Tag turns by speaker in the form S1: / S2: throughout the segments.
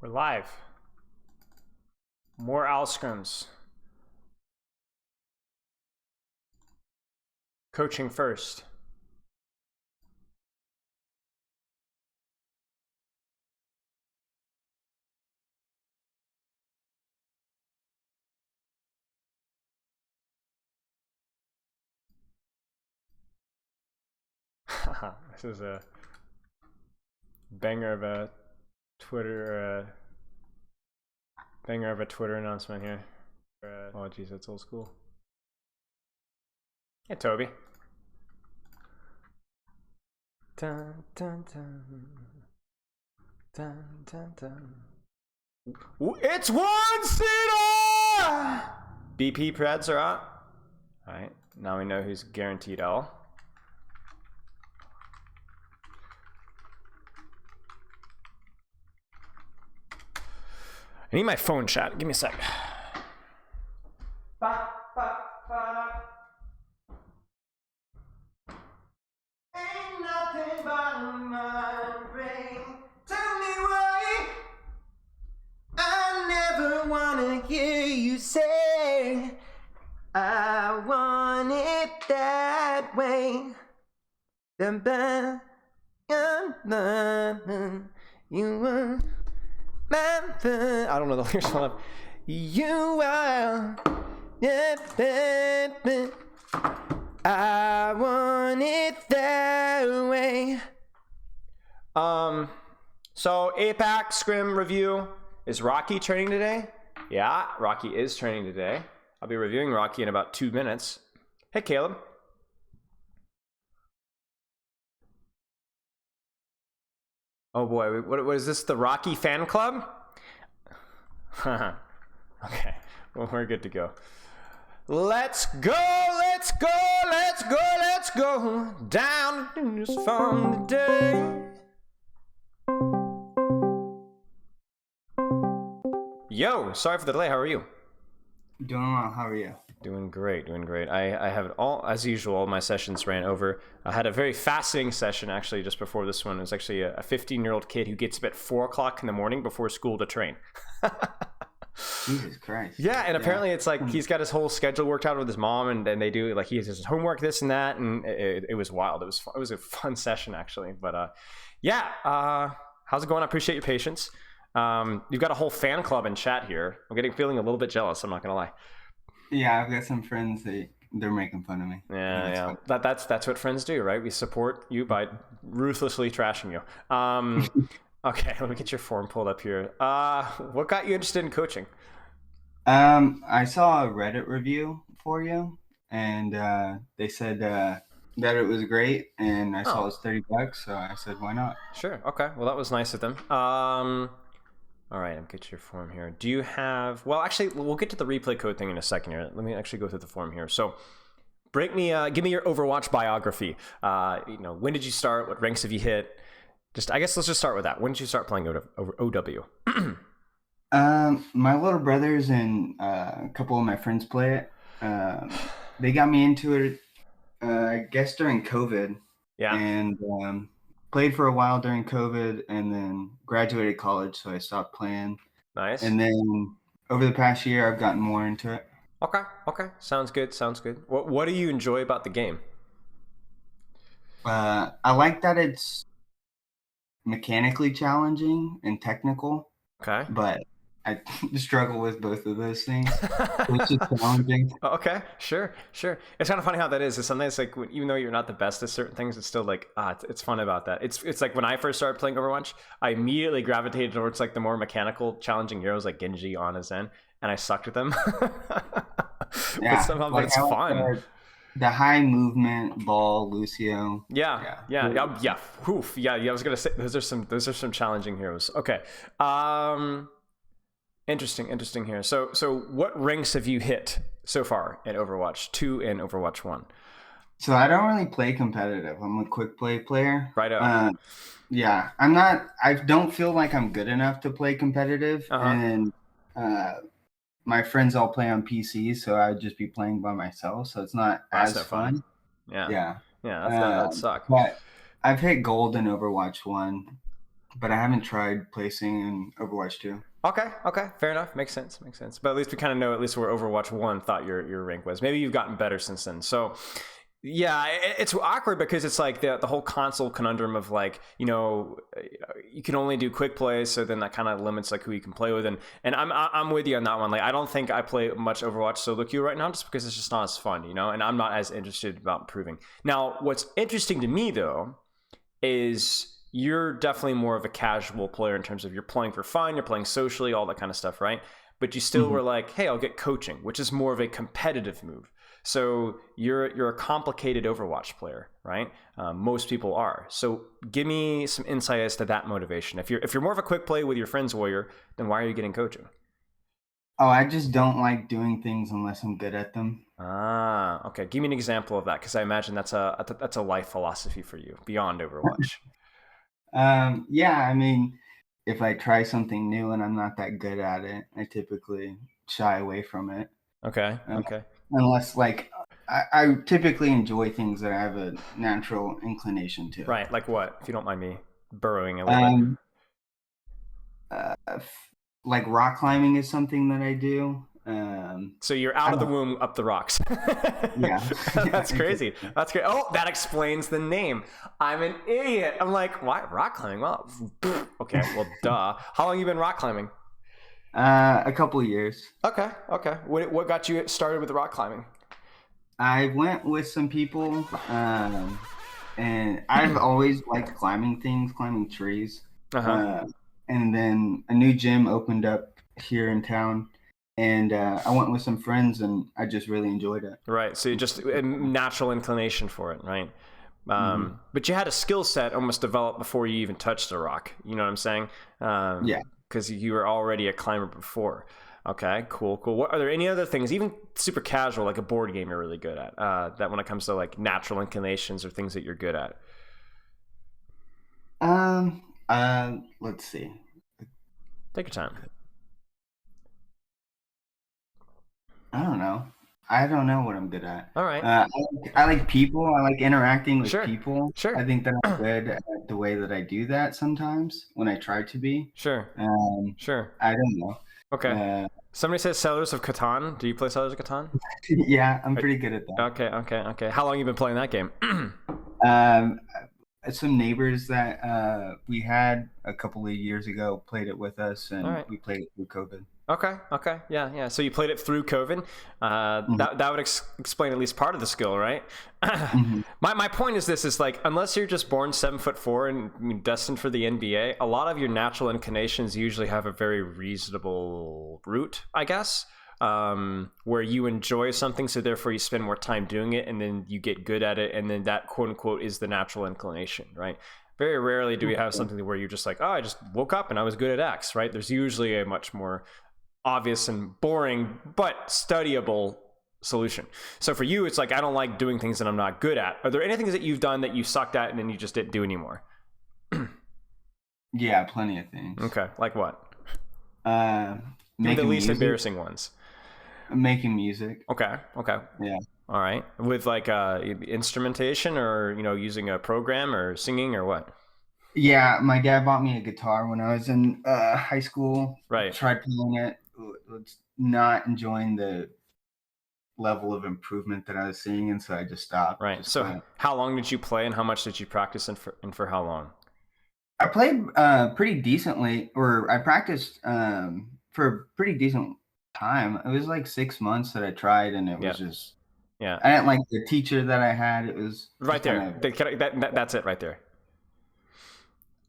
S1: We're live. More owl scrims. Coaching first. This is a banger of a Twitter announcement here. Oh geez, that's old school. Hey Toby. Dun, dun, dun. Dun, dun, dun. It's one seater! BP Preds are out. Alright, now we know who's guaranteed L. I need my phone chat. Give me a sec. Ba, ba, ba. Ain't nothing but a mind ring. Tell me why. I never wanna hear you say I want it that way. You were. I don't know the lyrics well enough. You are. I want it that way. So APAC scrim review. Is Rocky training today? Yeah, Rocky is training today. I'll be reviewing Rocky in about 2 minutes. Hey, Caleb. Oh boy, what is this? The Rocky fan club? Okay, well, we're good to go. Let's go, let's go, let's go, let's go down to this fun today. Yo, sorry for the delay. How are you?
S2: Doing well. How are you?
S1: Doing great, doing great. I have all, as usual, my sessions ran over. I had a very fascinating session actually just before this one. It was actually a 15-year-old kid who gets up at 4 o'clock in the morning before school to train.
S2: Jesus Christ.
S1: Yeah, and apparently it's like he's got his whole schedule worked out with his mom, and they do like he has his homework, this and that, and it was wild. It was a fun session actually. But yeah, how's it going? I appreciate your patience. You've got a whole fan club in chat here. I'm feeling a little bit jealous. I'm not gonna lie.
S2: Yeah, I've got some friends. They're making fun of me.
S1: Yeah. That's what friends do, right? We support you by ruthlessly trashing you. Okay, let me get your form pulled up here. What got you interested in coaching?
S2: I saw a Reddit review for you, and they said that it was great, and I saw it was $30, so I said, why not?
S1: Sure. Okay. Well, that was nice of them. All right, I'll get your form here. Do you have? Well, actually, we'll get to the replay code thing in a second here. Let me actually go through the form here. So, give me your Overwatch biography. When did you start? What ranks have you hit? I guess let's just start with that. When did you start playing OW?
S2: My little brothers and a couple of my friends play it. They got me into it, I guess, during COVID.
S1: Yeah.
S2: And played for a while during COVID, and then graduated college, so I stopped playing.
S1: Nice.
S2: And then over the past year, I've gotten more into it.
S1: Okay. Sounds good. What do you enjoy about the game?
S2: I like that it's mechanically challenging and technical.
S1: Okay.
S2: But I struggle with both of those things, which is challenging.
S1: Okay, sure. It's kind of funny how that is. It's sometimes like even though you're not the best at certain things, it's still like it's fun about that. It's like when I first started playing Overwatch, I immediately gravitated towards like the more mechanical, challenging heroes like Genji, Ana, Zen, and I sucked at them.
S2: Yeah,
S1: but somehow it's fun.
S2: The high movement ball, Lucio.
S1: Yeah. Oof. Yeah. I was gonna say those are some challenging heroes. Okay. Interesting here. So what ranks have you hit so far in Overwatch 2 and Overwatch 1?
S2: So I don't really play competitive. I'm a quick play player.
S1: Right on.
S2: Yeah, I'm not. I don't feel like I'm good enough to play competitive, and my friends all play on PC, so I'd just be playing by myself. So it's not as fun.
S1: Yeah. That sucks.
S2: But I've hit gold in Overwatch 1 but I haven't tried placing in Overwatch 2.
S1: Okay, fair enough. Makes sense. But at least we kind of know at least where Overwatch 1 thought your rank was. Maybe you've gotten better since then. So yeah, it's awkward because it's like the whole console conundrum of like, you know, you can only do quick play, so then that kind of limits like who you can play with. And I'm with you on that one. Like I don't think I play much Overwatch solo queue right now just because it's just not as fun, you know, and I'm not as interested about improving. Now, what's interesting to me though is you're definitely more of a casual player in terms of you're playing for fun, you're playing socially, all that kind of stuff, right? But you still were like, hey, I'll get coaching, which is more of a competitive move. So you're a complicated Overwatch player, right? Most people are. So give me some insight as to that motivation. If you're more of a quick play with your friends warrior, then why are you getting coaching?
S2: Oh, I just don't like doing things unless I'm good at them.
S1: Ah, okay. Give me an example of that, because I imagine that's a life philosophy for you beyond Overwatch.
S2: Yeah, I mean, if I try something new and I'm not that good at it, I typically shy away from it.
S1: Okay.
S2: Unless, like, I typically enjoy things that I have a natural inclination to.
S1: Right, like what? If you don't mind me burrowing a little
S2: bit. Like rock climbing is something that I do.
S1: So you're out of the womb up the rocks.
S2: Yeah.
S1: That's crazy. That's great. Oh, that explains the name. I'm an idiot. I'm like, why rock climbing? Well, okay, well, duh. How long you been rock climbing?
S2: A couple of years.
S1: Okay. What got you started with the rock climbing?
S2: I went with some people, and I've always liked climbing things, climbing trees. And then a new gym opened up here in town, and I went with some friends, and I just really enjoyed it.
S1: Right. So you just a natural inclination for it, right? But you had a skill set almost developed before you even touched the rock. You know what I'm saying?
S2: Yeah.
S1: Because you were already a climber before. Okay, cool. What are there any other things, even super casual, like a board game you're really good at, that when it comes to like natural inclinations or things that you're good at?
S2: Let's see.
S1: Take your time.
S2: I don't know. I don't know what I'm good at.
S1: All right.
S2: I like people. I like interacting with people.
S1: Sure.
S2: I think that I'm good at the way that I do that sometimes when I try to be.
S1: Sure. Sure.
S2: I don't know.
S1: Okay. Somebody says Settlers of Catan. Do you play Settlers of Catan?
S2: Yeah, I'm pretty good at that.
S1: Okay. How long have you been playing that game?
S2: Some neighbors that we had a couple of years ago played it with us, and we played it through COVID.
S1: Okay. Yeah. So you played it through COVID. That would explain at least part of the skill, right? My point is this: is like unless you're just born 7'4" and destined for the NBA, a lot of your natural inclinations usually have a very reasonable route, I guess. Where you enjoy something, so therefore you spend more time doing it, and then you get good at it, and then that quote unquote is the natural inclination, right? Very rarely do we have something where you're just like, oh, I just woke up and I was good at X, right? There's usually a much more obvious and boring but studyable solution. So for you, it's like, I don't like doing things that I'm not good at. Are there any things that you've done that you sucked at and then you just didn't do anymore?
S2: Yeah, plenty of things.
S1: Okay, like what?
S2: Maybe
S1: the least embarrassing ones.
S2: Making music.
S1: Okay.
S2: Yeah.
S1: All right. With like instrumentation, or using a program, or singing, or what?
S2: Yeah, my dad bought me a guitar when I was in high school.
S1: Right.
S2: I tried playing it. Was not enjoying the level of improvement that I was seeing, and so I just stopped.
S1: Right. So how long did you play, and how much did you practice, and for how long?
S2: I played pretty decently, or I practiced for a pretty decent time. It was like 6 months that I tried, and it was just I didn't like the teacher that I had. It was
S1: right there. That's it right there.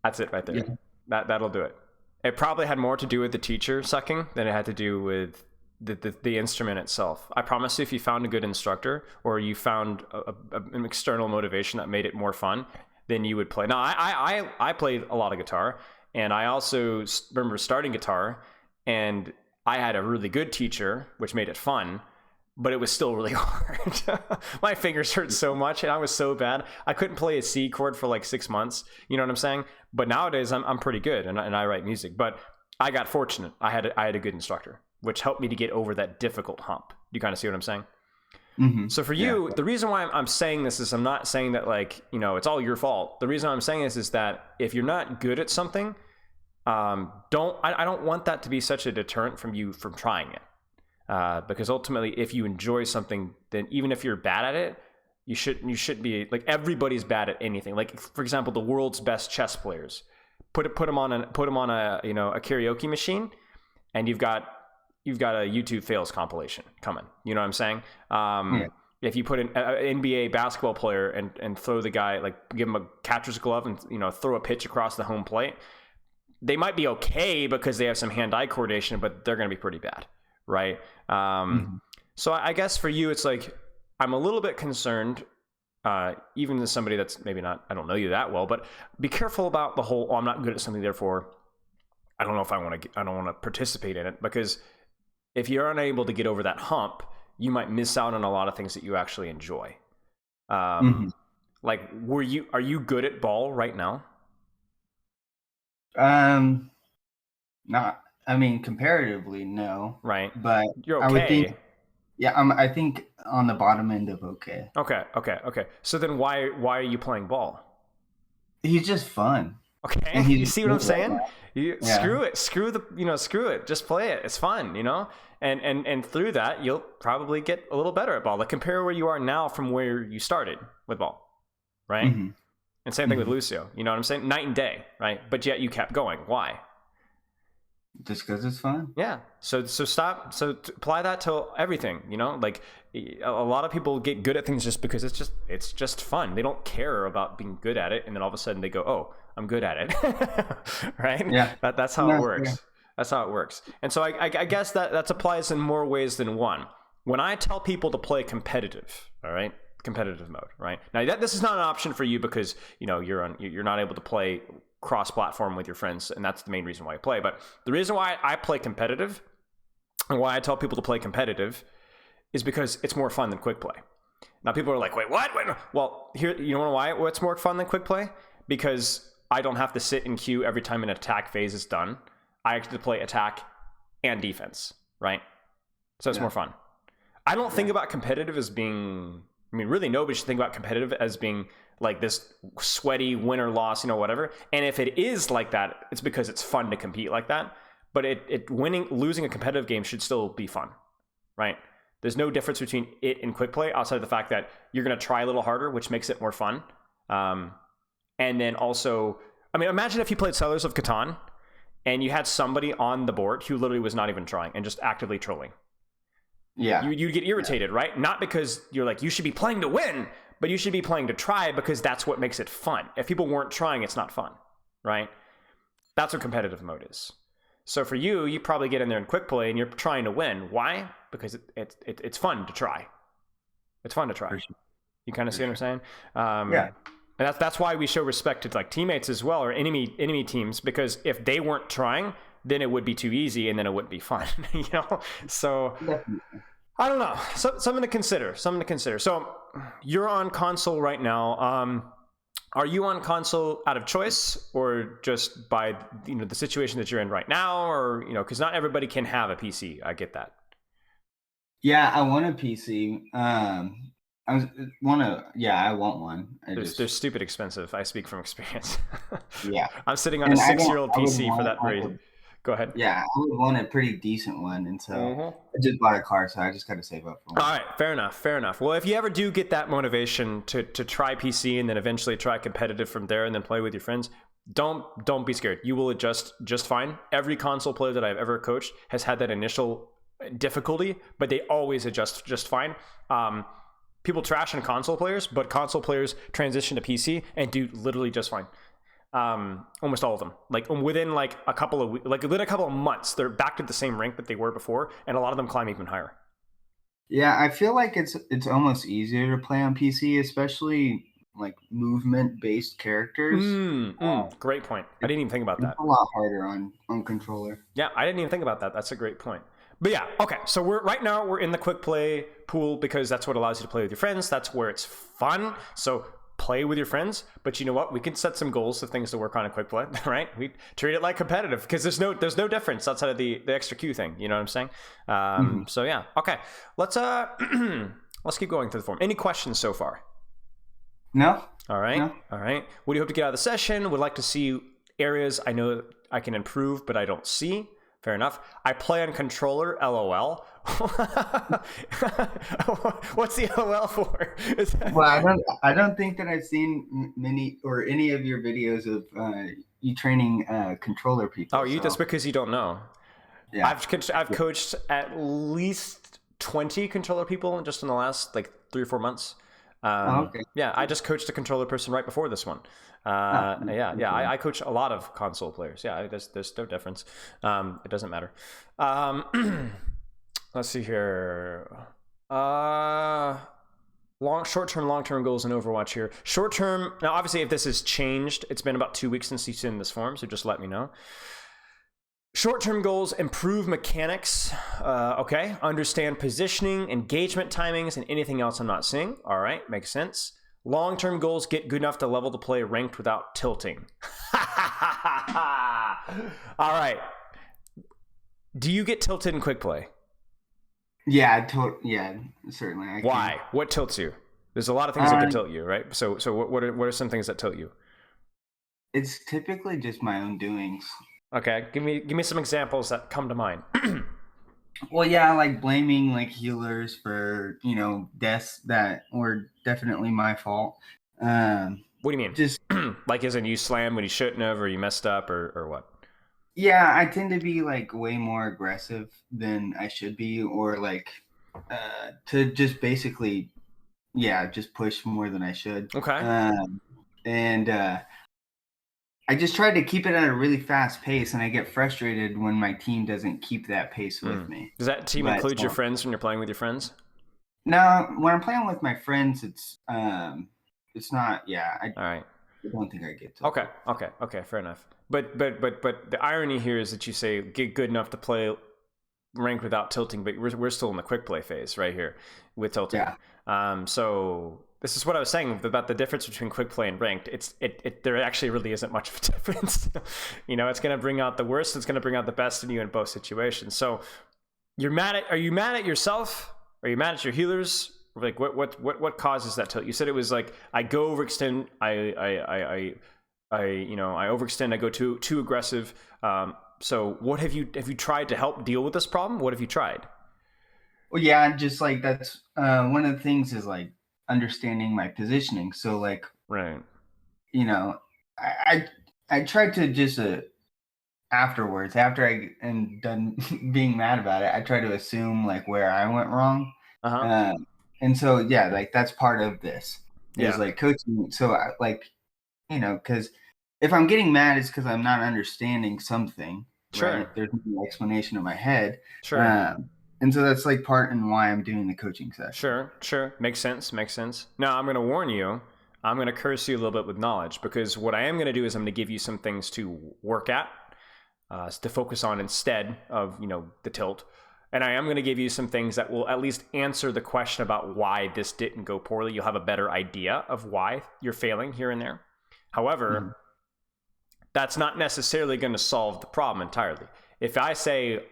S1: That's it right there. Yeah. That'll do it. It probably had more to do with the teacher sucking than it had to do with the instrument itself. I promise you, if you found a good instructor, or you found an external motivation that made it more fun, then you would play. Now, I played a lot of guitar, and I also remember starting guitar, and I had a really good teacher, which made it fun, but it was still really hard. My fingers hurt so much, and I was so bad. I couldn't play a C chord for like 6 months. You know what I'm saying? But nowadays, I'm pretty good, and I write music. But I got fortunate. I had a good instructor, which helped me to get over that difficult hump. You kind of see what I'm saying? So for you, the reason why I'm saying this is I'm not saying that like, it's all your fault. The reason I'm saying this is that if you're not good at something, I don't want that to be such a deterrent from you from trying it. Because ultimately, if you enjoy something, then even if you're bad at it, you should be like, everybody's bad at anything. Like, for example, the world's best chess players, put them on a a karaoke machine, and you've got a YouTube fails compilation coming. You know what I'm saying? If you put an NBA basketball player and throw the guy, like give him a catcher's glove and throw a pitch across the home plate, they might be okay because they have some hand-eye coordination, but they're going to be pretty bad, right? So I guess for you, it's like, I'm a little bit concerned, even as somebody that's maybe not, I don't know you that well, but be careful about the whole, I'm not good at something, therefore I don't know if I don't want to participate in it, because if you're unable to get over that hump, you might miss out on a lot of things that you actually enjoy. Like, are you good at ball right now?
S2: Not, I mean, comparatively, no.
S1: Right.
S2: But
S1: you're okay.
S2: I would think, I think on the bottom end of okay.
S1: Okay. So then why are you playing ball?
S2: He's just fun.
S1: Okay. You see what I'm saying? Screw it. Screw it. Just play it. It's fun, And through that, you'll probably get a little better at ball. Like, compare where you are now from where you started with ball, right? And same thing with Lucio. You know what I'm saying? Night and day, right? But yet you kept going. Why?
S2: Just because it's fun.
S1: Yeah. So apply that to everything. Like, a lot of people get good at things just because it's just fun. They don't care about being good at it, and then all of a sudden they go, "Oh, I'm good at it," right? Yeah. That's how it works. Yeah. That's how it works. And so I guess that applies in more ways than one. When I tell people to play competitive, all right, competitive mode, right? Now this is not an option for you because you're not able to play cross-platform with your friends, and that's the main reason why I play. But the reason why I play competitive and why I tell people to play competitive is because it's more fun than quick play. Now people are like, wait, what? Well, here, you know why it's more fun than quick play? Because I don't have to sit in queue every time an attack phase is done. I actually play attack and defense, right? So it's more fun. I don't think about competitive as being, really nobody should think about competitive as being like this sweaty win or loss, whatever. And if it is like that, it's because it's fun to compete like that. But losing a competitive game should still be fun, right? There's no difference between it and quick play outside of the fact that you're going to try a little harder, which makes it more fun. And then also, imagine if you played Settlers of Catan and you had somebody on the board who literally was not even trying and just actively trolling. Yeah. You'd get irritated, right? Not because you're like, you should be playing to win, but you should be playing to try because that's what makes it fun. If people weren't trying, it's not fun, right? That's what competitive mode is. So for you, you probably get in there in quick play and you're trying to win. Why? Because it's fun to try. It's fun to try. You kind of see what I'm saying? Yeah. And that's why we show respect to like teammates as well, or enemy teams, because if they weren't trying, then it would be too easy and then it wouldn't be fun, So I don't know. Something to consider. So you're on console right now. Are you on console out of choice or just by the situation that you're in right now, or because not everybody can have a PC. I get that.
S2: Yeah, I want a PC. I want one.
S1: They're stupid expensive. I speak from experience.
S2: Yeah.
S1: I'm sitting on a 6-year-old PC for that reason. Go ahead.
S2: Yeah, I would want a pretty decent one, and so I just bought a car, so I just got to save up for one.
S1: All right, fair enough. Well, if you ever do get that motivation to try PC and then eventually try competitive from there and then play with your friends, don't be scared. You will adjust just fine. Every console player that I've ever coached has had that initial difficulty, but they always adjust just fine. People trash on console players, but console players transition to PC and do literally just fine. Almost all of them, like within a couple of months, they're back to the same rank that they were before, and a lot of them climb even higher.
S2: Yeah, I feel like it's almost easier to play on PC, especially like movement-based characters.
S1: Great point. I didn't even think about that.
S2: It's a lot harder on controller.
S1: Yeah, I didn't even think about that. That's a great point. But yeah, okay. So we're in the quick play pool because that's what allows you to play with your friends. That's where it's fun. So play with your friends, but you know what? We can set some goals of things to work on in quick play, right? We treat it like competitive because there's no difference outside of the extra Q thing. You know what I'm saying? So yeah, okay. Let's Let's keep going through the forum. Any questions so far?
S2: No.
S1: All right.
S2: No.
S1: All right. What do you hope to get out of the session? Would like to see areas I know I can improve, but I don't see. Fair enough. I play on controller. LOL. What's the LOL for?
S2: Well, I don't think that I've seen many or any of your videos of you training controller people.
S1: Oh, that's because you don't know.
S2: Yeah.
S1: I've coached at least 20 controller people just in the last like 3 or 4 months.
S2: Okay.
S1: Yeah, I just coached a controller person right before this one. I coach a lot of console players. Yeah, there's no difference. It doesn't matter. Let's see here. Short-term, long-term goals in Overwatch here. Short-term, now obviously if this has changed, it's been about 2 weeks since you've seen this form, so just let me know. Short-term goals, improve mechanics, okay. Understand positioning, engagement timings, and anything else I'm not seeing. All right, makes sense. Long-term goals, get good enough to level to play ranked without tilting. All right. Do you get tilted in quick play?
S2: Yeah, certainly.
S1: Why? What tilts you? There's a lot of things that can tilt you, right? So what are some things that tilt you?
S2: It's typically just my own doings.
S1: Okay, give me some examples that come to mind.
S2: Well, yeah, like blaming like healers for deaths that were definitely my fault.
S1: What do you mean?
S2: Just
S1: like as in you slammed when you shouldn't have, or you messed up, or what?
S2: Yeah, I tend to be like way more aggressive than I should be, or like to just basically, just push more than I should.
S1: Okay.
S2: And I just try to keep it at a really fast pace, and I get frustrated when my team doesn't keep that pace with me.
S1: Does that team include your friends when you're playing with your friends?
S2: No, when I'm playing with my friends, it's not. Yeah,
S1: all right.
S2: I don't think I get to.
S1: Okay, fair enough. But the irony here is that you say get good enough to play ranked without tilting, but we're still in the quick play phase right here with tilting. Yeah. So this is what I was saying about the difference between quick play and ranked. There actually really isn't much of a difference. It's going to bring out the worst. It's going to bring out the best in you in both situations. So are you mad at yourself? Are you mad at your healers? Like what causes that tilt? You said it was like I go overextend. I overextend. I go too aggressive. So what have you tried to help deal with this problem? What have you tried?
S2: Well, yeah, just like that's one of the things is like understanding my positioning. So like,
S1: right.
S2: I tried to just afterwards, after I am done being mad about it, I try to assume like where I went wrong. And so, yeah, like that's part of this is like coaching. So because if I'm getting mad, it's because I'm not understanding something.
S1: Sure.
S2: Right? There's no explanation in my head.
S1: Sure.
S2: And so that's like part in why I'm doing the coaching session.
S1: Sure. Makes sense. Now I'm going to warn you. I'm going to curse you a little bit with knowledge, because what I am going to do is I'm going to give you some things to work at, to focus on instead of, the tilt. And I am going to give you some things that will at least answer the question about why this didn't go poorly. You'll have a better idea of why you're failing here and there. However, that's not necessarily going to solve the problem entirely. If I say,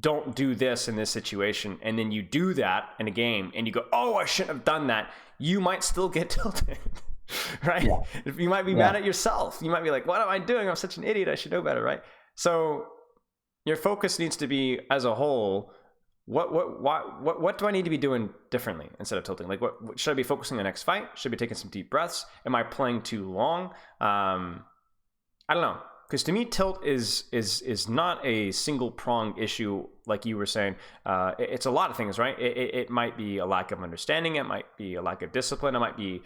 S1: don't do this in this situation, and then you do that in a game and you go, oh, I shouldn't have done that, you might still get tilted, right? Yeah. You might be mad at yourself. You might be like, what am I doing? I'm such an idiot. I should know better, right? So your focus needs to be as a whole, what do I need to be doing differently instead of tilting? Like, what should I be focusing on the next fight? Should I be taking some deep breaths? Am I playing too long? I don't know. Because to me, tilt is not a single pronged issue like you were saying. It's a lot of things, right? It might be a lack of understanding. It might be a lack of discipline. It might be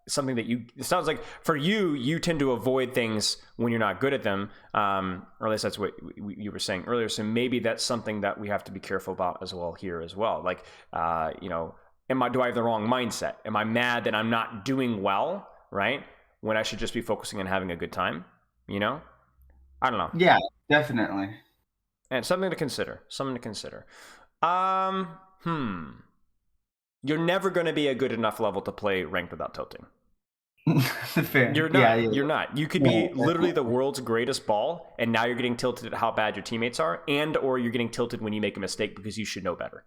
S1: something that it sounds like for you tend to avoid things when you're not good at them. Or at least that's what you were saying earlier. So maybe that's something that we have to be careful about as well here as well. Like, do I have the wrong mindset? Am I mad that I'm not doing well, right? When I should just be focusing on having a good time, I don't know.
S2: Yeah, definitely.
S1: And something to consider. You're never going to be a good enough level to play ranked without tilting.
S2: Fair.
S1: You're not. Yeah. You're not. You could be literally the world's greatest ball, and now you're getting tilted at how bad your teammates are, or you're getting tilted when you make a mistake because you should know better.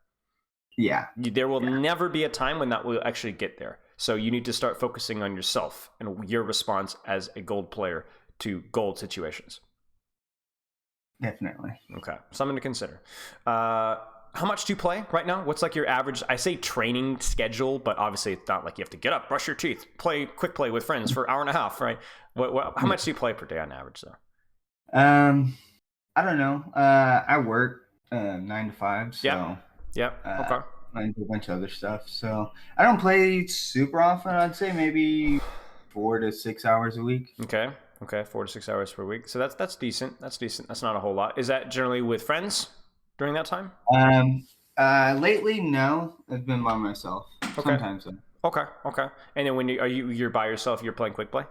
S2: Yeah.
S1: There will never be a time when that will actually get there. So you need to start focusing on yourself and your response as a gold player to gold situations.
S2: Definitely.
S1: Okay, something to consider. How much do you play right now? What's like your average, I say training schedule, but obviously it's not like you have to get up, brush your teeth, quick play with friends for an hour and a half, right? How much do you play per day on average, though?
S2: I don't know. I work 9 to 5, so
S1: Yep. Okay.
S2: I do a bunch of other stuff. So I don't play super often. I'd say maybe 4 to 6 hours a week.
S1: Okay. 4 to 6 hours per week. So that's decent. That's decent. That's not a whole lot. Is that generally with friends during that time?
S2: Lately, no. I've been by myself. Okay. Sometimes so.
S1: Okay. And then when you're by yourself, you're playing quick play?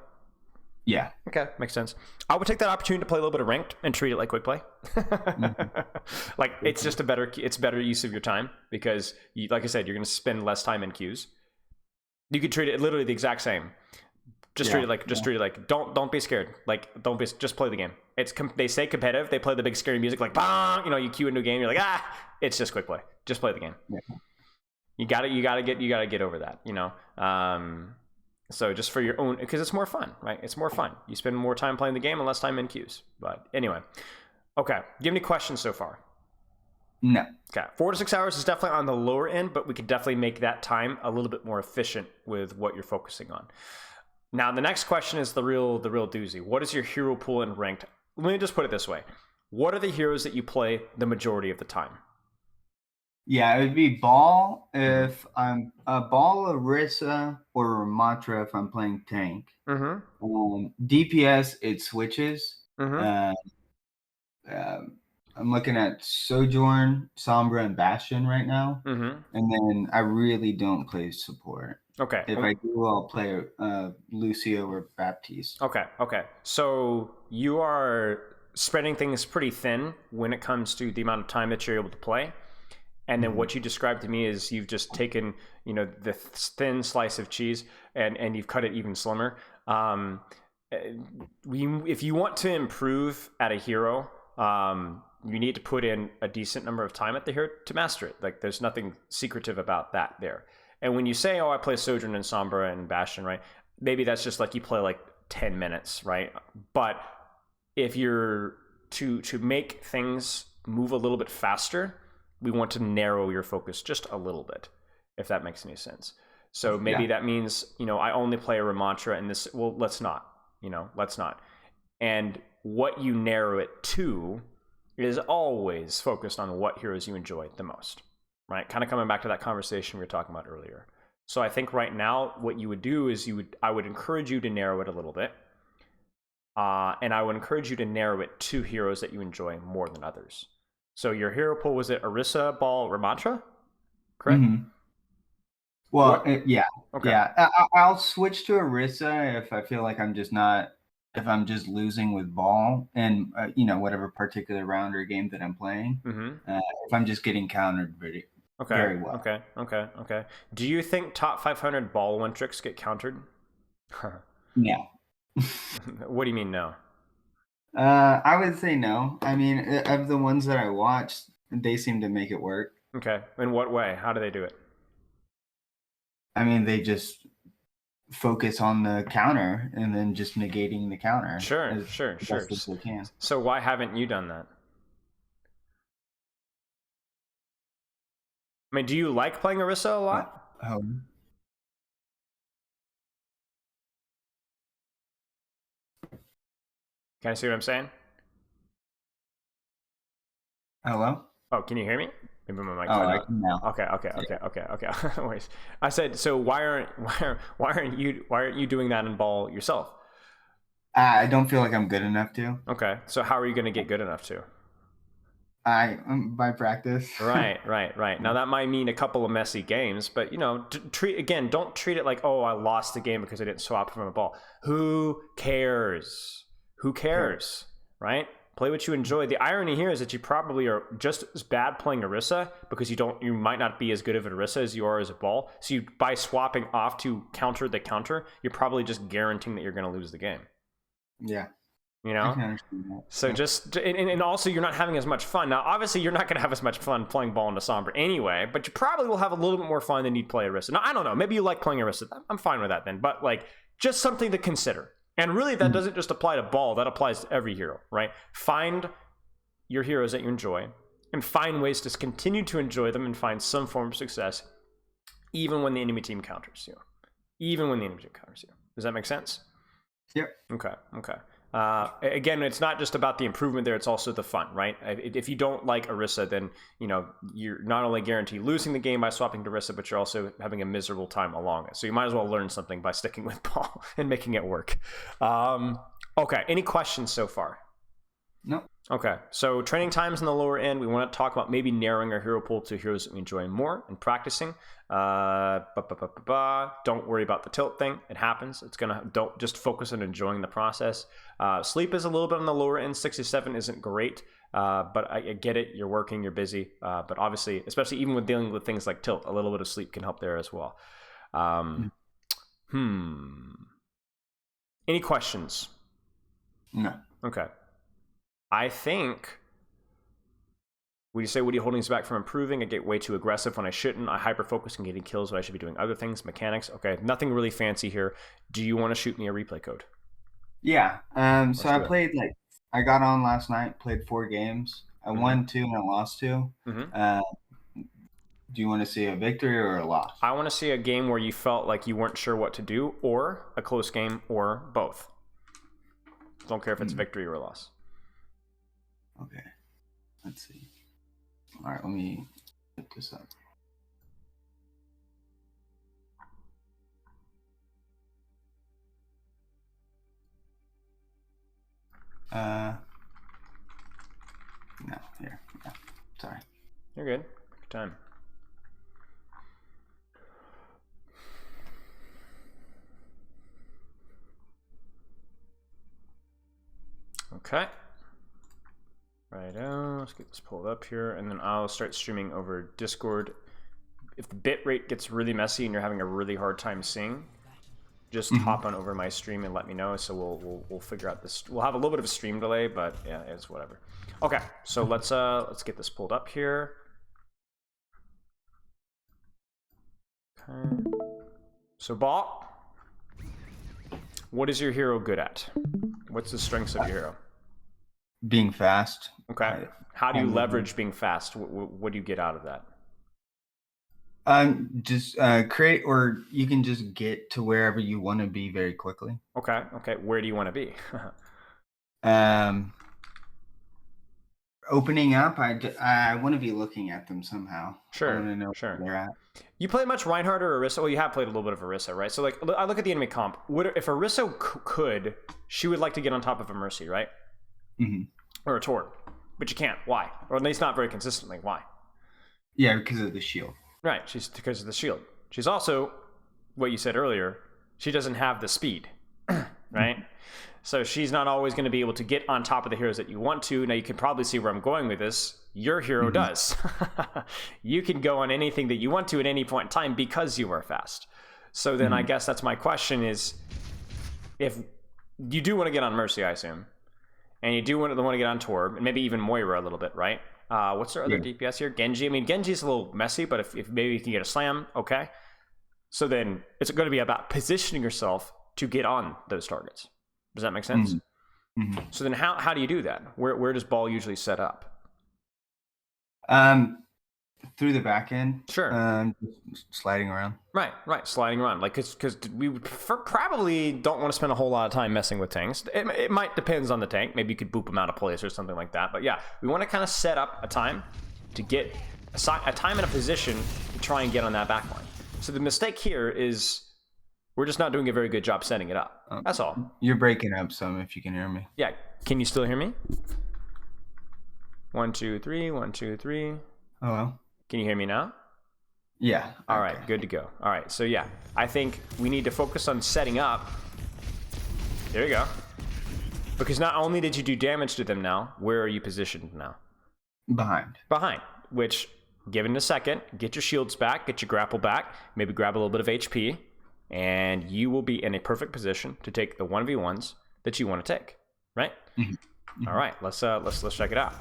S2: Yeah.
S1: Okay, makes sense. I would take that opportunity to play a little bit of ranked and treat it like quick play. Like it's just it's better use of your time because, like I said, you're going to spend less time in queues. You could treat it literally the exact same. Treat it like don't be scared. Like just play the game. They say competitive. They play the big scary music like bang. You queue into a game. You're like it's just quick play. Just play the game. Yeah. You gotta get over that. So just for your own, because it's more fun, right? It's more fun. You spend more time playing the game and less time in queues. But anyway, okay. Do you have any questions so far?
S2: No.
S1: Okay. 4 to 6 hours is definitely on the lower end, but we could definitely make that time a little bit more efficient with what you're focusing on. Now, the next question is the real doozy. What is your hero pool in ranked? Let me just put it this way. What are the heroes that you play the majority of the time?
S2: Yeah, it would be Ball if I'm Ball, Orisa, or Ramattra if I'm playing tank. DPS, it switches. I'm looking at Sojourn, Sombra, and Bastion right now. And then I really don't play support.
S1: Okay.
S2: If I do, I'll play Lucio or Baptiste.
S1: Okay. So you are spreading things pretty thin when it comes to the amount of time that you're able to play. And then what you described to me is you've just taken, the thin slice of cheese and you've cut it even slimmer. If you want to improve at a hero, you need to put in a decent number of time at the hero to master it. Like there's nothing secretive about that there. And when you say, I play Sojourn and Sombra and Bastion, right? Maybe that's just like you play like 10 minutes, right? But if you're to make things move a little bit faster, we want to narrow your focus just a little bit, if that makes any sense. So maybe that means, I only play a Ramattra and this, well, let's not. And what you narrow it to is always focused on what heroes you enjoy the most, right? Kind of coming back to that conversation we were talking about earlier. So I think right now what you would do is I would encourage you to narrow it a little bit. And I would encourage you to narrow it to heroes that you enjoy more than others. So your hero pool, was it Orisa, Ball, Ramattra? Correct?
S2: Well, yeah. Okay. Yeah. I'll switch to Orisa if I feel like if I'm just losing with Ball and, whatever particular round or game that I'm playing. If I'm just getting countered very well.
S1: Okay. Do you think top 500 Ball one tricks get countered?
S2: No.
S1: What do you mean no?
S2: I would say no. I mean, of the ones that I watched, they seem to make it work.
S1: Okay. In what way? How do they do it?
S2: I mean, they just focus on the counter and then just negating the counter.
S1: Sure.
S2: Best as they can.
S1: So why haven't you done that? I mean, do you like playing Orisa a lot? Can I see what I'm saying?
S2: Hello?
S1: Oh, can you hear me? Maybe my mic.
S2: I can now.
S1: Okay. No worries. I said, so why aren't you doing that in Ball yourself?
S2: I don't feel like I'm good enough to.
S1: Okay. So how are you going to get good enough to?
S2: By practice.
S1: Right. Now that might mean a couple of messy games, but don't treat it like, I lost the game because I didn't swap from a Ball. Who cares? Right? Play what you enjoy. The irony here is that you probably are just as bad playing Orisa because you might not be as good of an Orisa as you are as a Ball. So by swapping off to counter the counter, you're probably just guaranteeing that you're going to lose the game.
S2: Yeah.
S1: You know?
S2: I can understand that.
S1: So just, and also you're not having as much fun. Now, obviously you're not going to have as much fun playing ball into Sombra anyway, but you probably will have a little bit more fun than you'd play Orisa. Now, I don't know. Maybe you like playing Orisa. I'm fine with that then. But like, just something to consider. And really that doesn't just apply to ball. That applies to every hero, right? Find your heroes that you enjoy and find ways to continue to enjoy them and find some form of success even when the enemy team counters you. Even when the enemy team counters you. Does that make sense?
S2: Yep.
S1: Okay. Again, it's not just about the improvement there, it's also the fun, right? If you don't like Orisa, then you're not only guaranteed losing the game by swapping to Orisa, but you're also having a miserable time along it. So you might as well learn something by sticking with ball and making it work. Okay, any questions so far?
S2: No.
S1: Okay, so training times in the lower end, we want to talk about maybe narrowing our hero pool to heroes that we enjoy more and practicing. Don't worry about the tilt thing. It happens. Don't just focus on enjoying the process. Sleep is a little bit on the lower end. 67 isn't great, but I get it. You're working, you're busy. But obviously, especially even with dealing with things like tilt, a little bit of sleep can help there as well. Any questions?
S2: No.
S1: Okay. I think, would you say Woody Holdings back from improving? I get way too aggressive when I shouldn't. I hyper-focus on getting kills when I should be doing other things. Mechanics. Okay, nothing really fancy here. Do you want to shoot me a replay code?
S2: Yeah. So I played, I got on last night, played 4 games. I won 2 and I lost 2. Do you want to see a victory or a loss?
S1: I want to see a game where you felt like you weren't sure what to do, or a close game, or both. Don't care if it's a victory or a loss.
S2: Okay, let's see. All right, let me put this up. No, here. No, sorry.
S1: You're good. Good time. Okay. Righto, let's get this pulled up here, and then I'll start streaming over Discord. If the bit rate gets really messy and you're having a really hard time seeing, just hop on over my stream and let me know. So we'll figure out this. We'll have a little bit of a stream delay, but yeah, it's whatever. Okay, so let's get this pulled up here. Okay. So Ball, what is your hero good at? What's the strengths of your hero?
S2: Being fast.
S1: Okay. How do you leverage being fast? What do you get out of that?
S2: Just create, or you can just get to wherever you want to be very quickly.
S1: Okay. Where do you want to be?
S2: Opening up, I want to be looking at them somehow.
S1: Sure.
S2: I want to know where they're at.
S1: You play much Reinhardt or Orisa? Well, you have played a little bit of Orisa, right? So like, I look at the enemy comp. If Orisa could, she would like to get on top of a Mercy, right? Or a Torb, but you can't. Why? Or at least not very consistently. Why?
S2: Yeah, because of the shield.
S1: Right, because of the shield. She's also, what you said earlier, she doesn't have the speed, right? So she's not always going to be able to get on top of the heroes that you want to. Now you can probably see where I'm going with this. Your hero does. You can go on anything that you want to at any point in time because you are fast. So then I guess that's my question is, if you do want to get on Mercy, I assume, and you do want to get on Torb, and maybe even Moira a little bit, right? What's their other DPS here? Genji. I mean, Genji's a little messy, but if maybe you can get a slam, okay. So then it's going to be about positioning yourself to get on those targets. Does that make sense? So then how do you do that? Where does Ball usually set up?
S2: Through the back end.
S1: Sure.
S2: Just sliding around. Right.
S1: Sliding around. Like, because we probably don't want to spend a whole lot of time messing with tanks. It might depends on the tank. Maybe you could boop them out of place or something like that. But yeah, we want to kind of set up a time to get a time and a position to try and get on that back line. So the mistake here is we're just not doing a very good job setting it up. That's all.
S2: You're breaking up some, if you can hear me.
S1: Yeah. Can you still hear me? 1, 2, 3. 1, 2, 3.
S2: Oh, well.
S1: Can you hear me now?
S2: Yeah.
S1: All right, good to go. All right, so yeah, I think we need to focus on setting up. There you go. Because not only did you do damage to them now, where are you positioned now? Behind, which, given a second, get your shields back, get your grapple back, maybe grab a little bit of HP, and you will be in a perfect position to take the 1v1s that you want to take. right?
S2: Mm-hmm.
S1: All right, let's check it out.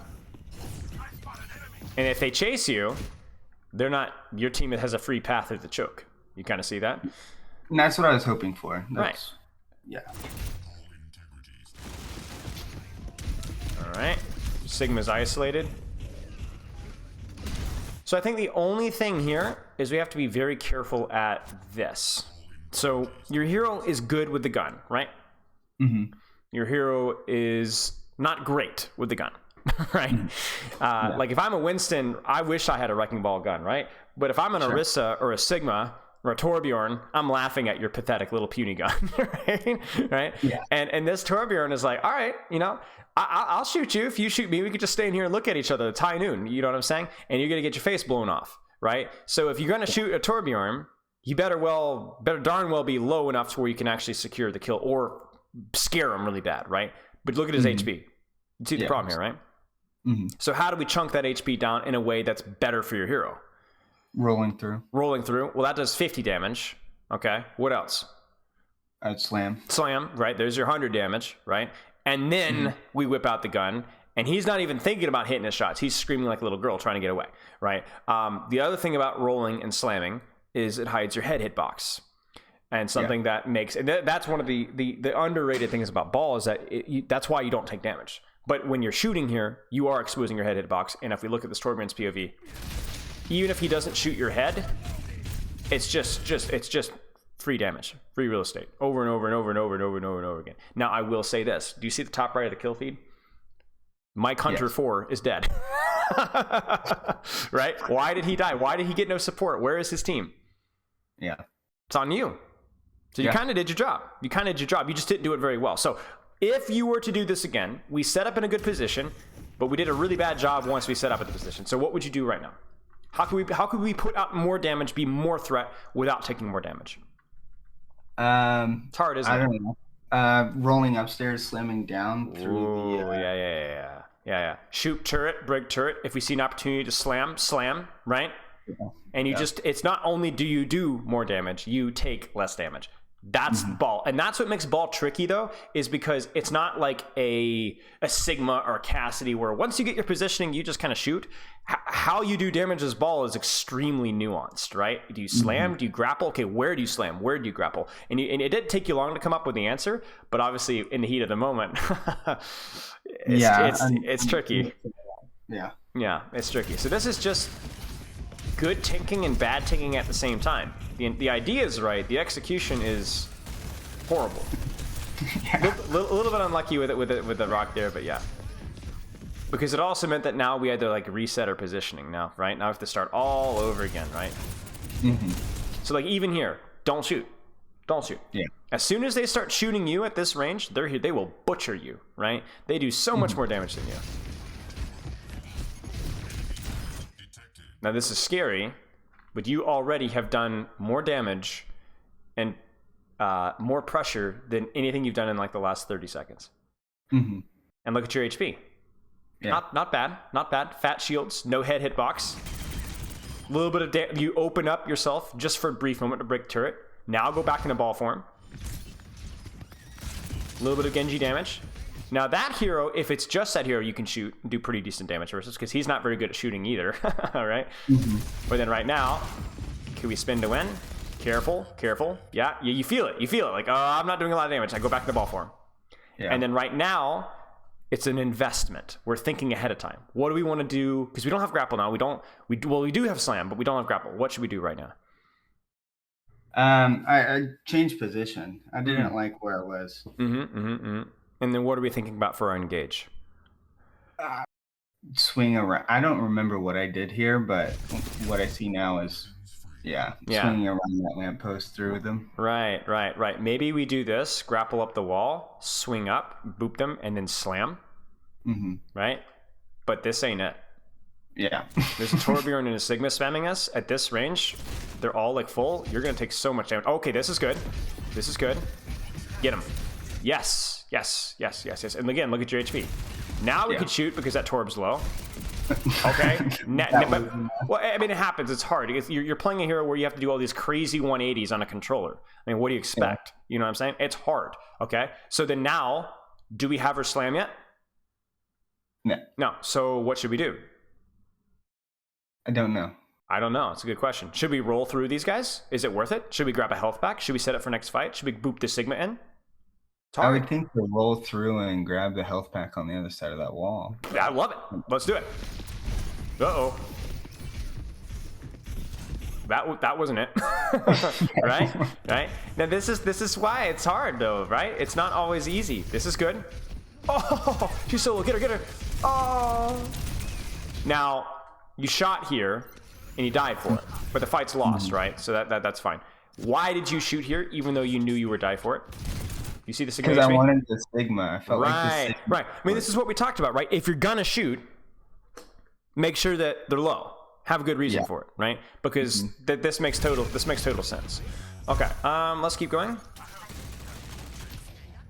S1: And if they chase you, they're not. Your team has a free path through the choke. You kind of see that.
S2: And that's what I was hoping for.
S1: Right.
S2: Yeah.
S1: All right. Sigma's isolated. So I think the only thing here is we have to be very careful at this. So your hero is good with the gun, right?
S2: Mm-hmm.
S1: Your hero is not great with the gun, right?
S2: Yeah.
S1: Like if I'm a Winston, I wish I had a Wrecking Ball gun, right? But if I'm an Orisa or a Sigma or a Torbjorn, I'm laughing at your pathetic little puny gun, right?
S2: Yeah.
S1: And this Torbjorn is like, all right, you know, I'll shoot you. If you shoot me, we could just stay in here and look at each other. It's high noon, you know what I'm saying? And you're gonna get your face blown off, right? So if you're gonna shoot a Torbjorn, you better darn well be low enough to where you can actually secure the kill or scare him really bad, right? But look at his HP. You see the problem here, right?
S2: Mm-hmm.
S1: So how do we chunk that HP down in a way that's better for your hero?
S2: Rolling through.
S1: Well, that does 50 damage. Okay. What else?
S2: Slam.
S1: Slam, right? There's your 100 damage, right? And then we whip out the gun, and he's not even thinking about hitting his shots. He's screaming like a little girl trying to get away, right? The other thing about rolling and slamming is it hides your head hitbox. And something that makes, and that's one of the underrated things about ball is that that's why you don't take damage. But when you're shooting here, you are exposing your head hitbox. And if we look at the Torbjorn's POV, even if he doesn't shoot your head, it's just free damage, free real estate, over and over and over and over and over and over and over again. Now, I will say this. Do you see the top right of the kill feed? Mike Hunter 4 is dead. Right? Why did he die? Why did he get no support? Where is his team?
S2: Yeah.
S1: It's on you. So you kind of did your job. You just didn't do it very well. So if you were to do this again, we set up in a good position, but we did a really bad job once we set up at the position. So what would you do right now? How could we put out more damage, be more threat without taking more damage?
S2: It's
S1: hard, isn't it?
S2: I don't know. Rolling upstairs, slamming down through
S1: the... Yeah. Shoot turret, break turret. If we see an opportunity to slam, right? Yeah. And you just, it's not only do you do more damage, you take less damage. That's ball. And that's what makes ball tricky though, is because it's not like a Sigma or a Cassidy where once you get your positioning, you just kind of shoot. How you do damage as ball is extremely nuanced, right? Do you slam? Do you grapple? Okay, where do you slam? Where do you grapple? And it didn't take you long to come up with the answer, but obviously in the heat of the moment, it's tricky. Yeah, it's tricky. So this is just good tinking and bad tinking at the same time. The idea is right. The execution is horrible. A little bit unlucky with the rock there, but yeah. Because it also meant that now we had to like reset our positioning now, right? Now we have to start all over again, right? So like even here, don't shoot. Yeah. As soon as they start shooting you at this range, they will butcher you, right? They do so much more damage than you. Now this is scary, but you already have done more damage and more pressure than anything you've done in like the last 30 seconds. And look at your HP. Yeah. Not bad. Fat shields, no head hitbox. A little bit of you open up yourself just for a brief moment to break turret. Now go back into ball form. A little bit of Genji damage. Now that hero, if it's just that hero, you can shoot and do pretty decent damage versus, because he's not very good at shooting either. All right. But then right now, can we spin to win? Careful. Yeah, you feel it. Like, oh, I'm not doing a lot of damage. I go back to the ball form. Yeah. And then right now, it's an investment. We're thinking ahead of time. What do we want to do? Because we don't have grapple now. We do have slam, but we don't have grapple. What should we do right now?
S2: I changed position. I didn't like where I was.
S1: And then what are we thinking about for our engage?
S2: Swing around. I don't remember what I did here, but what I see now is, swinging around that lamppost through them. Right.
S1: Maybe we do this, grapple up the wall, swing up, boop them, and then slam. Right? But this ain't it.
S2: Yeah.
S1: There's a Torbjorn and a Sigma spamming us at this range. They're all like full. You're going to take so much damage. Okay, this is good. Get him. Yes. And again, look at your HP. Now we could shoot because that Torb's low. Okay. Well, I mean, it happens. It's hard. You're playing a hero where you have to do all these crazy 180s on a controller. I mean, what do you expect? You know what I'm saying? It's hard. Okay. So then now Do we have her slam yet?
S2: No.
S1: No. So what should we do?
S2: I don't know.
S1: I don't know. It's a good question. Should we roll through these guys? Is it worth it? Should we grab a health pack? Should we set it for next fight? Should we boop the Sigma in?
S2: I would think to roll through and grab the health pack on the other side of that wall.
S1: I love it. Let's do it. Uh-oh. That wasn't it. right? Now this is why it's hard though, right? It's not always easy. This is good. Oh, she's solo. Get her. Oh. Now, you shot here and you died for it, but the fight's lost, right? So that's fine. Why did you shoot here even though you knew you would die for it? You see the Sigma?
S2: Because I wanted the Sigma. I felt like the Sigma.
S1: Right. I mean, this is what we talked about, right? If you're gonna shoot, make sure that they're low. Have a good reason for it, right? Because this makes total sense. Okay, let's keep going.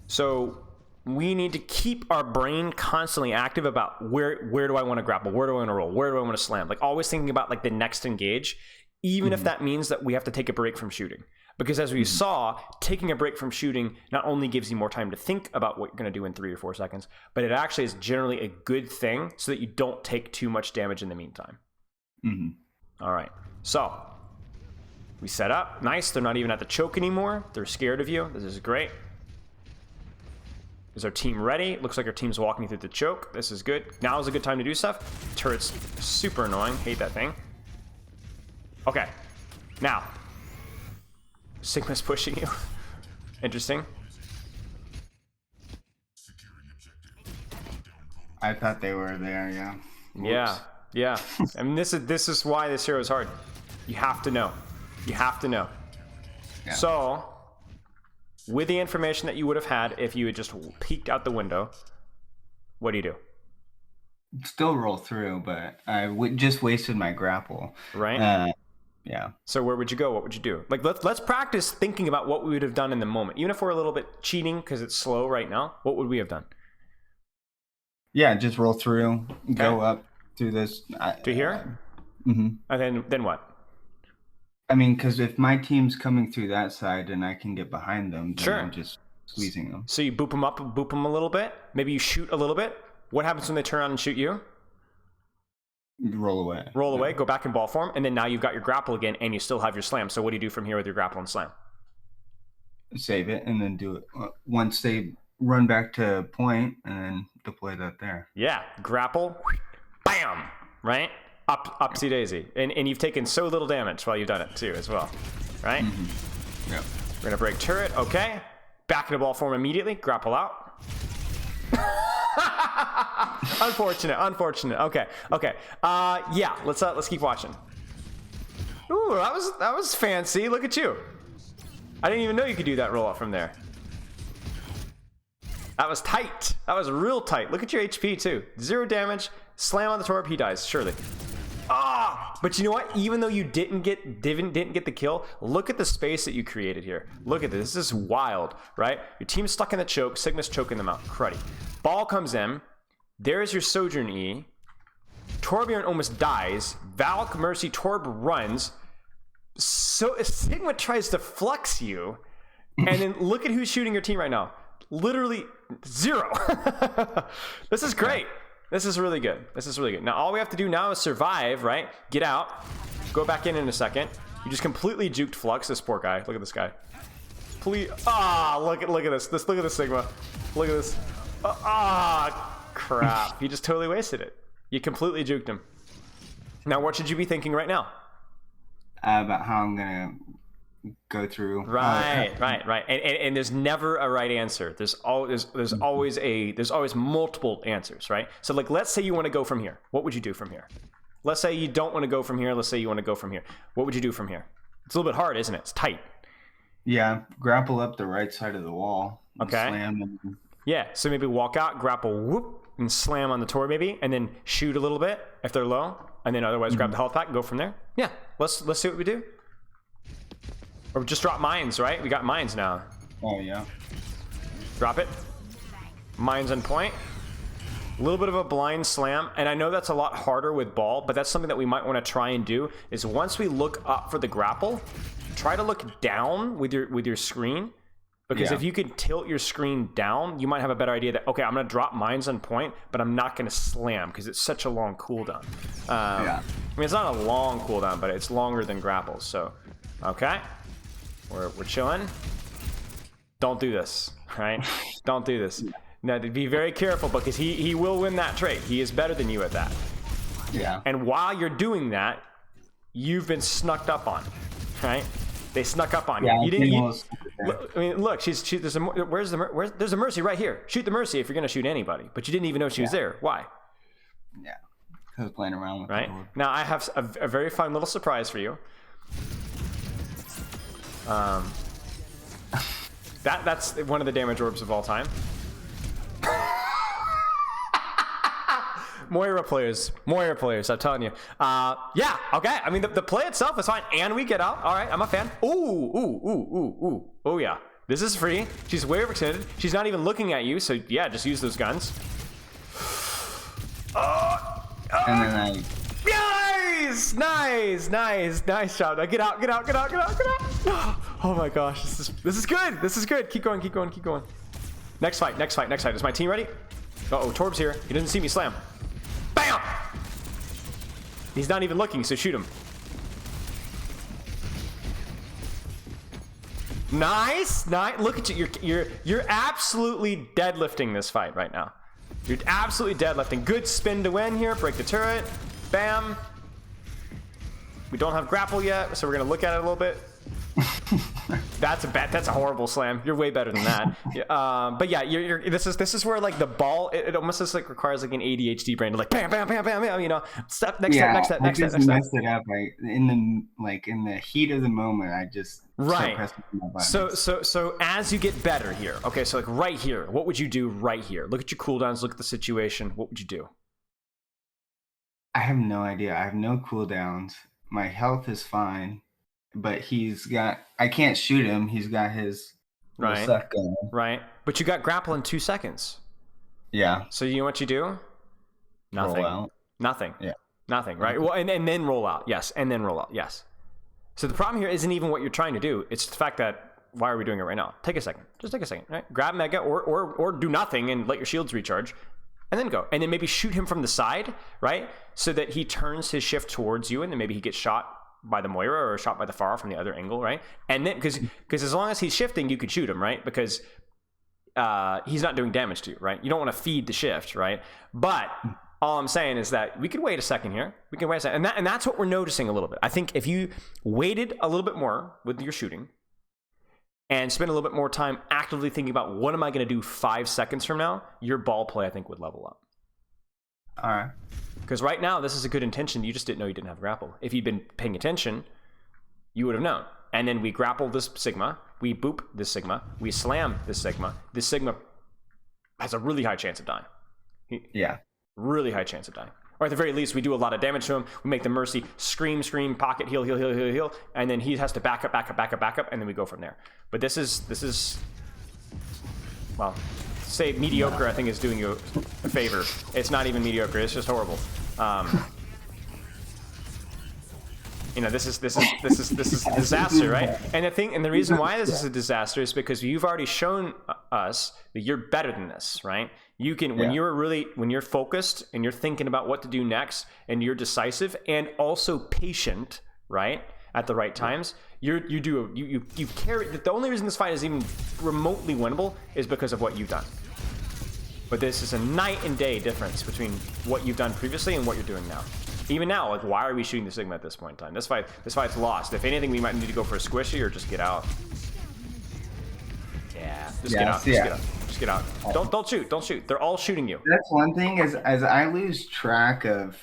S1: So we need to keep our brain constantly active about where do I want to grapple, where do I want to roll, where do I want to slam? Like always thinking about like the next engage, even if that means that we have to take a break from shooting. Because as we saw, taking a break from shooting not only gives you more time to think about what you're going to do in 3 or 4 seconds, but it actually is generally a good thing so that you don't take too much damage in the meantime. All right, so we set up. Nice. They're not even at the choke anymore. They're scared of you. This is great. Is our team ready? Looks like our team's walking through the choke. This is good. Now is a good time to do stuff. Turret's super annoying. Hate that thing. Okay, now Sigma's pushing you. Interesting.
S2: I thought they were there. Yeah. Whoops.
S1: Yeah. I mean, this is why this hero is hard. You have to know. Yeah. So, with the information that you would have had if you had just peeked out the window, what do you do?
S2: Still roll through, but I just wasted my grapple.
S1: Right.
S2: Yeah.
S1: So where would you go? What would you do? Like let's practice thinking about what we would have done in the moment, even if we're a little bit cheating because it's slow right now. What would we have done?
S2: Yeah, just roll through, go up through this.
S1: To here? And then what?
S2: I mean, because if my team's coming through that side and I can get behind them, then I'm just squeezing them.
S1: So you boop them up, boop them a little bit. Maybe you shoot a little bit. What happens when they turn around and shoot you?
S2: Roll away.
S1: Roll away, go back in ball form, and then now you've got your grapple again, and you still have your slam. So what do you do from here with your grapple and slam?
S2: Save it, and then do it. Once they run back to point, and then deploy that there.
S1: Yeah, grapple, bam, right? Upsy daisy. And you've taken so little damage while you've done it too as well, right?
S2: Yeah.
S1: We're going to break turret, okay. Back into ball form immediately, grapple out. Unfortunate. Okay. Yeah, let's keep watching. Ooh, that was fancy. Look at you. I didn't even know you could do that roll up from there. That was tight. That was real tight. Look at your HP too. 0 damage. Slam on the torp, he dies, surely. But you know what? Even though you didn't get the kill, look at the space that you created here. Look at this. This is wild, right? Your team's stuck in the choke. Sigma's choking them out. Cruddy. Ball comes in. There's your Sojourn E. Torbjorn almost dies. Valk, Mercy, Torb runs. So Sigma tries to flux you. And then look at who's shooting your team right now. Literally 0. This is great. This is really good. Now all we have to do now is survive, right? Get out. Go back in a second. You just completely juked Flux, this poor guy. Look at this guy. Please. Look at this. Look at this Sigma. Look at this. Crap. You just totally wasted it. You completely juked him. Now what should you be thinking right now?
S2: About how I'm gonna go through.
S1: Right. And there's never a right answer. There's always multiple answers, right? So like, let's say you want to go from here. What would you do from here? Let's say you don't want to go from here. Let's say you want to go from here. What would you do from here? It's a little bit hard, isn't it? It's tight.
S2: Yeah, grapple up the right side of the wall.
S1: Okay.
S2: Slam and...
S1: Yeah, so maybe walk out, grapple, whoop, and slam on the tor maybe, and then shoot a little bit if they're low, and then otherwise grab the health pack and go from there. Yeah, let's see what we do. Or just drop mines, right? We got mines now.
S2: Oh, yeah.
S1: Drop it. Mines on point. A little bit of a blind slam. And I know that's a lot harder with ball, but that's something that we might want to try and do, is once we look up for the grapple, try to look down with your screen Because if you could tilt your screen down, you might have a better idea that, okay, I'm going to drop mines on point, but I'm not going to slam because it's such a long cooldown. I mean, it's not a long cooldown, but it's longer than grapples. So, okay. We're chilling. Don't do this, right? Don't do this. Now, be very careful because he will win that trade. He is better than you at that.
S2: Yeah.
S1: And while you're doing that, you've been snuck up on, right? They snuck up on you. You didn't. I mean, look. There's a Mercy right here. Shoot the Mercy if you're gonna shoot anybody. But you didn't even know she was there. Why?
S2: Yeah. I was playing around with
S1: right now. I have a very fun little surprise for you. That's one of the damage orbs of all time. Moira players, I'm telling you. Yeah, okay. I mean, the play itself is fine, and we get out. All right, I'm a fan. Ooh. Oh, yeah. This is free. She's way overextended. She's not even looking at you, so yeah, just use those guns.
S2: And then
S1: Nice shot. Now get out. Oh my gosh, this is good. Keep going. Next fight. Is my team ready? Uh-oh, Torb's here. He doesn't see me slam. Bam! He's not even looking, so shoot him. Nice. Look at you. You're absolutely deadlifting this fight right now. You're absolutely deadlifting. Good spin to win here. Break the turret. Bam. We don't have grapple yet, so we're gonna look at it a little bit. That's a horrible slam. You're way better than that. But yeah, this is where like the ball, it almost just like requires like an ADHD brain to like bam, you know, step next step.
S2: Messed it up. In the heat of the moment, I just start pressing my buttons.
S1: So as you get better here, okay, so like right here, what would you do right here? Look at your cooldowns, look at the situation. What would you do?
S2: I have no idea. I have no cooldowns. My health is fine. But I can't shoot him. He's got his stuff going.
S1: Right. But you got grapple in 2 seconds.
S2: Yeah.
S1: So you know what you do? Nothing.
S2: Roll out.
S1: Nothing.
S2: Yeah.
S1: Nothing, right? Well, and then roll out. Yes. And then roll out. Yes. So the problem here isn't even what you're trying to do. It's the fact that, why are we doing it right now? Take a second. Just take a second, right? Grab Mega or do nothing and let your shields recharge. And then go. And then maybe shoot him from the side, right? So that he turns his shift towards you and then maybe he gets shot by the Moira or shot by the Pharah from the other angle, right? And then because as long as he's shifting, you could shoot him, right? Because he's not doing damage to you, right? You don't want to feed the shift, right? But all I'm saying is that we could wait a second here. We can wait a second, and that's what we're noticing a little bit. I think if you waited a little bit more with your shooting and spend a little bit more time actively thinking about what am I going to do 5 seconds from now, your ball play I think would level up.
S2: All right.
S1: Because right now, this is a good intention. You just didn't know you didn't have grapple. If you'd been paying attention, you would have known. And then we grapple this Sigma. We boop this Sigma. We slam this Sigma. This Sigma has a really high chance of dying.
S2: Yeah.
S1: Really high chance of dying. Or at the very least, we do a lot of damage to him. We make the Mercy scream, pocket, heal. And then he has to back up. And then we go from there. But this is well... say mediocre, I think is doing you a favor. It's not even mediocre, it's just horrible. You know, this is a disaster, right? And the reason why this is a disaster is because you've already shown us that you're better than this, right? You can when you're focused and you're thinking about what to do next and you're decisive and also patient, right? At the right times, you carry. The only reason this fight is even remotely winnable is because of what you've done. But this is a night and day difference between what you've done previously and what you're doing now. Even now, like, why are we shooting the Sigma at this point in time? This fight's lost. If anything, we might need to go for a squishy or just get out. Yeah, just get out. Don't shoot. They're all shooting you.
S2: That's one thing is as I lose track of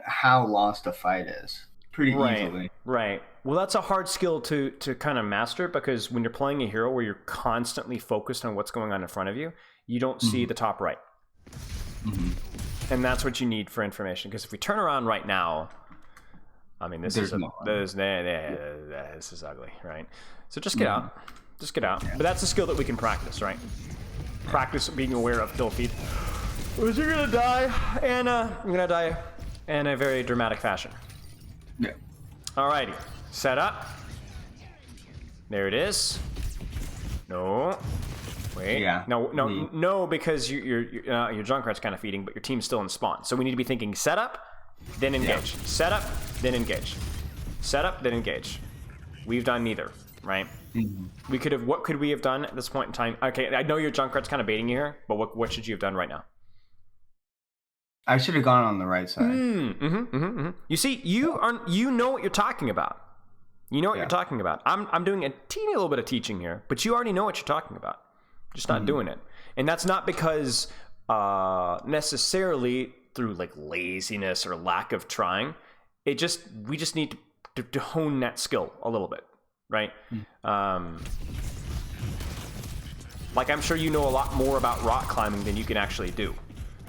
S2: how lost a fight is. Pretty easily.
S1: Right. Well, that's a hard skill to kind of master because when you're playing a hero where you're constantly focused on what's going on in front of you, you don't see the top right. And that's what you need for information. Because if we turn around right now, I mean, this is ugly, right? So just get out. Just get out. Yeah. But that's a skill that we can practice, right? Practice being aware of kill feed. Because you're going to die, and I'm going to die in a very dramatic fashion.
S2: Yeah.
S1: Alrighty. Set up. There it is. No. Wait.
S2: Yeah.
S1: No, because your Junkrat's kind of feeding, but your team's still in spawn. So we need to be thinking setup, then engage. Yeah. Setup, then engage. Setup, then engage. We've done neither, right? Mm-hmm. We could have. What could we have done at this point in time? Okay, I know your Junkrat's kind of baiting you here, but what should you have done right now?
S2: I should have gone on the right side.
S1: You see, you know what you're talking about. You know what you're talking about. I'm doing a teeny little bit of teaching here, but you already know what you're talking about. Just not doing it. And that's not because necessarily through like laziness or lack of trying. We just need to hone that skill a little bit, right? Like I'm sure you know a lot more about rock climbing than you can actually do.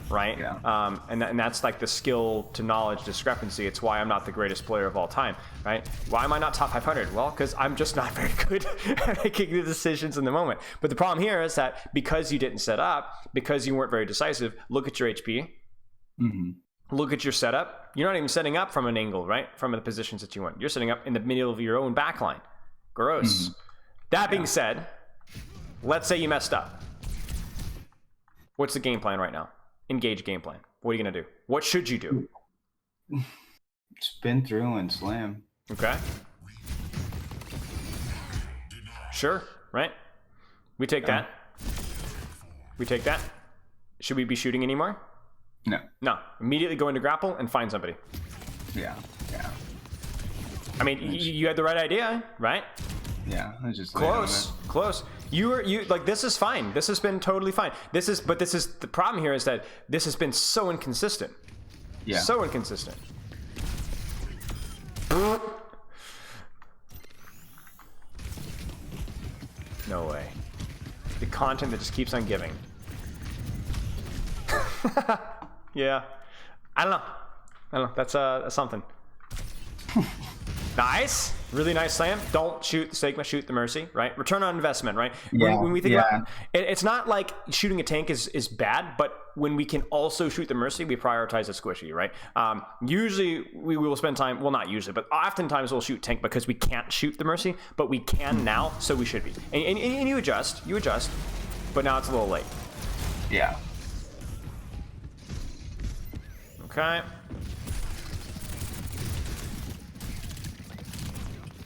S1: Right? Yeah. And that's like the skill to knowledge discrepancy. It's why I'm not the greatest player of all time, right? Why am I not top 500? Well, because I'm just not very good at making the decisions in the moment. But the problem here is that because you didn't set up, because you weren't very decisive, look at your HP, look at your setup. You're not even setting up from an angle, right? From the positions that you want. You're setting up in the middle of your own backline. Gross. That being said, let's say you messed up. What's the game plan right now? Engage game plan. What are you going to do? What should you do?
S2: Spin through and slam.
S1: Okay. Sure, right? We take that. We take that. Should we be shooting anymore? No. Immediately go into grapple and find somebody.
S2: Yeah.
S1: I mean, you had the right idea, right?
S2: Yeah, I was just
S1: close. You like this is fine. This has been totally fine. This is the problem here is that this has been so inconsistent. Yeah. So inconsistent. No way. The content that just keeps on giving. Yeah. I don't know. That's something. Nice. Really nice slam. Don't shoot the Sigma, shoot the Mercy, right? Return on investment, right?
S2: Yeah,
S1: when we think about it, it's not like shooting a tank is bad, but when we can also shoot the Mercy, we prioritize the squishy, right? Usually we will spend time, well, not usually, but oftentimes we'll shoot tank because we can't shoot the Mercy, but we can now, so we should be. And you adjust, but now it's a little late.
S2: Yeah.
S1: Okay.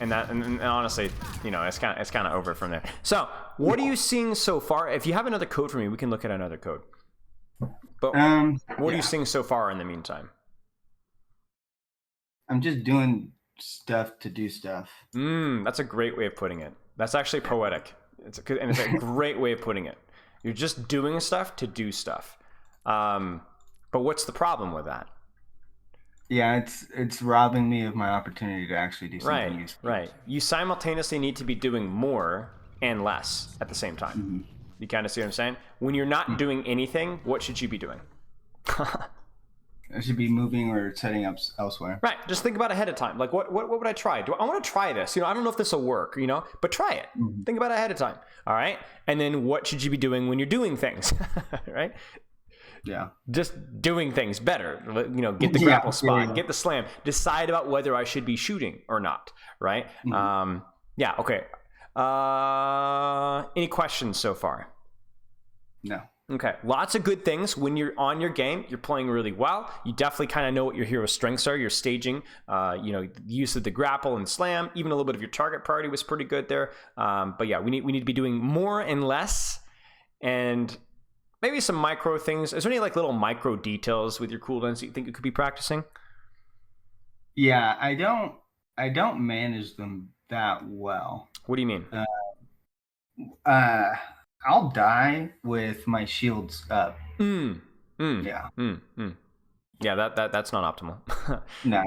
S1: And honestly, it's kind of over from there. So, what are you seeing so far? If you have another code for me, we can look at another code. But what are you seeing so far in the meantime?
S2: I'm just doing stuff to do stuff.
S1: That's a great way of putting it. That's actually poetic. It's a great way of putting it. You're just doing stuff to do stuff. But what's the problem with that?
S2: Yeah, it's robbing me of my opportunity to actually do something useful.
S1: Right. You simultaneously need to be doing more and less at the same time. You kind of see what I'm saying? When you're not doing anything, what should you be doing?
S2: I should be moving or setting up elsewhere.
S1: Right. Just think about ahead of time. Like, what would I try? I want to try this. I don't know if this will work, but try it. Think about it ahead of time. All right. And then what should you be doing when you're doing things? Right.
S2: Yeah.
S1: Just doing things better. Get the grapple spot, get the slam, decide about whether I should be shooting or not. Right. Okay. Any questions so far?
S2: No.
S1: Okay. Lots of good things. When you're on your game, you're playing really well. You definitely kind of know what your hero's strengths are. Your staging, the use of the grapple and slam, even a little bit of your target priority was pretty good there. But yeah, we need to be doing more and less, and maybe some micro things. Is there any like little micro details with your cooldowns that you think you could be practicing?
S2: Yeah, I don't manage them that well.
S1: What do you mean?
S2: I'll die with my shields up. Yeah.
S1: Yeah, that's not optimal.
S2: No,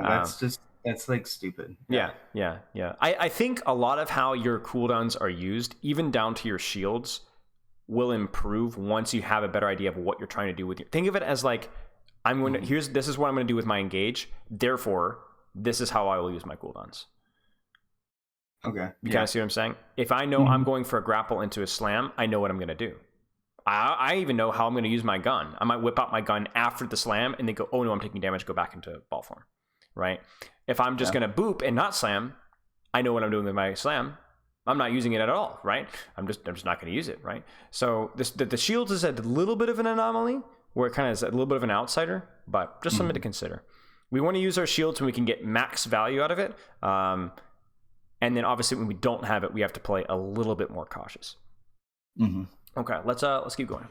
S2: that's like stupid.
S1: Yeah. I think a lot of how your cooldowns are used, even down to your shields, will improve once you have a better idea of what you're trying to do with your. Think of it as like, this is what I'm going to do with my engage. Therefore, this is how I will use my cooldowns.
S2: Okay.
S1: You kind of see what I'm saying? If I know I'm going for a grapple into a slam, I know what I'm going to do. I even know how I'm going to use my gun. I might whip out my gun after the slam and then go, oh no, I'm taking damage, go back into ball form. Right? If I'm just going to boop and not slam, I know what I'm doing with my slam. I'm not using it at all, right? I'm just not going to use it, right? So the shields is a little bit of an anomaly, where it kind of is a little bit of an outsider, but just something to consider. We want to use our shields when we can get max value out of it. And then obviously when we don't have it, we have to play a little bit more cautious. Okay, let's keep going.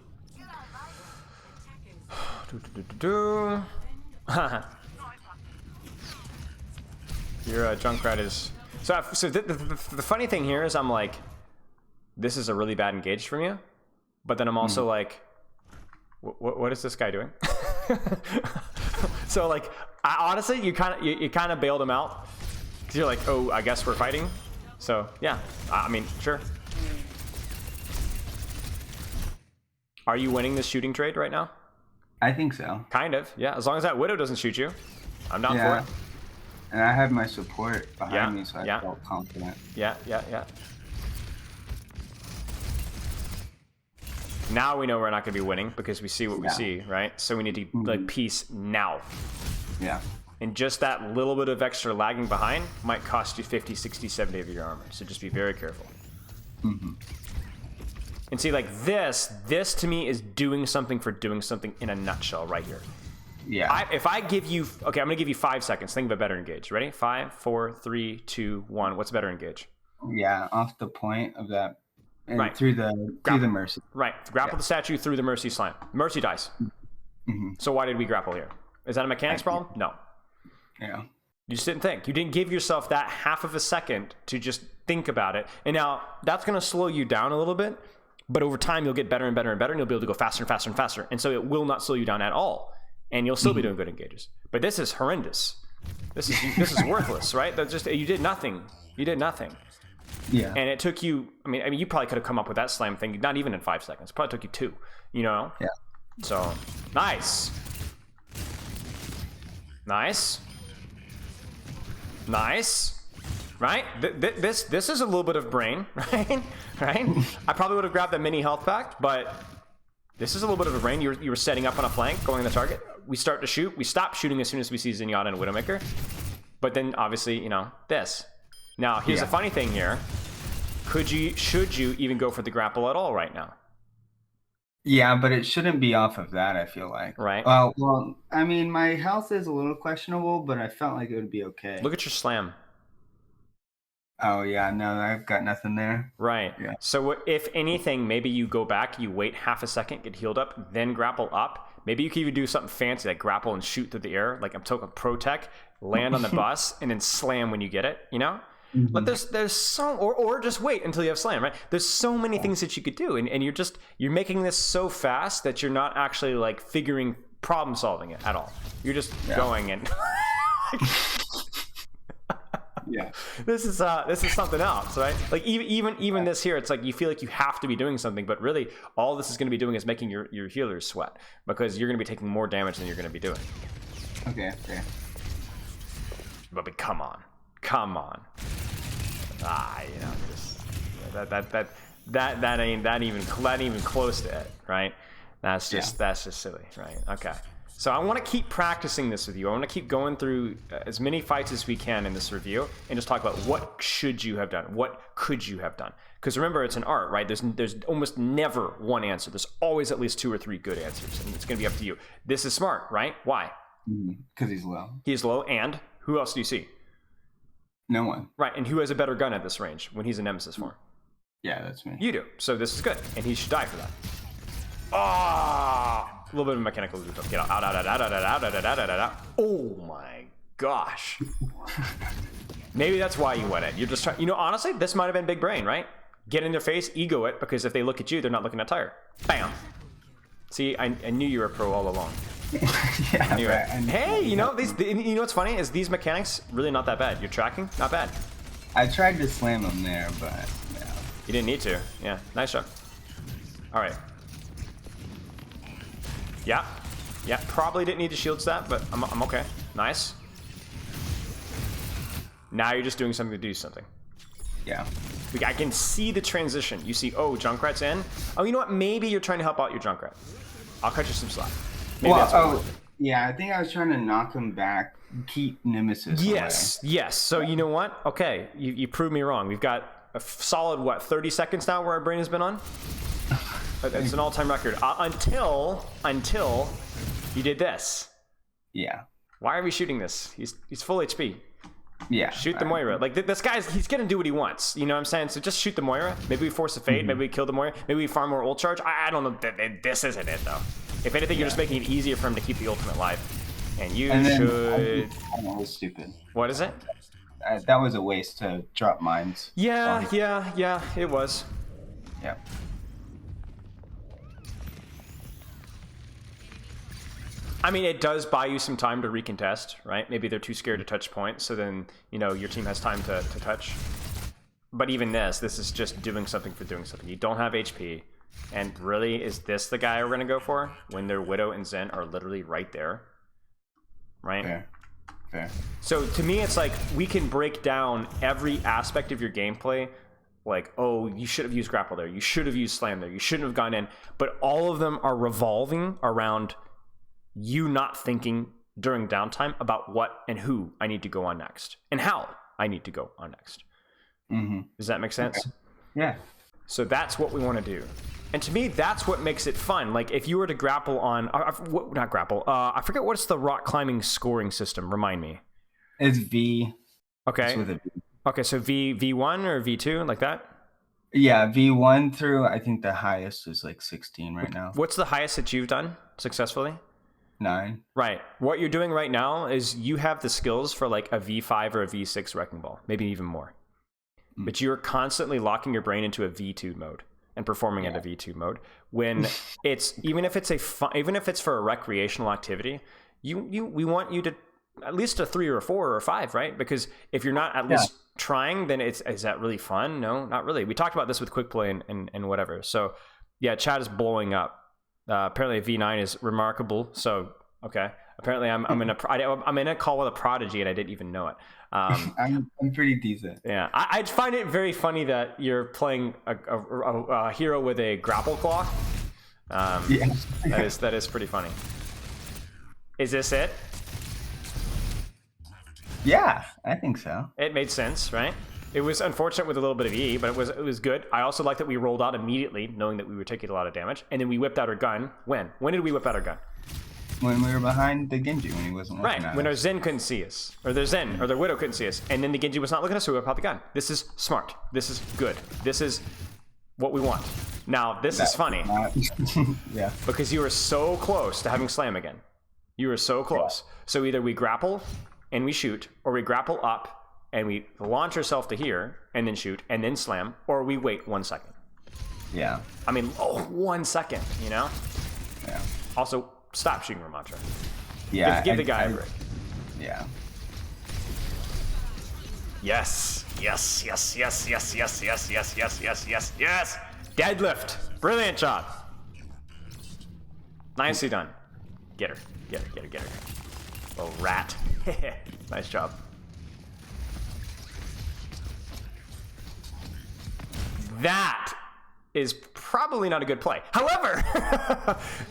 S1: Your Junkrat is... So the funny thing here is I'm like, this is a really bad engage from you. But then I'm also like, what is this guy doing? So like, honestly, you kind of bailed him out. Because you're like, oh, I guess we're fighting. So yeah, I mean, sure. Are you winning this shooting trade right now?
S2: I think so.
S1: Kind of, yeah. As long as that Widow doesn't shoot you, I'm down for it.
S2: And I have my support behind me, so I felt confident.
S1: Yeah. Now we know we're not going to be winning because we see what we see, right? So we need to like piece now.
S2: Yeah.
S1: And just that little bit of extra lagging behind might cost you 50, 60, 70 of your armor. So just be very careful. And see, like this to me is doing something for doing something in a nutshell right here.
S2: Yeah.
S1: If I give you, okay, I'm going to give you 5 seconds. Think of a better engage. Ready? 5, 4, 3, 2, 1. What's a better engage?
S2: Yeah, off the point of that. And
S1: right.
S2: Through the Mercy.
S1: Right. Grapple the statue through the Mercy slam. Mercy dies. So why did we grapple here? Is that a mechanics problem? No.
S2: Yeah.
S1: You just didn't think. You didn't give yourself that half of a second to just think about it. And now that's going to slow you down a little bit. But over time, you'll get better and better and better. And you'll be able to go faster and faster and faster. And so it will not slow you down at all. And you'll still be doing good engages. But this is horrendous. This is worthless, right? That's just, you did nothing. You did nothing.
S2: Yeah.
S1: And it took you, I mean, you probably could have come up with that slam thing, not even in 5 seconds. It probably took you 2, you know?
S2: Yeah.
S1: So, nice. Nice. Nice. Right? This is a little bit of brain, right? Right? I probably would have grabbed that mini health pack, but this is a little bit of a brain. You were setting up on a flank, going to the target. We start to shoot. We stop shooting as soon as we see Zenyatta and Widowmaker. But then, obviously, you know, this. Now, here's the funny thing here. Should you even go for the grapple at all right now?
S2: Yeah, but it shouldn't be off of that, I feel like.
S1: Right.
S2: Well, I mean, my health is a little questionable, but I felt like it would be okay.
S1: Look at your slam.
S2: Oh, yeah, no, I've got nothing there.
S1: Right. Yeah. So if anything, maybe you go back, you wait half a second, get healed up, then grapple up. Maybe you can even do something fancy like grapple and shoot through the air, like I'm talking pro tech, land on the bus, and then slam when you get it, you know? But there's so, or just wait until you have slam, right? There's so many things that you could do, and you're making this so fast that you're not actually like figuring problem solving it at all. You're just going and this is something else, right? Like even this here, it's like you feel like you have to be doing something, but really all this is going to be doing is making your healers sweat because you're going to be taking more damage than you're going to be doing.
S2: Okay.
S1: But come on. You know, just that ain't even close to it, right? That's just silly, right? Okay. So I want to keep practicing this with you. I want to keep going through as many fights as we can in this review and just talk about what should you have done, what could you have done. Because remember, it's an art, right? There's almost never one answer. There's always at least 2 or 3 good answers, and it's going to be up to you. This is smart, right? Why?
S2: Because he's low.
S1: He's low, and who else do you see?
S2: No one.
S1: Right, and who has a better gun at this range when he's in Nemesis form?
S2: Yeah, that's me.
S1: You do. So this is good, and he should die for that. Ah! A little bit of a mechanical loop. Get out. Oh my gosh. Maybe that's why you went it. You're just trying. You know, honestly, this might have been big brain, right? Get in their face, ego it, because if they look at you, they're not looking at tire. Bam. See, I knew you were a pro all along.
S2: I knew it.
S1: Hey, you know what's funny is these mechanics really not that bad. Your tracking, not bad.
S2: I tried to slam him there, but yeah.
S1: You didn't need to. Yeah, nice job. All right. Yeah, probably didn't need to shield stat, but I'm okay. Nice. Now you're just doing something to do something.
S2: Yeah.
S1: I can see the transition. You see, oh, Junkrat's in. Oh, you know what? Maybe you're trying to help out your Junkrat. I'll cut you some slack. Maybe
S2: yeah, I think I was trying to knock him back, keep Nemesis
S1: away. Yes. So you know what? Okay, you proved me wrong. We've got a solid, what, 30 seconds now where our brain has been on? It's an all-time record. Until you did this.
S2: Yeah.
S1: Why are we shooting this? He's full HP.
S2: Yeah.
S1: Shoot the Moira. Like, this guy's, he's going to do what he wants. You know what I'm saying? So just shoot the Moira. Maybe we force a fade. Maybe we kill the Moira. Maybe we farm more ult charge. I don't know. This isn't it, though. If anything, you're just making it easier for him to keep the ultimate live. And you should...
S2: That was stupid.
S1: What is it?
S2: That was a waste to drop mines.
S1: Yeah, it was.
S2: Yeah.
S1: I mean, it does buy you some time to recontest, right? Maybe they're too scared to touch points, so then, you know, your team has time to touch. But even this is just doing something for doing something. You don't have HP, and really, is this the guy we're going to go for when their Widow and Zen are literally right there? Right?
S2: Fair.
S1: So to me, it's like we can break down every aspect of your gameplay. Like, oh, you should have used grapple there. You should have used slam there. You shouldn't have gone in. But all of them are revolving around you not thinking during downtime about what and who I need to go on next and how I need to go on next. Does that make sense?
S2: Okay. Yeah.
S1: So that's what we want to do. And to me, that's what makes it fun. Like, if you were to grapple on... not grapple. I forget what's the rock climbing scoring system. Remind me.
S2: It's V.
S1: Okay.
S2: It's with a V.
S1: Okay, so V1 or V2, like that?
S2: Yeah, V1 through, I think the highest is like 16 right now.
S1: What's the highest that you've done successfully?
S2: 9.
S1: Right. What you're doing right now is you have the skills for like a V5 or a V6 Wrecking Ball. Maybe even more. But you're constantly locking your brain into a V2 mode. And performing at a V2 mode when it's even if it's for a recreational activity, we want you to at least a 3 or a 4 or a 5, right? Because if you're not at least trying, then is that really fun? No, not really. We talked about this with quick play and whatever. So yeah, chat is blowing up. Apparently V9 is remarkable. So okay, apparently I'm in a call with a prodigy and I didn't even know it.
S2: I'm pretty decent.
S1: Yeah, I find it very funny that you're playing a hero with a grapple claw. That is pretty funny. Is this it?
S2: Yeah, I think so.
S1: It made sense, right? It was unfortunate with a little bit of E, but it was good. I also like that we rolled out immediately, knowing that we were taking a lot of damage, and then we whipped out our gun. When did we whip out our gun?
S2: When we were behind the Genji, when he wasn't looking at us.
S1: When our Zen couldn't see us, or their Zen, or their Widow couldn't see us, and then the Genji was not looking at us, so we whipped out the gun. This is smart. This is good. This is what we want. Now, this is funny.
S2: Yeah.
S1: Because you were so close to having slam again. You were so close. Yeah. So either we grapple and we shoot, or we grapple up and we launch ourselves to here and then shoot and then slam, or we wait 1 second.
S2: Yeah.
S1: I mean, 1 second, you know?
S2: Yeah.
S1: Also, stop shooting Ramatra.
S2: Yeah.
S1: Give the guy a break.
S2: Yeah.
S1: Yes. Deadlift. Brilliant job. Nicely done. Get her. Oh, rat. Nice job. That is probably not a good play. However,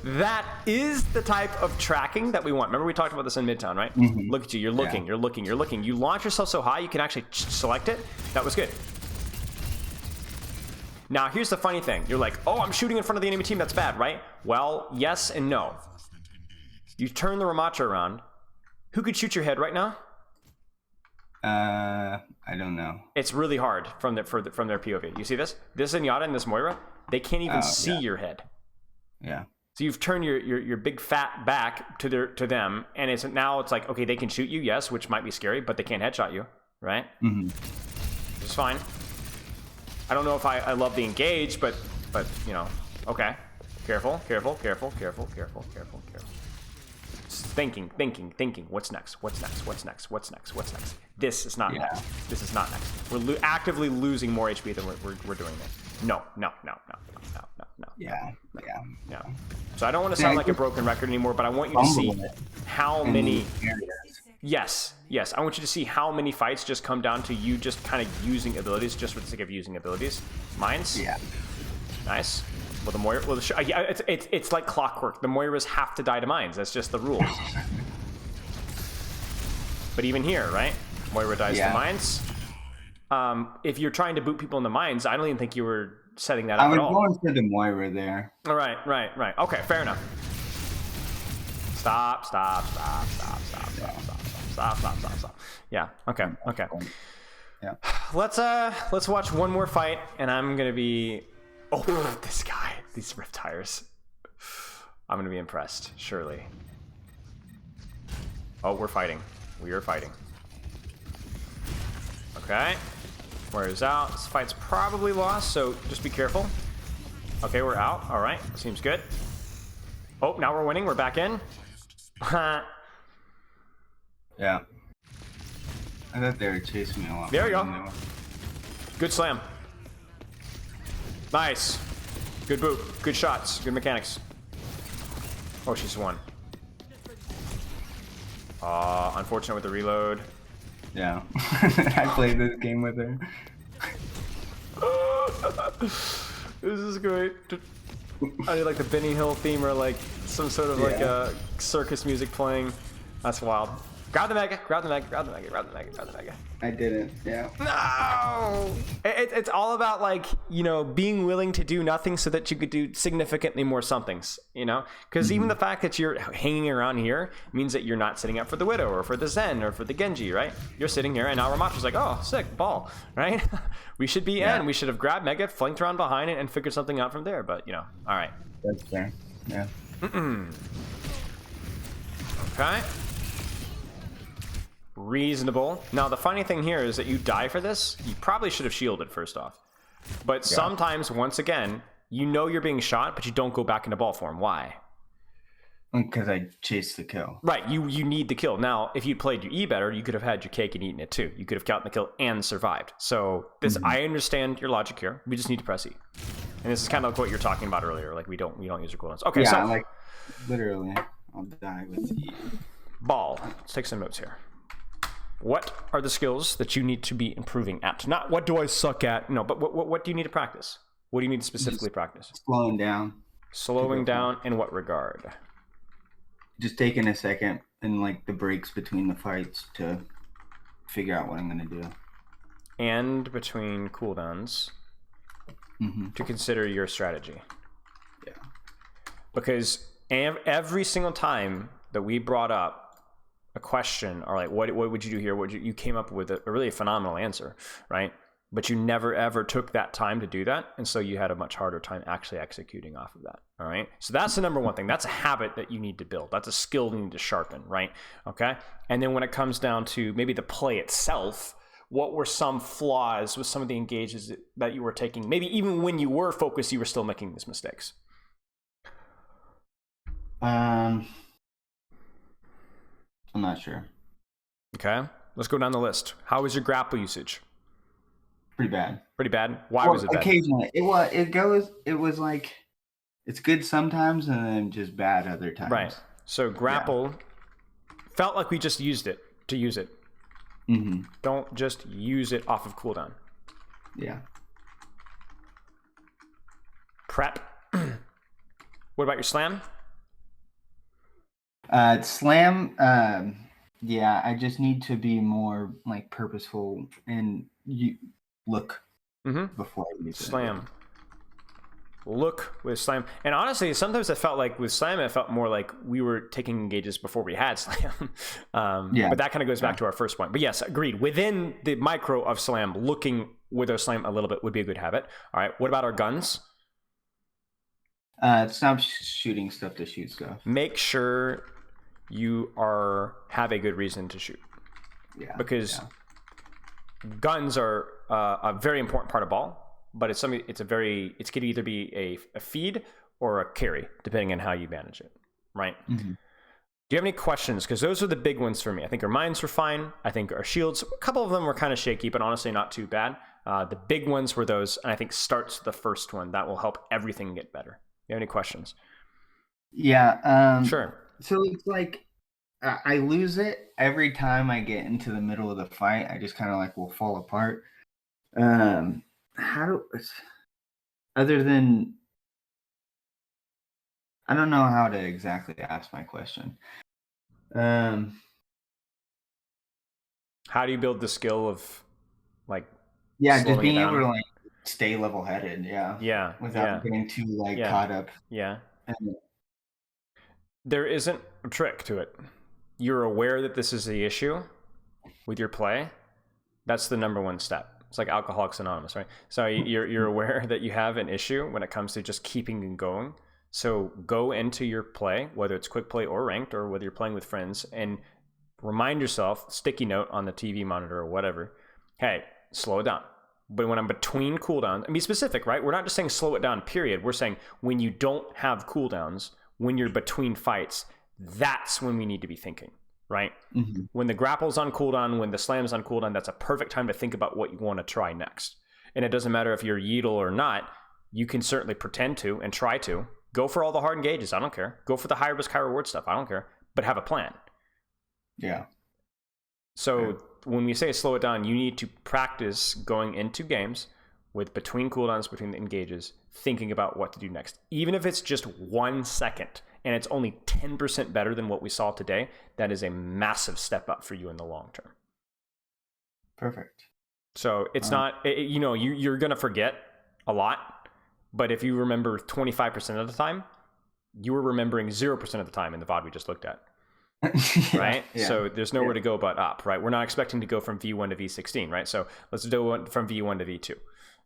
S1: that is the type of tracking that we want. Remember we talked about this in Midtown, right? Look at you. You're looking. You launch yourself so high you can actually select it. That was good. Now, here's the funny thing. You're like, oh, I'm shooting in front of the enemy team. That's bad, right? Well, yes and no. You turn the Ramatra around. Who could shoot your head right now?
S2: I don't know.
S1: It's really hard from their POV. You see this? This Zenyatta and this Moira, they can't even see your head.
S2: Yeah.
S1: So you've turned your big fat back to them, and it's like, okay, they can shoot you, yes, which might be scary, but they can't headshot you, right? Which is fine. I don't know if I love the engage, but you know, okay. Careful. Thinking. What's next? This is not next. This is not next. We're actively losing more HP than we're doing it. No.
S2: Yeah.
S1: So I don't want to sound like a broken record anymore, but I want you to see how many. Yes. I want you to see how many fights just come down to you just kind of using abilities just for the sake of using abilities. Mines.
S2: Yeah.
S1: Nice. Well, the Moira, it's like clockwork. The Moiras have to die to mines. That's just the rules. But even here, right? Moira dies to mines. if you're trying to boot people in the mines, I don't even think you were setting that up
S2: I
S1: at
S2: was
S1: all.
S2: going for the Moira there.
S1: All right. Okay, fair enough. Stop. Yeah. Okay.
S2: Yeah.
S1: Let's watch one more fight, and I'm gonna be. Oh, this guy. These rift tires. I'm gonna be impressed, surely. Oh, we're fighting. We are fighting. Okay. Warrior's out. This fight's probably lost, so just be careful. Okay, we're out. All right. Seems good. Oh, now we're winning. We're back in.
S2: Yeah. I thought they were chasing me a lot.
S1: There you go. Good slam. Nice. Good boot. Good shots. Good mechanics. Oh, she's won. Unfortunate with the reload.
S2: Yeah. I played this game with her.
S1: This is great. I need like the Benny Hill theme or like some sort of like a circus music playing. That's wild. Grab the mega, grab the mega, grab the mega, grab the mega, grab the mega.
S2: I didn't, yeah.
S1: No! It's all about like, you know, being willing to do nothing so that you could do significantly more somethings, you know? Because even the fact that you're hanging around here means that you're not sitting up for the Widow or for the Zen or for the Genji, right? You're sitting here and now Ramachu's like, oh, sick, ball, right? We should be in. We should have grabbed mega, flanked around behind it, and figured something out from there, but, you know, all right.
S2: That's fair, yeah.
S1: Okay. Reasonable. Now, the funny thing here is that you die for this. You probably should have shielded first off. But sometimes, once again, you know you're being shot, but you don't go back into ball form. Why?
S2: Because I chased the kill.
S1: Right. You need the kill. Now, if you played your E better, you could have had your cake and eaten it too. You could have gotten the kill and survived. So this, I understand your logic here. We just need to press E. And this is kind of like what you're talking about earlier. Like we don't use your cooldowns. Okay.
S2: Yeah,
S1: so
S2: like literally, I'll die with E.
S1: Ball. Let's take some notes here. What are the skills that you need to be improving at? Not what do I suck at? No, but what do you need to practice? What do you need to specifically practice?
S2: Slowing down.
S1: Slowing down in what regard?
S2: Just taking a second and like the breaks between the fights to figure out what I'm going to do.
S1: And between cooldowns to consider your strategy.
S2: Yeah.
S1: Because every single time that we brought up a question or like what would you do here, you came up with a really phenomenal answer, right? But you never ever took that time to do that, and so you had a much harder time actually executing off of that. All right, so that's the number one thing. That's a habit that you need to build. That's a skill you need to sharpen, right? Okay. And then when it comes down to maybe the play itself, what were some flaws with some of the engages that you were taking? Maybe even when you were focused, you were still making these mistakes.
S2: I'm not sure.
S1: Okay, let's go down the list. How was your grapple usage?
S2: Pretty bad.
S1: Pretty bad? Why was it bad?
S2: Occasionally. It was like, it's good sometimes and then just bad other times.
S1: Right. So grapple felt like we just used it to use it. Don't just use it off of cooldown.
S2: Yeah.
S1: Prep. What about your slam?
S2: Slam, yeah, I just need to be more like purposeful and look before I use
S1: slam. Look with slam. And honestly, sometimes I felt like with slam, it felt more like we were taking engages before we had slam. But that kind of goes back to our first point. But yes, agreed. Within the micro of slam, looking with our slam a little bit would be a good habit. All right. What about our guns?
S2: Stop shooting stuff to shoot stuff.
S1: Make sure you have a good reason to shoot.
S2: Yeah.
S1: Because guns are a very important part of ball, but it could either be a feed or a carry, depending on how you manage it, right? Do you have any questions? Because those are the big ones for me. I think our mines were fine. I think our shields, a couple of them were kind of shaky, but honestly not too bad. The big ones were those, and I think starts the first one. That will help everything get better. You have any questions?
S2: Yeah.
S1: Sure.
S2: So it's like I lose it every time I get into the middle of the fight. I just kind of like will fall apart. Other than, I don't know how to exactly ask my question.
S1: How do you build the skill of like
S2: Yeah, just
S1: slowing it
S2: being able
S1: down.
S2: to like stay level headed,
S1: Yeah,
S2: without
S1: yeah,
S2: getting too like
S1: yeah,
S2: caught up.
S1: yeah.
S2: And,
S1: There isn't a trick to it. You're aware that this is the issue with your play. That's the number one step. It's like Alcoholics Anonymous, right? So you're aware that you have an issue when it comes to just keeping it going. So go into your play, whether it's quick play or ranked, or whether you're playing with friends, and remind yourself, sticky note on the TV monitor or whatever, hey, slow it down. But when I'm between cooldowns, and be specific, right? We're not just saying slow it down, period. We're saying when you don't have cooldowns, when you're between fights, that's when we need to be thinking, right?
S2: mm-hmm.
S1: When the grapple's on cooldown, when the slam's on cooldown, that's a perfect time to think about what you want to try next. And it doesn't matter if you're Yeetle or not, you can certainly pretend to and try to. Go for all the hard engages, I don't care. Go for the high risk, high reward stuff, I don't care. But have a plan.
S2: Yeah.
S1: So when we say slow it down, you need to practice going into games with between cooldowns, between the engages, thinking about what to do next. Even if it's just 1 second and it's only 10% better than what we saw today, that is a massive step up for you in the long term.
S2: Perfect.
S1: So it's not, you're going to forget a lot, but if you remember 25% of the time, you were remembering 0% of the time in the VOD we just looked at. Right? Yeah. So there's nowhere to go but up, right? We're not expecting to go from V1 to V16, right? So let's do it from V1 to V2.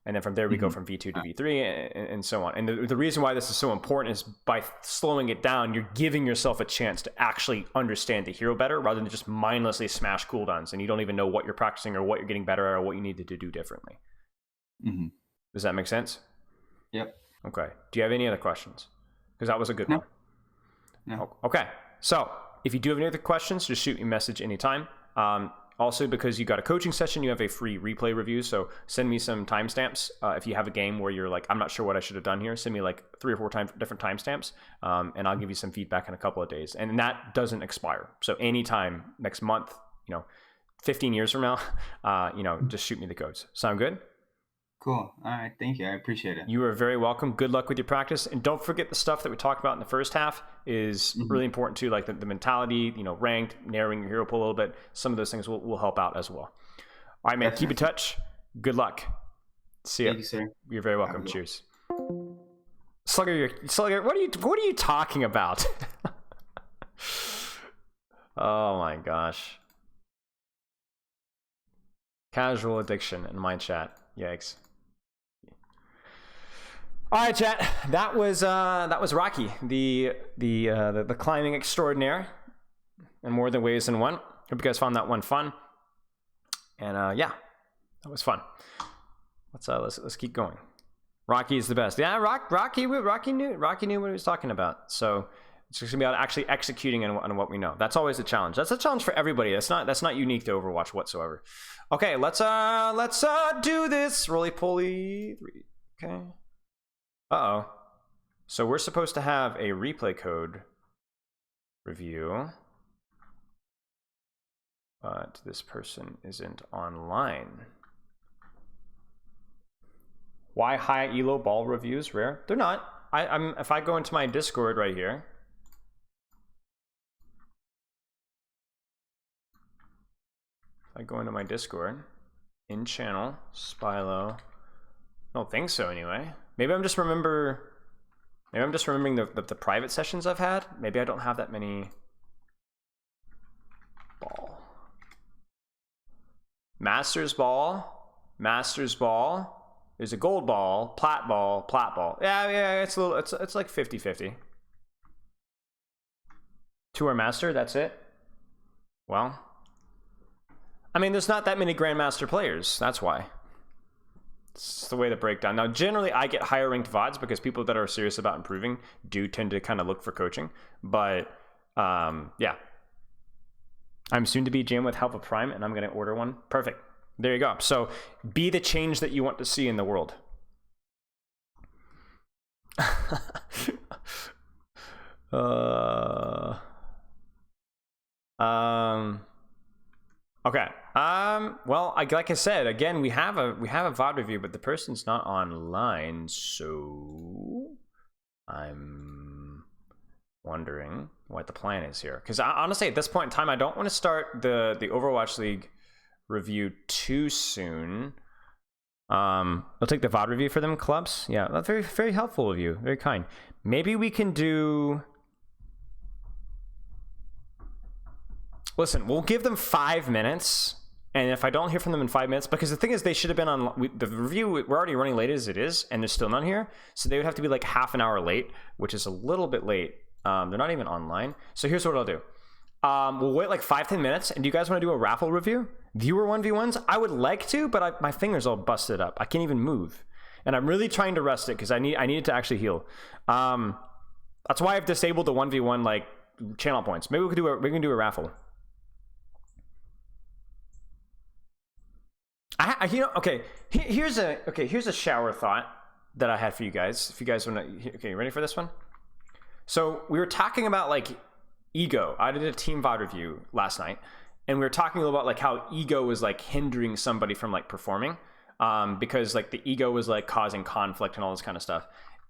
S1: And then from there, we go from V2 to V3 and so on. And the reason why this is so important is by slowing it down, you're giving yourself a chance to actually understand the hero better rather than just mindlessly smash cooldowns and you don't even know what you're practicing or what you're getting better at or what you needed to do differently.
S2: Mm-hmm.
S1: Does that make sense?
S2: Yep.
S1: Okay. Do you have any other questions? Because that was a good one. No. Okay. So if you do have any other questions, just shoot me a message anytime. Also, because you got a coaching session, you have a free replay review. So send me some timestamps. If you have a game where you're like, I'm not sure what I should have done here, send me like 3 or 4 different timestamps, and I'll give you some feedback in a couple of days. And that doesn't expire. So anytime next month, 15 years from now, just shoot me the codes. Sound good?
S2: Cool. All right. Thank you. I appreciate it.
S1: You are very welcome. Good luck with your practice. And don't forget the stuff that we talked about in the first half is really important too, like the mentality, ranked, narrowing your hero pool a little bit. Some of those things will help out as well. All right, man. Definitely. Keep in touch. Good luck. See ya.
S2: Thank you, sir.
S1: You're very welcome. Cheers. Slugger, what are you talking about? Oh my gosh. Casual addiction in my chat. Yikes. All right, chat. That was Rocky, the climbing extraordinaire, in more than ways than one. Hope you guys found that one fun. And yeah, that was fun. Let's keep going. Rocky is the best. Yeah, Rocky knew what he was talking about. So it's just gonna be about actually executing on what we know. That's always a challenge. That's a challenge for everybody. That's not unique to Overwatch whatsoever. Okay, let's do this. Roly poly 3. Okay. Uh-oh. So we're supposed to have a replay code review, but this person isn't online. Why high elo ball reviews rare? They're not. If I go into my Discord right here, if I go into my Discord, in channel, Spylo, I don't think so anyway. Maybe I'm just remembering the private sessions I've had. Maybe I don't have that many. Ball. Masters ball. There's a gold ball, plat ball. Yeah, it's like 50-50. 2 are master, that's it. Well, I mean, there's not that many Grandmaster players, that's why. It's the way to break down. Now, generally, I get higher ranked VODs because people that are serious about improving do tend to kind of look for coaching. But, yeah. I'm soon to be GM with help of Prime, and I'm going to order one. Perfect. There you go. So, be the change that you want to see in the world. Okay. Well, like I said, again, we have a VOD review, but the person's not online, so I'm wondering what the plan is here. Because honestly, at this point in time, I don't want to start the Overwatch League review too soon. I'll take the VOD review for them, clubs. Yeah, that's very, very helpful of you. Very kind. Maybe we can do... Listen, we'll give them 5 minutes, and if I don't hear from them in 5 minutes, because the thing is, they should have been on the review. We're already running late as it is, and there's still none here, so they would have to be like half an hour late, which is a little bit late. They're not even online. So here's what I'll do. We'll wait like 5-10 minutes, and do you guys want to do a raffle review? Viewer 1v1s? I would like to, but my fingers all busted up. I can't even move, and I'm really trying to rest it because I need it to actually heal. That's why I've disabled the 1v1 like channel points. Maybe we can do a raffle. Here's a shower thought that I had for you guys. If you guys want to, okay, you ready for this one? So we were talking about like ego. I did a team VOD review last night, and we were talking a little about like how ego was like hindering somebody from like performing, because like the ego was like causing conflict and all this kind of stuff.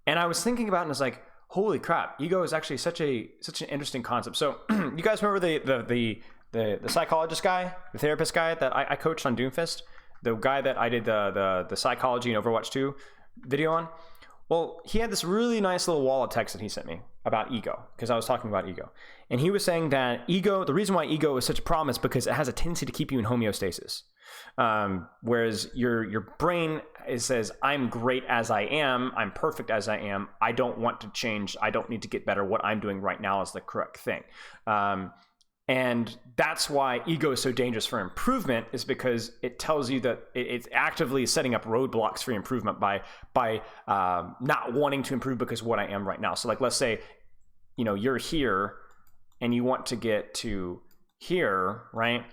S1: And I was thinking about it, and I was like, holy crap, ego is actually such an interesting concept. So you guys remember the psychologist guy, the therapist guy that I coached on Doomfist? The guy that I did the psychology in Overwatch 2 video on? Well, he had this really nice little wall of text that he sent me about ego, because I was talking about ego. And he was saying that ego, the reason why ego is such a problem is because it has a tendency to keep you in homeostasis. Whereas your brain says, I'm great as I am, I'm perfect as I am, I don't want to change, I don't need to get better, what I'm doing right now is the correct thing. And that's why ego is so dangerous for improvement, is because it tells you that it's actively setting up roadblocks for improvement by not wanting to improve because of what I am right now. So like, let's say, you're here and you want to get to here, right?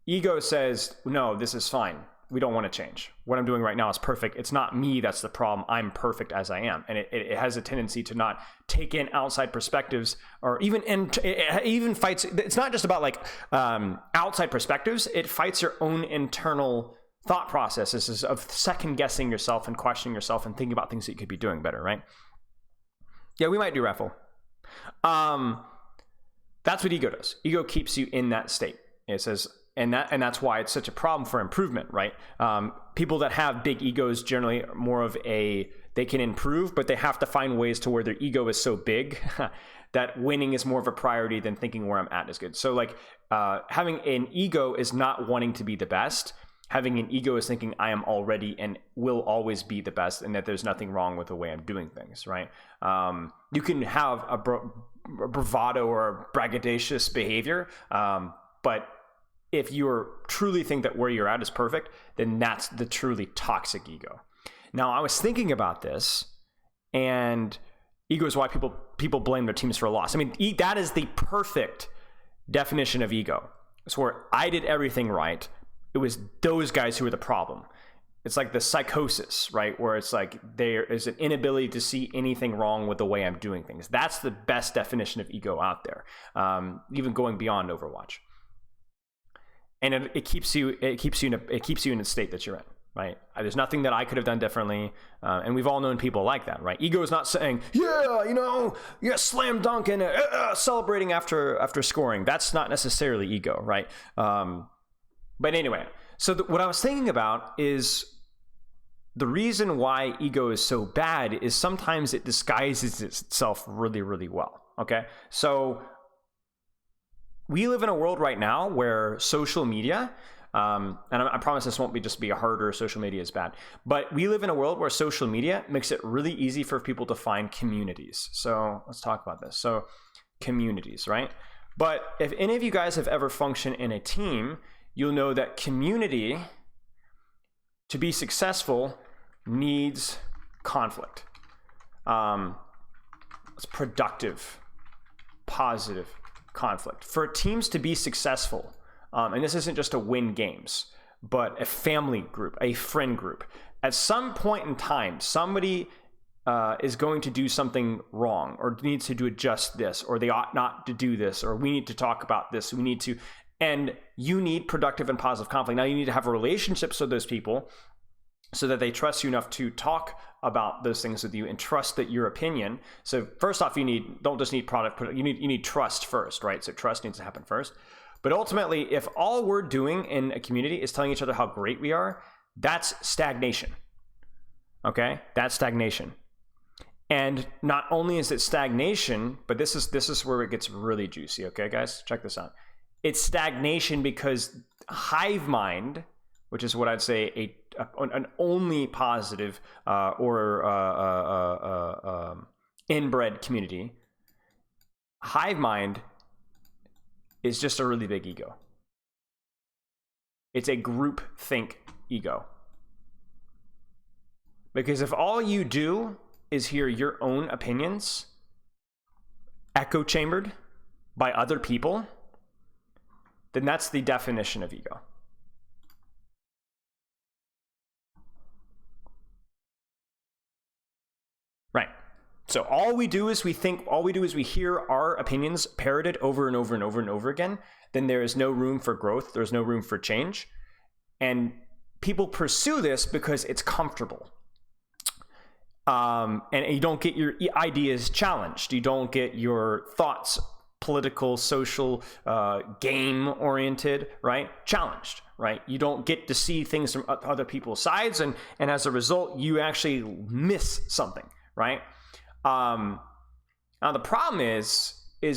S1: Ego says, no, this is fine. We don't want to change. What I'm doing right now is perfect. It's not me that's the problem. I'm perfect as I am. And it has a tendency to not take in outside perspectives, or it even fights. It's not just about like outside perspectives. It fights your own internal thought processes of second guessing yourself and questioning yourself and thinking about things that you could be doing better, right? Yeah, we might do raffle. That's what ego does. Ego keeps you in that state. It says, and that's why it's such a problem for improvement, right? People that have big egos generally are more of they can improve, but they have to find ways to where their ego is so big that winning is more of a priority than thinking where I'm at is good. So like having an ego is not wanting to be the best. Having an ego is thinking I am already and will always be the best, and that there's nothing wrong with the way I'm doing things, right? You can have a bravado or a braggadocious behavior, but if you truly think that where you're at is perfect, then that's the truly toxic ego. Now, I was thinking about this, and ego is why people blame their teams for a loss. I mean, that is the perfect definition of ego. It's where I did everything right. It was those guys who were the problem. It's like the psychosis, right? Where it's like there is an inability to see anything wrong with the way I'm doing things. That's the best definition of ego out there, even going beyond Overwatch. And it keeps you in a state that you're in, right? There's nothing that I could have done differently, and we've all known people like that, right? Ego is not saying, yeah, slam dunk and celebrating after scoring. That's not necessarily ego, right? But anyway, so what I was thinking about is the reason why ego is so bad is sometimes it disguises itself really, really well. Okay, so we live in a world right now where social media, and I promise this won't just be a harder social media is bad, but we live in a world where social media makes it really easy for people to find communities. So let's talk about this. So communities, right? But if any of you guys have ever functioned in a team, you'll know that community, to be successful, needs conflict. It's productive, positive conflict. For teams to be successful, and this isn't just to win games, but a family group, a friend group, at some point in time, somebody is going to do something wrong or needs to adjust this, or they ought not to do this, or we need to talk about this, and you need productive and positive conflict. Now you need to have relationships with those people so that they trust you enough to talk about those things with you and trust that your opinion. So first off, don't just need product, you need trust first, right? So trust needs to happen first. But ultimately, if all we're doing in a community is telling each other how great we are, That's stagnation. Okay? That's stagnation. And not only is it stagnation, but this is where it gets really juicy. Okay, guys? Check this out. It's stagnation because hive mind, which is what I'd say an only positive inbred community, hive mind is just a really big ego. It's a group think ego. Because if all you do is hear your own opinions echo chambered by other people, then that's the definition of ego. Right. So all we do is we hear our opinions parroted over and over and over and over again. Then there is no room for growth. There's no room for change. And people pursue this because it's comfortable. And you don't get your ideas challenged. You don't get your thoughts, political, social, game-oriented, right? Challenged, right? You don't get to see things from other people's sides. And as a result, you actually miss something, right? Now, the problem is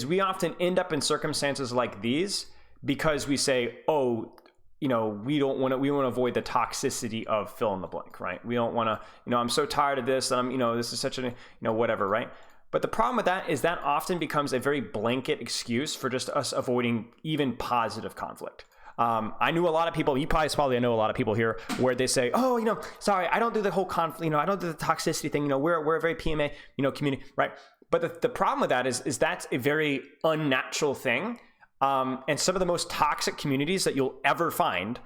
S1: we often end up in circumstances like these because we say, oh, we want to avoid the toxicity of fill in the blank, right? We don't want to, I'm so tired of this, and this is such a, whatever, right? But the problem with that is that often becomes a very blanket excuse for just us avoiding even positive conflict. I knew a lot of people, you probably know a lot of people here where they say, oh, sorry, I don't do the whole conflict, I don't do the toxicity thing, we're a very PMA, community, right? But the problem with that is that's a very unnatural thing. And some of the most toxic communities that you'll ever find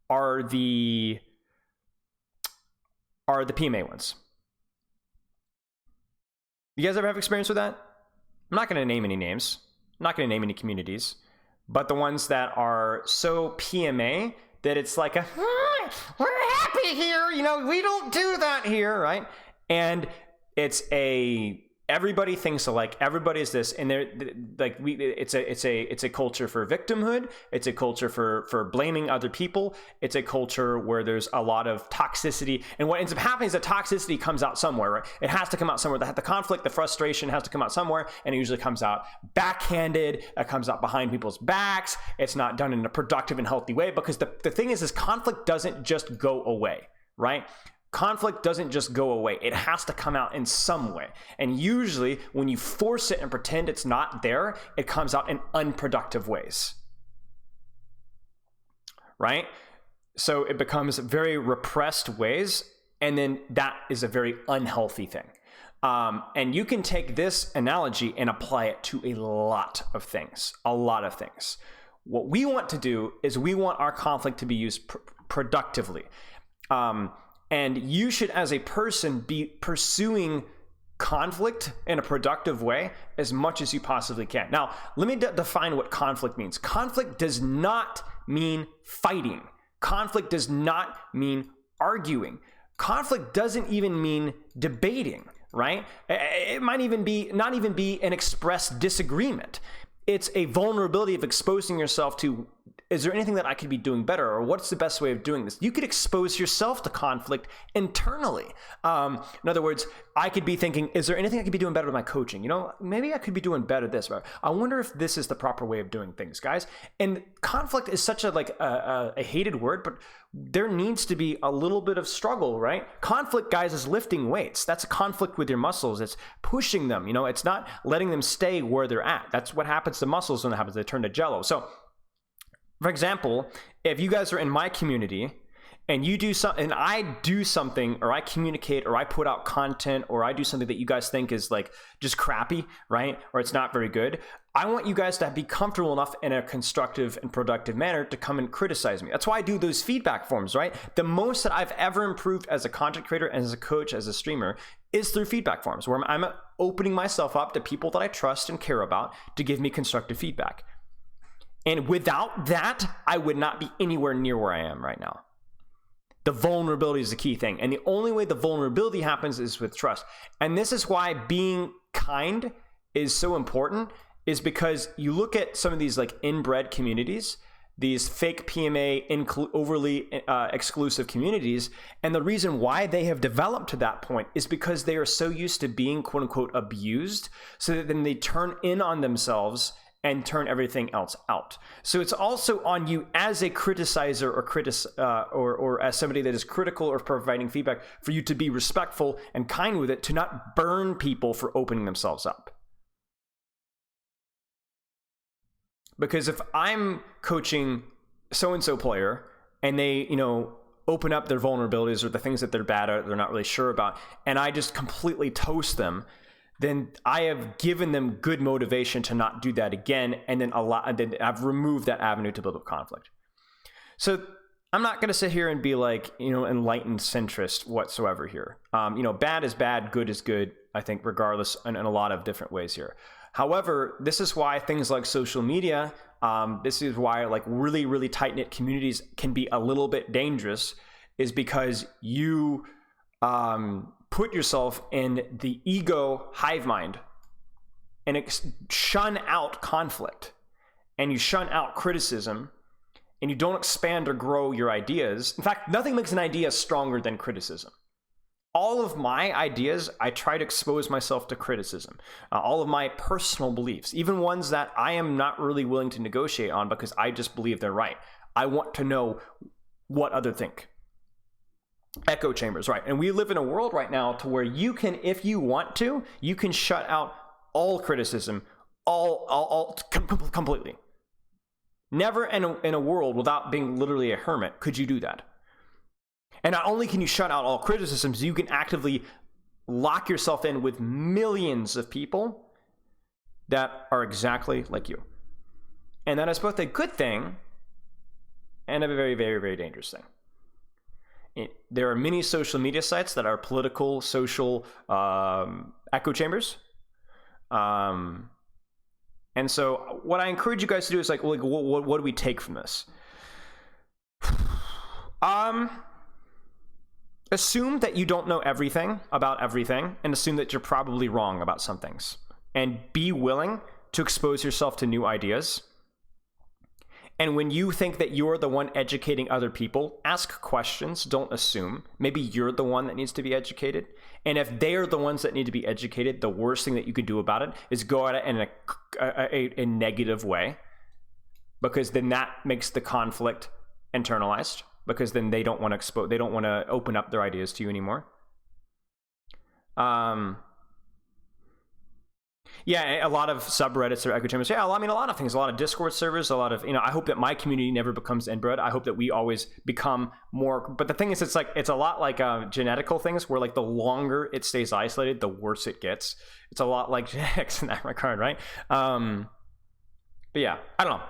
S1: are the PMA ones. You guys ever have experience with that? I'm not going to name any names. I'm not going to name any communities. But the ones that are so PMA that it's like we're happy here, we don't do that here, right? And it's everybody thinks alike. Everybody is this, and it's a culture for victimhood. It's a culture for blaming other people. It's a culture where there's a lot of toxicity, and what ends up happening is that toxicity comes out somewhere, right? It has to come out somewhere. The conflict, the frustration has to come out somewhere, and it usually comes out backhanded. It comes out behind people's backs. It's not done in a productive and healthy way, because the thing is conflict doesn't just go away, right? Conflict doesn't just go away. It has to come out in some way. And usually when you force it and pretend it's not there, it comes out in unproductive ways. Right? So it becomes very repressed ways, and then that is a very unhealthy thing. And you can take this analogy and apply it to a lot of things. What we want to do is we want our conflict to be used productively. And you should, as a person, be pursuing conflict in a productive way as much as you possibly can. Now, let me define what conflict means. Conflict does not mean fighting. Conflict does not mean arguing. Conflict doesn't even mean debating, right? It might not even be an expressed disagreement. It's a vulnerability of exposing yourself to, is there anything that I could be doing better? Or what's the best way of doing this? You could expose yourself to conflict internally. In other words, I could be thinking, is there anything I could be doing better with my coaching? Maybe I could be doing better this. I wonder if this is the proper way of doing things, guys. And conflict is such a hated word, but there needs to be a little bit of struggle, right? Conflict, guys, is lifting weights. That's a conflict with your muscles. It's pushing them. It's not letting them stay where they're at. That's what happens to muscles when it happens. They turn to jello. So, for example, if you guys are in my community and you do something, and I do something, or I communicate, or I put out content, or I do something that you guys think is just crappy, right? Or it's not very good, I want you guys to be comfortable enough in a constructive and productive manner to come and criticize me. That's why I do those feedback forms, right? The most that I've ever improved as a content creator, as a coach, as a streamer, is through feedback forms, where I'm opening myself up to people that I trust and care about to give me constructive feedback. And without that, I would not be anywhere near where I am right now. The vulnerability is the key thing. And the only way the vulnerability happens is with trust. And this is why being kind is so important, is because you look at some of these inbred communities, these fake PMA overly exclusive communities. And the reason why they have developed to that point is because they are so used to being quote unquote abused, so that then they turn in on themselves and turn everything else out. So it's also on you as a criticizer or as somebody that is critical or providing feedback, for you to be respectful and kind with it, to not burn people for opening themselves up. Because if I'm coaching so-and-so player and they, open up their vulnerabilities or the things that they're bad at, they're not really sure about, and I just completely toast them, then I have given them good motivation to not do that again, and then I've removed that avenue to build up conflict. So I'm not going to sit here and be like, enlightened centrist whatsoever here. Bad is bad, good is good, I think, regardless, in a lot of different ways here. However, this is why things like social media, this is why like really, really tight-knit communities can be a little bit dangerous, is because you put yourself in the ego hive mind and shun out conflict, and you shun out criticism, and you don't expand or grow your ideas. In fact, nothing makes an idea stronger than criticism. All of my ideas, I try to expose myself to criticism. All of my personal beliefs, even ones that I am not really willing to negotiate on because I just believe they're right. I want to know what others think. Echo chambers, right? And we live in a world right now to where you can, if you want to, you can shut out all criticism, completely. Never in a world without being literally a hermit could you do that. And not only can you shut out all criticisms, you can actively lock yourself in with millions of people that are exactly like you. And that is both a good thing and a very, very, very dangerous thing. There are many social media sites that are political, social echo chambers. And so what I encourage you guys to do is what do we take from this? Assume that you don't know everything about everything, and assume that you're probably wrong about some things. And be willing to expose yourself to new ideas. And when you think that you're the one educating other people, ask questions, don't assume. Maybe you're the one that needs to be educated. And if they're the ones that need to be educated, the worst thing that you could do about it is go at it in a negative way, because then that makes the conflict internalized. Because then they don't want to open up their ideas to you anymore. Yeah, a lot of subreddits or echo chambers. Yeah, I mean, a lot of things, a lot of Discord servers, a lot of, I hope that my community never becomes inbred. I hope that we always become more, but the thing is, it's a lot like genetical things, where like the longer it stays isolated, the worse it gets. It's a lot like genetics in that regard, right? But yeah, I don't know.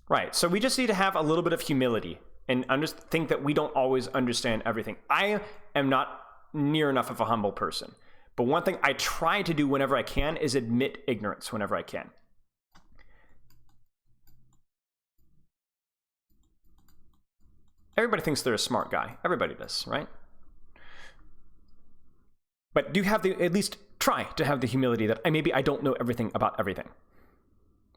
S1: Right, so we just need to have a little bit of humility and think that we don't always understand everything. I am not near enough of a humble person. But one thing I try to do whenever I can is admit ignorance whenever I can. Everybody thinks they're a smart guy. Everybody does, right? But do have at least try to have the humility that maybe I don't know everything about everything.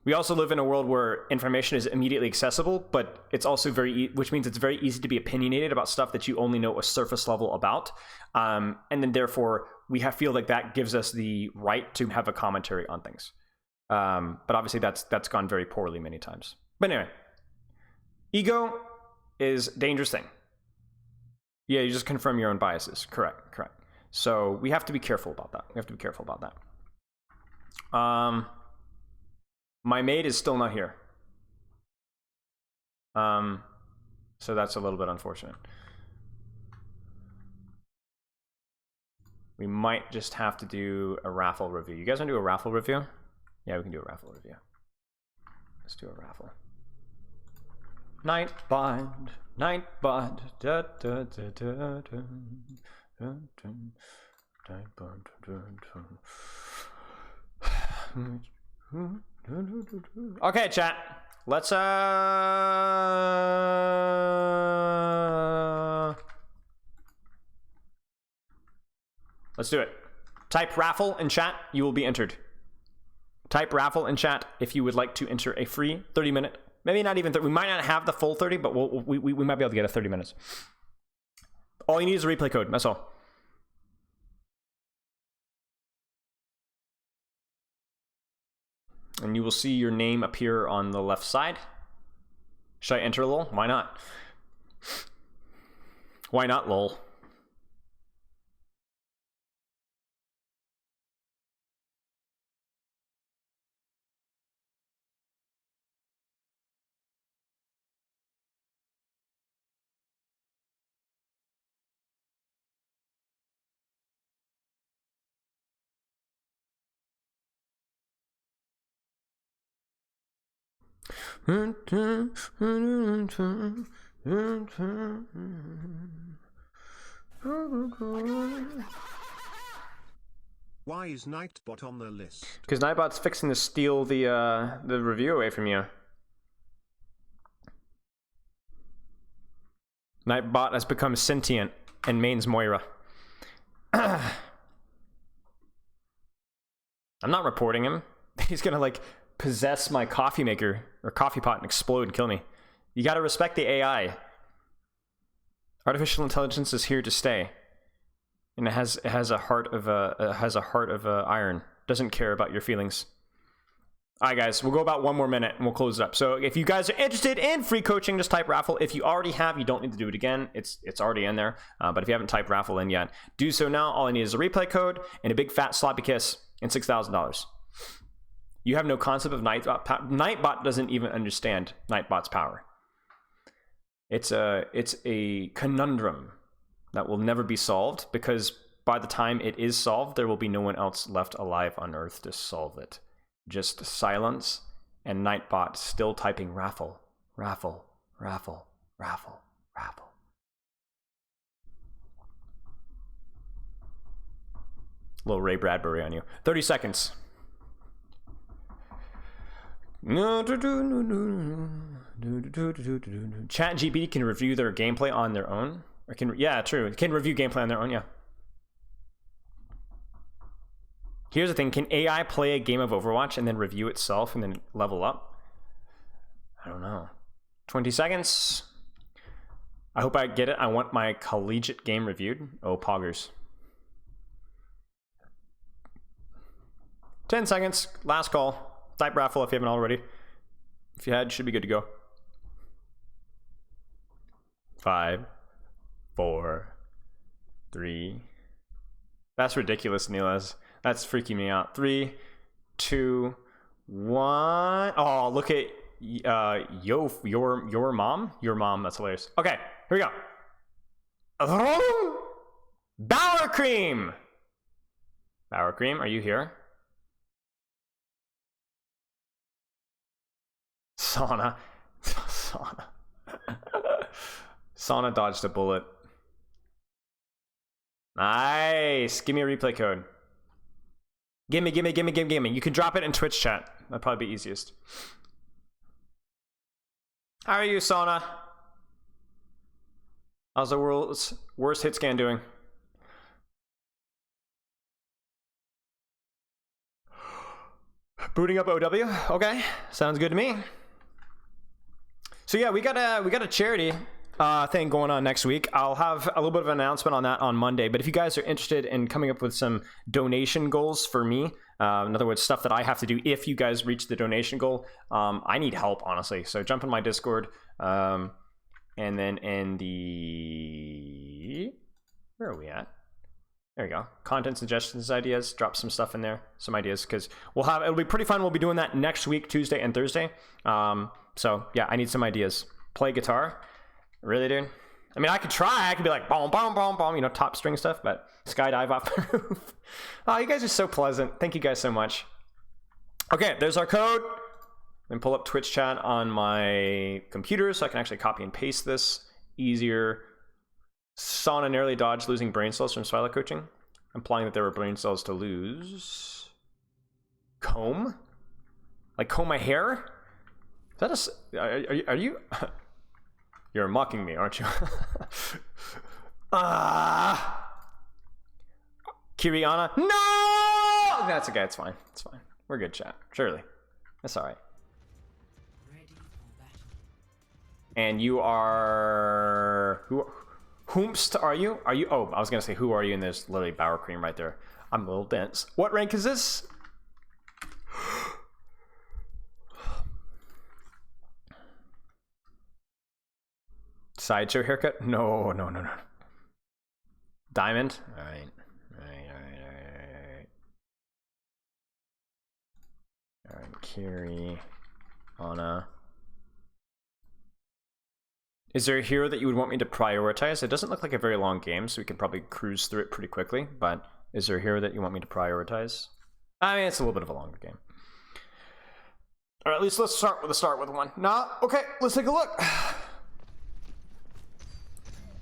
S1: We also live in a world where information is immediately accessible, but it's also which means it's very easy to be opinionated about stuff that you only know a surface level about. And then therefore we feel like that gives us the right to have a commentary on things. But obviously that's gone very poorly many times. But anyway, ego is a dangerous thing. Yeah, you just confirm your own biases. Correct. So we have to be careful about that. My maid is still not here. So that's a little bit unfortunate. We might just have to do a raffle review. You guys want to do a raffle review? Yeah, we can do a raffle review. Let's do a raffle. Nightbot, Nightbot, da da da da da. Okay, chat. Let's do it. Type raffle in chat, you will be entered. Type raffle in chat if you would like to enter a free 30-minute Maybe not even 30. We might not have the full 30, but we might be able to get a 30 minutes. All you need is a replay code. That's all. And you will see your name appear on the left side. Should I enter lol? Why not? Why not lol?
S3: Why is Nightbot on the list?
S1: Because Nightbot's fixing to steal the review away from you. Nightbot has become sentient and mains Moira. I'm not reporting him. He's gonna like possess my coffee maker or coffee pot and explode and kill me. You gotta respect the AI. Artificial intelligence is here to stay, and it has a heart of iron. Doesn't care about your feelings. All right, guys, we'll go about 1 more minute and we'll close it up. So if you guys are interested in free coaching, just type raffle. If you already have, you don't need to do it again. It's already in there. But if you haven't typed raffle in yet, do so now. All I need is a replay code and a big fat sloppy kiss and $6,000. You have no concept of Nightbot. Nightbot doesn't even understand Nightbot's power. It's a conundrum that will never be solved, because by the time it is solved, there will be no one else left alive on Earth to solve it. Just silence and Nightbot still typing raffle, raffle, raffle, raffle, raffle. Little Ray Bradbury on you. 30 seconds. ChatGPT can review their gameplay on their own. Or yeah, true. It can review gameplay on their own, yeah. Here's the thing, can AI play a game of Overwatch and then review itself and then level up? I don't know. 20 seconds. I hope I get it. I want my collegiate game reviewed. Oh, poggers. 10 seconds. Last call. Type raffle if you haven't already. If you had, you should be good to go. 5, 4, 3. That's ridiculous, Nilas. That's freaking me out. 3, 2, 1. Oh, look at your mom. Your mom. That's hilarious. Okay, here we go. Bauer Cream. Bauer Cream, are you here? Sauna. Sauna dodged a bullet. Nice. Give me a replay code. Gimme. You can drop it in Twitch chat. That'd probably be easiest. How are you, Sauna? How's the world's worst hit scan doing? Booting up OW. Okay, sounds good to me. So yeah, we got a charity thing going on next week. I'll have a little bit of an announcement on that on Monday. But if you guys are interested in coming up with some donation goals for me, in other words, stuff that I have to do if you guys reach the donation goal, I need help, honestly. So jump in my Discord, and then in the... Where are we at? There we go. Content suggestions, ideas. Drop some stuff in there, some ideas, because it'll be pretty fun. We'll be doing that next week, Tuesday and Thursday. So yeah, I need some ideas. Play guitar. Really, dude? I mean, I could try. I could be like, boom, boom, boom, boom, you know, top string stuff, but skydive off the roof. Oh, you guys are so pleasant. Thank you guys so much. Okay, there's our code. Then pull up Twitch chat on my computer so I can actually copy and paste this easier. Sauna narrowly dodged losing brain cells from Swila coaching, implying that there were brain cells to lose. Comb? Like comb my hair? Is that are you... You're mocking me, aren't you? Kiriana? No! That's okay, it's fine. It's fine. We're good, chat. Surely. That's alright.
S4: Ready for battle.
S1: And you are... Whomst are you? Are you... Oh, I was going to say, who are you? And there's literally Bower Cream right there. I'm a little dense. What rank is this? Sideshow haircut? No. Diamond? All right. All right, Kiri, Ana. Is there a hero that you would want me to prioritize? It doesn't look like a very long game, so we can probably cruise through it pretty quickly, but is there a hero that you want me to prioritize? I mean, it's a little bit of a longer game. All right, at least let's start with one. Nah, okay, let's take a look.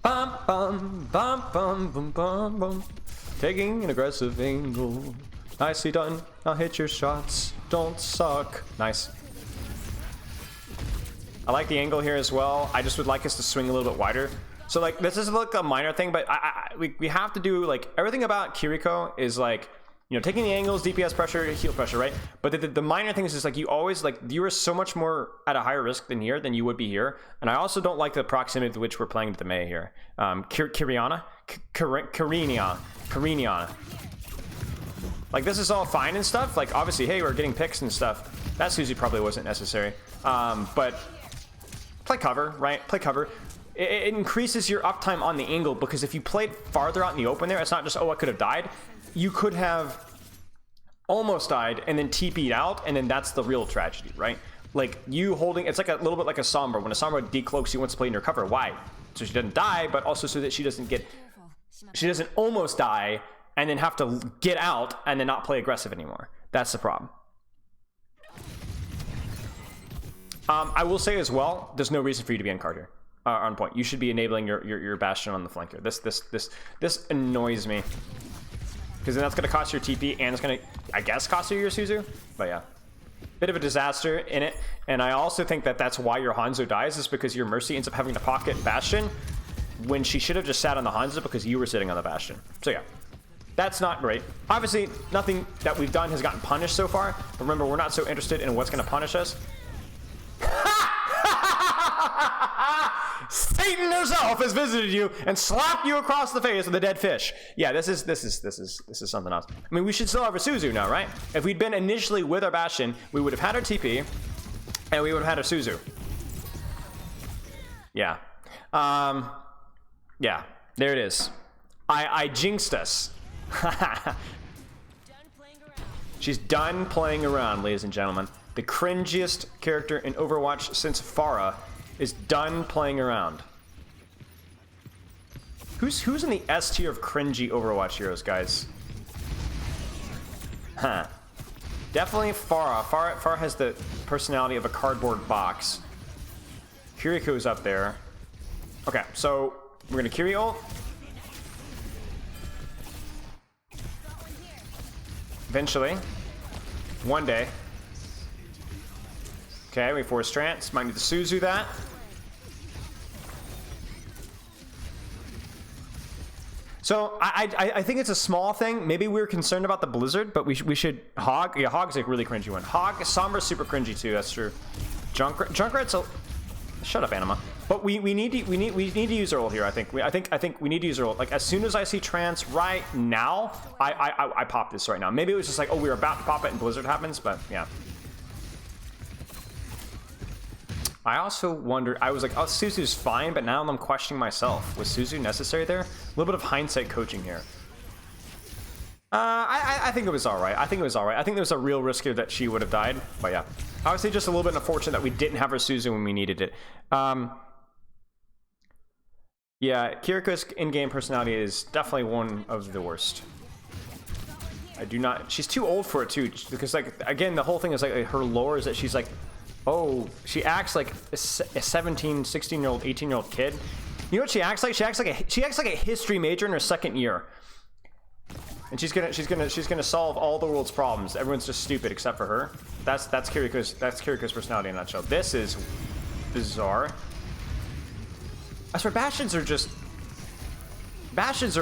S1: Bum, bum, bum, bum, bum, bum, bum. Taking an aggressive angle. Nicely done. I'll hit your shots. Don't suck. Nice. I like the angle here as well. I just would like us to swing a little bit wider. So like this is like a minor thing, but we have to do like everything about Kiriko is like, you know, taking the angles, DPS pressure, heal pressure, right? But the minor things is like you always like you are so much more at a higher risk than here than you would be here. And I also don't like the proximity to which we're playing to the Mei here. Kiriana. Like this is all fine and stuff. Like obviously, hey, we're getting picks and stuff. That Susie probably wasn't necessary. But play cover, right? Play cover. It increases your uptime on the angle because if you played farther out in the open there, it's not just, oh, I could have died. You could have almost died and then TP'd out, and then that's the real tragedy, right? Like you holding, it's like a little bit like a Sombra. When a Sombra decloaks, you want to play in your cover. Why? So she doesn't die, but also so that she doesn't almost die and then have to get out and then not play aggressive anymore. That's the problem. I will say as well, there's no reason for you to be on card here. On point. You should be enabling your Bastion on the flank here. This annoys me. Because then that's going to cost your TP, and it's going to, I guess, cost you your Suzu. But yeah. Bit of a disaster in it. And I also think that that's why your Hanzo dies, is because your Mercy ends up having to pocket Bastion when she should have just sat on the Hanzo because you were sitting on the Bastion. So yeah. That's not great. Obviously, nothing that we've done has gotten punished so far. But remember, we're not so interested in what's going to punish us. Satan herself has visited you and slapped you across the face with a dead fish. Yeah, this is something else. I mean, we should still have our Suzu now, right? If we'd been initially with our Bastion, we would have had our TP, and we would have had our Suzu. Yeah. Yeah, there it is. I jinxed us. She's done playing around, ladies and gentlemen. The cringiest character in Overwatch since Pharah is done playing around. Who's in the S tier of cringy Overwatch heroes, guys? Huh. Definitely Pharah. Pharah has the personality of a cardboard box. Kiriko's up there. Okay, so we're gonna Kiri ult. Eventually. One day. Okay, we force trance. Might need to Suzu that. So I think it's a small thing. Maybe we were concerned about the Blizzard, but we should Hog. Yeah, Hog's a really cringy one. Hog, Sombra's super cringy too. That's true. Junkrat's a shut up, Anima. But we need to use our ult here. I think we need to use our ult. Like as soon as I see trance right now, I pop this right now. Maybe it was just like, oh, we were about to pop it and Blizzard happens, but yeah. I also wonder, I was like, oh, Suzu's fine, but now I'm questioning myself. Was Suzu necessary there? A little bit of hindsight coaching here. I think it was alright. I think it was alright. I think there was a real risk here that she would have died, but yeah. Obviously just a little bit unfortunate that we didn't have her Suzu when we needed it. Yeah, Kiriko's in-game personality is definitely one of the worst. I do not, she's too old for it too, because like, again, the whole thing is like her lore is that she's like, oh, she acts like a 17, 16-year-old, 18-year-old kid. You know what she acts like? She acts like a history major in her second year. And she's gonna solve all the world's problems. Everyone's just stupid except for her. That's Kiriko's personality in a nutshell. This is bizarre. I swear, Bastions are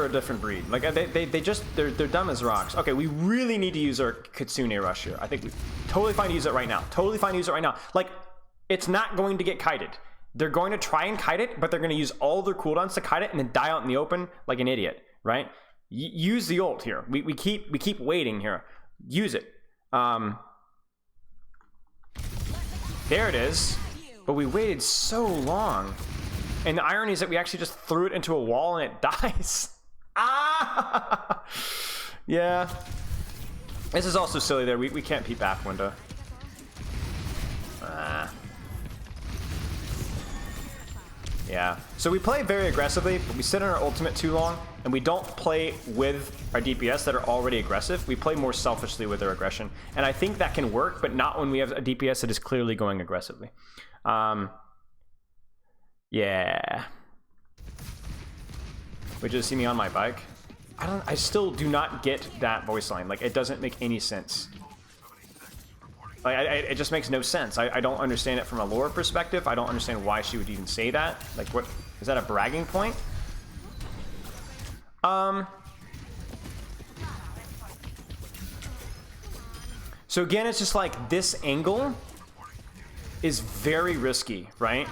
S1: a different breed. Like they're dumb as rocks. Okay, we really need to use our Kitsune rush here. I think we totally fine to use it right now. Totally fine to use it right now. Like it's not going to get kited. they're going to try and kite it, but they're going to use all their cooldowns to kite it and then die out in the open like an idiot, right? Use the ult here. We keep waiting here. Use it. There it is. But we waited so long. And the irony is that we actually just threw it into a wall and it dies. Ah! Yeah. This is also silly there. We can't peep back window. Yeah. So we play very aggressively, but we sit on our ultimate too long, and we don't play with our DPS that are already aggressive. We play more selfishly with their aggression. And I think that can work, but not when we have a DPS that is clearly going aggressively. Yeah. Wait, just see me on my bike? I still do not get that voice line. Like, it doesn't make any sense. Like, it just makes no sense. I don't understand it from a lore perspective. I don't understand why she would even say that. Like, what is that, a bragging point? So again, it's just like this angle is very risky, right?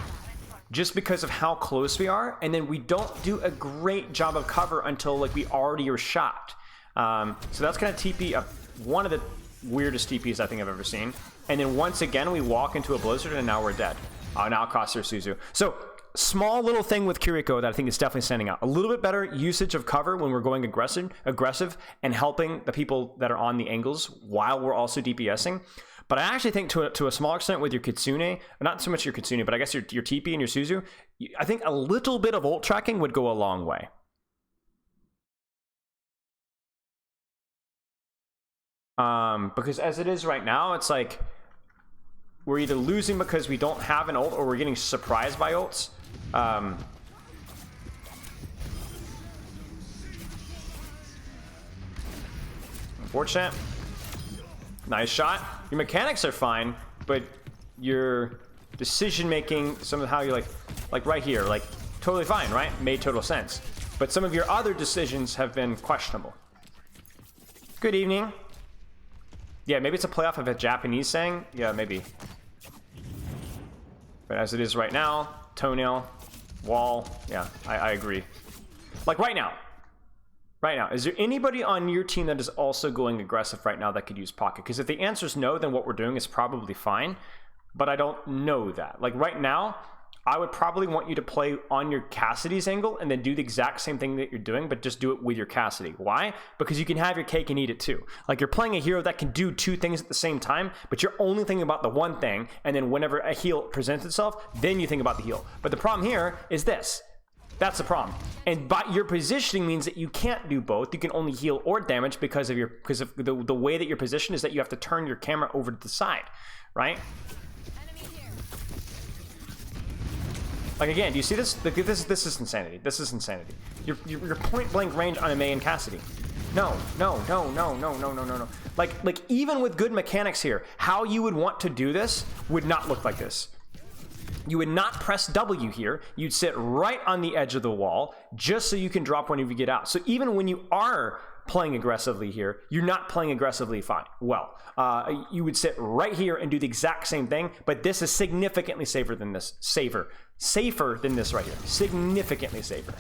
S1: Just because of how close we are, and then we don't do a great job of cover until like we already are shot. So that's gonna TP up one of the weirdest TPs I think I've ever seen. And then once again we walk into a blizzard and now we're dead. Now it costs her Suzu. So small little thing with Kiriko that I think is definitely standing out. A little bit better usage of cover when we're going aggressive and helping the people that are on the angles while we're also DPSing. But I actually think to a small extent with your Kitsune, not so much your Kitsune, but I guess your TP and your Suzu, I think a little bit of ult tracking would go a long way. Because as it is right now, it's like we're either losing because we don't have an ult or we're getting surprised by ults. Unfortunate. Nice shot. Your mechanics are fine, but your decision making, some of how you're like right here, like totally fine, right? Made total sense. But some of your other decisions have been questionable. Good evening. Yeah, maybe it's a playoff of a Japanese saying. Yeah, maybe. But as it is right now, toenail, wall. Yeah, I agree. Like right now. Right now, is there anybody on your team that is also going aggressive right now that could use pocket? Because if the answer is no, then what we're doing is probably fine. But I don't know that. Like right now, I would probably want you to play on your Cassidy's angle and then do the exact same thing that you're doing, but just do it with your Cassidy. Why? Because you can have your cake and eat it too. Like you're playing a hero that can do two things at the same time, but you're only thinking about the one thing, and then whenever a heal presents itself, then you think about the heal. But the problem here is this. That's the problem. And by your positioning means that you can't do both. You can only heal or damage because of the way that your position is that you have to turn your camera over to the side, right? Like again, do you see this? Like, this is insanity. This is insanity. Your point blank range on a Mei and Cassidy. No. Like even with good mechanics here, how you would want to do this would not look like this. You would not press W here. You'd sit right on the edge of the wall just so you can drop whenever you get out. So even when you are playing aggressively here, you're not playing aggressively fine. Well, you would sit right here and do the exact same thing, but this is significantly safer than this. Safer than this right here. Significantly safer.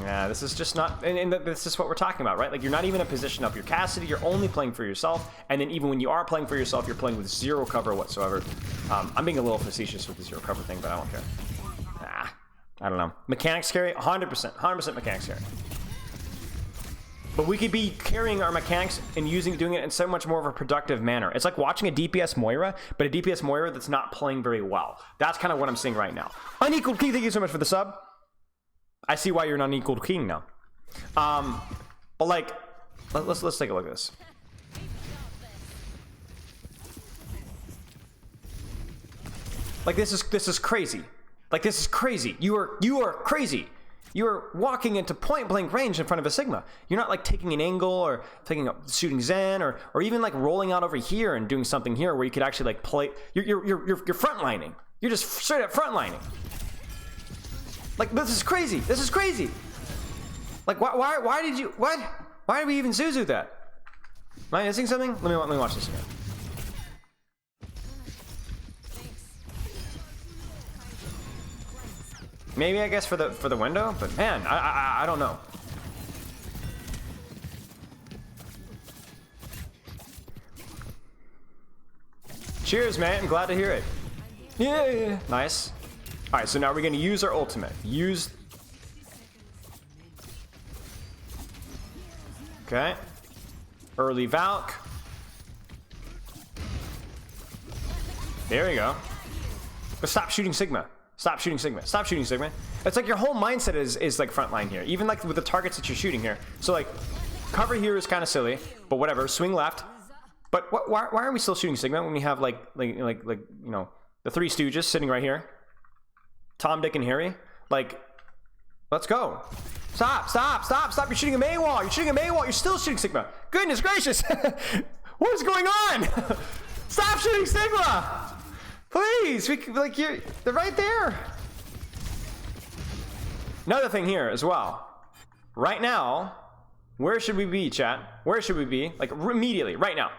S1: Yeah, this is just not, and this is what we're talking about, right? Like, you're not even in a position up your Cassidy, you're only playing for yourself, and then even when you are playing for yourself, you're playing with zero cover whatsoever. I'm being a little facetious with the zero cover thing, but I don't care. I don't know. Mechanics carry, 100% mechanics carry. But we could be carrying our mechanics and doing it in so much more of a productive manner. It's like watching a DPS Moira, but a DPS Moira that's not playing very well. That's kind of what I'm seeing right now. Unequaled King, thank you so much for the sub. I see why you're an unequaled king now. But like, let's take a look at this. Like this is crazy. Like this is crazy. You are crazy. You are walking into point blank range in front of a Sigma. You're not like taking an angle or taking a shooting Zen or even like rolling out over here and doing something here where you could actually like play. You're frontlining. You're just straight up frontlining. Like, this is crazy. This is crazy. Like, why did we even Suzu that? Am I missing something? Let me watch this again. Maybe, I guess, for the window, but man, I don't know. Cheers, man. I'm glad to hear it. Yeah. Nice. All right, so now we're going to use our ultimate. Okay. Early Valk. There we go. But stop shooting Sigma. Stop shooting Sigma. Stop shooting Sigma. It's like your whole mindset is like frontline here. Even like with the targets that you're shooting here. So like, cover here is kind of silly, but whatever. Swing left. But why are we still shooting Sigma when we have like you know, the Three Stooges sitting right here? Tom, Dick, and Harry. Like, let's go. Stop. You're shooting a Maywall. You're still shooting Sigma. Goodness gracious. What is going on? Stop shooting Sigma. Please. They're right there. Another thing here as well. Right now, where should we be, chat? Where should we be? Like, immediately, right now.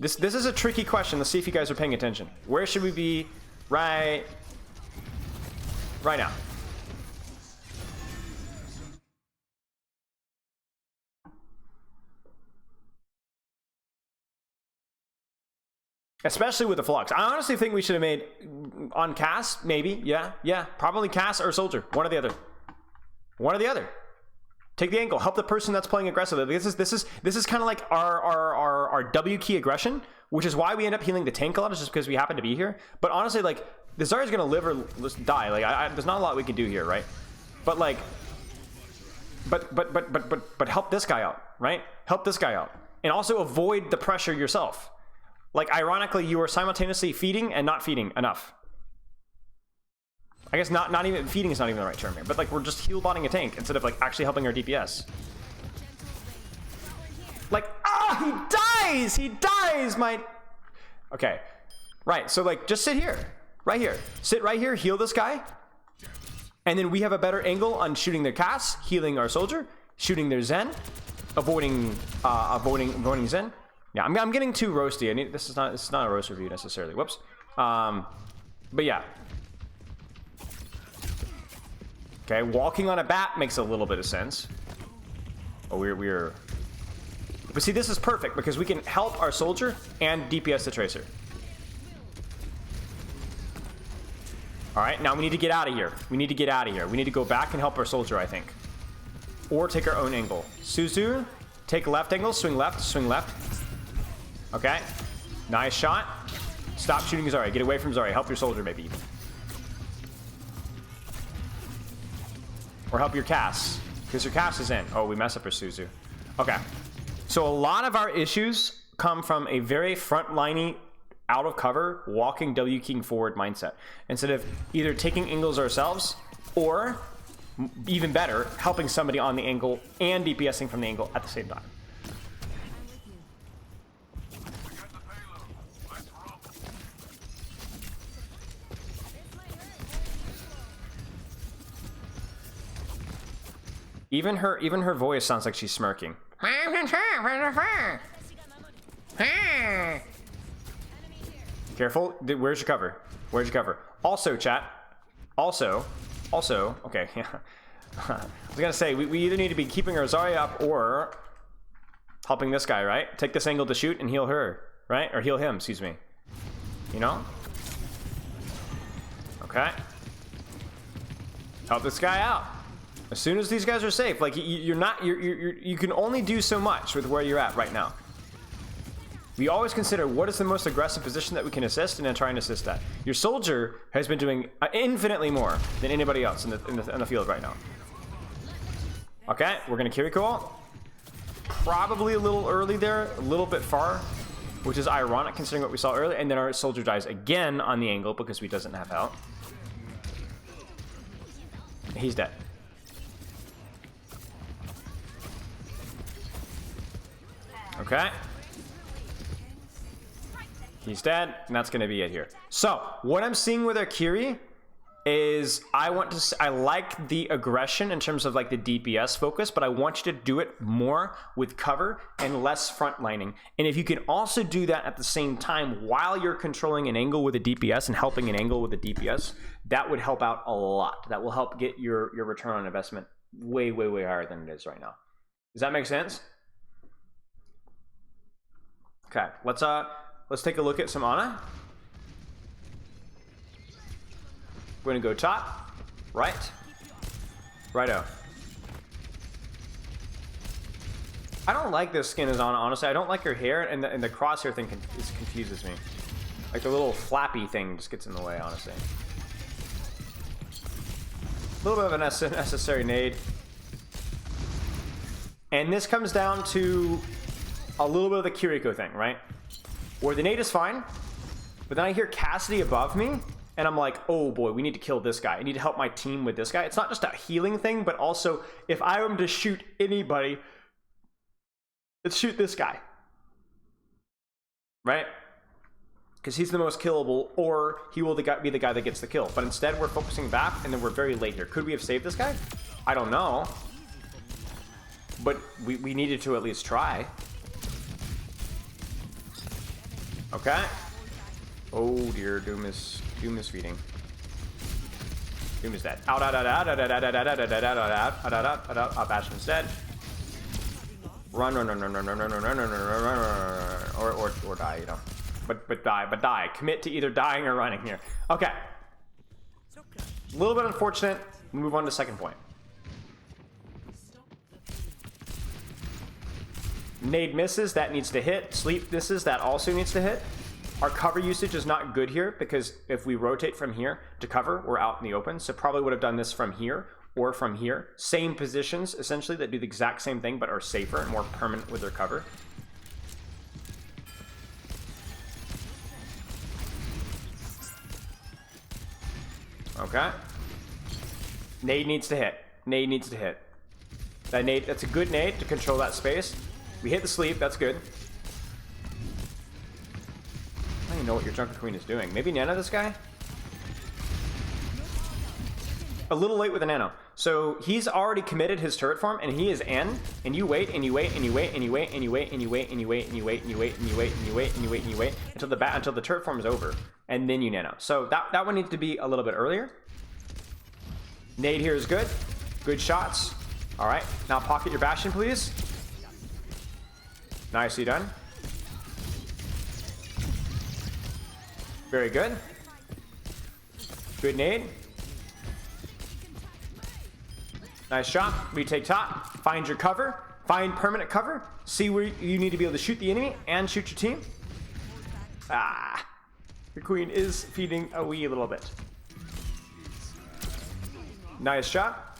S1: This is a tricky question. Let's see if you guys are paying attention. Where should we be right now? Especially with the flux. I honestly think we should have made on cast, maybe. Yeah. Probably cast or soldier. One or the other. Take the angle. Help the person that's playing aggressively. This is kind of like our W key aggression, which is why we end up healing the tank a lot, is just because we happen to be here. But honestly, like, the Zarya's gonna live or die. Like, there's not a lot we can do here, right? But like, but help this guy out, right? Help this guy out, and also avoid the pressure yourself. Like, ironically, you are simultaneously feeding and not feeding enough. I guess not even feeding is not even the right term here, but like, we're just heal botting a tank instead of like actually helping our DPS. Like, he dies, my... Okay, right, so like, just sit here, right here. Sit right here, heal this guy, and then we have a better angle on shooting their casts, healing our soldier, shooting their Zen, avoiding Zen. Yeah, I'm getting too roasty. This is not a roast review necessarily. Whoops. But yeah. Okay, walking on a bat makes a little bit of sense. Oh, we're... But see, this is perfect because we can help our soldier and DPS the tracer. All right, now we need to get out of here. We need to go back and help our soldier, I think. Or take our own angle. Suzu, take left angle, swing left. Okay, nice shot. Stop shooting Zarya. Get away from Zarya. Help your soldier, maybe. Or help your cast, because your cast is in. Oh, we mess up our Suzu. Okay, so a lot of our issues come from a very front-liney, out of cover, walking W keying forward mindset, instead of either taking angles ourselves, or even better, helping somebody on the angle and DPSing from the angle at the same time. Even her voice sounds like she's smirking. Careful. Where's your cover? Also, chat. Also. Okay. Yeah. I was gonna say we either need to be keeping our Zarya up or helping this guy, right? Take this angle to shoot and heal her, right? Or heal him. Excuse me. You know. Okay. Help this guy out. As soon as these guys are safe, like you can only do so much with where you're at right now. We always consider what is the most aggressive position that we can assist, and then try and assist that. Your soldier has been doing infinitely more than anybody else in the field right now. Okay, we're gonna Kiriko. Probably a little early there, a little bit far, which is ironic considering what we saw earlier. And then our soldier dies again on the angle because he doesn't have health. He's dead. Okay. He's dead, and that's going to be it here. So, what I'm seeing with our Kiri is I like the aggression in terms of like the DPS focus, but I want you to do it more with cover and less frontlining. And if you can also do that at the same time while you're controlling an angle with a DPS and helping an angle with a DPS, that would help out a lot. That will help get your return on investment way, way, way higher than it is right now. Does that make sense? Okay, let's take a look at some Ana. We're gonna go top, right, righto. I don't like this skin as Ana, honestly. I don't like her hair, and the crosshair thing confuses me. Like the little flappy thing just gets in the way, honestly. A little bit of an unnecessary nade. And this comes down to a little bit of the Kiriko thing, right? Where the nade is fine, but then I hear Cassidy above me, and I'm like, oh boy, we need to kill this guy. I need to help my team with this guy. It's not just a healing thing, but also if I were to shoot anybody, let's shoot this guy. Right? Because he's the most killable, or he will be the guy that gets the kill. But instead, we're focusing back, and then we're very late here. Could we have saved this guy? I don't know. But we needed to at least try. Okay. Oh dear, Doom is feeding. Doom is dead. Out, Bastion's dead. Run, or die, you know. But die. Commit to either dying or running here. Okay. A little bit unfortunate. Move on to second point. Nade misses, that needs to hit. Sleep misses, that also needs to hit. Our cover usage is not good here because if we rotate from here to cover, we're out in the open. So probably would have done this from here or from here. Same positions, essentially, that do the exact same thing but are safer and more permanent with their cover. Okay. Nade needs to hit. Nade needs to hit. That nade, that's a good nade to control that space. We hit the sleep, that's good. I don't even know what your Junker Queen is doing. Maybe nano this guy? A little late with the nano. So he's already committed his turret farm, and he is N, and you wait, and you wait, and you wait, and you wait, and you wait, and you wait, and you wait, and you wait, and you wait, and you wait, and you wait, and you wait, and you wait, until the turret farm is over, and then you nano. So that one needs to be a little bit earlier. Nade here is good. Good shots. Alright, now pocket your Bastion, please. Nicely done. Very good. Good nade. Nice shot. Retake top. Find your cover. Find permanent cover. See where you need to be able to shoot the enemy and shoot your team. Ah. The queen is feeding a wee little bit. Nice shot.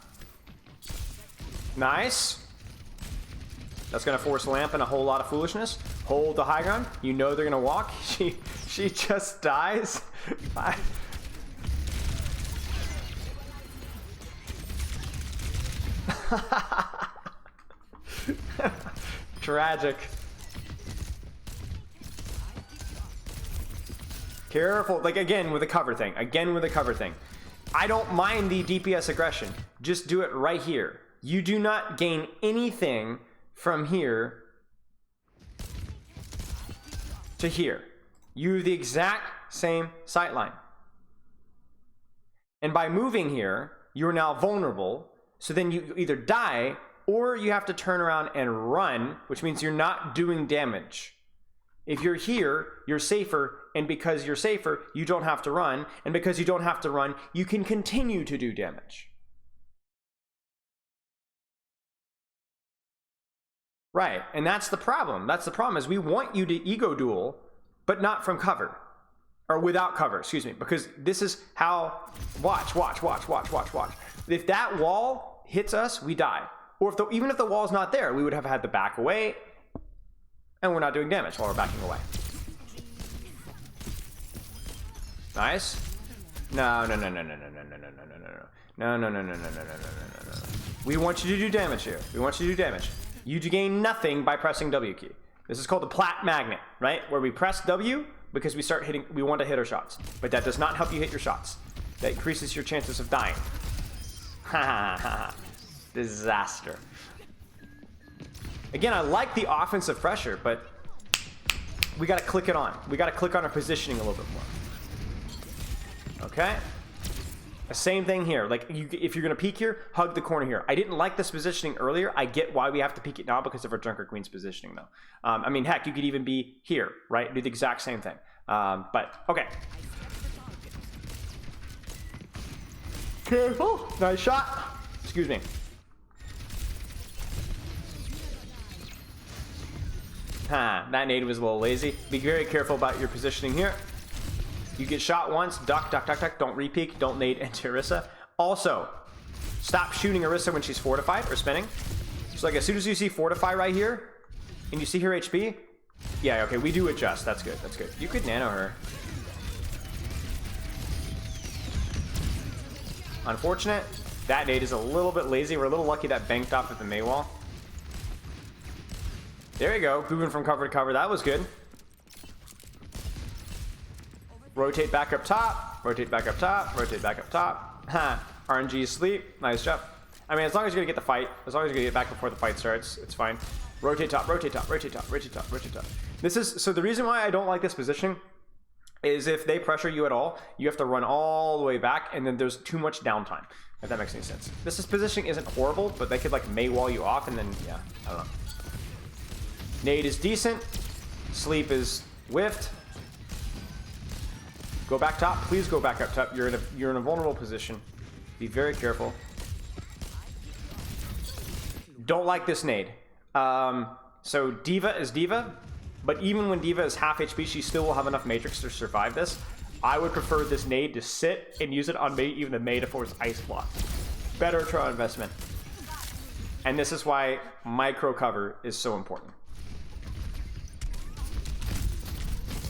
S1: Nice. That's going to force Lamp in a whole lot of foolishness. Hold the high ground. You know they're going to walk. She just dies. Tragic. Careful. Like, again with the cover thing. I don't mind the DPS aggression. Just do it right here. You do not gain anything from here to here. You have the exact same sight line. And by moving here, you're now vulnerable. So then you either die or you have to turn around and run, which means you're not doing damage. If you're here, you're safer, and because you're safer, you don't have to run, and because you don't have to run, you can continue to do damage. Right, and that's the problem. That's the problem, is we want you to ego duel, but not from cover. Or without cover, excuse me, because this is how... Watch. If that wall hits us, we die. Or even if the wall's not there, we would have had to back away, and we're not doing damage while we're backing away. Nice. No. We want you to do damage here. You gain nothing by pressing W key. This is called the plat magnet, right? Where we press W because we want to hit our shots. But that does not help you hit your shots. that increases your chances of dying. Ha ha ha. Disaster. Again, I like the offensive pressure, but we got to click it on. We got to click on our positioning a little bit more. Okay? The same thing here. Like, if you're going to peek here, hug the corner here. I didn't like this positioning earlier. I get why we have to peek it now because of our Junker Queen's positioning, though. I mean, heck, you could even be here, right? Do the exact same thing. But, okay. Careful. Nice shot. Excuse me. That nade was a little lazy. Be very careful about your positioning here. You get shot once, duck, duck, duck, duck. Don't re-peek, don't nade into Orisa. Also, stop shooting Orisa when she's fortified or spinning. So like as soon as you see fortify right here, and you see her HP, yeah, okay, we do adjust. That's good, that's good. You could nano her. Unfortunate. That nade is a little bit lazy. We're a little lucky that banked off at the Mei wall. There you go, moving from cover to cover. That was good. Rotate back up top. Rotate back up top. Rotate back up top. Ha. RNG sleep. Nice job. I mean, as long as you're gonna get the fight, as long as you're gonna get back before the fight starts, it's fine. Rotate top. Rotate top. Rotate top. Rotate top. Rotate top. This is so the reason why I don't like this positioning is if they pressure you at all, you have to run all the way back, and then there's too much downtime. If that makes any sense. This positioning isn't horrible, but they could like Mei wall you off, and then yeah, I don't know. Nade is decent. Sleep is whiffed. Go back top. Please go back up top. You're in a vulnerable position. Be very careful. Don't like this nade. So Diva is Diva, but even when Diva is half HP, she still will have enough Matrix to survive this. I would prefer this nade to sit and use it on Mei, even the Mei to force Ice Block. Better return on investment. And this is why micro cover is so important.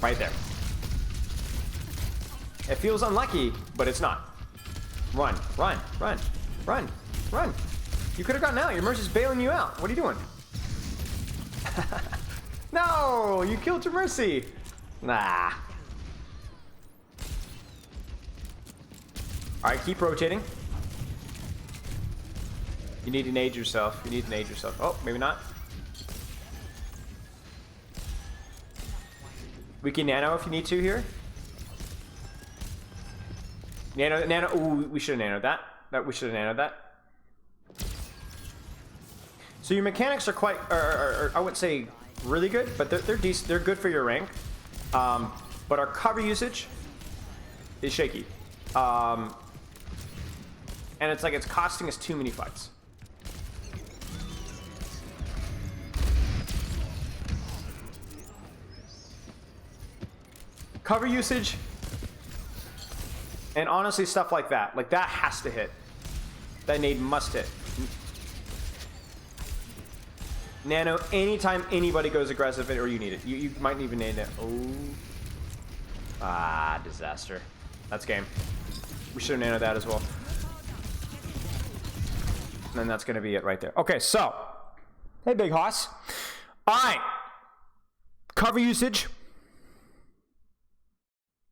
S1: Right there. It feels unlucky, but it's not. Run, run, run, run, run. You could have gotten out. Your Mercy's bailing you out. What are you doing? No, you killed your Mercy. Nah. All right, keep rotating. You need to nade yourself. You need to nade yourself. Oh, maybe not. We can nano if you need to here. Nano. Ooh, we should have nanoed that. We should have nanoed that. So your mechanics are quite, I wouldn't say really good, but they're decent. They're good for your rank. But our cover usage is shaky. And it's like it's costing us too many fights. Cover usage, and honestly stuff like that has to hit. That nade must hit. Nano, anytime anybody goes aggressive or you need it. You might even nade it. Oh. Ah, disaster. That's game. We should have nanoed that as well. And then that's gonna be it right there. Okay, so. Hey, Big Hoss. Alright. Cover usage.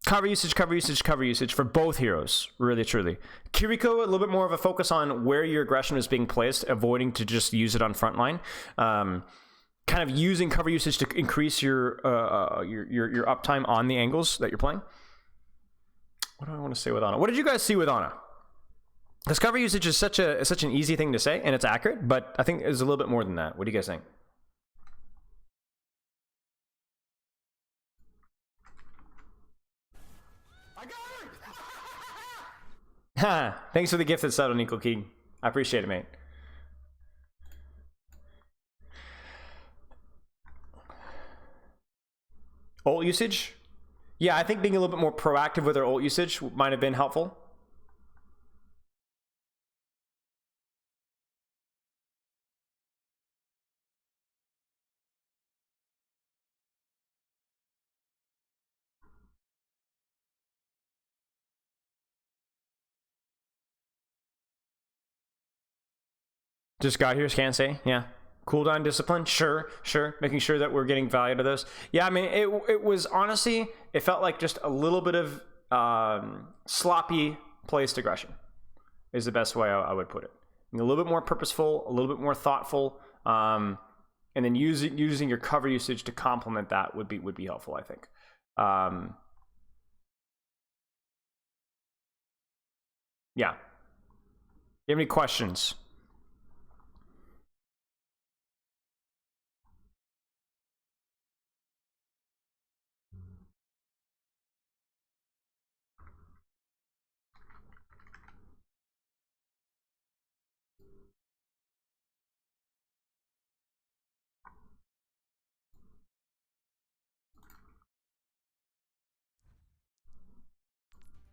S1: Cover usage for both heroes, really, truly. Kiriko, a little bit more of a focus on where your aggression is being placed, avoiding to just use it on frontline. Kind of using cover usage to increase your uptime on the angles that you're playing. What do I want to say with Ana? What did you guys see with Ana? Because cover usage is such an easy thing to say, and it's accurate, but I think it's a little bit more than that. What do you guys think? Thanks for the gift that's settled, Nico King. I appreciate it, mate. Ult usage? Yeah, I think being a little bit more proactive with our ult usage might have been helpful. Just got here, can't say. Yeah. Cooldown discipline, sure. Making sure that we're getting value to those. Yeah, I mean, it was honestly, it felt like just a little bit of sloppy placed aggression is the best way I would put it. A little bit more purposeful, a little bit more thoughtful, and then using your cover usage to complement that would be helpful, I think. Yeah. Do you have any questions?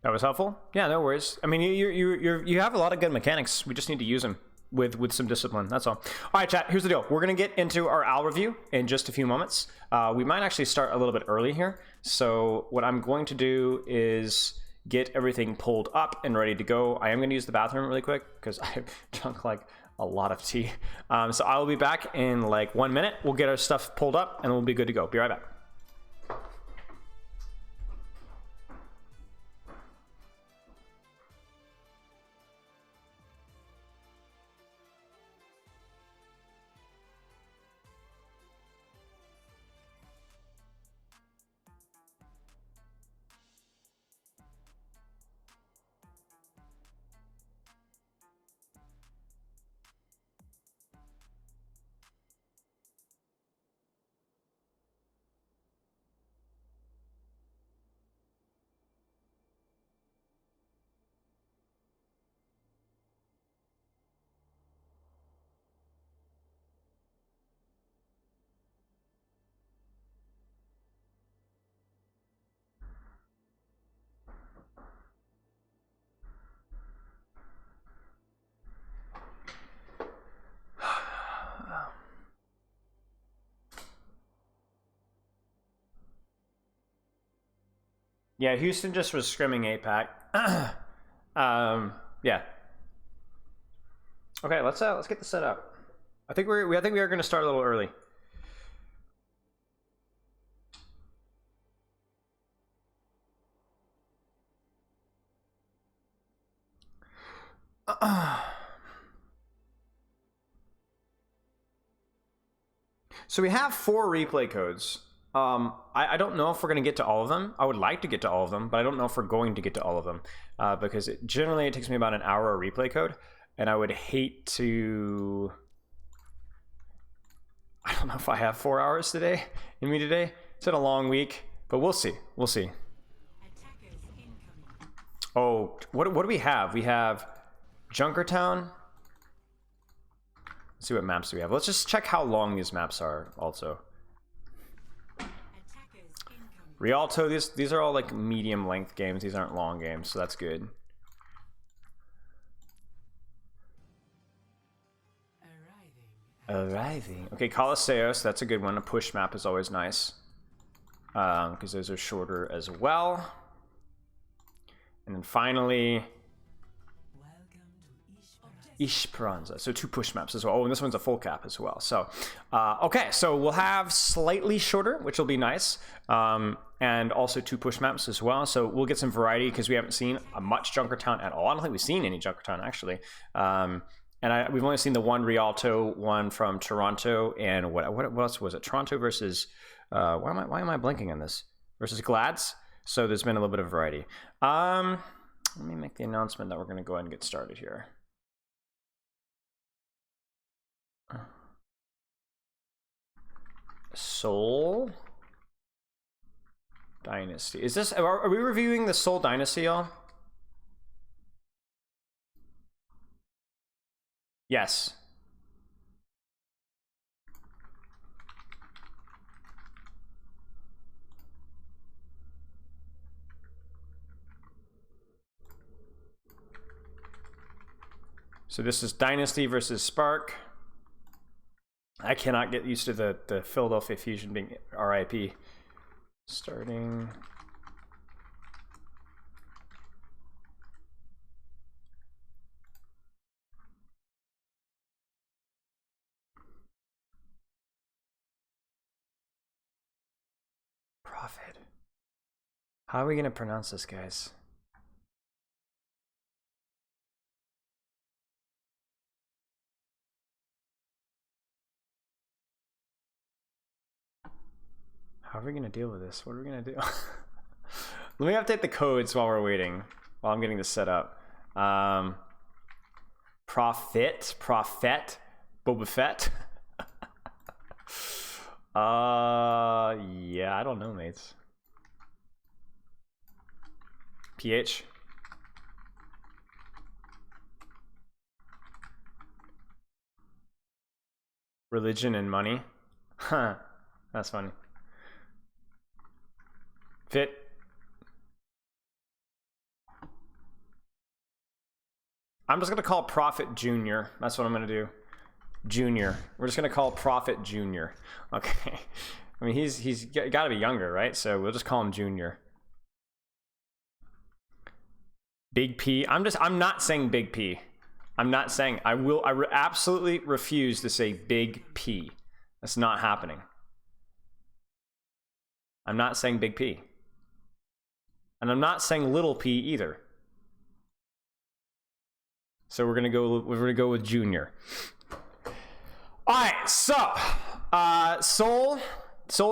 S1: That was helpful. Yeah, no worries. I mean, you have a lot of good mechanics. We just need to use them with some discipline. That's all. All right, chat. Here's the deal. We're gonna get into our OWL review in just a few moments. We might actually start a little bit early here. So what I'm going to do is get everything pulled up and ready to go. I am going to use the bathroom really quick because I've drunk like a lot of tea. So I will be back in like 1 minute. We'll get our stuff pulled up and we'll be good to go. Be right back. Yeah, Houston just was scrimming APAC. Yeah. Okay, let's get this set up. I think we are going to start a little early. So we have 4 replay codes. I don't know if we're going to get to all of them. I would like to get to all of them, but I don't know if we're going to get to all of them because generally it takes me about an hour a replay code, and I would hate to... I don't know if I have 4 hours today in me today. It's been a long week, but we'll see. We'll see. Oh, what do we have? We have Junkertown. Let's see what maps do we have. Let's just check how long these maps are also. Rialto, these are all like medium length games. These aren't long games, so that's good. Arriving. Okay, Coliseos, that's a good one. A push map is always nice. Because those are shorter as well. And then finally, Esperanza. So 2 push maps as well. Oh, and this one's a full cap as well. So, okay, so we'll have slightly shorter, which will be nice. And also 2 push maps as well. So we'll get some variety because we haven't seen much Junkertown at all. I don't think we've seen any Junkertown actually. And we've only seen the one Rialto one from Toronto, and what else was it? Toronto versus why am I blanking on this? Versus Glads. So there's been a little bit of variety. Let me make the announcement that we're going to go ahead and get started here. Seoul Dynasty. Is this? Are we reviewing the Seoul Dynasty, y'all? Yes. So this is Dynasty versus Spark. I cannot get used to the Philadelphia Fusion being RIP. Starting. Profit. How are we going to pronounce this, guys? How are we gonna deal with this? What are we gonna do? Let me update the codes while we're waiting, while I'm getting this set up. Prophet, Boba Fett. Yeah, I don't know, mates. PH. Religion and money. Huh. That's funny. Fit. I'm just gonna call Prophet Junior. That's what I'm gonna do. Junior. We're just gonna call Prophet Junior. Okay. I mean, he's got to be younger, right? So we'll just call him Junior. Big P. I'm not saying Big P. I'm not saying. I absolutely refuse to say Big P. That's not happening. I'm not saying Big P. And I'm not saying Little P either. So we're gonna go with Junior. All right, so Soul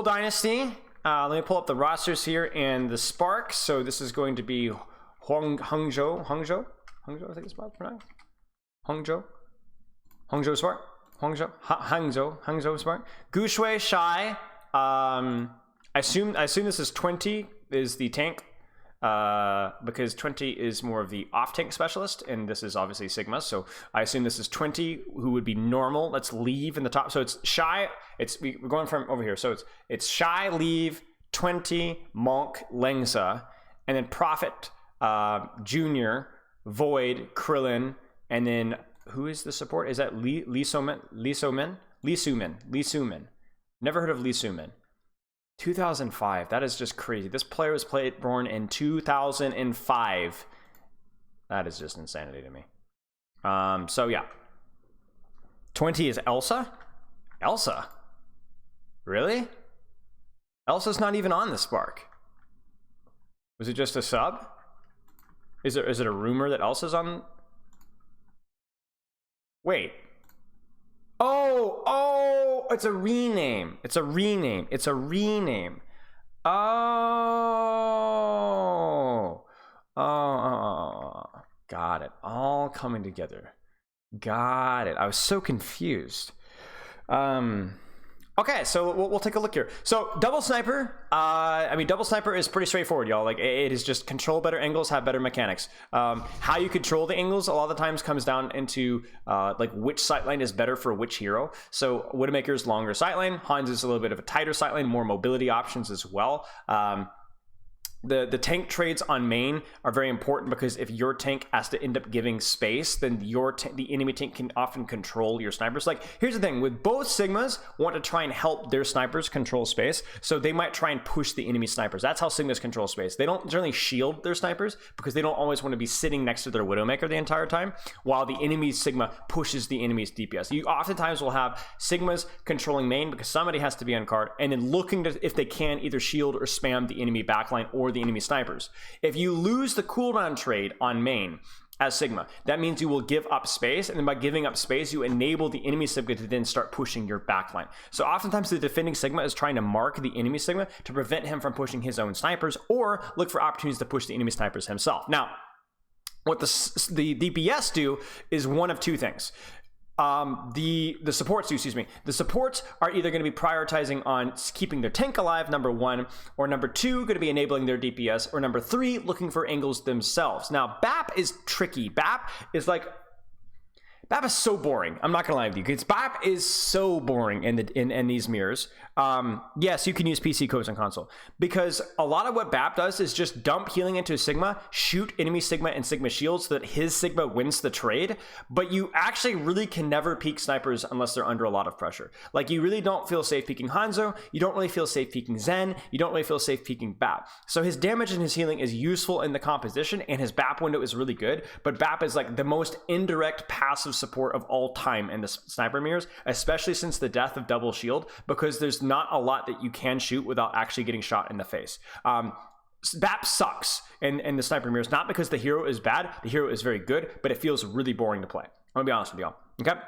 S1: Dynasty. Let me pull up the rosters here and the Spark. So this is going to be Hangzhou, I think it's pronounced. Hangzhou Spark, Hangzhou Spark. Gushui Shai. I assume this is 20 is the tank. Because 20 is more of the off-tank specialist, and this is obviously Sigma, so I assume this is 20, who would be normal. Let's leave in the top. So it's Shy. We're going from over here. So it's Shy, Leave, 20, Monk, Lengza, and then Prophet, Junior, Void, Krillin, and then who is the support? Is that Lee Sumin? Never heard of Lee Sumin. 2005. That is just crazy. This player was born in 2005. That is just insanity to me. So yeah. 20 is Elsa? Elsa? Really? Elsa's not even on the Spark. Was it just a sub? Is it a rumor that Elsa's on? Wait. Oh, it's a rename. Oh, got it. All coming together. Got it. I was so confused. Okay, so we'll take a look here. So double sniper, double sniper is pretty straightforward, y'all. Like, it is just control better angles, have better mechanics. How you control the angles a lot of the times comes down into like which sightline is better for which hero. So Widowmaker's longer sightline, Hans is a little bit of a tighter sightline, more mobility options as well. The tank trades on main are very important because if your tank has to end up giving space, then the enemy tank can often control your snipers. Like, here's the thing, with both Sigmas want to try and help their snipers control space, so they might try and push the enemy snipers. That's how Sigmas control space. They don't generally shield their snipers because they don't always want to be sitting next to their Widowmaker the entire time, while the enemy Sigma pushes the enemy's DPS. You oftentimes will have Sigmas controlling main because somebody has to be on card, and then looking to, if they can, either shield or spam the enemy backline or the enemy snipers. If you lose the cooldown trade on main as Sigma, that means you will give up space, and then by giving up space, you enable the enemy Sigma to then start pushing your backline. So oftentimes the defending Sigma is trying to mark the enemy Sigma to prevent him from pushing his own snipers, or look for opportunities to push the enemy snipers himself. Now, what the DPS do is one of two things. The supports do, excuse me. The supports are either going to be prioritizing on keeping their tank alive, number one, or number two, going to be enabling their DPS, or number three, looking for angles themselves. Now, BAP is tricky. BAP is so boring. I'm not gonna lie with you, because BAP is so boring in these mirrors. Yes, you can use PC codes on console, because a lot of what BAP does is just dump healing into a Sigma, shoot enemy Sigma and Sigma shields so that his Sigma wins the trade, but you actually really can never peek snipers unless they're under a lot of pressure. Like, you really don't feel safe peeking Hanzo, you don't really feel safe peeking Zen, you don't really feel safe peeking BAP. So his damage and his healing is useful in the composition, and his BAP window is really good, but BAP is like the most indirect passive support of all time in the sniper mirrors, especially since the death of double shield, because there's not a lot that you can shoot without actually getting shot in the face. BAP sucks in the sniper mirrors, not because the hero is bad, the hero is very good, but it feels really boring to play. I'm gonna be honest with y'all. Okay,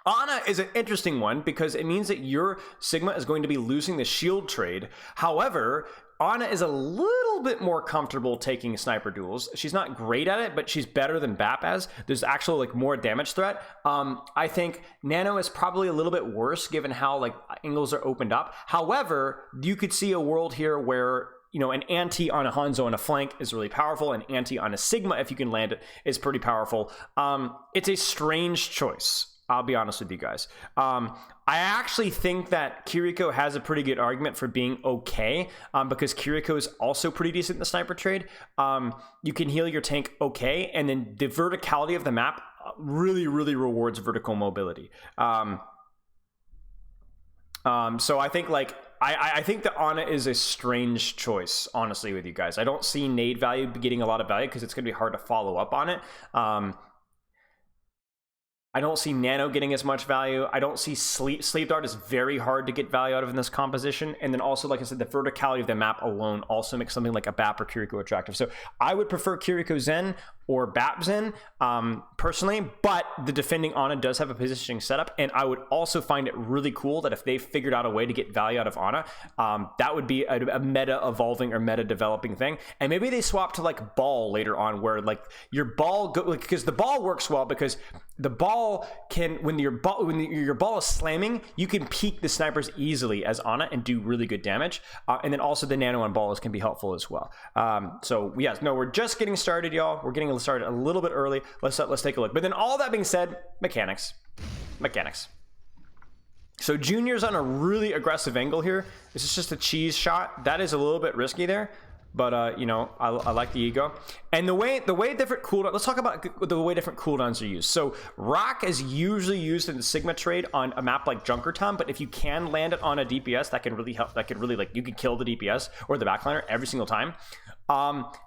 S1: Ana is an interesting one because it means that your Sigma is going to be losing the shield trade. However, Ana is a little bit more comfortable taking sniper duels. She's not great at it, but she's better than Bap as. There's actually like more damage threat. I think Nano is probably a little bit worse given how like angles are opened up. However, you could see a world here where, you know, an anti on a Hanzo on a flank is really powerful. An anti on a Sigma, if you can land it, is pretty powerful. It's a strange choice. I'll be honest with you guys. I actually think that Kiriko has a pretty good argument for being okay, because Kiriko is also pretty decent in the sniper trade. You can heal your tank okay, and then the verticality of the map really, really rewards vertical mobility. So I think like I think that Ana is a strange choice, honestly, with you guys. I don't see nade value getting a lot of value because it's going to be hard to follow up on it. I don't see Nano getting as much value. I don't see Sleep Dart is very hard to get value out of in this composition. And then also, like I said, the verticality of the map alone also makes something like a Bap or Kiriko attractive. So I would prefer Kiriko Zen or Bap Zen personally, but the defending Ana does have a positioning setup. And I would also find it really cool that if they figured out a way to get value out of Ana, that would be a meta evolving or meta developing thing. And maybe they swap to like Ball later on, where like your Ball because the Ball works well because the Ball can, when your ball is slamming, you can peek the snipers easily as Ana and do really good damage. And then also the Nano on balls can be helpful as well. So yes, no, we're just getting started, y'all. We're getting started a little bit early. Let's take a look. But then all that being said, mechanics. So Junior's on a really aggressive angle here. This is just a cheese shot. That is a little bit risky there. But, you know, I like the ego. And the way different cooldowns, let's talk about the way different cooldowns are used. So Rock is usually used in the Sigma trade on a map like Junkertown, but if you can land it on a DPS, that can really help. That can really, like, you can kill the DPS or the backliner every single time.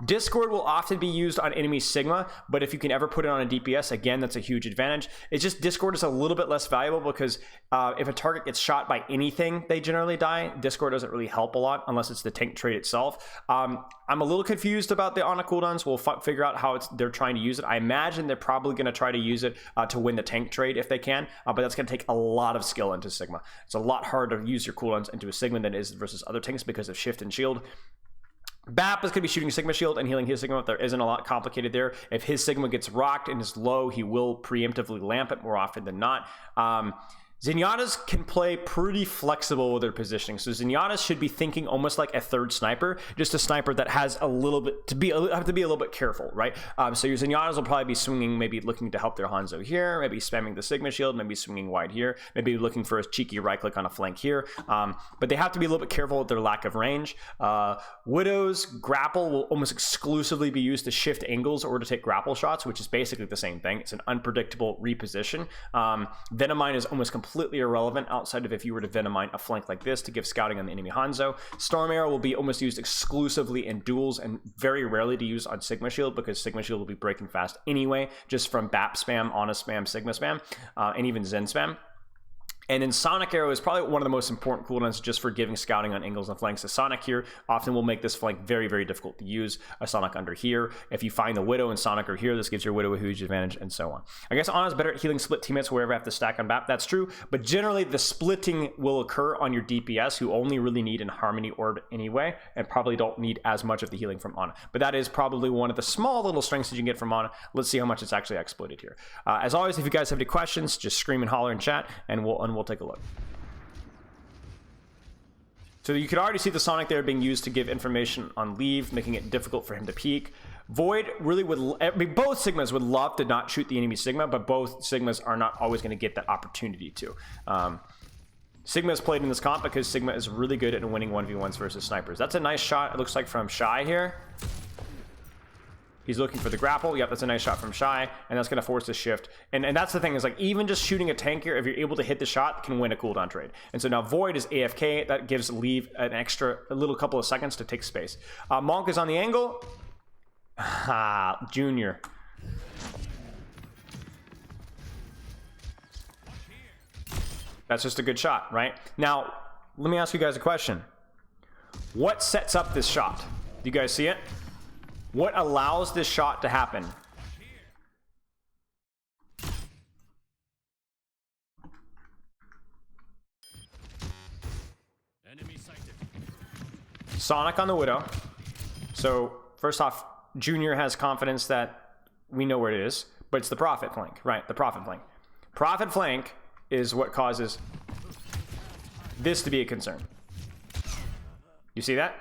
S1: Discord will often be used on enemy Sigma, but if you can ever put it on a DPS, again, that's a huge advantage. It's just Discord is a little bit less valuable because if a target gets shot by anything, they generally die. Discord doesn't really help a lot unless it's the tank trade itself. I'm a little confused about the Ana cooldowns. We'll figure out how they're trying to use it. I imagine they're probably going to try to use it to win the tank trade if they can, but that's going to take a lot of skill into Sigma. It's a lot harder to use your cooldowns into a Sigma than it is versus other tanks because of shift and shield. Bap is going to be shooting Sigma shield and healing his Sigma. There isn't a lot complicated there. If his Sigma gets rocked and is low, he will preemptively lamp it more often than not. Zenyatta's can play pretty flexible with their positioning. So Zenyatta should be thinking almost like a third sniper, just a sniper that has a little bit have to be a little bit careful, right? So your Zenyatta's will probably be swinging, maybe looking to help their Hanzo here, maybe spamming the Sigma shield, maybe swinging wide here, maybe looking for a cheeky right click on a flank here. But they have to be a little bit careful with their lack of range. Widow's grapple will almost exclusively be used to shift angles or to take grapple shots, which is basically the same thing. It's an unpredictable reposition. Venomine is almost completely irrelevant outside of if you were to Venomine a flank like this to give scouting on the enemy Hanzo. Storm Arrow will be almost used exclusively in duels and very rarely to use on Sigma Shield because Sigma Shield will be breaking fast anyway, just from Bap spam, Ana spam, Sigma spam, and even Zen spam. And then Sonic Arrow is probably one of the most important cooldowns just for giving scouting on angles and flanks. A Sonic here often will make this flank very, very difficult to use. A Sonic under here. If you find the Widow and Sonic are here, this gives your Widow a huge advantage and so on. I guess Ana's better at healing split teammates wherever I have to stack on Bap. That's true. But generally, the splitting will occur on your DPS who only really need in Harmony Orb anyway and probably don't need as much of the healing from Ana. But that is probably one of the small little strengths that you can get from Ana. Let's see how much it's actually exploited here. As always, if you guys have any questions, just scream and holler in chat and we'll take a look. So you could already see the Sonic there being used to give information on leave, making it difficult for him to peek. Void really would, I mean, both Sigmas would love to not shoot the enemy Sigma, but both Sigmas are not always going to get that opportunity to. Sigma is played in this comp because Sigma is really good at winning 1v1s versus snipers. That's a nice shot, it looks like, from Shy here. He's looking for the grapple. Yep, that's a nice shot from Shy, and that's going to force the shift. And that's the thing, is like, even just shooting a tank here, if you're able to hit the shot, can win a cooldown trade. And so now Void is AFK. That gives Leave a little couple of seconds to take space. Monk is on the angle. Junior. That's just a good shot, right? Now, let me ask you guys a question. What sets up this shot? Do you guys see it? What allows this shot to happen? Sonic on the Widow. So first off, Junior has confidence that we know where it is, but it's the Prophet flank, right? The Prophet flank. Prophet flank is what causes this to be a concern. You see that?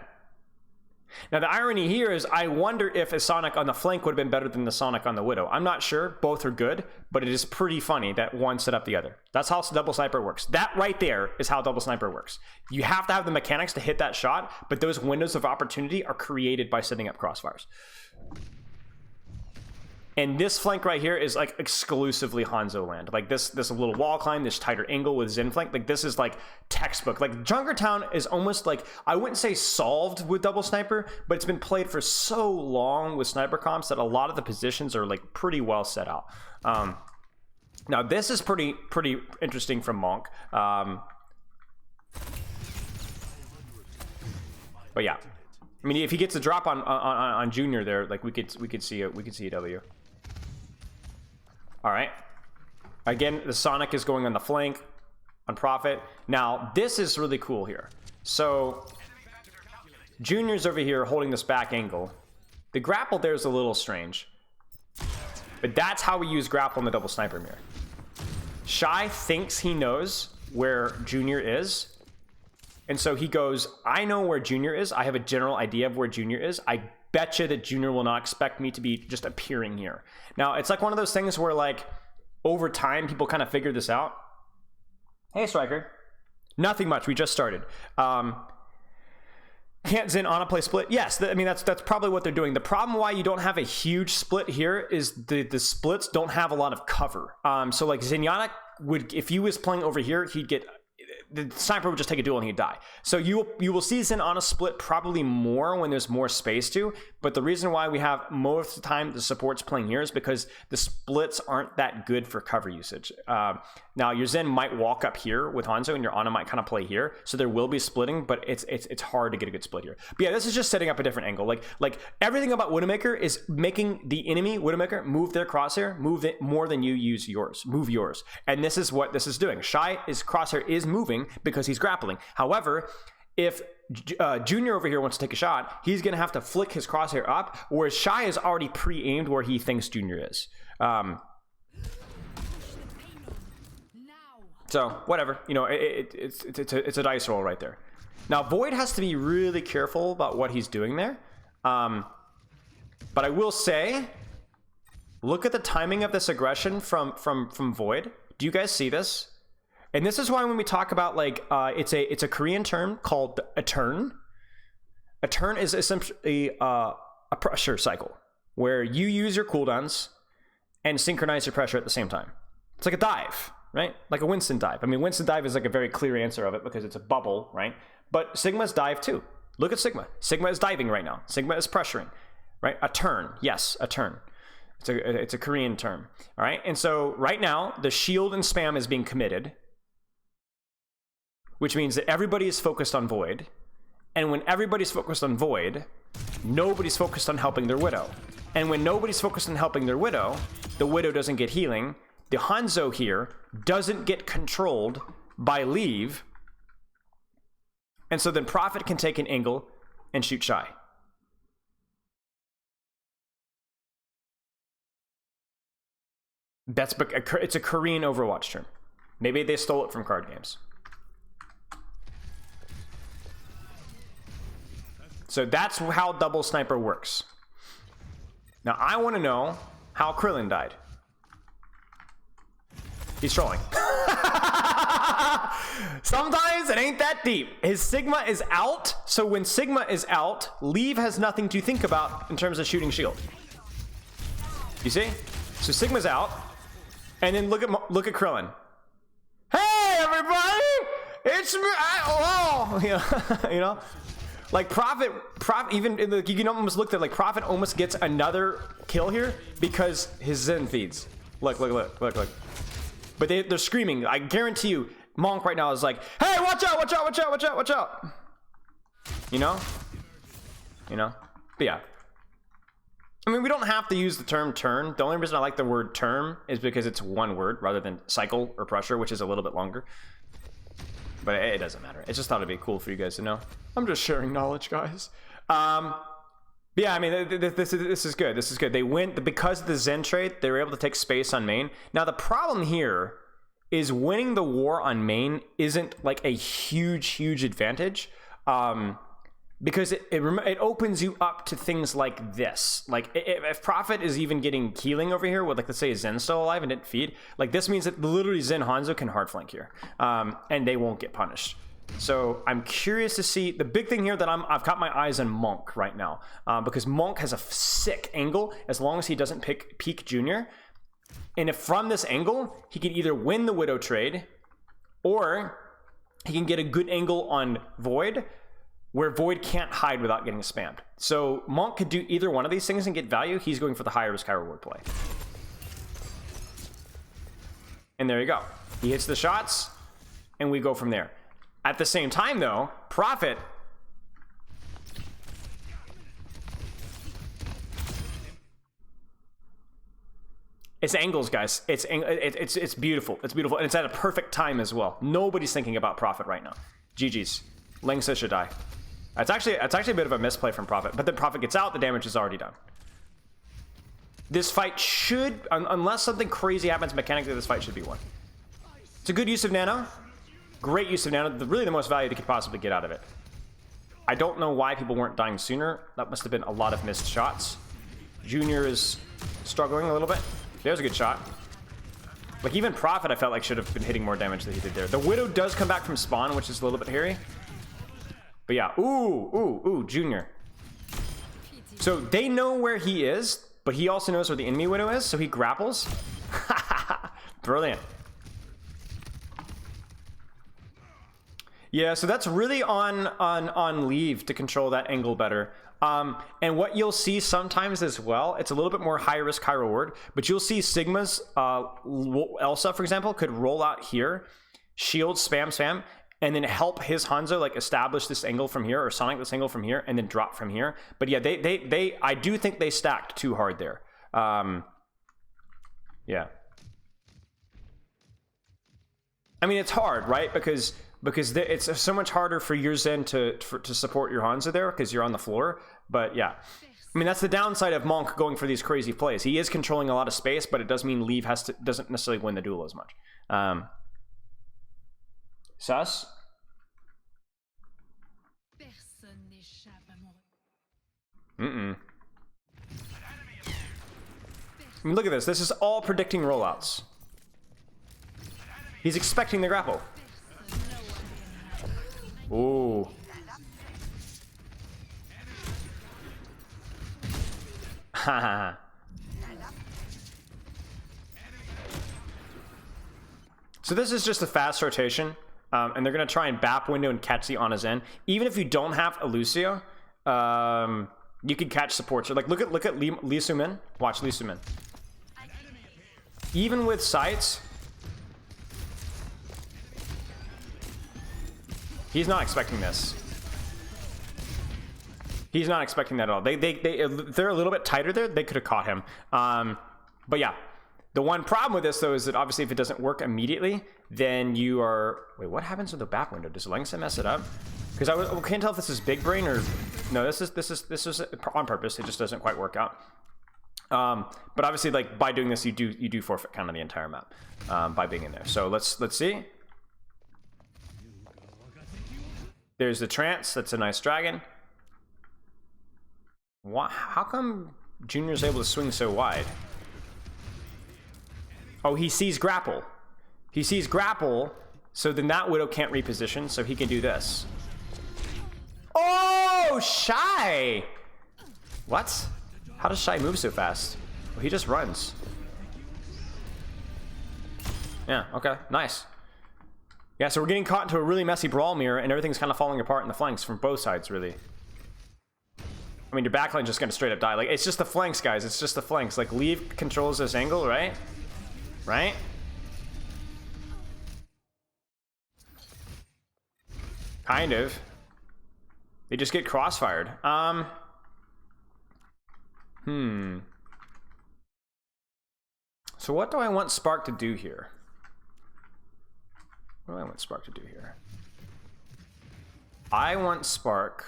S1: Now the irony here is I wonder if a Sonic on the flank would have been better than the Sonic on the Widow. I'm not sure. Both are good, but it is pretty funny that one set up the other. That's how double sniper works. That right there is how double sniper works. You have to have the mechanics to hit that shot, but those windows of opportunity are created by setting up crossfires. And this flank right here is like exclusively Hanzo land. Like this little wall climb, this tighter angle with Zen flank. Like this is like textbook. Like Junkertown is almost like, I wouldn't say solved with double sniper, but it's been played for so long with sniper comps that a lot of the positions are like pretty well set out. Now this is pretty interesting from Monk. But yeah, I mean, if he gets a drop on Junior there, like we could see a W. All right. Again, the Sonic is going on the flank on Prophet. Now, this is really cool here. So, Junior's over here holding this back angle. The grapple there is a little strange. But that's how we use grapple in the double sniper mirror. Shy thinks he knows where Junior is. And so he goes, I know where Junior is. I have a general idea of where Junior is. I bet you that Junior will not expect me to be just appearing here. Now, it's like one of those things where, like, over time, people kind of figure this out. Hey, Striker. Nothing much. We just started. Can't Zen on a play split? Yes, I mean, that's probably what they're doing. The problem why you don't have a huge split here is the splits don't have a lot of cover. So, like, Zenyatta would, if he was playing over here, he'd get... The sniper would just take a duel and he'd die. So you will see Zen on a split probably more when there's more space to, but the reason why we have most of the time the supports playing here is because the splits aren't that good for cover usage. Now your Zen might walk up here with Hanzo and your Ana might kind of play here, so there will be splitting, but it's hard to get a good split here. But yeah, this is just setting up a different angle. Like everything about Widowmaker is making the enemy Widowmaker move their crosshair, move it more than you use yours, move yours. And this is what this is doing. Shy's crosshair is moving because he's grappling. However, if Junior over here wants to take a shot, he's going to have to flick his crosshair up, whereas Shy is already pre-aimed where he thinks Junior is. So, whatever. You know, it's a dice roll right there. Now, Void has to be really careful about what he's doing there. But I will say, look at the timing of this aggression from Void. Do you guys see this? And this is why when we talk about, like, it's a Korean term called a turn. A turn is essentially a pressure cycle where you use your cooldowns and synchronize your pressure at the same time. It's like a dive, right? Like a Winston dive. I mean, Winston dive is like a very clear answer of it because it's a bubble, right? But Sigma's dive too. Look at Sigma. Sigma is diving right now. Sigma is pressuring, right? A turn. Yes, a turn. It's a Korean term, all right? And so right now, the shield and spam is being committed, which means that everybody is focused on Void. And when everybody's focused on Void, nobody's focused on helping their Widow. And when nobody's focused on helping their Widow, the Widow doesn't get healing. The Hanzo here doesn't get controlled by Leave. And so then Prophet can take an angle and shoot Shy. It's a Korean Overwatch term. Maybe they stole it from card games. So that's how double sniper works. Now I want to know how Krillin died. He's trolling. Sometimes it ain't that deep. His Sigma is out, so when Sigma is out, Leave has nothing to think about in terms of shooting shield. You see? So Sigma's out, and then look at Krillin. Hey everybody, it's me. You know. Like Prophet even you can almost look at like Prophet almost gets another kill here because his Zen feeds. Look. But they're screaming. I guarantee you, Monk right now is like, hey, watch out. You know? But yeah. I mean, we don't have to use the term turn. The only reason I like the word term is because it's one word rather than cycle or pressure, which is a little bit longer. But it doesn't matter. I just thought it'd be cool for you guys to know. I'm just sharing knowledge, guys. But yeah, I mean, this is good. This is good. They win because of the Zen trade. They were able to take space on main. Now the problem here is winning the war on main isn't like a huge advantage, because it opens you up to things like this. Like if Prophet is even getting healing over here with, like, let's say a Zen still alive and didn't feed, like this means that literally Zen Hanzo can hard flank here, and they won't get punished. So I'm curious to see. The big thing here that I've got my eyes on Monk right now, because Monk has a sick angle as long as he doesn't peek Junior. And if from this angle, he can either win the Widow trade, or he can get a good angle on Void, where Void can't hide without getting spammed. So Monk could do either one of these things and get value. He's going for the high risk, high reward play. And there you go. He hits the shots, and we go from there. At the same time, though, Prophet... It's angles, guys. It's beautiful. It's beautiful, and it's at a perfect time as well. Nobody's thinking about Prophet right now. GG's. Lengsa should die. It's actually a bit of a misplay from Prophet, but then Prophet gets out, the damage is already done. This fight should, unless something crazy happens mechanically, this fight should be won. It's a good use of Nano. Great use of Nano. Really the most value they could possibly get out of it. I don't know why people weren't dying sooner. That must have been a lot of missed shots. Junior is struggling a little bit. There's a good shot. Like, even Prophet, I felt like should have been hitting more damage than he did there. The Widow does come back from spawn, which is a little bit hairy. But yeah, ooh, Junior. So they know where he is, but he also knows where the enemy Widow is, so he grapples. Brilliant. Yeah, so that's really on Leave to control that angle better. And what you'll see sometimes as well, it's a little bit more high risk, high reward, but you'll see Sigma's, Elsa, for example, could roll out here, shield, spam, and then help his Hanzo, like, establish this angle from here, or Sonic this angle from here, and then drop from here. But yeah, I do think they stacked too hard there. Yeah. I mean, it's hard, right? Because it's so much harder for your Zen to support your Hanzo there, because you're on the floor. But yeah, I mean, that's the downside of Monk going for these crazy plays. He is controlling a lot of space, but it does mean Leave doesn't necessarily win the duel as much. Sus? I mean, look at this. This is all predicting rollouts. He's expecting the grapple. Ooh. Haha. So this is just a fast rotation, and they're gonna try and bap window and catch the Ana Zen. Even if you don't have a Lucio, you can catch supports. Like look at Lee Sumin. Watch Lee Sumin. Even with sights, he's not expecting this. He's not expecting that at all. They're a little bit tighter there. They could have caught him. But yeah, the one problem with this though is that obviously if it doesn't work immediately, then you are. Wait, what happens with the back window? Does Lengsa mess it up? Because I can't tell if this is big brain or no. This is on purpose. It just doesn't quite work out. But obviously, like by doing this, you do forfeit kind of the entire map by being in there. So let's see. There's the trance. That's a nice dragon. How come Junior's able to swing so wide? Oh, he sees grapple. He sees grapple, so then that Widow can't reposition, so he can do this. Oh, Shy! What? How does Shy move so fast? Well, he just runs. Yeah, okay, nice. Yeah, so we're getting caught into a really messy brawl mirror, and everything's kind of falling apart in the flanks from both sides, really. I mean, your backline's just gonna straight up die. Like, it's just the flanks, guys. It's just the flanks. Like, Leave controls this angle, right? Right? Kind of. They just get crossfired. So what do I want Spark to do here? What do I want Spark to do here? I want Spark.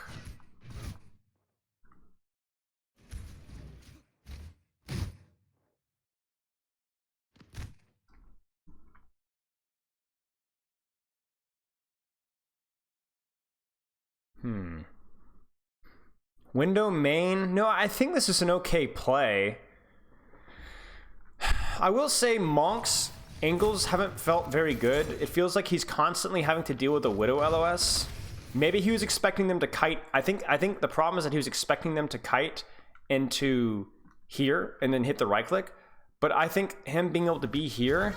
S1: Window main? No, I think this is an okay play. I will say Monk's angles haven't felt very good. It feels like he's constantly having to deal with the Widow LOS. Maybe he was expecting them to kite. I think the problem is that he was expecting them to kite into here and then hit the right click. But I think him being able to be here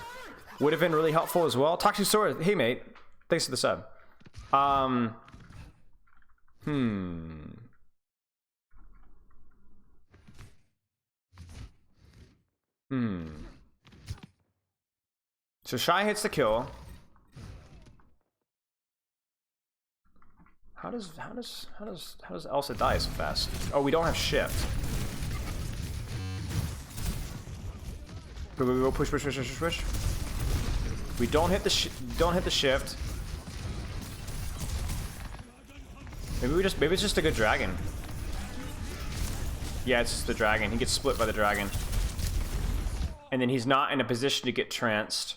S1: would have been really helpful as well. Toxic Sword, hey mate, thanks for the sub. So Shy hits the kill. How does Elsa die so fast? Oh, we don't have shift. Go, push. We don't hit the shift. Maybe it's just a good dragon. Yeah, it's just the dragon. He gets split by the dragon. And then he's not in a position to get tranced.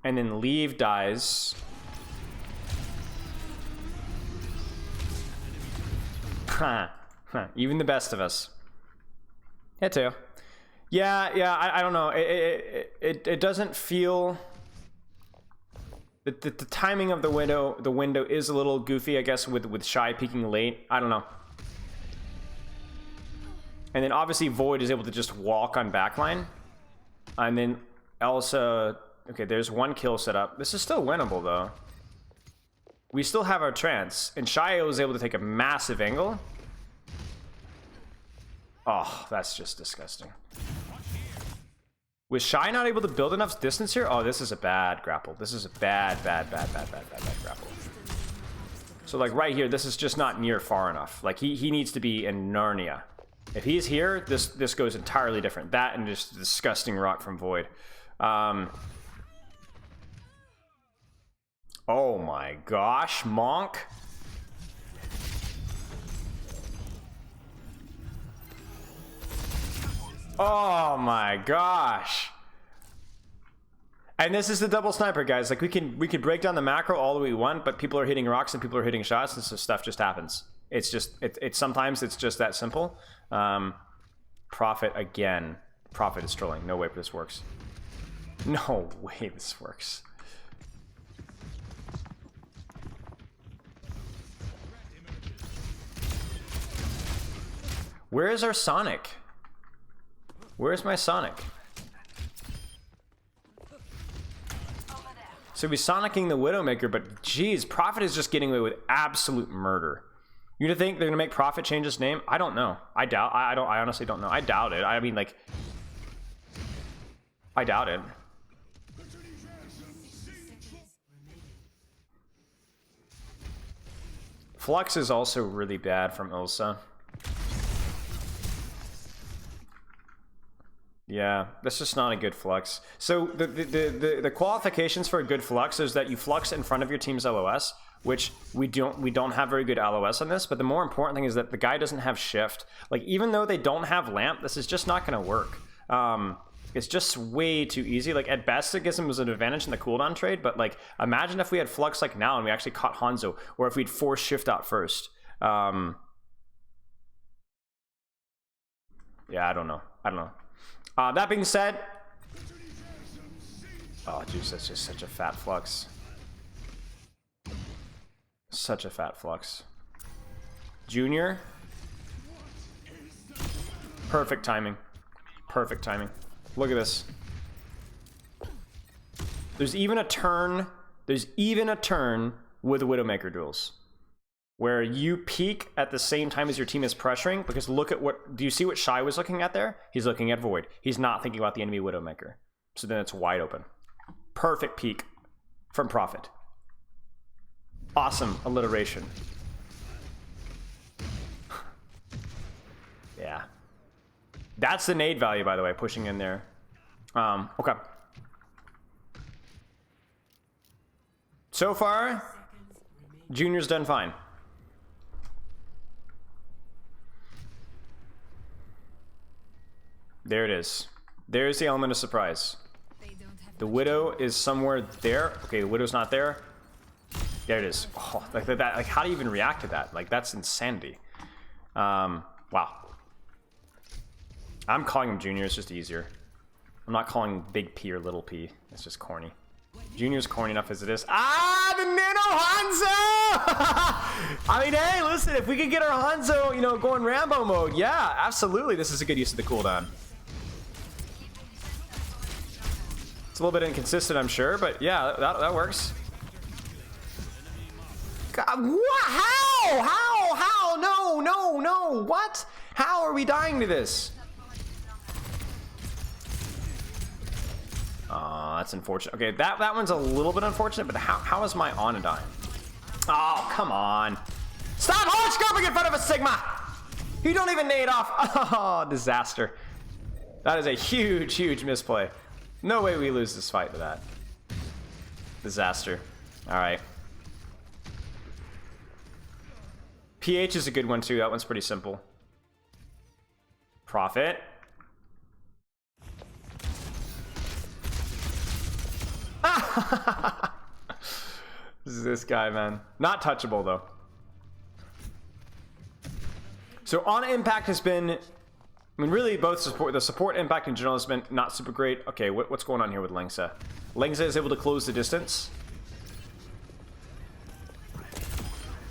S1: And then Leave dies. Even the best of us. Yeah, too. Yeah, I don't know. It doesn't feel... The timing of the window is a little goofy, I guess, with Shy peeking late. I don't know. And then obviously Void is able to just walk on backline. And then Elsa... Okay, there's one kill set up. This is still winnable, though. We still have our trance. And Shy was able to take a massive angle. Oh, that's just disgusting. Was Shy not able to build enough distance here? Oh, this is a bad grapple. This is a bad grapple. So, like, right here, this is just not near far enough. Like, he needs to be in Narnia. If he's here, this goes entirely different. That and just disgusting rock from Void. Oh my gosh, Monk. Oh my gosh. And this is the double sniper, guys. Like we can break down the macro all the way we want, but people are hitting rocks and people are hitting shots, and so stuff just happens. It's just sometimes it's just that simple. Prophet again. Prophet is trolling. No way this works. No way this works. Where is our Sonic? Where's my Sonic? So he's Sonicking the Widowmaker, but geez, Prophet is just getting away with absolute murder. You think they're gonna make Prophet change his name? I don't know. I honestly don't know. I doubt it. I mean, like, I doubt it. Flux is also really bad from Ilsa. Yeah, that's just not a good flux. So the qualifications for a good flux is that you flux in front of your team's LOS, which we don't have very good LOS on this, but the more important thing is that the guy doesn't have shift. Like, even though they don't have lamp, this is just not going to work. It's just way too easy. Like, at best it gives them an advantage in the cooldown trade, but like, imagine if we had flux like now and we actually caught Hanzo, or if we'd forced shift out first. Yeah, I don't know. That being said, oh jeez, that's just such a fat flux. Such a fat flux. Junior. Perfect timing. Perfect timing. Look at this. There's even a turn. There's even a turn with Widowmaker duels, where you peek at the same time as your team is pressuring, because look at what, do you see what Shy was looking at there? He's looking at Void. He's not thinking about the enemy Widowmaker. So then it's wide open. Perfect peek from Prophet. Awesome alliteration. Yeah. That's the nade value, by the way, pushing in there. Okay. So far, Junior's done fine. There it is. There's the element of surprise. The Widow is somewhere there. Okay, the Widow's not there. There it is. Oh, like that. Like, how do you even react to that? Like, that's insanity. Wow. I'm calling him Junior. It's just easier. I'm not calling him Big P or Little P. It's just corny. Junior's corny enough as it is. Ah, the Nano Hanzo! I mean, hey, listen, if we could get our Hanzo, you know, going Rambo mode, yeah, absolutely. This is a good use of the cooldown. It's a little bit inconsistent, I'm sure, but yeah, that works. God, what? How? No, what? How are we dying to this? That's unfortunate. Okay, that one's a little bit unfortunate, but how is my Ana dying? Oh, come on. Stop hard scoping in front of a Sigma! You don't even nade off. Oh, disaster. That is a huge misplay. No way we lose this fight to that. Disaster. Alright. PH is a good one too. That one's pretty simple. Profit. This is this guy, man. Not touchable though. So on impact has been, I mean, really both support, the support impact in general has been not super great. Okay, what's going on here with Lengsa? Lengsa is able to close the distance.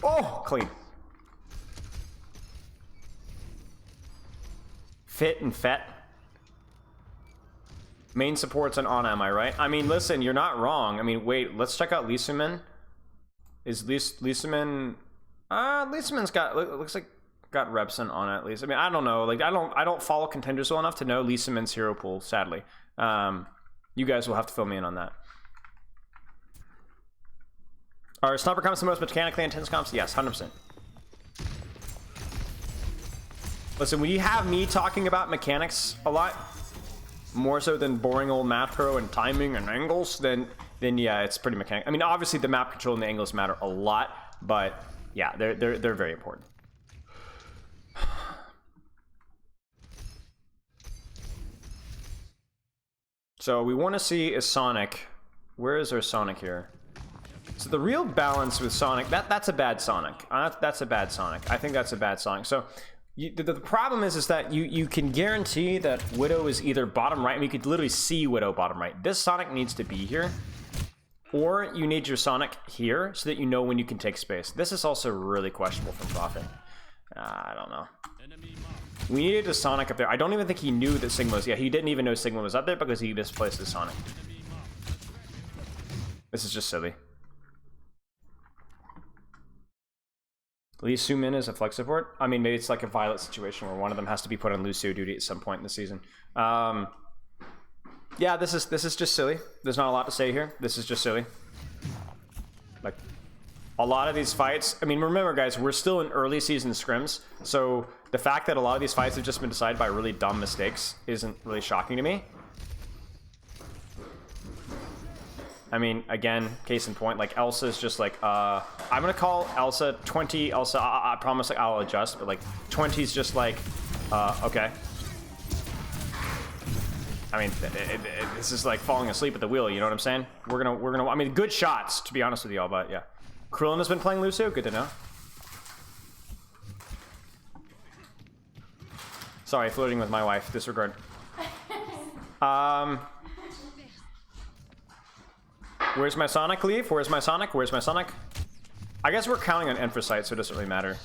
S1: Oh, clean. Fit and Fet. Main supports on Ana, am I right? I mean, listen, you're not wrong. I mean, wait, let's check out Lisumin. Is Lisumin... Lisumin's got... Looks like got reps on Ana at least. I mean, I don't know. Like, I don't follow contenders well enough to know Lisumin's hero pool, sadly. You guys will have to fill me in on that. Are sniper comps the most mechanically intense comps? Yes, 100%. Listen, when you have me talking about mechanics a lot, more so than boring old macro and timing and angles, then yeah, it's pretty mechanical. I mean, obviously the map control and the angles matter a lot, but yeah, they're very important. So we want to see is Sonic. Where is our Sonic here? So the real balance with Sonic, that's a bad Sonic. That's a bad Sonic. I think that's a bad Sonic. So the problem is that you can guarantee that Widow is either bottom right. I mean, you could literally see Widow bottom right. This Sonic needs to be here. Or you need your Sonic here so that you know when you can take space. This is also really questionable from Prophet. I don't know. We needed a Sonic up there. I don't even think he knew that Sigma was... Yeah, he didn't even know Sigma was up there because he misplaced his Sonic. This is just silly. Lee Sumin is a flex support. I mean, maybe it's like a Violet situation where one of them has to be put on Lucio duty at some point in the season. Yeah, this is just silly. There's not a lot to say here. This is just silly. Like, a lot of these fights... I mean, remember, guys, we're still in early season scrims, so the fact that a lot of these fights have just been decided by really dumb mistakes isn't really shocking to me. I mean, again, case in point, like, Elsa's just like, I'm gonna call Elsa 20, Elsa, I promise like, I'll adjust, but like, 20's just like, okay. I mean, this is like falling asleep at the wheel, you know what I'm saying? We're gonna, I mean, good shots, to be honest with y'all, but yeah. Krillin has been playing Lucio, good to know. Sorry, flirting with my wife, disregard. Where's my Sonic, Leaf? Where's my Sonic? Where's my Sonic? I guess we're counting on Infrasight, so it doesn't really matter.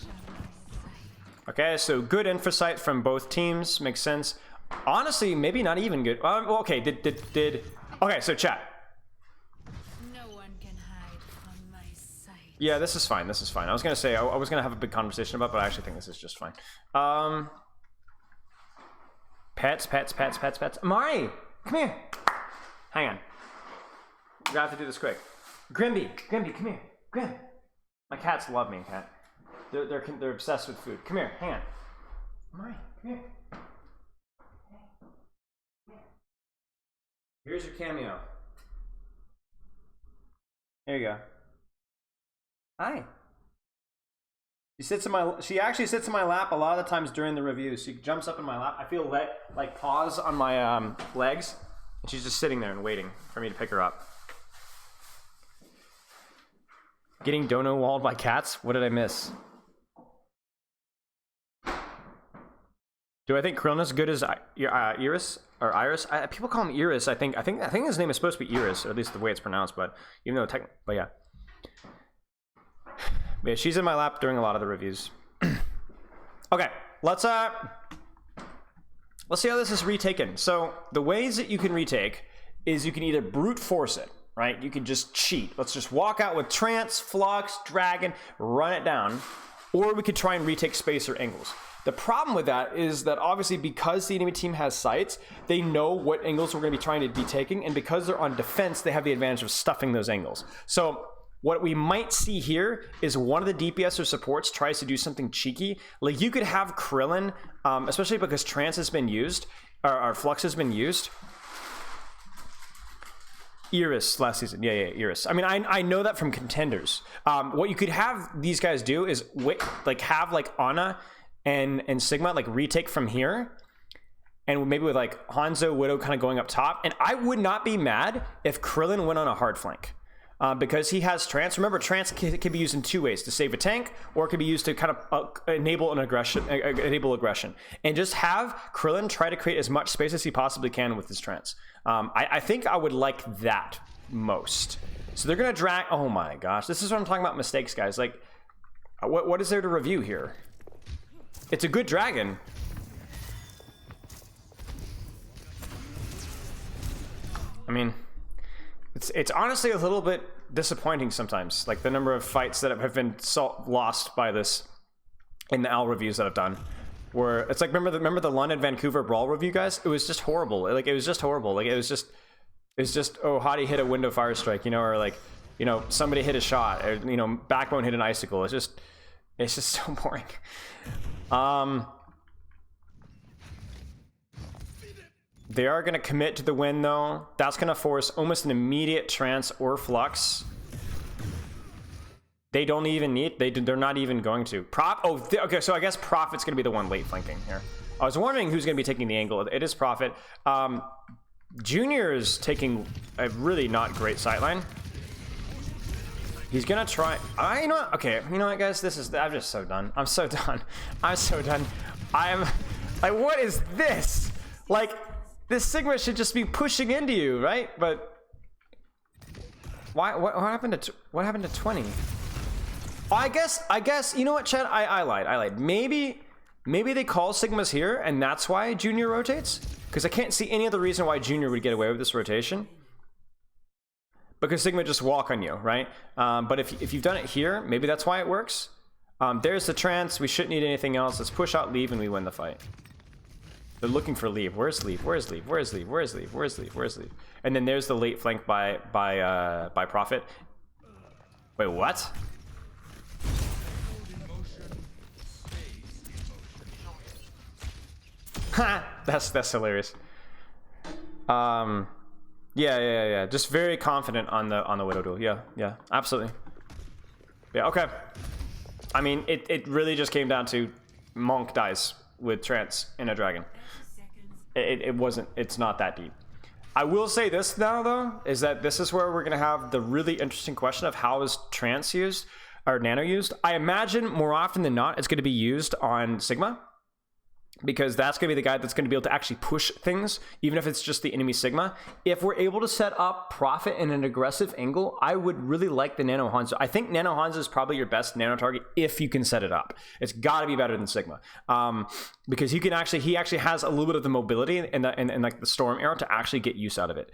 S1: Okay, so good Infrasight from both teams, makes sense. Honestly, maybe not even good. Well, okay, okay, so chat.
S4: No one can hide from my sight.
S1: Yeah, this is fine, this is fine. I was gonna say, I was gonna have a big conversation about it, but I actually think this is just fine. Pets. Mari, come here. Hang on. We have to do this quick. Grimby, come here. Grim. My cats love me, cat. They're obsessed with food. Come here, hang on. Mari, come here. Here's your cameo. There you go. Hi. She actually sits in my lap a lot of the times during the reviews. She jumps up in my lap. I feel like paws on my legs, and she's just sitting there and waiting for me to pick her up. Getting dono walled by cats? What did I miss? Do I think Krillin is good as Iris or Iris? People call him Iris. I think his name is supposed to be Iris, or at least the way it's pronounced. But even though but yeah. Yeah, she's in my lap during a lot of the reviews. Okay, let's see how this is retaken. So the ways that you can retake is you can either brute force it, right? You can just cheat. Let's just walk out with Trance, Flux, Dragon, run it down. Or we could try and retake space or angles. The problem with that is that obviously because the enemy team has sights, they know what angles we're going to be trying to be taking, and because they're on defense, they have the advantage of stuffing those angles. So what we might see here is one of the DPS or supports tries to do something cheeky. Like you could have Krillin, especially because Trance has been used, or Flux has been used. Iris last season. Yeah, Iris. I mean, I know that from contenders. What you could have these guys do is have Ana and Sigma like retake from here, and maybe with like Hanzo, Widow kind of going up top. And I would not be mad if Krillin went on a hard flank. Because he has Trance. Remember, Trance can be used in two ways: to save a tank, or it can be used to kind of enable aggression. And just have Krillin try to create as much space as he possibly can with his Trance. I think I would like that most. So they're gonna drag. Oh my gosh, this is what I'm talking about. Mistakes, guys. Like, what is there to review here? It's a good dragon. I mean, it's honestly a little bit disappointing sometimes, like the number of fights that have been lost by this in the Owl reviews that I've done, where it's like, remember the London Vancouver Brawl review, guys? It was just horrible. Like it was just horrible. Like it was just oh, Hottie hit a window fire strike, or like, somebody hit a shot, or Backbone hit an icicle. It's just so boring. They are going to commit to the win, though. That's going to force almost an immediate Trance or Flux. They don't even need... They're not even going to. Okay, so I guess Prophet's going to be the one late flanking here. I was wondering who's going to be taking the angle. It is Prophet. Junior is taking a really not great sightline. He's going to try... you know what? Okay, you know what, guys? I'm just so done. I'm so done. I'm so done. I'm... Like, what is this? Like... This Sigma should just be pushing into you, right? But why? What happened to 20? Oh, I guess. You know what, Chad? I lied. Maybe they call Sigmas here, and that's why Junior rotates. Because I can't see any other reason why Junior would get away with this rotation. Because Sigma just walk on you, right? But if you've done it here, maybe that's why it works. There's the Trance. We shouldn't need anything else. Let's push out Leave, and we win the fight. They're looking for Leave. Where's Leave? Where's Leave? Where's Leave? Where's Leave? Where's Leave? Where's Leave? And then there's the late flank by Prophet. Wait, what? Ha! That's hilarious. Yeah. Just very confident on the Widow duel. Yeah, absolutely. Yeah, okay. I mean, it really just came down to Monk dies with Trance in a dragon. It's not that deep. I will say this now, though, is that this is where we're going to have the really interesting question of how is Trance used, or Nano used. I imagine more often than not, it's going to be used on Sigma, because that's going to be the guy that's going to be able to actually push things, even if it's just the enemy Sigma. If we're able to set up Prophet in an aggressive angle, I would really like the Nano Hanzo. I think Nano Hanzo is probably your best Nano target if you can set it up. It's got to be better than Sigma, because he actually has a little bit of the mobility and like the Storm Arrow to actually get use out of it.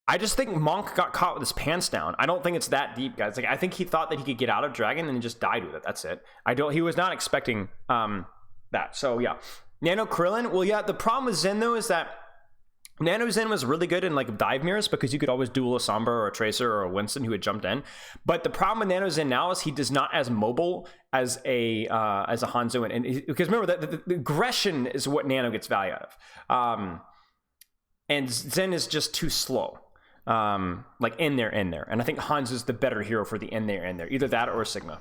S1: I just think Monk got caught with his pants down. I don't think it's that deep, guys. Like, I think he thought that he could get out of Dragon and just died with it. That's it. He was not expecting that. So yeah. Nano Krillin. Well, yeah, the problem with Zen though is that Nano Zen was really good in like dive mirrors, because you could always duel a Sombra or a Tracer or a Winston who had jumped in. But the problem with Nano Zen now is he does not as mobile as a Hanzo, and because remember that the aggression is what Nano gets value out of. And Zen is just too slow. Like in there. And I think Hans is the better hero for the in there. Either that or Sigma.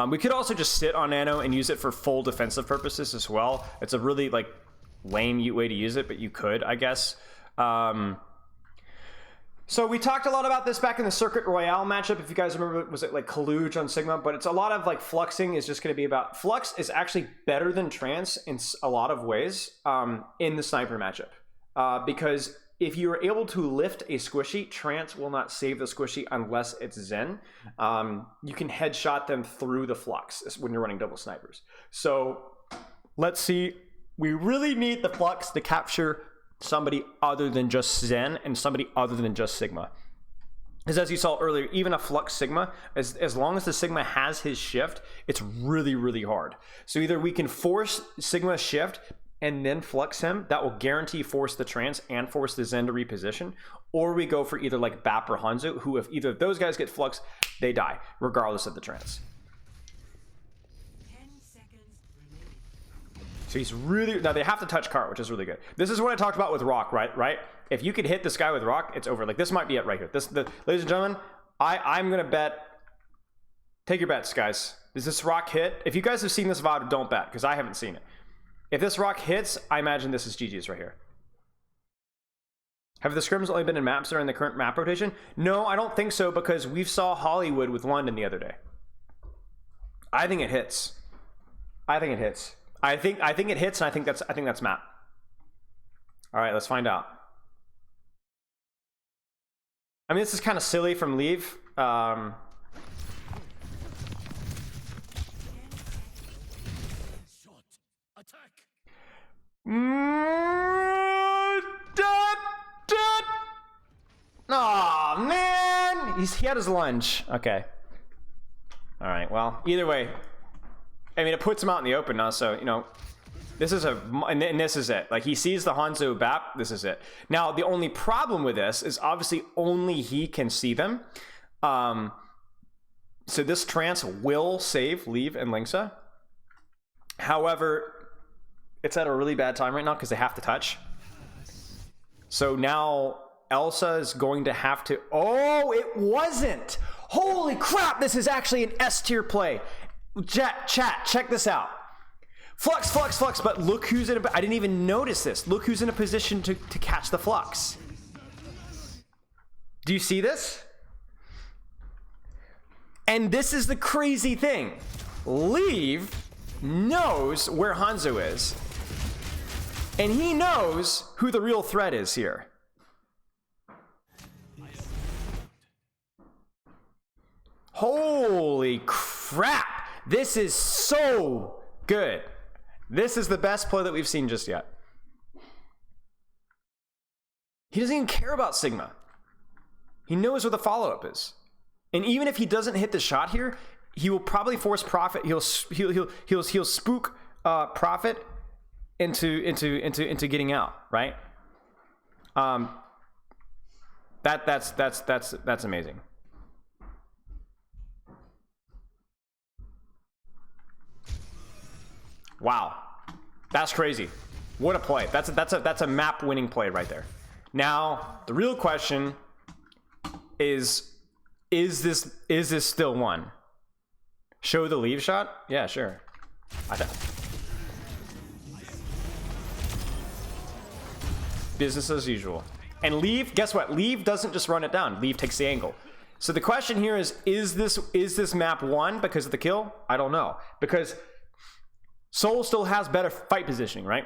S1: We could also just sit on Nano and use it for full defensive purposes as well. It's a really like lame way to use it, but you could, I guess. So we talked a lot about this back in the Circuit Royale matchup. If you guys remember, was it like Kaluge on Sigma? But it's a lot of like fluxing is just going to be about... Flux is actually better than Trance in a lot of ways in the Sniper matchup. Because if you are able to lift a squishy, Trance will not save the squishy unless it's Zen. You can headshot them through the Flux when you're running double snipers. So let's see. We really need the Flux to capture somebody other than just Zen and somebody other than just Sigma. Because as you saw earlier, even a Flux Sigma, as long as the Sigma has his shift, it's really, really hard. So either we can force Sigma shift and then Flux him, that will guarantee force the Trance and force the Zen to reposition, or we go for either like Bap or Hanzo, who if either of those guys get Flux, they die, regardless of the Trance. So he's really... Now, they have to touch cart, which is really good. This is what I talked about with Rock, right? If you could hit this guy with Rock, it's over. Like, this might be it right here. Ladies and gentlemen, I'm going to bet... Take your bets, guys. Does this Rock hit? If you guys have seen this VOD, don't bet, because I haven't seen it. If this Rock hits, I imagine this is GG's right here. Have the scrims only been in maps that are in the current map rotation? No, I don't think so, because we saw Hollywood with London the other day. I think it hits. I think it hits, and I think that's map. All right, let's find out. I mean, this is kind of silly from Leave. Oh man, he had his lunge. Okay. All right. Well, either way. I mean, it puts him out in the open now, so, you know, this is and this is it. Like, he sees the Hanzo Bap, this is it. Now, the only problem with this is obviously only he can see them. So this Trance will save Leave and Linksa. However, it's at a really bad time right now because they have to touch. So now Elsa is going to have to... Oh, it wasn't! Holy crap, this is actually an S tier play. Chat, check this out. Flux, but look who's in a... I didn't even notice this. Look who's in a position to catch the Flux. Do you see this? And this is the crazy thing. Leave knows where Hanzo is. And he knows who the real threat is here. Holy crap. This is so good. This is the best play that we've seen just yet. He doesn't even care about Sigma. He knows where the follow-up is. And even if he doesn't hit the shot here, he will probably force Prophet. He'll spook Prophet into getting out, right? That's amazing. Wow, that's crazy. What a play. That's a map winning play right there. Now the real question is this still one? Show the Leave shot? Yeah, sure. Business as usual. And Leave, guess what? Leave doesn't just run it down. Leave takes the angle. So the question here is this map won because of the kill? I don't know. Because Soul still has better fight positioning, right?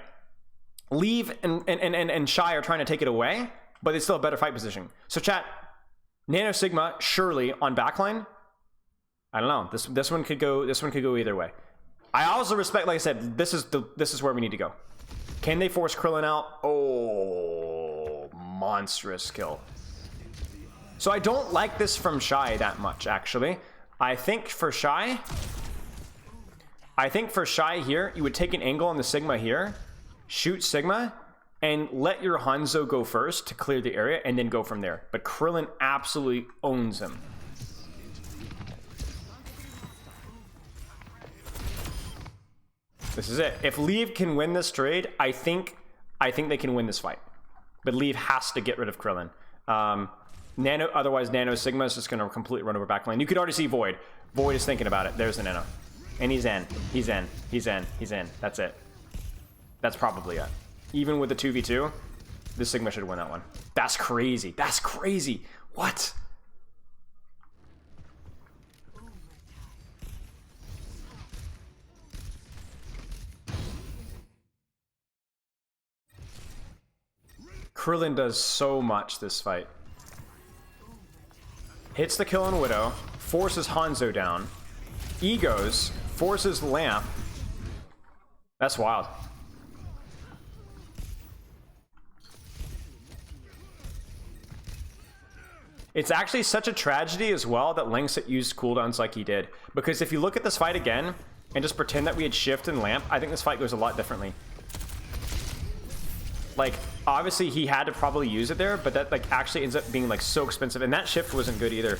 S1: Leave and Shy are trying to take it away, but they still have better fight positioning. So chat, Nano Sigma surely on backline. I don't know. This one could go either way. I also respect, like I said, this is where we need to go. Can they force Krillin out? Oh, monstrous kill. So I don't like this from Shy that much, actually. I think for Shy here, you would take an angle on the Sigma here, shoot Sigma, and let your Hanzo go first to clear the area, and then go from there. But Krillin absolutely owns him. This is it. If Leave can win this trade, I think they can win this fight. But Leave has to get rid of Krillin. Nano, otherwise Nano Sigma is just going to completely run over back lane. You could already see Void. Void is thinking about it. There's the Nano. And he's in. He's in. He's in. He's in. That's it. That's probably it. Even with the 2v2, this Sigma should win that one. That's crazy. That's crazy. What? Krillin does so much this fight. Hits the kill on Widow, forces Hanzo down, egos, forces Lamp. That's wild. It's actually such a tragedy as well that Linkset used cooldowns like he did. Because if you look at this fight again, and just pretend that we had Shift and Lamp, I think this fight goes a lot differently. Like, obviously he had to probably use it there, but that like actually ends up being like so expensive. And that shift wasn't good either.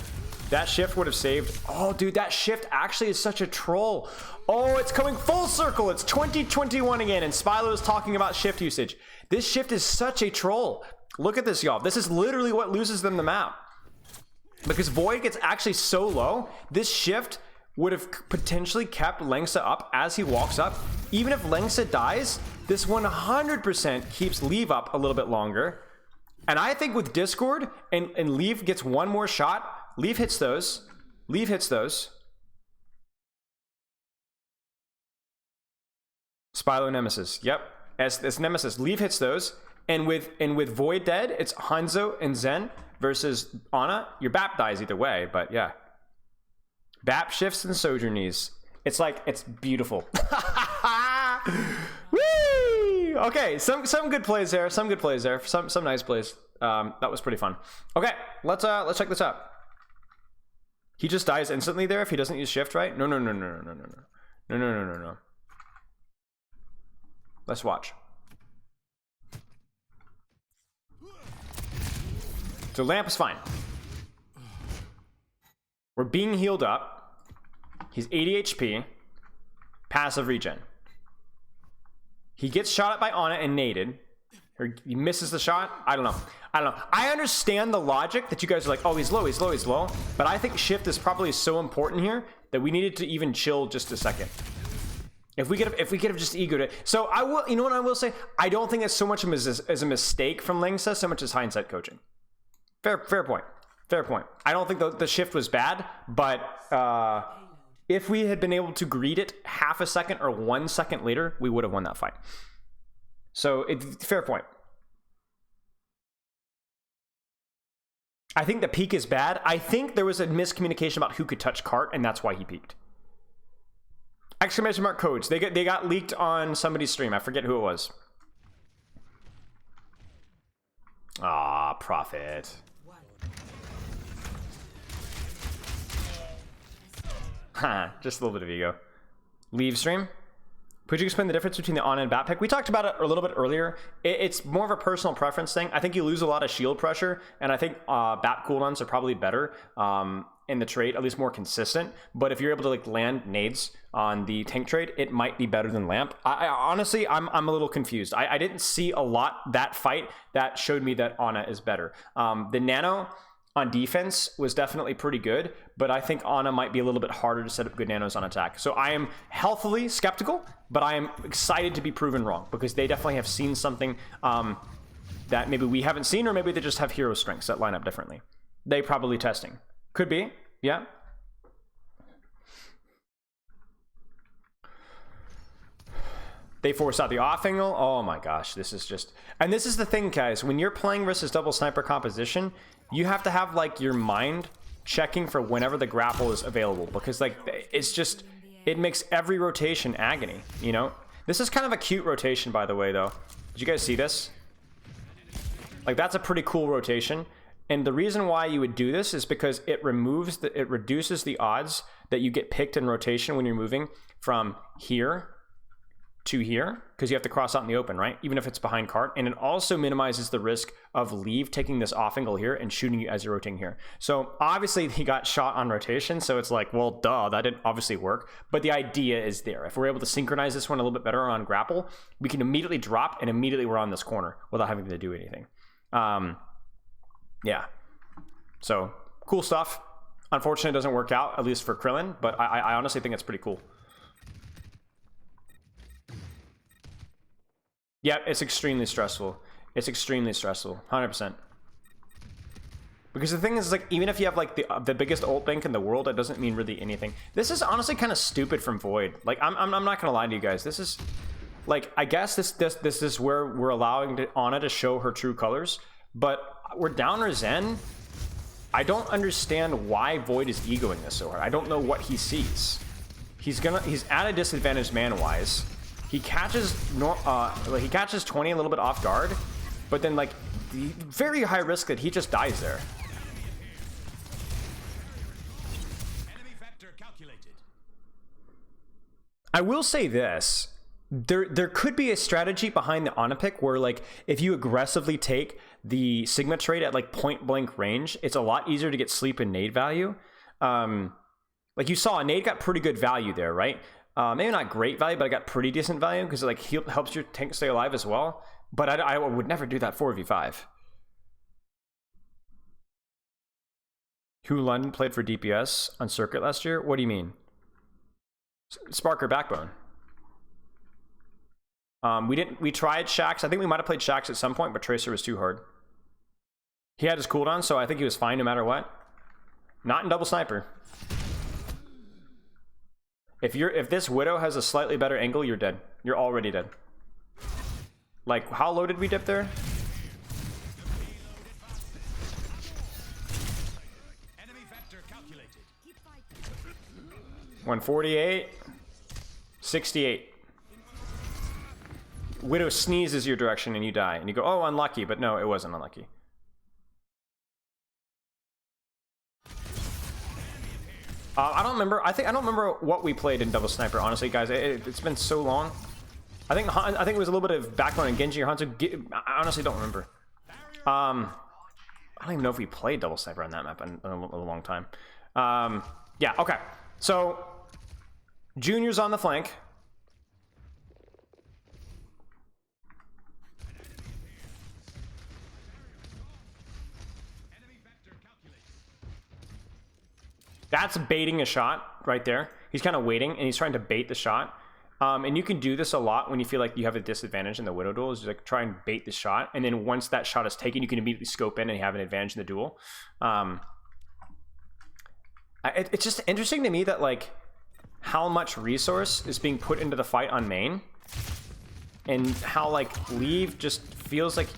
S1: That shift would have saved. Oh, dude, that shift actually is such a troll. Oh, it's coming full circle. It's 2021 again, and Spilo is talking about shift usage. This shift is such a troll. Look at this, y'all. This is literally what loses them the map. Because Void gets actually so low, this shift would have potentially kept Lengsa up as he walks up. Even if Lengsa dies, this 100% keeps Leave up a little bit longer. And I think with Discord and Leave gets one more shot, Leave hits those. Leave hits those. Spilo Nemesis. Yep. As Nemesis. Leave hits those. And with Void dead, it's Hanzo and Zen versus Ana. Your BAP dies either way, but yeah. BAP shifts and Sojourneys. It's like, it's beautiful. Whee! Okay, some good plays there. Some good plays there. Some nice plays. That was pretty fun. Okay, let's check this out. He just dies instantly there if he doesn't use shift, right? No. Let's watch. So Lamp is fine. We're being healed up. He's 80 HP. Passive regen. He gets shot at by Ana and naded. Or he misses the shot. I don't know. I understand the logic that you guys are like, oh, he's low. But I think shift is probably so important here that we needed to even chill just a second. If we could have just egoed it. So I will, you know what I will say? I don't think it's so much as a mistake from Lengsa, so much as hindsight coaching. Fair point. I don't think the shift was bad, but if we had been able to greet it half a second or 1 second later, we would have won that fight. So, fair point. I think the peak is bad. I think there was a miscommunication about who could touch cart, and that's why he peaked. Exclamation mark codes. They got leaked on somebody's stream. I forget who it was. Ah, Prophet. Just a little bit of ego. Leave stream. Could you explain the difference between the Ana and BAP pick? We talked about it a little bit earlier. It's more of a personal preference thing. I think you lose a lot of shield pressure, and I think BAP cooldowns are probably better in the trade, at least more consistent. But if you're able to like land nades on the tank trade, it might be better than Lamp. I honestly, I'm a little confused. I didn't see a lot that fight that showed me that Ana is better. The Nano on defense was definitely pretty good, but I think Ana might be a little bit harder to set up good nanos on attack. So I am healthily skeptical, but I am excited to be proven wrong because they definitely have seen something that maybe we haven't seen, or maybe they just have hero strengths that line up differently. They probably testing. Could be, yeah. They force out the off angle. Oh my gosh, this is just... And this is the thing, guys. When you're playing versus double sniper composition, you have to have like your mind checking for whenever the grapple is available, because like it's just, it makes every rotation agony, you know? This is kind of a cute rotation, by the way, though. Did you guys see this? Like, that's a pretty cool rotation. And the reason why you would do this is because it reduces the odds that you get picked in rotation when you're moving from here to here, because you have to cross out in the open, right? Even if it's behind cart. And it also minimizes the risk of Leave taking this off angle here and shooting you as you're rotating here. So obviously he got shot on rotation, so it's like, well, duh, that didn't obviously work. But the idea is there. If we're able to synchronize this one a little bit better on grapple, we can immediately drop and immediately we're on this corner without having to do anything. Yeah. So cool stuff. Unfortunately, it doesn't work out, at least for Krillin, but I honestly think it's pretty cool. Yeah, it's extremely stressful. It's extremely stressful, 100%. Because the thing is, like, even if you have like the biggest ult bank in the world, that doesn't mean really anything. This is honestly kind of stupid from Void. Like, I'm not gonna lie to you guys. This is, like, I guess this is where we're allowing Ana to show her true colors, but we're down her Zen. I don't understand why Void is egoing this so hard. I don't know what he sees. He's at a disadvantage man-wise. He catches 20 a little bit off guard, but then like very high risk that he just dies there. I will say this. There could be a strategy behind the Ana pick where, like, if you aggressively take the Sigma trade at like point blank range, it's a lot easier to get sleep and nade value. Like you saw, nade got pretty good value there, right? Maybe not great value, but I got pretty decent value because it like helps your tank stay alive as well. But I would never do that 4v5. Who London played for DPS on circuit last year? What do you mean? Spark or Backbone? We tried Shax. I think we might have played Shax at some point, but Tracer was too hard. He had his cooldown, so I think he was fine no matter what. Not in double sniper. If this Widow has a slightly better angle, you're dead. You're already dead. Like, how low did we dip there? Enemy vector calculated. 148. 68. Widow sneezes your direction and you die. And you go, oh, unlucky. But no, it wasn't unlucky. I don't remember. I don't remember what we played in double sniper. Honestly, guys, it's been so long. I think it was a little bit of Backbone and Genji or Hanzo. I honestly don't remember. I don't even know if we played double sniper on that map in a long time. Yeah. Okay. So Junior's on the flank. That's baiting a shot right there. He's kind of waiting and he's trying to bait the shot. And you can do this a lot when you feel like you have a disadvantage in the Widow duel. Is just like try and bait the shot, and then once that shot is taken, you can immediately scope in and have an advantage in the duel. It's just interesting to me that like how much resource is being put into the fight on main, and how like Leave just feels like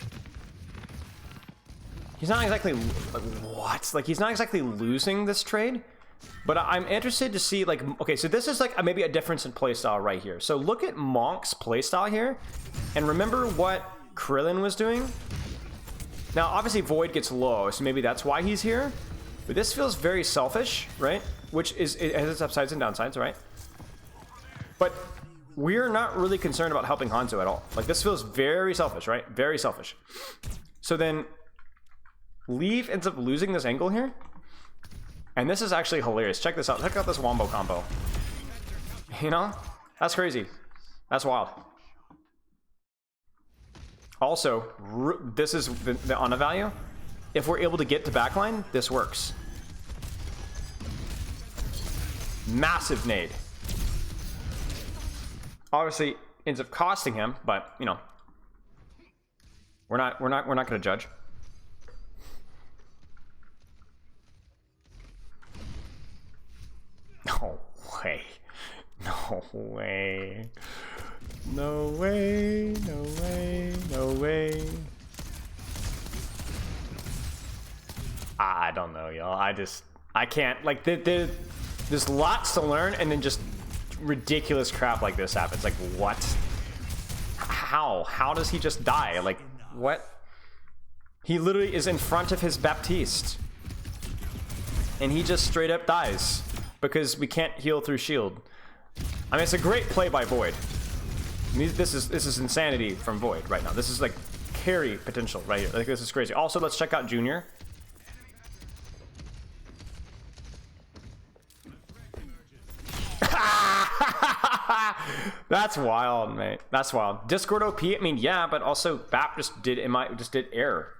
S1: he's not exactly he's not exactly losing this trade. But I'm interested to see, like, okay, so this is like maybe a difference in playstyle right here. So look at Monk's playstyle here, and remember what Krillin was doing. Now, obviously, Void gets low, so maybe that's why he's here. But this feels very selfish, right? Which is, it has its upsides and downsides, right? But we're not really concerned about helping Hanzo at all. Like, this feels very selfish, right? Very selfish. So then, Leave ends up losing this angle here. And this is actually hilarious. Check this out. Check out this wombo combo. You know? That's crazy. That's wild. Also, this is the Ana value. If we're able to get to backline, this works. Massive nade. Obviously, ends up costing him, but you know, we're not going to judge. No way. No way. No way. No way. No way. I don't know, y'all. I can't. Like, there's lots to learn, and then just ridiculous crap like this happens. Like, what? How? How does he just die? Like, what? He literally is in front of his Baptiste. And he just straight up dies. Because we can't heal through shield. I mean, it's a great play by Void. I mean, this is insanity from Void right now. This is like carry potential right here. Like, this is crazy. Also, let's check out Junior. That's wild, mate. That's wild. Discord OP. I mean, yeah, but also Bap just did error.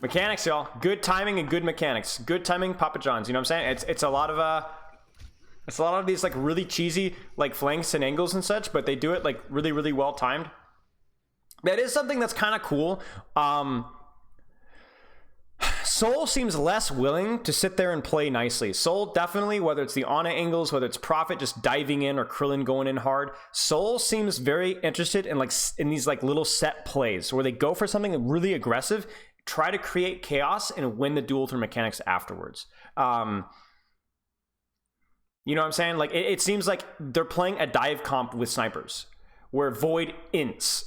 S1: Mechanics, y'all. Good timing and good mechanics. Good timing, Papa John's. You know what I'm saying? It's a lot of these like really cheesy like flanks and angles and such, but they do it like really, really well timed. That is something that's kind of cool. Soul seems less willing to sit there and play nicely. Soul definitely, whether it's the Ana angles, whether it's Prophet just diving in or Krillin going in hard, Soul seems very interested in these like little set plays where they go for something really aggressive, try to create chaos and win the duel through mechanics afterwards. You know what I'm saying? Like it seems like they're playing a dive comp with snipers where Void ints,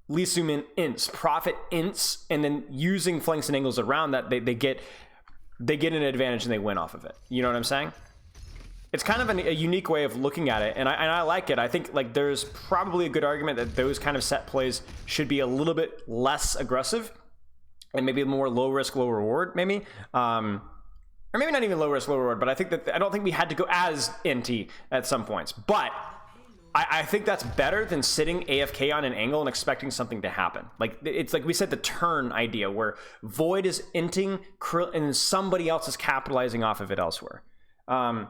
S1: Lee Soo-min ints, Prophet ints, and then using flanks and angles around that, they get an advantage and they win off of it. You know what I'm saying? It's kind of a unique way of looking at it, and I like it. I think like there's probably a good argument that those kind of set plays should be a little bit less aggressive and maybe more low risk, low reward, maybe. Or maybe not even low risk, low reward, but I don't think we had to go as NT at some points. But I think that's better than sitting AFK on an angle and expecting something to happen. Like it's like we said, the turn idea where Void is inting and somebody else is capitalizing off of it elsewhere. The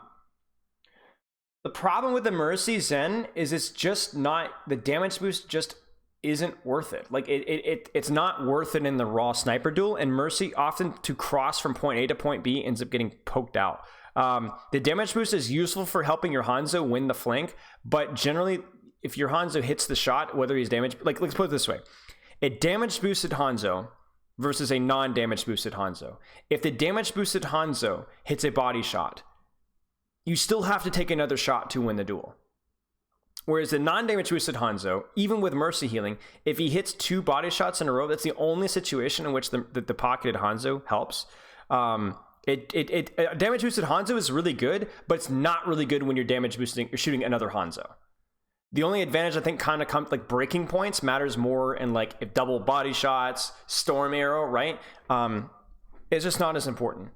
S1: problem with the Mercy Zen is it's just not, the damage boost just isn't worth it. Like it's not worth it in the raw sniper duel, and Mercy often to cross from point A to point B ends up getting poked out. The damage boost is useful for helping your Hanzo win the flank, but generally if your Hanzo hits the shot, whether he's damaged, like let's put it this way, a damage boosted Hanzo versus a non-damage boosted Hanzo. If the damage boosted Hanzo hits a body shot, you still have to take another shot to win the duel. Whereas the non-damage boosted Hanzo, even with Mercy healing, if he hits 2 body shots in a row, that's the only situation in which the pocketed Hanzo helps. Damage boosted Hanzo is really good, but it's not really good when you're shooting another Hanzo. The only advantage I think kind of comes like breaking points matters more in like if double body shots, storm arrow, right? It's just not as important.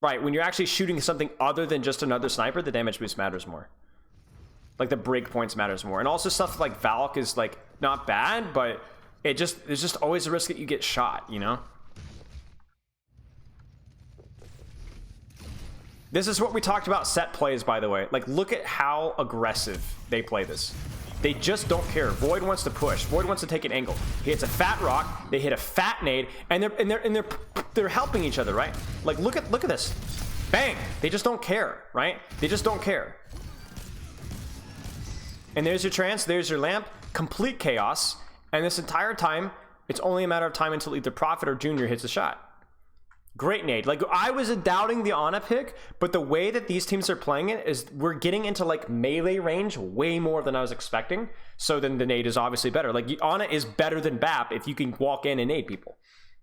S1: Right, when you're actually shooting something other than just another sniper, the damage boost matters more. Like the break points matters more. And also stuff like Valk is like not bad, but there's just always a risk that you get shot, you know? This is what we talked about set plays, by the way. Like, look at how aggressive they play this. They just don't care. Void wants to push. Void wants to take an angle. He hits a fat rock. They hit a fat nade, and they're helping each other, right? Like, look at this. Bang! They just don't care, right? They just don't care. And there's your trance. There's your lamp. Complete chaos. And this entire time, it's only a matter of time until either Prophet or Junior hits a shot. Great nade. Like, I was doubting the Ana pick, but the way that these teams are playing it is we're getting into like melee range way more than I was expecting. So then the nade is obviously better. Like, Ana is better than BAP if you can walk in and nade people.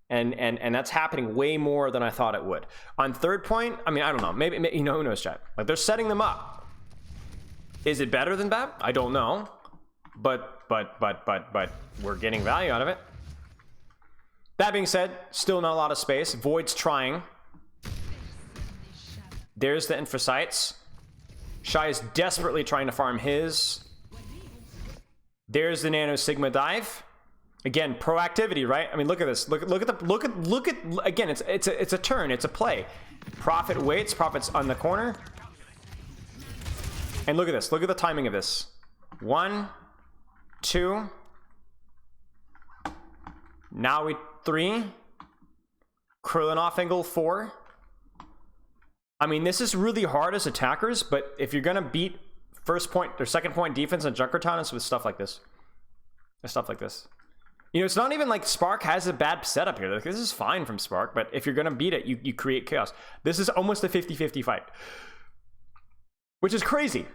S1: And that's happening way more than I thought it would. On third point, I mean, I don't know. Maybe you know, who knows, chat? Like, they're setting them up. Is it better than BAP? I don't know. But we're getting value out of it. That being said, still not a lot of space. Void's trying. There's the Infrasites. Shy is desperately trying to farm his. There's the Nano Sigma dive. Again, proactivity, right? I mean, look at this. Look at again, it's a turn, it's a play. Prophet waits, Prophet's on the corner. And look at this. Look at the timing of this. 1, 2. Now 3. Krillin off angle 4. I mean, this is really hard as attackers, but if you're gonna beat first point or second point defense in Junkertown, it's with stuff like this. Stuff like this. You know, it's not even like Spark has a bad setup here. Like, this is fine from Spark, but if you're gonna beat it, you create chaos. This is almost a 50-50 fight, which is crazy.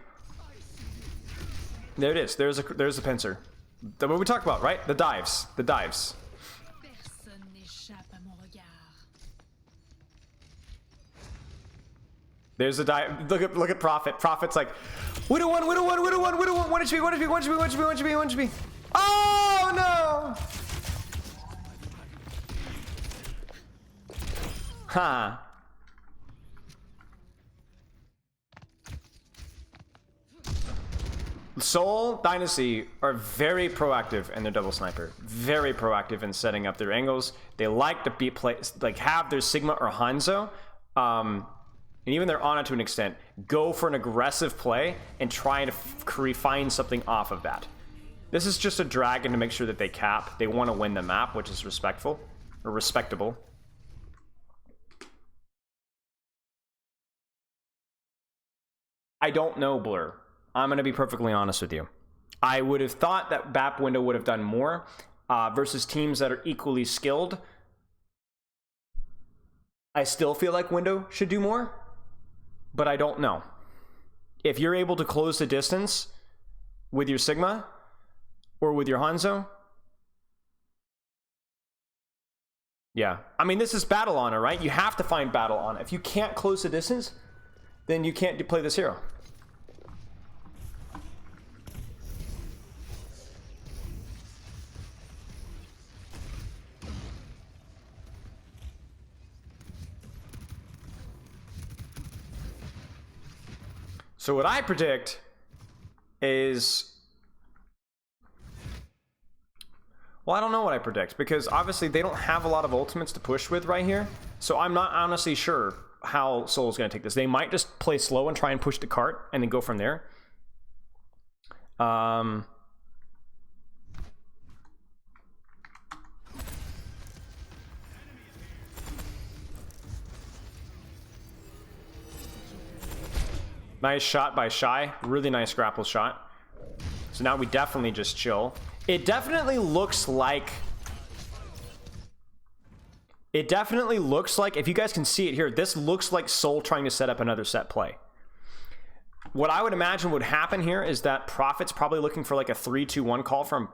S1: There it is. There's the pincer. What we talked about, right? The dives. The dives. There's the dive. Look at Prophet. Prophet's like, Widow 1, 1 HP. Oh no! Huh. Seoul Dynasty are very proactive in their double sniper. Very proactive in setting up their angles. They like to have their Sigma or Hanzo, and even their Ana to an extent, go for an aggressive play and try to find something off of that. This is just a dragon to make sure that they cap. They want to win the map, which is respectful or respectable. I don't know, Blur. I'm going to be perfectly honest with you. I would have thought that BAP Window would have done more versus teams that are equally skilled. I still feel like Window should do more, but I don't know. If you're able to close the distance with your Sigma or with your Hanzo, yeah. I mean, this is Battle Honor, right? You have to find Battle Honor. If you can't close the distance, then you can't play this hero. So what I predict is, well, I don't know what I predict, because obviously they don't have a lot of ultimates to push with right here. So I'm not honestly sure how Seoul is going to take this. They might just play slow and try and push the cart and then go from there. Nice shot by Shy. Really nice grapple shot. So now we definitely just chill. It definitely looks like... if you guys can see it here, this looks like Seoul trying to set up another set play. What I would imagine would happen here is that Prophet's probably looking for like a 3-2-1 call from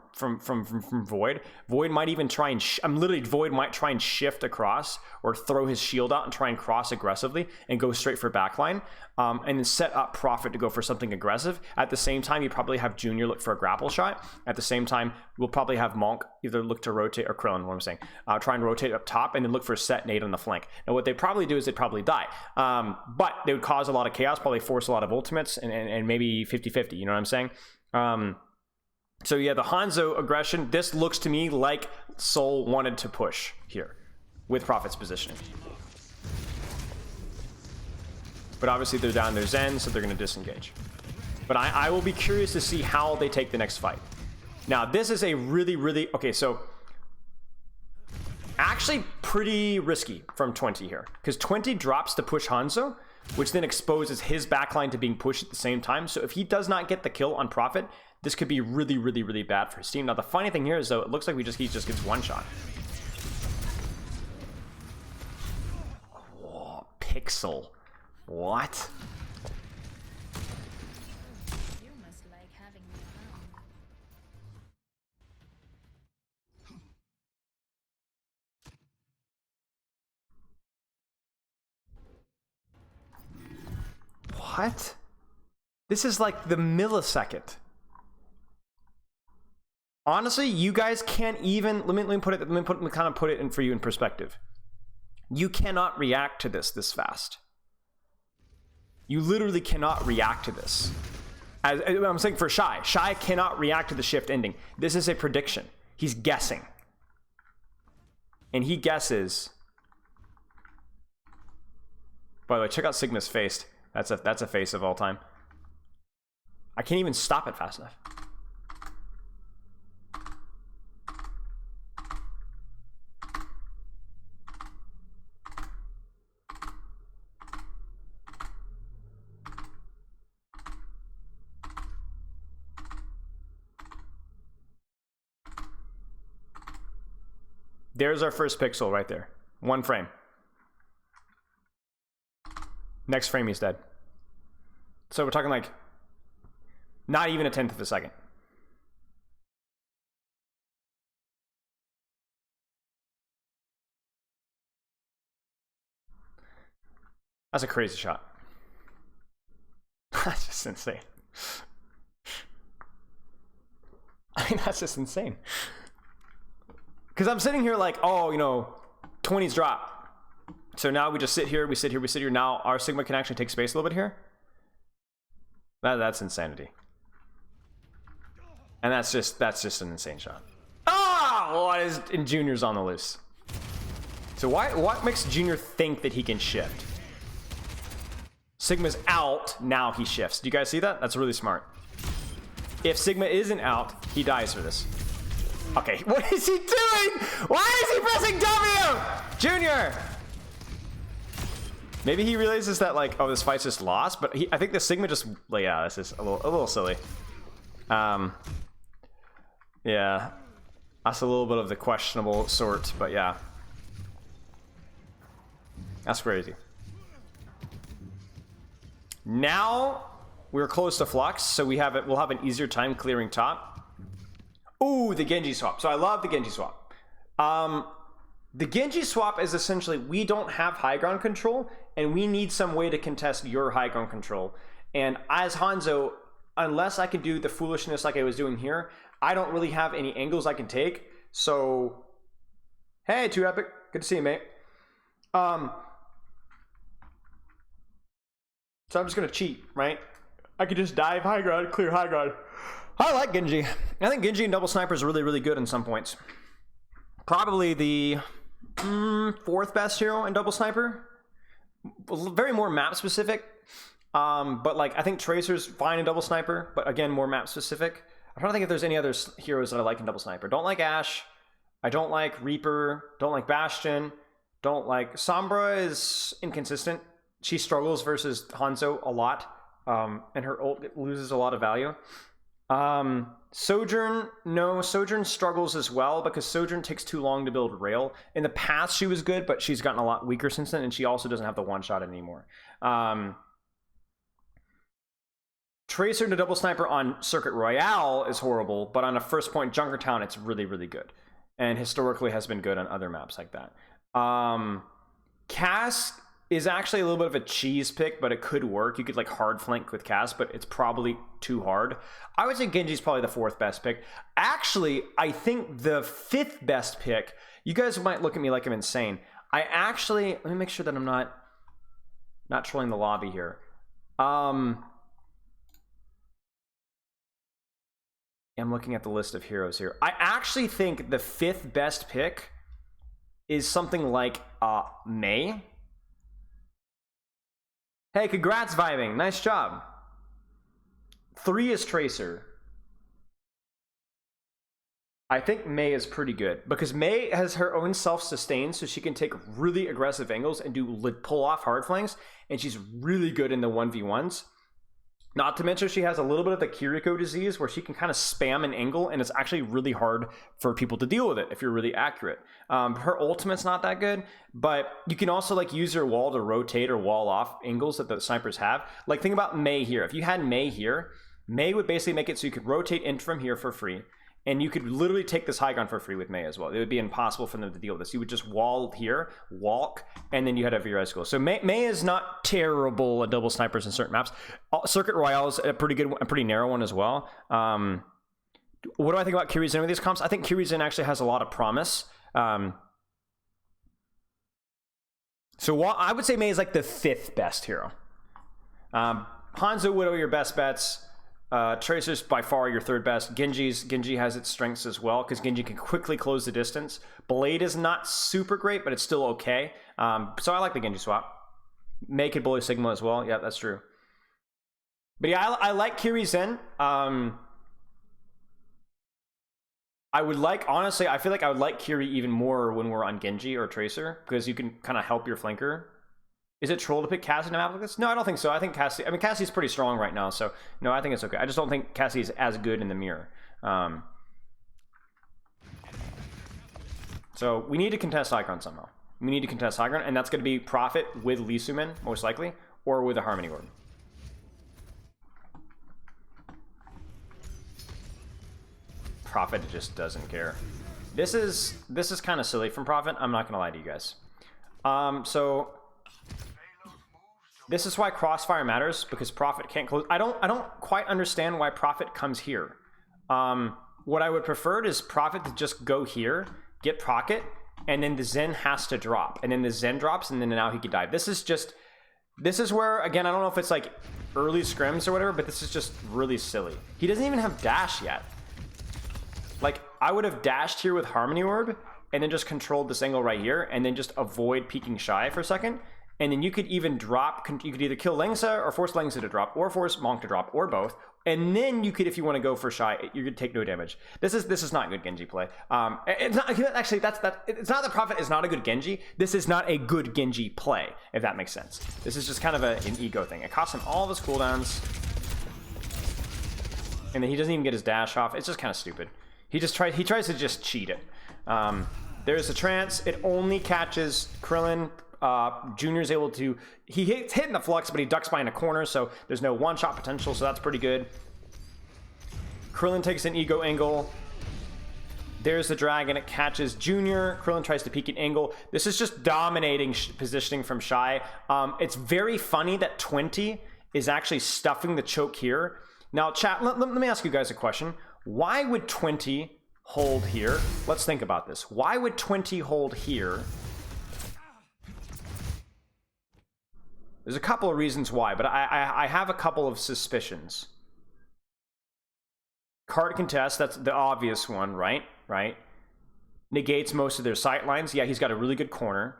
S1: Void. Void might even try and Void might try and shift across or throw his shield out and try and cross aggressively and go straight for backline, and then set up Prophet to go for something aggressive. At the same time, you probably have Junior look for a grapple shot. At the same time, we'll probably have Monk either look to rotate, or Krillin, what I'm saying, try and rotate up top and then look for a set nade on the flank. Now what they'd probably do is they'd probably die, but they would cause a lot of chaos, probably force a lot of ultimates, and maybe 50-50, you know what I'm saying? So yeah, the Hanzo aggression, this looks to me like Seoul wanted to push here with Prophet's positioning. But obviously they're down their Zen, so they're going to disengage. But I will be curious to see how they take the next fight. Now, this is a really... Okay, so... actually pretty risky from 20 here. Because 20 drops to push Hanzo, which then exposes his backline to being pushed at the same time. So if he does not get the kill on Prophet, this could be really bad for his team. Now, the funny thing here is, though, it looks like he just gets one shot. Whoa, Pixel. What?
S4: You must like having me around.
S1: What? This is like the millisecond. Honestly, you guys can't even... Let me put it in for you in perspective. You cannot react to this fast. You literally cannot react to this. As I'm saying for Shy. Shy cannot react to the shift ending. This is a prediction. He's guessing. And he guesses... By the way, check out Sigma's face. That's a face of all time. I can't even stop it fast enough. There's our first pixel right there. One frame. Next frame, he's dead. So we're talking like not even a 1/10 of a second. That's a crazy shot. That's just insane. I mean, that's just insane. Because I'm sitting here like, oh, you know, 20's drop. So now we just sit here, we sit here, we sit here. Now our Sigma can actually take space a little bit here. That's insanity. And that's just an insane shot. Oh, what is in Junior's on the loose? So what makes Junior think that he can shift? Sigma's out, now he shifts. Do you guys see that? That's really smart. If Sigma isn't out, he dies for this. Okay, what is he doing? Why is he pressing W? Junior! Maybe he realizes that, like, oh, this fight's just lost, but I think the Sigma just, like, yeah, this is a little silly. Yeah, that's a little bit of the questionable sort, but yeah. That's crazy. Now we're close to Flux, so we'll have an easier time clearing top. Ooh, the Genji swap. So I love the Genji swap. The Genji swap is essentially we don't have high ground control, and we need some way to contest your high ground control. And as Hanzo, unless I can do the foolishness like I was doing here, I don't really have any angles I can take. So, hey, 2 Epic, good to see you, mate. So I'm just gonna cheat, right? I could just dive high ground, clear high ground. I like Genji. I think Genji and Double Sniper is really, really good in some points. Probably the 4th best hero in Double Sniper. Very more map specific. But like I think Tracer's fine in Double Sniper, but again more map specific. I'm trying to think if there's any other heroes that I like in Double Sniper. Don't like Ashe. I don't like Reaper. Don't like Bastion. Don't like Sombra is inconsistent. She struggles versus Hanzo a lot, and her ult loses a lot of value. Sojourn, no, Sojourn struggles as well because Sojourn takes too long to build rail. In the past, she was good, but she's gotten a lot weaker since then, and she also doesn't have the one-shot anymore. Tracer to Double Sniper on Circuit Royale is horrible, but on a first point Junkertown, it's really, really good. And historically has been good on other maps like that. Cass is actually a little bit of a cheese pick, but it could work. You could like hard flank with Cass, but it's probably too hard. I would say Genji's probably the 4th best pick. Actually, I think the 5th best pick, you guys might look at me like I'm insane. Let me make sure that I'm not trolling the lobby here. I'm looking at the list of heroes here. I actually think the 5th best pick is something like Mei. Hey, congrats, Vibing. Nice job. 3 is Tracer. I think Mei is pretty good because Mei has her own self-sustain, so she can take really aggressive angles and pull off hard flanks, and she's really good in the 1v1s. Not to mention she has a little bit of the Kiriko disease where she can kind of spam an angle, and it's actually really hard for people to deal with it if you're really accurate. Her ultimate's not that good, but you can also like use your wall to rotate or wall off angles that the snipers have. Like think about Mei here. If you had Mei here, Mei would basically make it so you could rotate in from here for free. And you could literally take this high ground for free with Mei as well. It would be impossible for them to deal with this. You would just wall here, walk, and then you had a VRS goal. So Mei is not terrible at double snipers in certain maps. Circuit Royale is a pretty narrow one as well. What do I think about Kirizen with these comps? I think Kirizen actually has a lot of promise. So I would say Mei is like the 5th best hero. Hanzo, Widow, your best bets. Tracer's by far your 3rd best. Genji has its strengths as well because Genji can quickly close the distance. Blade is not super great, but it's still okay. So I like the Genji swap. Mei could bully Sigma as well. Yeah, that's true. But yeah, I like Kirizen. Honestly, I feel like I would like Kiri even more when we're on Genji or Tracer because you can kind of help your flanker. Is it troll to pick Cassie in a map like this? No, I don't think so. I think Cassie's pretty strong right now, so no, I think it's okay. I just don't think Cassie is as good in the mirror. So we need to contest high ground somehow. We need to contest high ground, and that's going to be Prophet with Lee Sumin, most likely, or with a Harmony Ward. Prophet just doesn't care. This is kind of silly from Prophet. I'm not going to lie to you guys. So this is why Crossfire matters, because Prophet can't close. I don't quite understand why Prophet comes here. What I would prefer is Prophet to just go here, get Pocket, and then the Zen has to drop. And then the Zen drops, and then now he could dive. This is where, again, I don't know if it's like early scrims or whatever, but this is just really silly. He doesn't even have dash yet. Like, I would have dashed here with Harmony Orb and then just controlled this angle right here and then just avoid peeking Shy for a second. And then you could even drop, you could either kill Lengsa or force Lengsa to drop or force Monk to drop or both. And then you could, if you want to go for Shy, you could take no damage. This is not good Genji play. It's not, actually, it's not that Prophet is not a good Genji. This is not a good Genji play, if that makes sense. This is just kind of an ego thing. It costs him all of his cooldowns. And then he doesn't even get his dash off. It's just kind of stupid. He tries to just cheat it. There's a trance. It only catches Krillin. Junior's able to, he's hitting the flux, but he ducks behind a corner, so there's no one-shot potential, so that's pretty good. Krillin takes an ego angle. There's the dragon. It catches Junior. Krillin tries to peek an angle. This is just dominating positioning from Shy. It's very funny that 20 is actually stuffing the choke here. Now, chat, let me ask you guys a question. Why would 20 hold here? Let's think about this. Why would 20 hold here? There's a couple of reasons why, but I have a couple of suspicions. Card contest, that's the obvious one, right? Right? Negates most of their sight lines. Yeah, he's got a really good corner.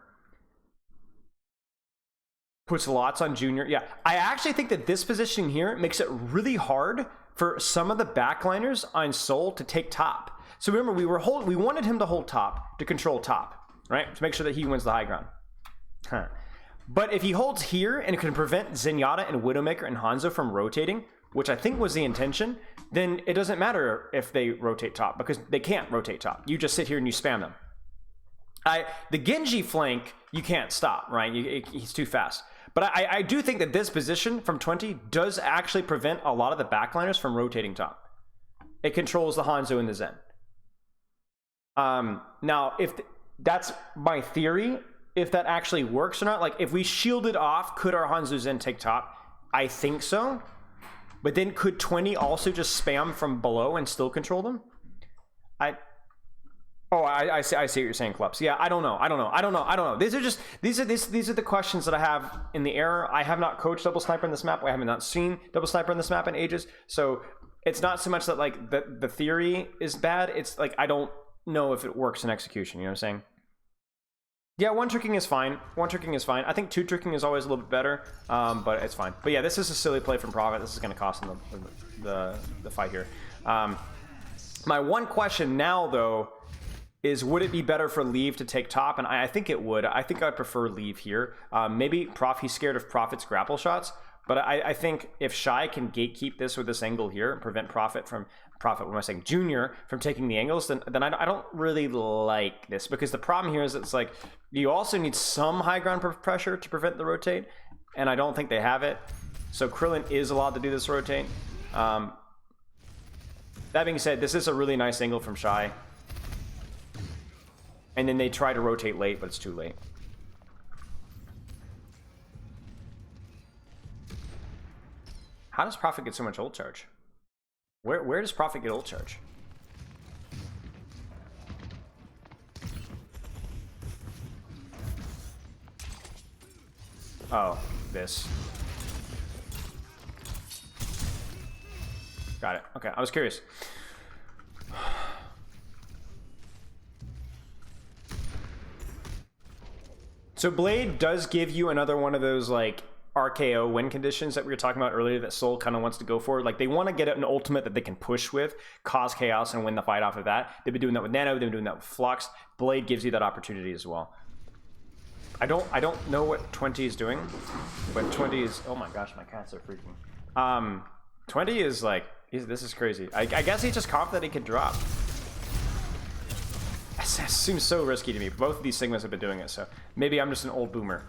S1: Puts lots on Junior. Yeah, I actually think that this position here makes it really hard for some of the backliners on Soul to take top. So remember, we wanted him to hold top, to control top, right? To make sure that he wins the high ground. Huh. But if he holds here and can prevent Zenyatta and Widowmaker and Hanzo from rotating, which I think was the intention, then it doesn't matter if they rotate top, because they can't rotate top. You just sit here and you spam them. The Genji flank, you can't stop, right? He's too fast. But I do think that this position from 20 does actually prevent a lot of the backliners from rotating top. It controls the Hanzo and the Zen. Now, if that's my theory, if that actually works or not, like if we shielded off, could our Hanzo Zen take top? I think so. But then could 20 also just spam from below and still control them? I see what you're saying, Clubs. Yeah, I don't know. These are the questions that I have in the air. I have not coached Double Sniper in this map. I have not seen Double Sniper in this map in ages. So it's not so much that like the theory is bad. It's like I don't know if it works in execution. You know what I'm saying? Yeah, one tricking is fine. I think two tricking is always a little bit better, but it's fine. But yeah, this is a silly play from Prophet. This is going to cost him the fight here. My one question now, though, is would it be better for Leave to take top? And I think it would. I think I'd prefer Leave here. Maybe he's scared of Prophet's grapple shots, but I think if Shy can gatekeep this with this angle here and prevent Prophet, what am I saying, Junior from taking the angles, then I don't really like this, because the problem here is it's like you also need some high ground pressure to prevent the rotate, and I don't think they have it. So Krillin is allowed to do this rotate. That being said, this is a really nice angle from Shy. And then they try to rotate late, but it's too late. How does Prophet get so much ult charge? Where does Prophet get ult charge? Oh, this. Got it. Okay, I was curious. So Blade does give you another one of those like RKO win conditions that we were talking about earlier that Soul kind of wants to go for. Like they want to get an ultimate that they can push with, cause chaos, and win the fight off of that. They've been doing that with Nano, they've been doing that with Flux. Blade gives you that opportunity as well. I don't know what 20 is doing, but 20 is, oh my gosh, my cats are freaking. 20 is like, this is crazy. I guess he's just confident he can drop. It seems so risky to me. Both of these Sigmas have been doing it, so maybe I'm just an old boomer.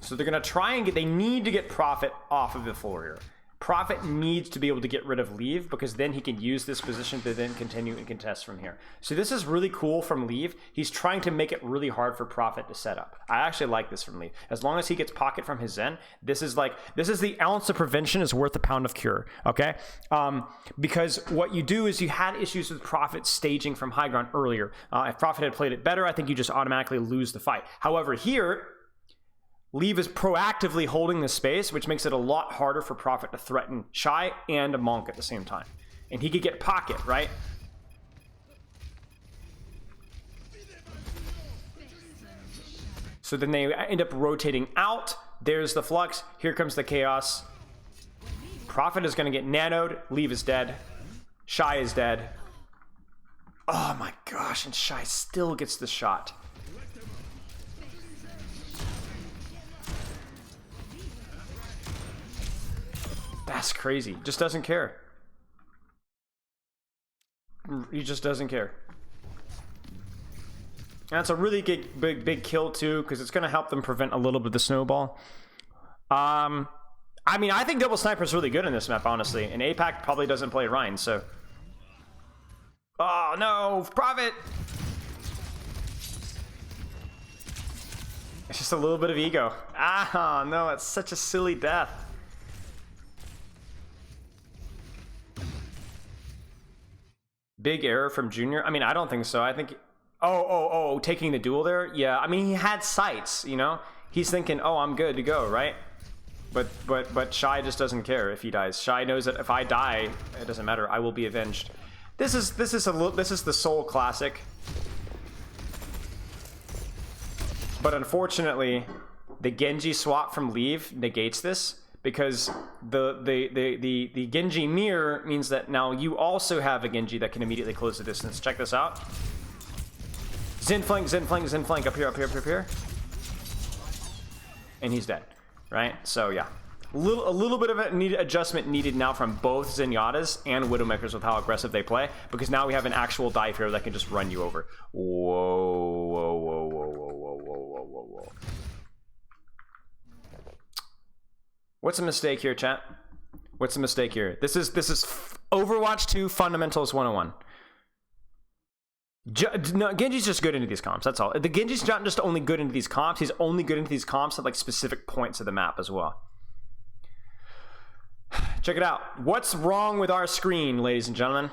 S1: So they're going to try and they need to get Prophet off of the floor here. Prophet needs to be able to get rid of Leave, because then he can use this position to then continue and contest from here. So this is really cool from Leave. He's trying to make it really hard for Prophet to set up. I actually like this from Leave. As long as he gets pocket from his Zen, this is the ounce of prevention is worth a pound of cure, okay? Because what you do is you had issues with Prophet staging from high ground earlier. If Prophet had played it better, I think you just automatically lose the fight. However, here, Leave is proactively holding the space, which makes it a lot harder for Prophet to threaten Shy and a Monk at the same time. And he could get pocket, right? So then they end up rotating out. There's the Flux. Here comes the Chaos. Prophet is going to get nanoed. Leave is dead. Shy is dead. Oh my gosh, and Shy still gets the shot. That's crazy. Just doesn't care. He just doesn't care. And that's a really big kill too, because it's going to help them prevent a little bit of the snowball. I mean, I think Double Sniper is really good in this map, honestly. And APAC probably doesn't play Rhine, so... Oh, no! Prophet! It's just a little bit of ego. Ah, no, it's such a silly death. Big error from Junior? I mean, I don't think so. I think... Oh, taking the duel there? Yeah, I mean, he had sights, you know? He's thinking, oh, I'm good to go, right? But Shy just doesn't care if he dies. Shy knows that if I die, it doesn't matter. I will be avenged. This is the Soul Classic. But unfortunately, the Genji swap from Leave negates this, because the Genji mirror means that now you also have a Genji that can immediately close the distance. Check this out. Zen flank, up here. And he's dead, right? So yeah, a little bit of adjustment needed now from both Zenyatta's and Widowmakers with how aggressive they play, because now we have an actual dive hero that can just run you over. Whoa. What's a mistake here, chat? What's a mistake here? This is Overwatch 2 Fundamentals 101. No, Genji's just good into these comps, that's all. The Genji's not just only good into these comps, he's only good into these comps at like specific points of the map as well. Check it out. What's wrong with our screen, ladies and gentlemen?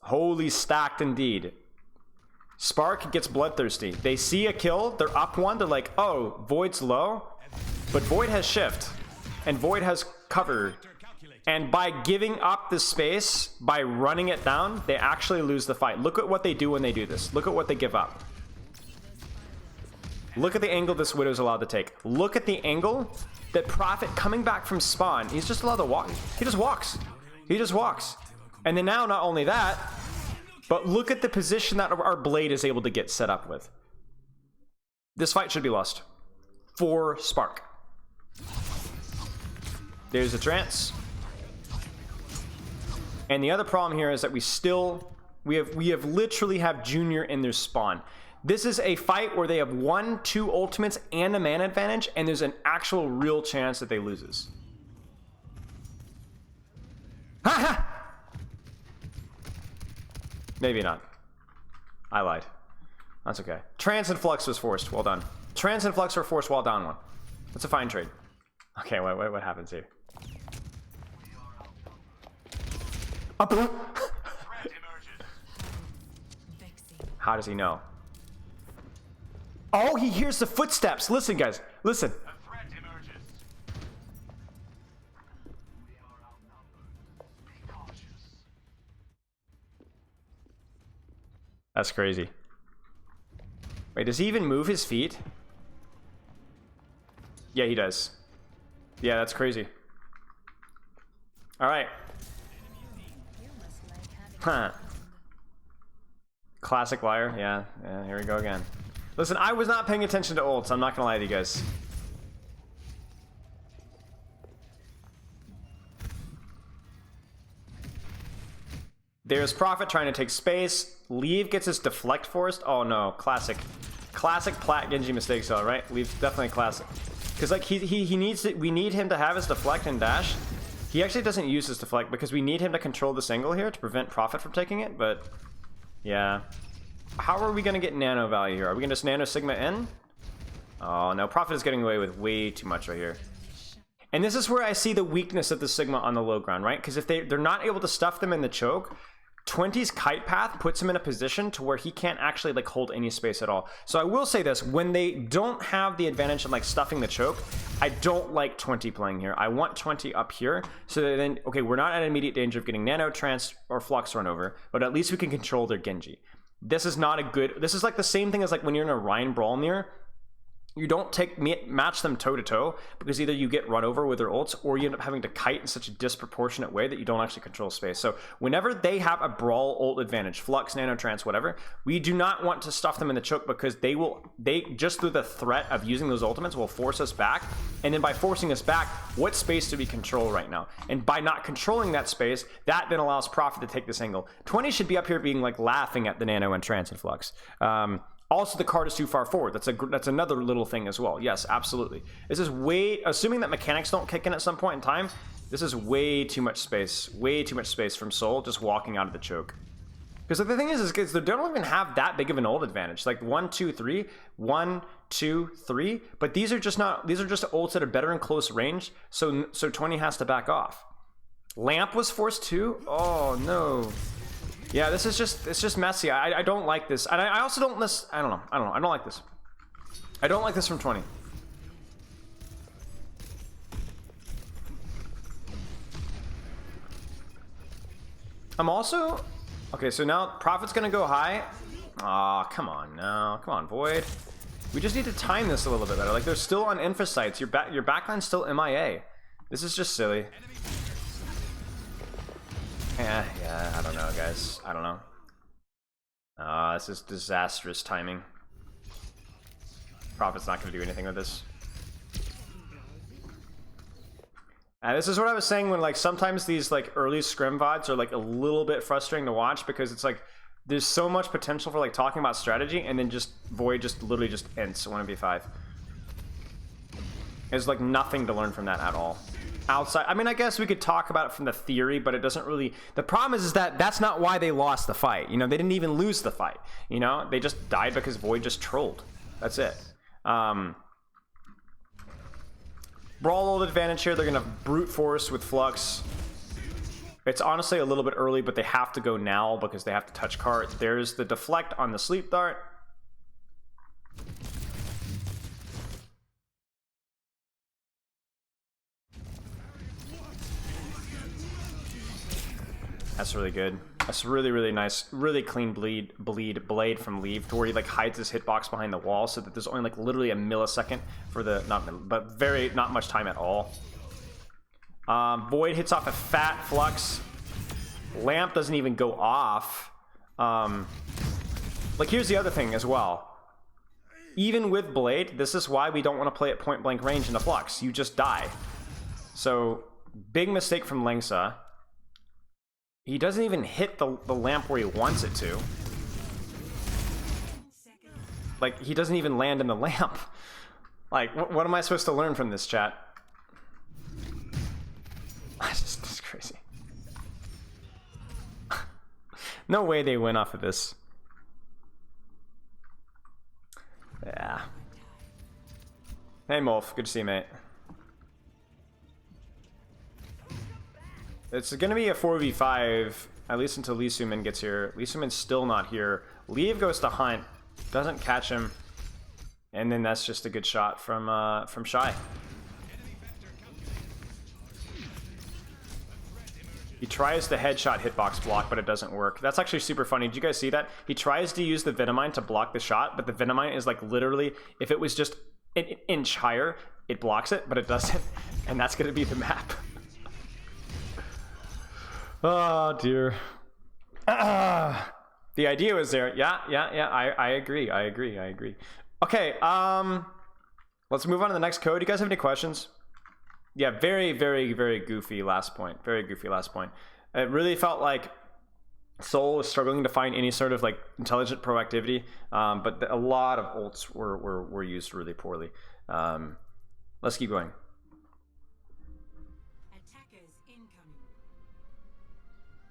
S1: Holy stacked indeed. Spark gets bloodthirsty. They see a kill, they're up one, they're like, oh, Void's low, but Void has shift, and Void has cover. And by giving up the space, by running it down, they actually lose the fight. Look at what they do when they do this. Look at what they give up. Look at the angle this Widow's allowed to take. Look at the angle that Prophet coming back from spawn. He's just allowed to walk. He just walks. He just walks. And then now, not only that, but look at the position that our Blade is able to get set up with. This fight should be lost. For Spark. There's the trance. And the other problem here is that we have literally have Junior in their spawn. This is a fight where they have 1, 2 ultimates and a mana advantage, and there's an actual real chance that they lose this. Ha! Maybe not. I lied. That's okay. Trance and Flux was forced. Well done. Trance and Flux were forced while down one. That's a fine trade. Okay, what happens here? Up. How does he know? Oh, he hears the footsteps. Listen, guys. Listen. That's crazy. Wait, does he even move his feet? Yeah, he does. Yeah, that's crazy. All right. Huh. Classic liar. Yeah, here we go again. Listen, I was not paying attention to ults. I'm not gonna lie to you guys. There's Prophet trying to take space. Leave gets his deflect forced. Oh no, classic Plat Genji mistakes though, right? Leave definitely classic. Because like he needs to, we need him to have his deflect and dash. He actually doesn't use his deflect because we need him to control this angle here to prevent Prophet from taking it, but yeah. How are we gonna get nano value here? Are we gonna just nano Sigma in? Oh no, Prophet is getting away with way too much right here. And this is where I see the weakness of the Sigma on the low ground, right? Because if they're not able to stuff them in the choke, 20's kite path puts him in a position to where he can't actually like hold any space at all. So I will say this, when they don't have the advantage of like stuffing the choke, I don't like 20 playing here. I want 20 up here so that then, okay, we're not at immediate danger of getting nano, trance, or flux run over, but at least we can control their Genji. This is not a good, this is like the same thing as like when you're in a Rhine Brawl mirror. You don't match them toe-to-toe because either you get run over with their ults or you end up having to kite in such a disproportionate way that you don't actually control space. So whenever they have a brawl ult advantage, flux, nano, trance, whatever, we do not want to stuff them in the choke because they just through the threat of using those ultimates will force us back. And then by forcing us back, what space do we control right now? And by not controlling that space, that then allows Prophet to take this angle. 20 should be up here being like laughing at the nano and trance and flux. Also, the card is too far forward. That's another little thing as well. Yes, absolutely. This is way, assuming that mechanics don't kick in at some point in time, this is way too much space from Soul just walking out of the choke. Because the thing is they don't even have that big of an ult advantage. Like 1, 2, 3, 1, 2, 3. But these are just ults that are better in close range. So 20 has to back off. Lamp was forced too. Oh no. Yeah, this is just messy. I don't like this. And I also don't I don't know. I don't like this. I don't like this from 20. I'm also okay, so now Prophet's gonna go high. Aw, come on now. Come on, Void. We just need to time this a little bit better. Like they're still on infocytes. Your backline's still MIA. This is just silly. Yeah, I don't know, guys. I don't know. This is disastrous timing. Prophet's not going to do anything with this. This is what I was saying when, like, sometimes these, like, early scrim VODs are, like, a little bit frustrating to watch because it's, like, there's so much potential for, like, talking about strategy and then just Void just literally just ends 1v5. There's, like, nothing to learn from that at all. Outside, I mean, I guess we could talk about it from the theory, but it doesn't really. The problem is that that's not why they lost the fight. You know, they didn't even lose the fight. You know, they just died because Void just trolled. That's it. Brawl ult advantage here. They're gonna brute force with flux. It's honestly a little bit early, but they have to go now because they have to touch cart. There's the deflect on the sleep dart. That's really good. That's really, really nice. Really clean blade from Leave to where he like hides his hitbox behind the wall so that there's only like literally a millisecond for the, not much time at all. Void hits off a fat flux. Lamp doesn't even go off. Like here's the other thing as well. Even with Blade, this is why we don't want to play at point blank range in a flux. You just die. So big mistake from Lengsa. He doesn't even hit the lamp where he wants it to. Like, he doesn't even land in the lamp. Like, what am I supposed to learn from this, chat? This is crazy. No way they win off of this. Yeah. Hey, Molf. Good to see you, mate. It's going to be a 4v5, at least until Lee Sumin gets here. Lee Sumin's still not here. Leave goes to Hunt, doesn't catch him, and then that's just a good shot from Shy. He tries the headshot hitbox block, but it doesn't work. That's actually super funny. Did you guys see that? He tries to use the Venomine to block the shot, but the Venomine is like literally, if it was just an inch higher, it blocks it, but it doesn't, and that's going to be the map. Oh dear. The idea was there. Yeah. I agree. Okay. Let's move on to the next code. You guys have any questions? Yeah. Very, very, very goofy last point. Very goofy last point. It really felt like Soul was struggling to find any sort of like intelligent proactivity, but a lot of ults were used really poorly. Let's keep going.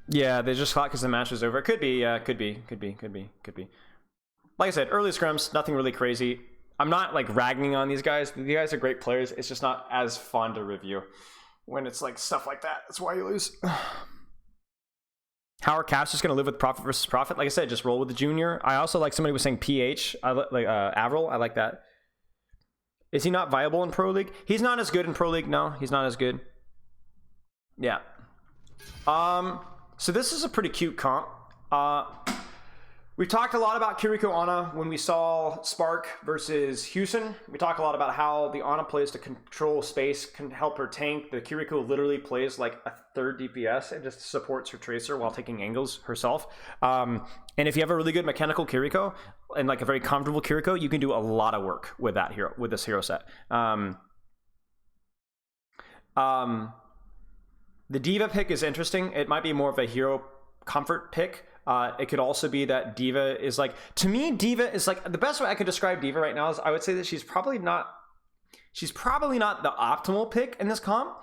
S1: Yeah, they just thought because the match was over. It could be, could be. Like I said, early scrims, nothing really crazy. I'm not like ragging on these guys. These guys are great players. It's just not as fun to review when it's like stuff like that. That's why you lose. How are Caps just going to live with Profit versus Profit? Like I said, just roll with the Junior. I also like somebody was saying PH. I like Avril. I like that. Is he not viable in Pro League? He's not as good in Pro League. No, he's not as good. Yeah. So this is a pretty cute comp. We talked a lot about Kiriko Ana when we saw Spark versus Houston. We talked a lot about how the Ana plays to control space, can help her tank. The Kiriko literally plays like a third DPS and just supports her Tracer while taking angles herself. And if you have a really good mechanical Kiriko and like a very comfortable Kiriko, you can do a lot of work with that hero, with this hero set. The Diva pick is interesting. It might be more of a hero comfort pick. It could also be that Diva is like, to me, Diva is like, the best way I could describe Diva right now is I would say that she's probably not the optimal pick in this comp,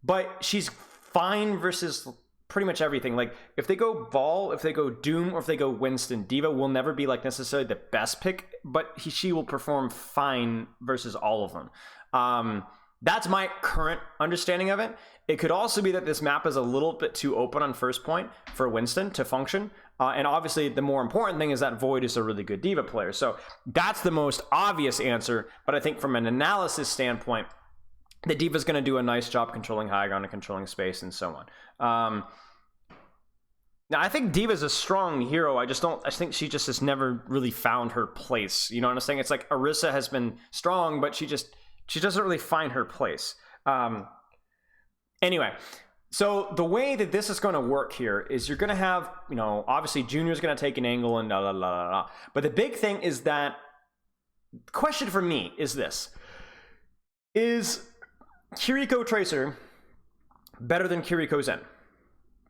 S1: but she's fine versus pretty much everything. Like if they go Vol, if they go Doom, or if they go Winston, Diva will never be like necessarily the best pick, but she will perform fine versus all of them. That's my current understanding of it. It could also be that this map is a little bit too open on first point for Winston to function. And obviously, the more important thing is that Void is a really good Diva player. So that's the most obvious answer. But I think from an analysis standpoint, the Diva is going to do a nice job controlling high ground and controlling space and so on. Now, I think Diva is a strong hero. I think she just has never really found her place. You know what I'm saying? It's like Orisa has been strong, but she doesn't really find her place. Anyway, so the way that this is going to work here is you're going to have, you know, obviously Junior's going to take an angle and but the big thing is that the question for me is this: is Kiriko Tracer better than Kiriko Zen?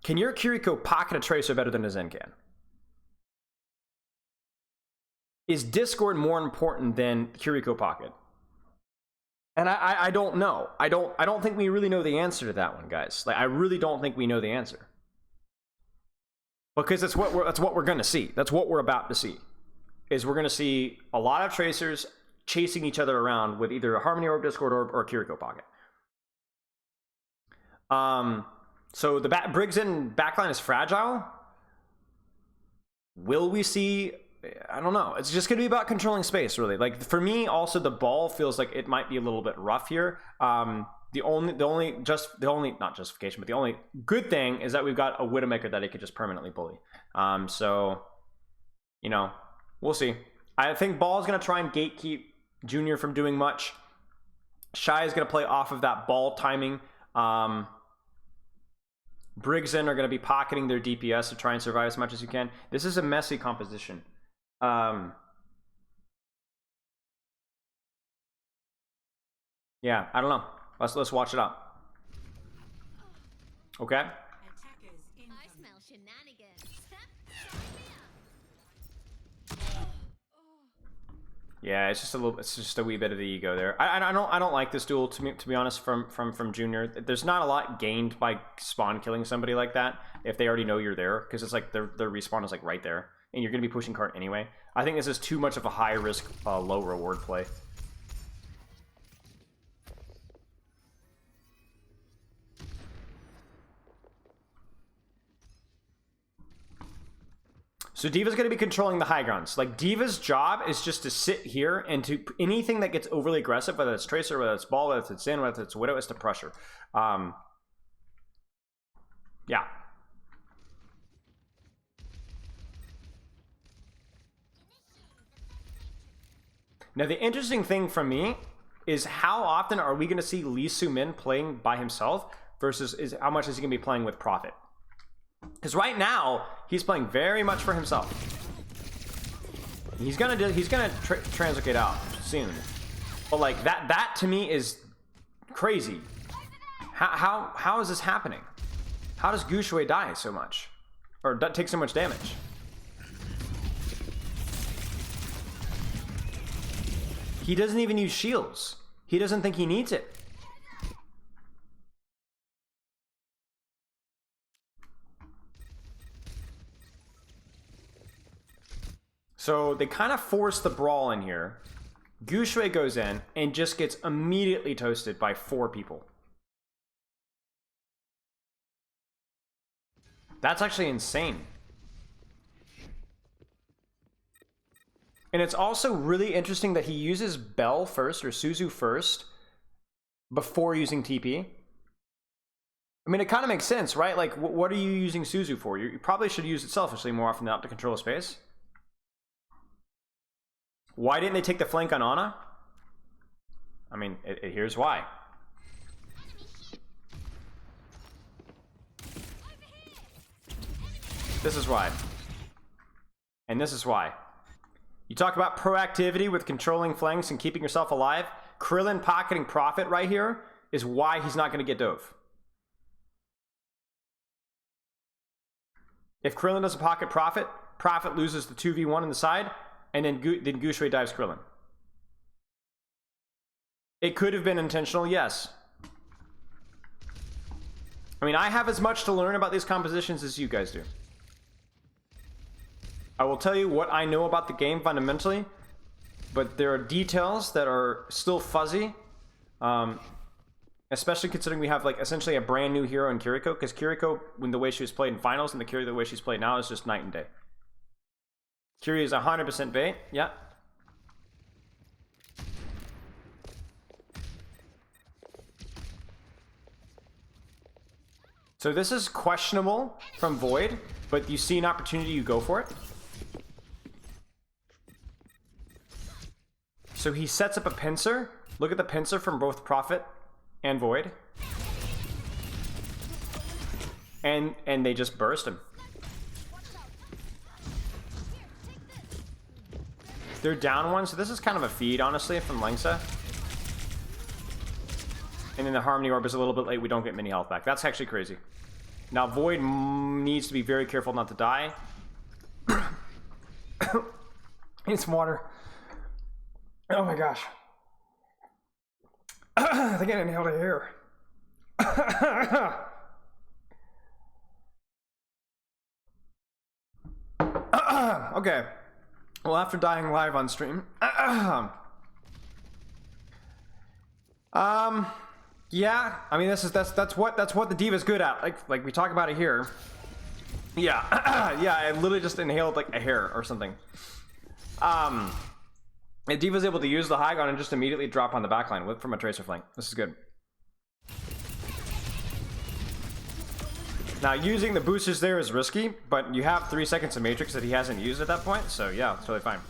S1: Can your Kiriko pocket a Tracer better than a Zen can? Is Discord more important than Kiriko pocket? And I don't know. I don't think we really know the answer to that one, guys. Like I really don't think we know the answer. Because that's what we're gonna see. That's what we're about to see. Is we're gonna see a lot of Tracers chasing each other around with either a Harmony Orb, Discord Orb, or a Kiriko pocket. So the Briggs in backline is fragile. Will we see? I don't know. It's just going to be about controlling space, really. Like for me, also the ball feels like it might be a little bit rough here. The only not justification, but the only good thing is that we've got a Widowmaker that it could just permanently bully. So you know, we'll see. I think Ball is going to try and gatekeep Junior from doing much. Shy is going to play off of that ball timing. Briggs in are going to be pocketing their DPS to try and survive as much as you can. This is a messy composition. Yeah, I don't know. Let's watch it out. Okay.
S4: I smell shenanigans.
S1: Yeah, it's just a wee bit of the ego there. I don't like this duel to be honest from Junior. There's not a lot gained by spawn killing somebody like that if they already know you're there, because it's like their respawn is like right there and you're gonna be pushing cart anyway. I think this is too much of a high risk, low reward play. So Diva's going to be controlling the high grounds. Like Diva's job is just to sit here and to anything that gets overly aggressive, whether it's Tracer, whether it's Ball, whether it's Zen, whether it's Widow, is to pressure. Yeah. Now the interesting thing for me is how often are we going to see Lee Soo-min playing by himself versus how much is he going to be playing with Prophet? Because right now he's playing very much for himself. He's gonna translocate out soon, but like that to me is crazy. How is this happening? How does Gushui die so much, or take so much damage? He doesn't even use shields. He doesn't think he needs it. So they kind of force the brawl in here. Gushui goes in and just gets immediately toasted by 4 people. That's actually insane. And it's also really interesting that he uses Bell first, or Suzu first, before using TP. I mean, it kind of makes sense, right? Like, what are you using Suzu for? You probably should use it selfishly more often than not to control space. Why didn't they take the flank on Ana? I mean, here's why. This is why. And this is why. You talk about proactivity with controlling flanks and keeping yourself alive. Krillin pocketing Prophet right here is why he's not going to get dove. If Krillin doesn't pocket Prophet, Prophet loses the 2v1 on the side, and then Gushui dives Krillin. It could have been intentional, yes. I mean, I have as much to learn about these compositions as you guys do. I will tell you what I know about the game fundamentally, but there are details that are still fuzzy, especially considering we have like essentially a brand new hero in Kiriko, because Kiriko, when the way she was played in finals and the Kiriko the way she's played now is just night and day. Kiryu is 100% bait, yeah. So this is questionable from Void, but you see an opportunity, you go for it. So he sets up a pincer. Look at the pincer from both Prophet and Void. And they just burst him. They're down one, so this is kind of a feed, honestly, from Lengsa. And then the Harmony Orb is a little bit late. We don't get mini health back. That's actually crazy. Now, Void needs to be very careful not to die. Need some water. Oh my gosh. I think I inhaled a hair. Okay. Well, after dying live on stream. Yeah, I mean that's what the diva's good at. Like we talk about it here. Yeah. Yeah, I literally just inhaled like a hair or something. The diva's able to use the high ground and just immediately drop on the backline from a tracer flank. This is good. Now, using the boosters there is risky, but you have 3 seconds of Matrix that he hasn't used at that point, so yeah, it's totally fine.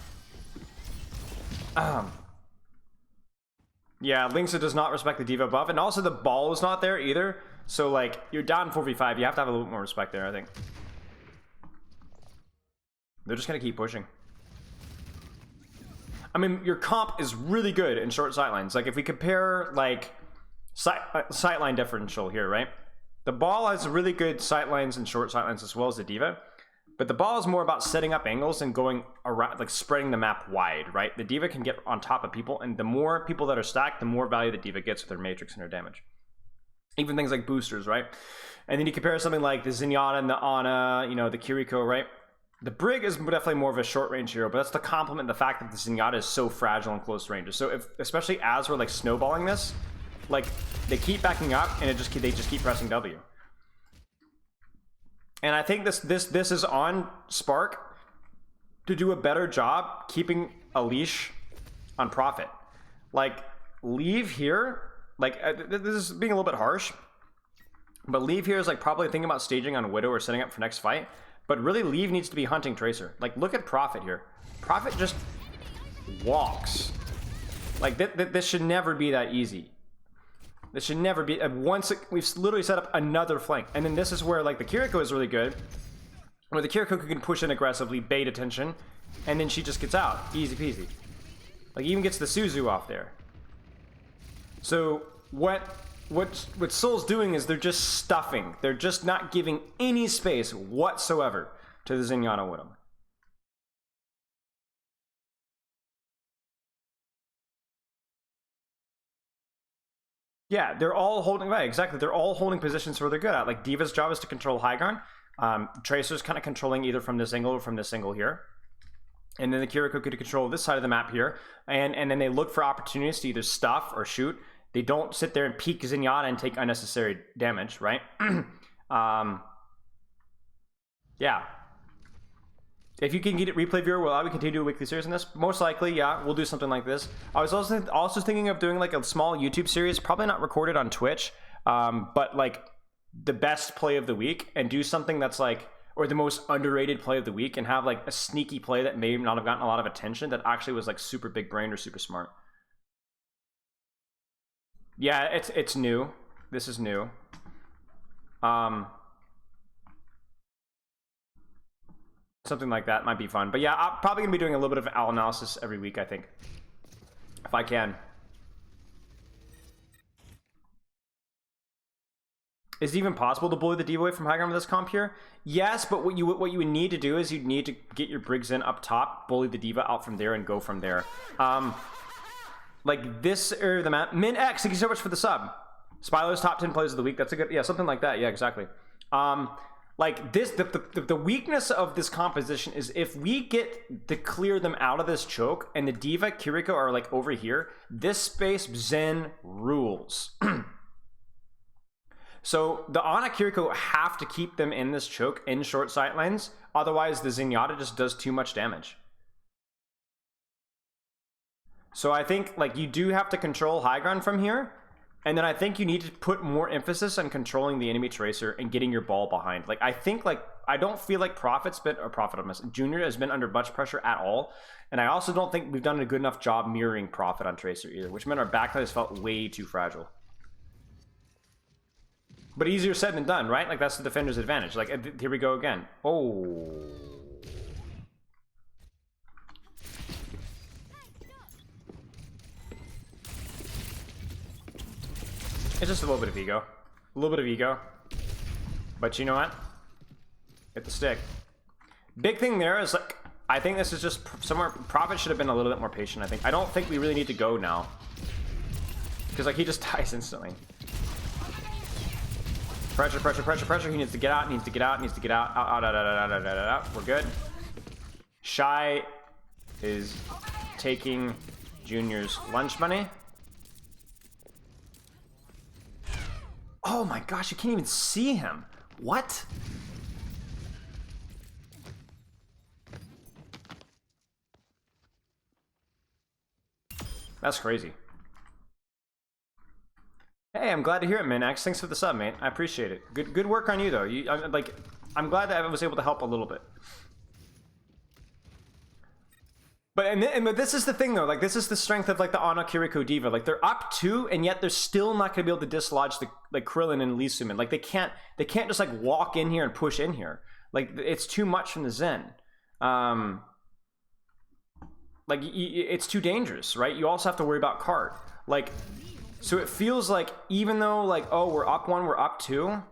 S1: Yeah, Linksa does not respect the diva buff, and also the ball is not there either, so like, you're down 4v5, you have to have a little bit more respect there, I think. They're just gonna keep pushing. I mean, your comp is really good in short sightlines. Like, if we compare, like, sightline differential here, right? The ball has really good sightlines and short sightlines as well as the diva. But the ball is more about setting up angles and going around, like, spreading the map wide, right? The diva can get on top of people, and the more people that are stacked, the more value the diva gets with her matrix and her damage. Even things like boosters, right? And then you compare something like the Zenyatta and the Ana, you know, the Kiriko, right? The Brig is definitely more of a short-range hero, but that's to complement the fact that the Zenyatta is so fragile in close ranges. So if, especially as we're like snowballing this, like they keep backing up and they just keep pressing W. And I think this is on Spark to do a better job keeping a leash on Prophet. Like, leave here, like this is being a little bit harsh, but leave here is like probably thinking about staging on Widow or setting up for next fight. But really, Leave needs to be hunting Tracer. Like, look at Prophet here. Prophet just walks. Like, this should never be that easy. This should never be. We've literally set up another flank. And then this is where, like, the Kiriko is really good. Where the Kiriko can push in aggressively, bait attention, and then she just gets out. Easy peasy. Like, even gets the Suzu off there. So, what Soul's doing is they're just stuffing. They're just not giving any space whatsoever to the Zenyatta Widow. Yeah, they're all holding, right, exactly. They're all holding positions where they're good at. Like, Diva's job is to control high ground. Tracer's kind of controlling either from this angle or from this angle here. And then the Kiriko could control this side of the map here. And then they look for opportunities to either stuff or shoot. They don't sit there and peek Zenyatta and take unnecessary damage, right? Yeah. If you can get it replay viewer, will I continue to do a weekly series on this? Most likely, yeah. We'll do something like this. I was also thinking of doing like a small YouTube series, probably not recorded on Twitch, but like the best play of the week, and do something that's like, or the most underrated play of the week, and have like a sneaky play that may not have gotten a lot of attention that actually was like super big brain or super smart. Yeah, it's new. This is new. Something like that might be fun. But yeah, I'm probably gonna be doing a little bit of analysis every week, I think, if I can. Is it even possible to bully the D-Boy from high ground with this comp here? Yes, but what you would need to do is you'd need to get your Briggs in up top, bully the D.Va out from there, and go from there. Like this area of the map. Min X, thank you so much for the sub. Spylo's top 10 plays of the week. That's a good, yeah, something like that. Yeah, exactly. Like this, the weakness of this composition is if we get to clear them out of this choke, and the D.Va, Kiriko are like over here, this space Zen rules. So the Ana Kiriko have to keep them in this choke in short sight lanes, otherwise the Zenyatta just does too much damage. So I think like you do have to control high ground from here, and then I think you need to put more emphasis on controlling the enemy tracer and getting your ball behind. Like I think like I don't feel like Junior has been under much pressure at all, and I also don't think we've done a good enough job mirroring Prophet on tracer either, which meant our backline has felt way too fragile. But easier said than done, right? Like, that's the defender's advantage. Like, here we go again. Oh. It's just a little bit of ego. A little bit of ego. But you know what? Hit the stick. Big thing there is, like, I think this is just somewhere... Prophet should have been a little bit more patient, I think. I don't think we really need to go now. Because, like, he just dies instantly. Pressure, pressure, pressure, pressure. He needs to get out, needs to get out, needs to get out. Out. We're good. Shy is taking Junior's lunch money. Oh my gosh, you can't even see him. What? That's crazy. Hey, I'm glad to hear it, Minax. Thanks for the sub, mate. I appreciate it. Good work on you, though. I'm glad that I was able to help a little bit. But this is the thing, though. Like, this is the strength of like the Ana Kiriko D.Va. Like, they're up 2, and yet they're still not gonna be able to dislodge the like Krillin and Lee Sumin. Like, they can't just like walk in here and push in here. Like, it's too much from the Zen. Like, it's too dangerous, right? You also have to worry about cart. Like. So it feels like even though like, oh, we're up 1, we're up 2.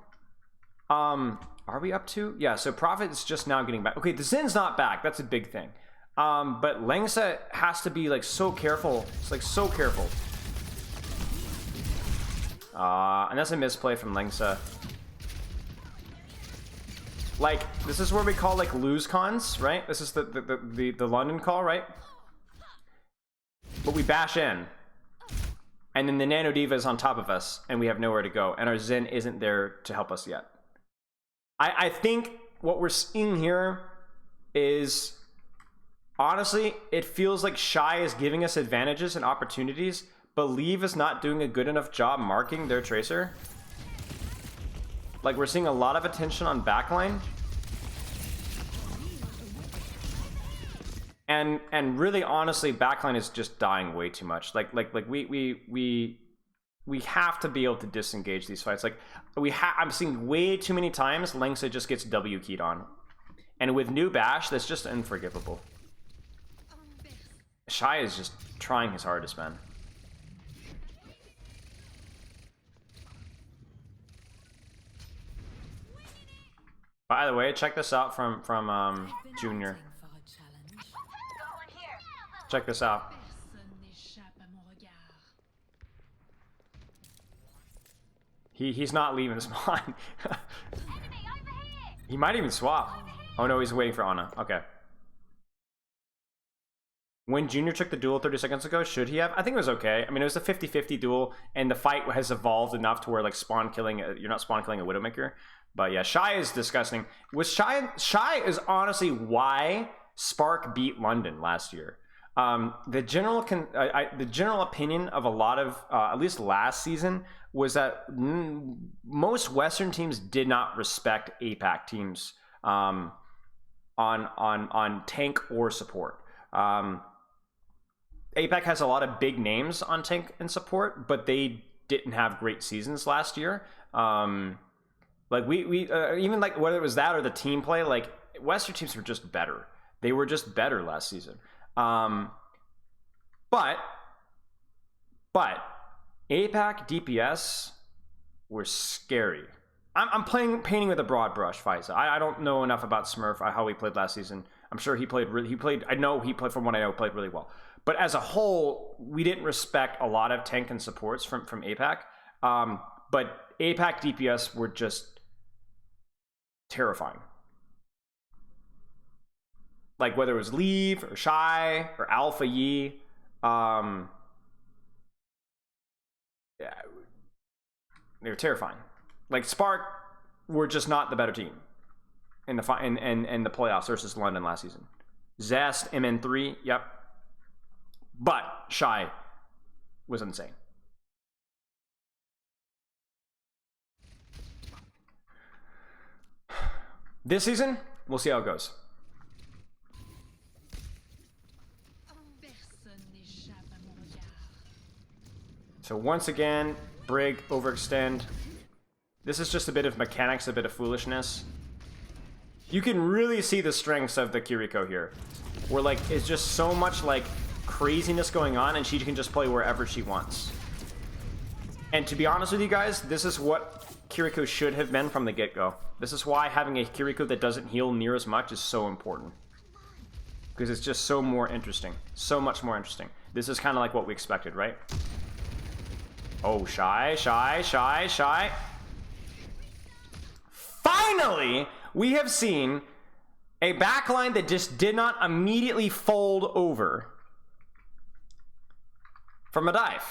S1: Are we up 2? Yeah, so Prophet is just now getting back. Okay, the Zen's not back. That's a big thing. But Lengsa has to be like so careful. It's like so careful. And that's a misplay from Lengsa. Like, this is where we call like lose cons, right? This is the London call, right? But we bash in. And then the Nano D.Va is on top of us, and we have nowhere to go. And our Zen isn't there to help us yet. I think what we're seeing here is, honestly, it feels like Shy is giving us advantages and opportunities, but Leave is not doing a good enough job marking their tracer. Like, we're seeing a lot of attention on backline. And really, honestly, backline is just dying way too much. Like we have to be able to disengage these fights. Like I'm seeing way too many times Lengsa just gets W keyed on, and with new Bash, that's just unforgivable. Shy is just trying his hardest, man. By the way, check this out from Junior. Check this out. He's not leaving spawn. He might even swap. Oh no, he's waiting for Ana. Okay. when Junior took the duel 30 seconds ago, should he have? I think it was okay. I mean, it was a 50-50 duel, and the fight has evolved enough to where, like, you're not spawn killing a Widowmaker. But yeah, Shy is disgusting. Shy is honestly why Spark beat London last year. The general opinion of a lot of, at least last season, was that most Western teams did not respect APAC teams on tank or support. APAC has a lot of big names on tank and support, but they didn't have great seasons last year. Like we even like whether it was that or the team play, like Western teams were just better. They were just better last season. But APAC DPS were scary. I'm painting with a broad brush, Faiza. I don't know enough about Smurf, how he played last season. I'm sure he played I know he played, from what I know, played really well. But as a whole, we didn't respect a lot of tank and supports from APAC. But APAC DPS were just terrifying. Like whether it was Leave or Shy or Alpha Yi, yeah, they were terrifying. Like Spark were just not the better team in the in the playoffs versus London last season. Zest, MN3, yep. But Shy was insane. This season, we'll see how it goes. So once again, Brig, overextend. This is just a bit of mechanics, a bit of foolishness. You can really see the strengths of the Kiriko here. Where like, it's just so much like craziness going on and she can just play wherever she wants. And to be honest with you guys, this is what Kiriko should have been from the get-go. This is why having a Kiriko that doesn't heal near as much is so important. Because it's just so more interesting. So much more interesting. This is kind of like what we expected, right? Oh, Shy. Finally, we have seen a backline that just did not immediately fold over from a dive.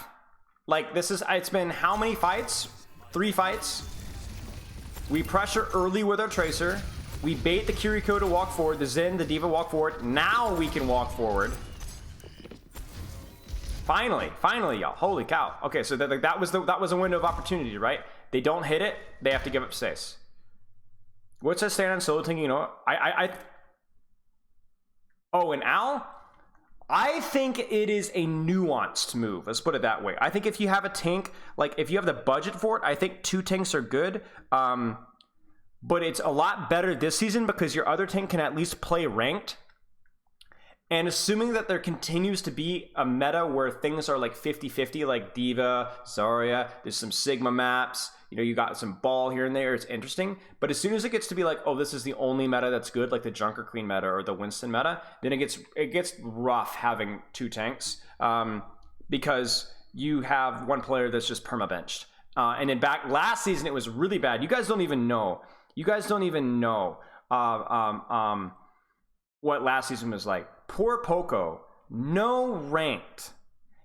S1: Like, it's been how many fights? 3 fights. We pressure early with our Tracer. We bait the Kiriko to walk forward. The Zen, the Diva walk forward. Now we can walk forward. Finally, y'all. Holy cow. Okay, so that was a window of opportunity, right? They don't hit it. They have to give up space. What's that stand on solo tanking? You know, oh, and Al? I think it is a nuanced move. Let's put it that way. I think if you have a tank, like if you have the budget for it, I think 2 tanks are good. But it's a lot better this season because your other tank can at least play ranked. And assuming that there continues to be a meta where things are like 50-50, like Diva, Zarya, there's some Sigma maps, you know, you got some ball here and there, it's interesting. But as soon as it gets to be like, oh, this is the only meta that's good, like the Junker Queen meta or the Winston meta, then it gets rough having 2 tanks because you have one player that's just perma-benched. And then back last season, it was really bad. You guys don't even know. What last season was like. Poor Poco, no ranked.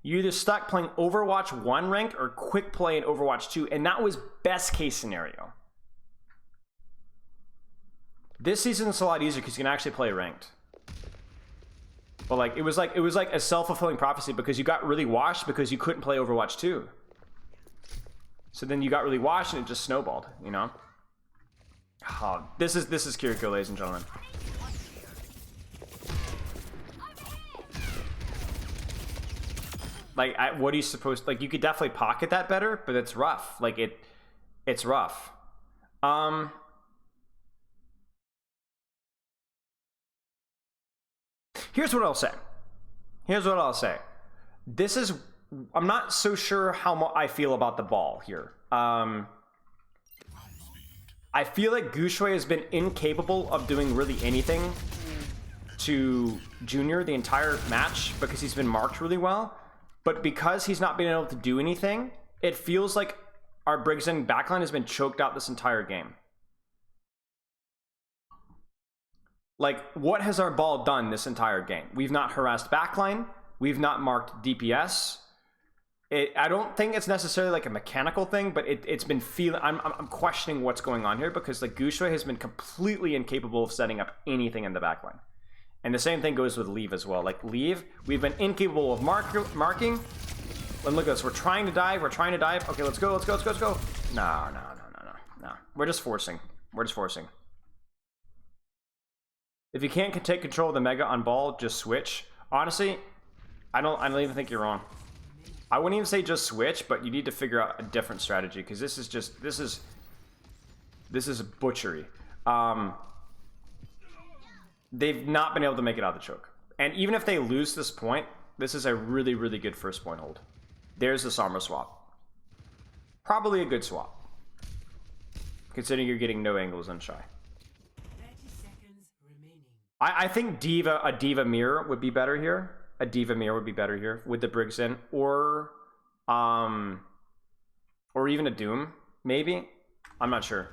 S1: You either stuck playing Overwatch 1 ranked or quick play in Overwatch 2, and that was best case scenario. This season it's a lot easier because you can actually play ranked. But like it was like a self-fulfilling prophecy because you got really washed because you couldn't play Overwatch 2. So then you got really washed and it just snowballed, you know? Oh, this is Kiriko, ladies and gentlemen. Like, what are you supposed to, like, you could definitely pocket that better, but it's rough. Like, it's rough. Here's what I'll say. This is, I'm not so sure how I feel about the ball here. I feel like Gushui has been incapable of doing really anything to Junior the entire match because he's been marked really well. But because he's not been able to do anything, it feels like our Briggs-in backline has been choked out this entire game. like, what has our ball done this entire game? We've not harassed backline. We've not marked DPS. I don't think it's necessarily like a mechanical thing, but it's been feeling. I'm questioning what's going on here because like Gushui has been completely incapable of setting up anything in the backline, and the same thing goes with Leave as well. Like Leave, we've been incapable of marking. And look at this. We're trying to dive. Okay, let's go. No. We're just forcing. If you can't take control of the Mega on ball, just switch. Honestly, I don't even think you're wrong. I wouldn't even say just switch, but you need to figure out a different strategy because this is a butchery. They've not been able to make it out of the choke. And even if they lose this point, this is a really, really good first point hold. There's the Sombra swap. Probably a good swap, considering you're getting no angles on Shy.
S5: 30 seconds remaining.
S1: I think a Diva mirror would be better here. A Diva mirror would be better here with the Briggs in, or even a Doom, maybe. I'm not sure.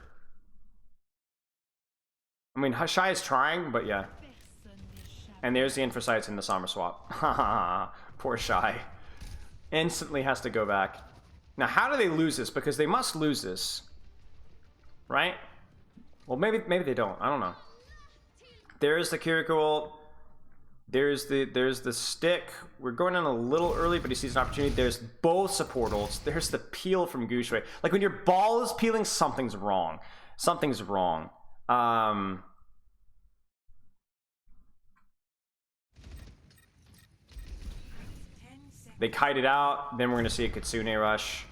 S1: I mean, Shy is trying, but yeah. And there's the Infrasites in the Sombra swap. Haha, poor Shy. Instantly has to go back. Now, how do they lose this? Because they must lose this, right? Well, maybe they don't. I don't know. There's the Kiriko ult. There's the stick. We're going in a little early, but he sees an opportunity. There's both support ults. There's the peel from Gushui. Like when your ball is peeling, something's wrong. Something's wrong. They kite it out. Then we're gonna see a Kitsune rush.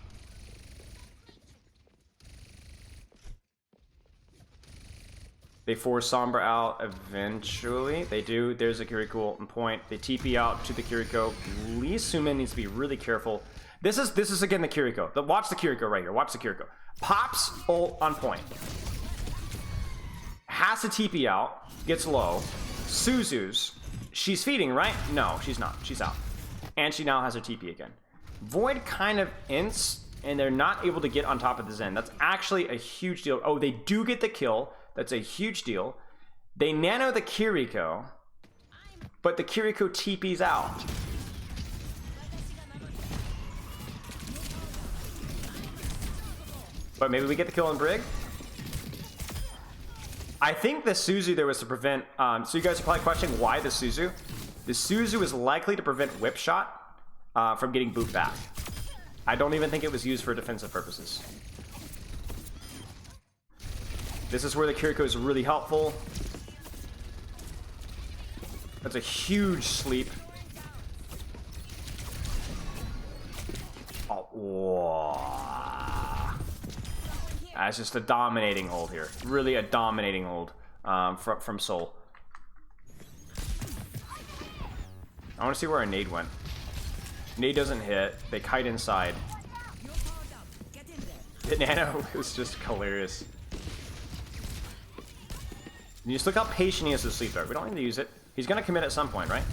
S1: They force Sombra out eventually. They do. There's a Kiriko ult in point. They TP out to the Kiriko. Lee Sumin needs to be really careful. This is again the Kiriko. Watch the Kiriko right here. Watch the Kiriko. Pops ult on point. Has to TP out. Gets low. Suzu's. She's feeding, right? No, she's not. She's out. And she now has her TP again. Void kind of ints, and they're not able to get on top of the Zen. That's actually a huge deal. Oh, they do get the kill. That's a huge deal. They nano the Kiriko, but the Kiriko TP's out. But maybe we get the kill on Brig. I think the Suzu there was to prevent... so you guys are probably questioning why the Suzu. The Suzu is likely to prevent Whip Shot from getting boot back. I don't even think it was used for defensive purposes. This is where the Kiriko is really helpful. That's a huge sleep. Oh, whoa. That's just a dominating hold here. Really a dominating hold from Soul. I want to see where a nade went. Nade doesn't hit. They kite inside. The nano is just hilarious. You just look how patient he is with sleep dart. We don't need to use it. He's going to commit at some point, right?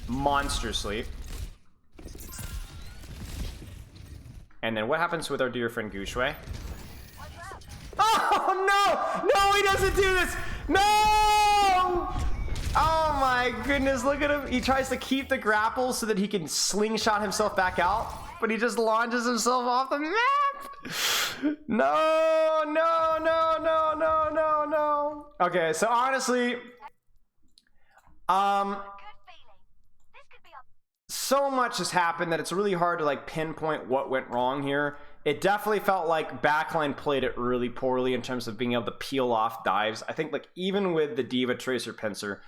S1: Monster sleep. And then what happens with our dear friend Gushui? Oh, no! No, he doesn't do this! No! Oh my goodness, look at him. He tries to keep the grapple so that he can slingshot himself back out, but he just launches himself off the map! No, no, no, no, no, no, no. Okay, so honestly, so much has happened that it's really hard to like pinpoint what went wrong here. It definitely felt like backline played it really poorly in terms of being able to peel off dives. I think like even with the Diva Tracer Pincer,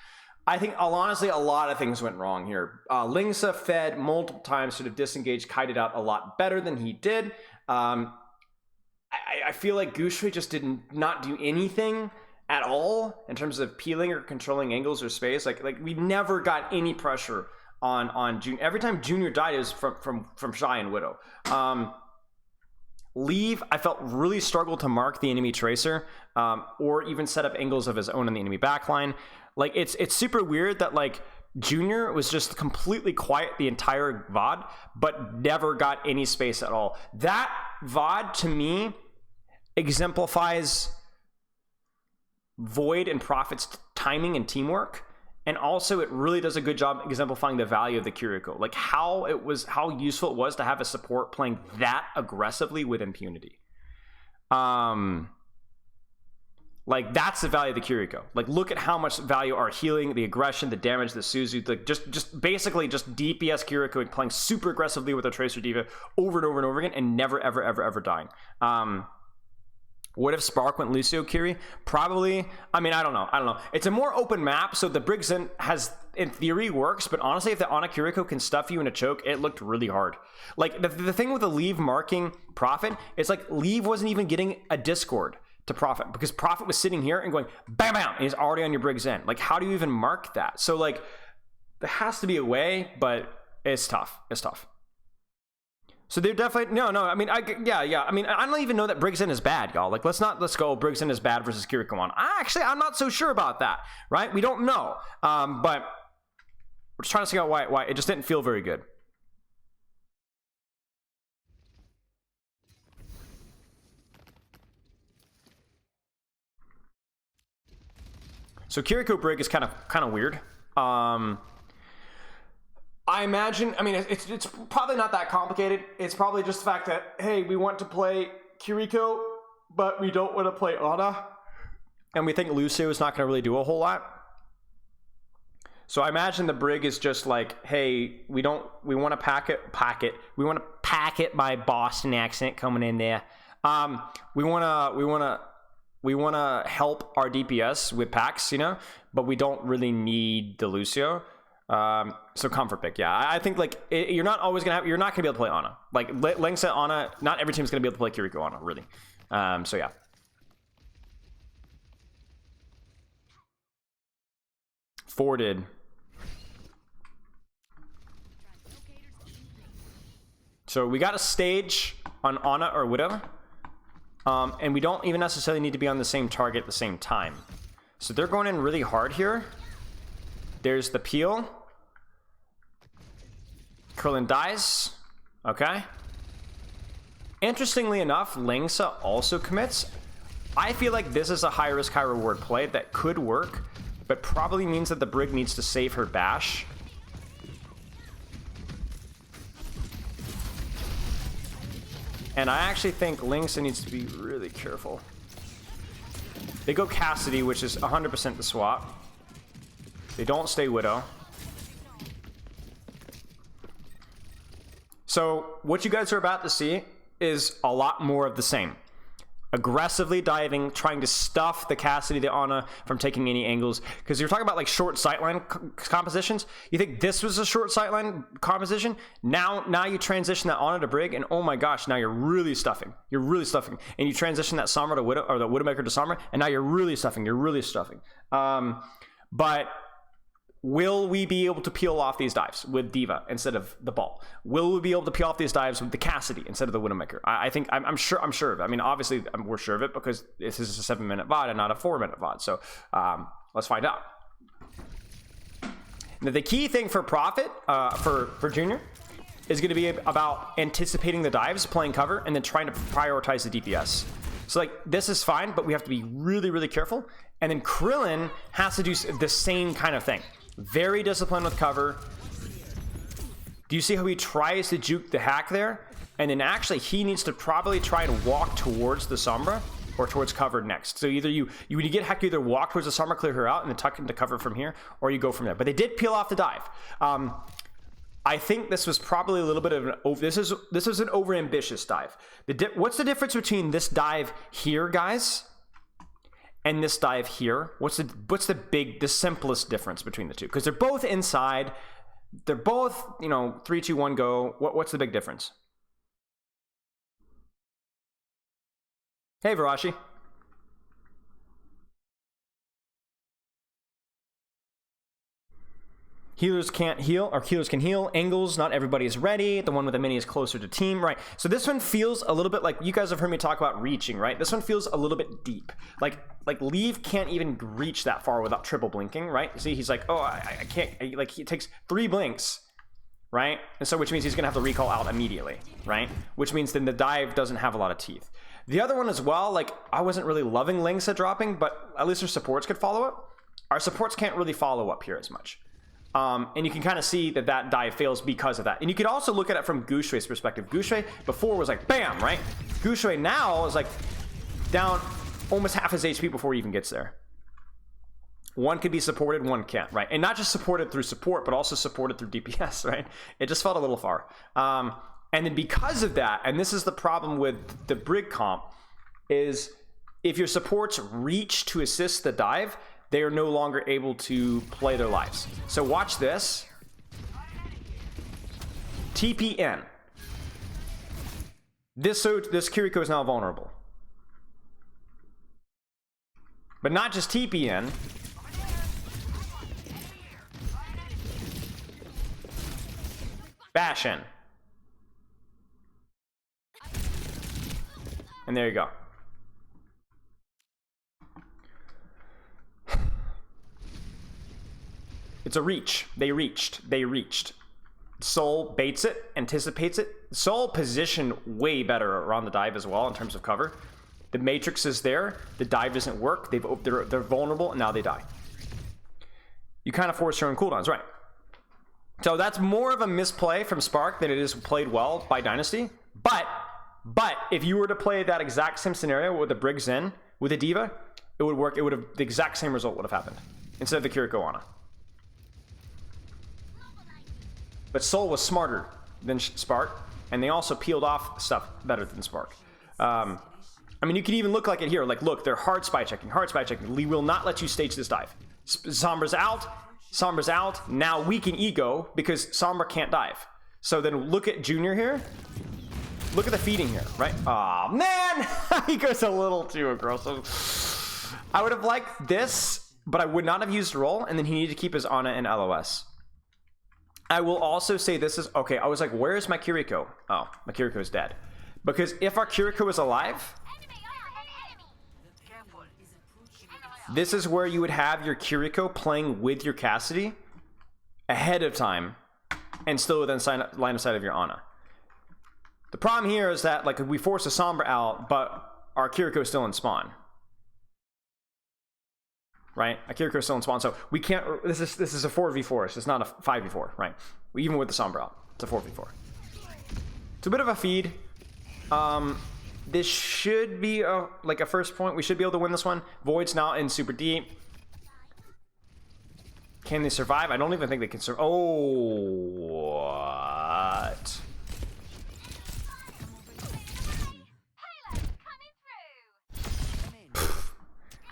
S1: I think honestly a lot of things went wrong here. Lingsa fed multiple times, sort of disengaged, kited out a lot better than he did. I feel like Gushui just did not do anything at all in terms of peeling or controlling angles or space. Like we never got any pressure on Junior. Every time Junior died, it was from Shy and Widow. Leave, I felt really struggled to mark the enemy tracer, or even set up angles of his own in the enemy backline. Like it's super weird that like Junior was just completely quiet the entire VOD, but never got any space at all. That VOD to me exemplifies Void and Prophet's timing and teamwork. And also, it really does a good job exemplifying the value of the Kiriko. Like how useful it was to have a support playing that aggressively with impunity. Like that's the value of the Kiriko. Like look at how much value our healing, the aggression, the damage, the Suzu, like just basically just DPS Kiriko playing super aggressively with a Tracer Diva over and over and over again and never ever dying. What if Spark went Lucio Kiri? Probably. I mean, I don't know. It's a more open map, so the Briggs has, in theory, works, but honestly, if the Ana Kiriko can stuff you in a choke, it looked really hard. Like, the thing with the Leave marking Prophet, it's like Leave wasn't even getting a Discord to Prophet, because Prophet was sitting here and going, bam, bam, and he's already on your Briggs end. Like, how do you even mark that? So, like, there has to be a way, but it's tough. It's tough. So they're definitely no. I mean, yeah. I mean, I don't even know that Briggs-in is bad, y'all. Like, let's go. Briggs-in is bad versus Kiriko on. I'm not so sure about that. Right? We don't know. But we're just trying to figure out why it just didn't feel very good. So Kiriko Brig is kind of weird. I imagine, I mean, it's probably not that complicated. It's probably just the fact that, hey, we want to play Kiriko, but we don't want to play Ana. And we think Lucio is not going to really do a whole lot. So I imagine the Brig is just like, hey, we want to pack it by Boston accent coming in there. We want to help our DPS with packs, you know, but we don't really need the Lucio. So comfort pick, yeah. I think like you're not going to be able to play Ana. Like Link's at Ana, not every team's going to be able to play Kiriko Ana, really. So yeah. Forwarded. So we got a stage on Ana or Widow. And we don't even necessarily need to be on the same target at the same time. So they're going in really hard here. There's the peel. Krillin dies. Okay. Interestingly enough, Lingsa also commits. I feel like this is a high risk, high reward play that could work, but probably means that the Brig needs to save her bash. And I actually think Lingsa needs to be really careful. They go Cassidy, which is 100% the swap. They don't stay Widow. So what you guys are about to see is a lot more of the same. Aggressively diving, trying to stuff the Cassidy, the Ana from taking any angles. Because you're talking about like short sightline compositions. You think this was a short sightline composition? Now you transition that Ana to Brig, and oh my gosh, now you're really stuffing. You're really stuffing. And you transition that Sombra to Widow, or the Widowmaker to Sombra, and now you're really stuffing. You're really stuffing. But will we be able to peel off these dives with Diva instead of the ball? Will we be able to peel off these dives with the Cassidy instead of the Widowmaker? I think I'm sure of it. I mean, obviously we're sure of it because this is a 7-minute VOD and not a 4-minute VOD. So let's find out. Now, the key thing for Prophet, for Junior, is going to be about anticipating the dives, playing cover, and then trying to prioritize the DPS. So like this is fine, but we have to be really, really careful. And then Krillin has to do the same kind of thing. Very disciplined with cover. Do you see how he tries to juke the hack there? And then actually he needs to probably try and walk towards the Sombra or towards cover next. So either when you get hacked, you either walk towards the Sombra, clear her out, and then tuck into cover from here, or you go from there. But they did peel off the dive. I think this was probably a little bit of an this was an overambitious dive. What's the difference between this dive here, guys, and this dive here? What's the simplest difference between the two? Because they're both inside. They're both, 3, 2, 1, go. What's the big difference? Hey, Varashi. Healers can't heal, or healers can heal. Angles, not everybody is ready. The one with the mini is closer to team, right? So this one feels a little bit like, you guys have heard me talk about reaching, right? This one feels a little bit deep. Like Leave can't even reach that far without triple blinking, right? See, he's like, oh, I can't, he takes 3 blinks, right? And so which means he's gonna have to recall out immediately, right? Which means then the dive doesn't have a lot of teeth. The other one as well, like, I wasn't really loving Lingsa dropping, but at least our supports could follow it. Our supports can't really follow up here as much. And you can kind of see that that dive fails because of that. And you could also look at it from Gushue's perspective. Gushue before was like, bam, right? Gushue now is like down almost half his HP before he even gets there. One could be supported, one can't, right? And not just supported through support, but also supported through DPS, right? It just felt a little far. And then because of that, and this is the problem with the Brig comp, is if your supports reach to assist the dive, they are no longer able to play their lives. So watch this. TPN. This Kiriko is now vulnerable. But not just TPN. Bash in. And there you go. It's a reach. They reached. Soul baits it, anticipates it. Soul positioned way better around the dive as well in terms of cover. The matrix is there. The dive doesn't work. They're vulnerable, and now they die. You kind of force your own cooldowns, right? So that's more of a misplay from Spark than it is played well by Dynasty. But if you were to play that exact same scenario with the Brig Zen, with a D.Va, it would work. The exact same result would have happened instead of the Kiriko Ana. But Soul was smarter than Spark, and they also peeled off stuff better than Spark. I mean, you can even look like it here. Like, look, they're hard spy checking. We will not let you stage this dive. Sombra's out. Now we can ego because Sombra can't dive. So then look at Junior here. Look at the feeding here, right? Aw, man! He goes a little too aggressive. I would have liked this, but I would not have used roll, and then he needed to keep his Ana and LOS. I will also say this is... Okay, I was like, where's my Kiriko? Oh, my Kiriko is dead. Because if our Kiriko is alive... This is where you would have your Kiriko playing with your Cassidy ahead of time and still within line of sight of your Ana. The problem here is that, like, we force a Sombra out, but our Kiriko is still in spawn. Right? A Kiriko is still in spawn, so we can't... This is a 4v4, it's not a 5v4, right? Even with the Sombra out, it's a 4v4. It's a bit of a feed. This should be like a first point. We should be able to win this one. Void's now in super deep. Can they survive? I don't even think they can survive. Oh, what?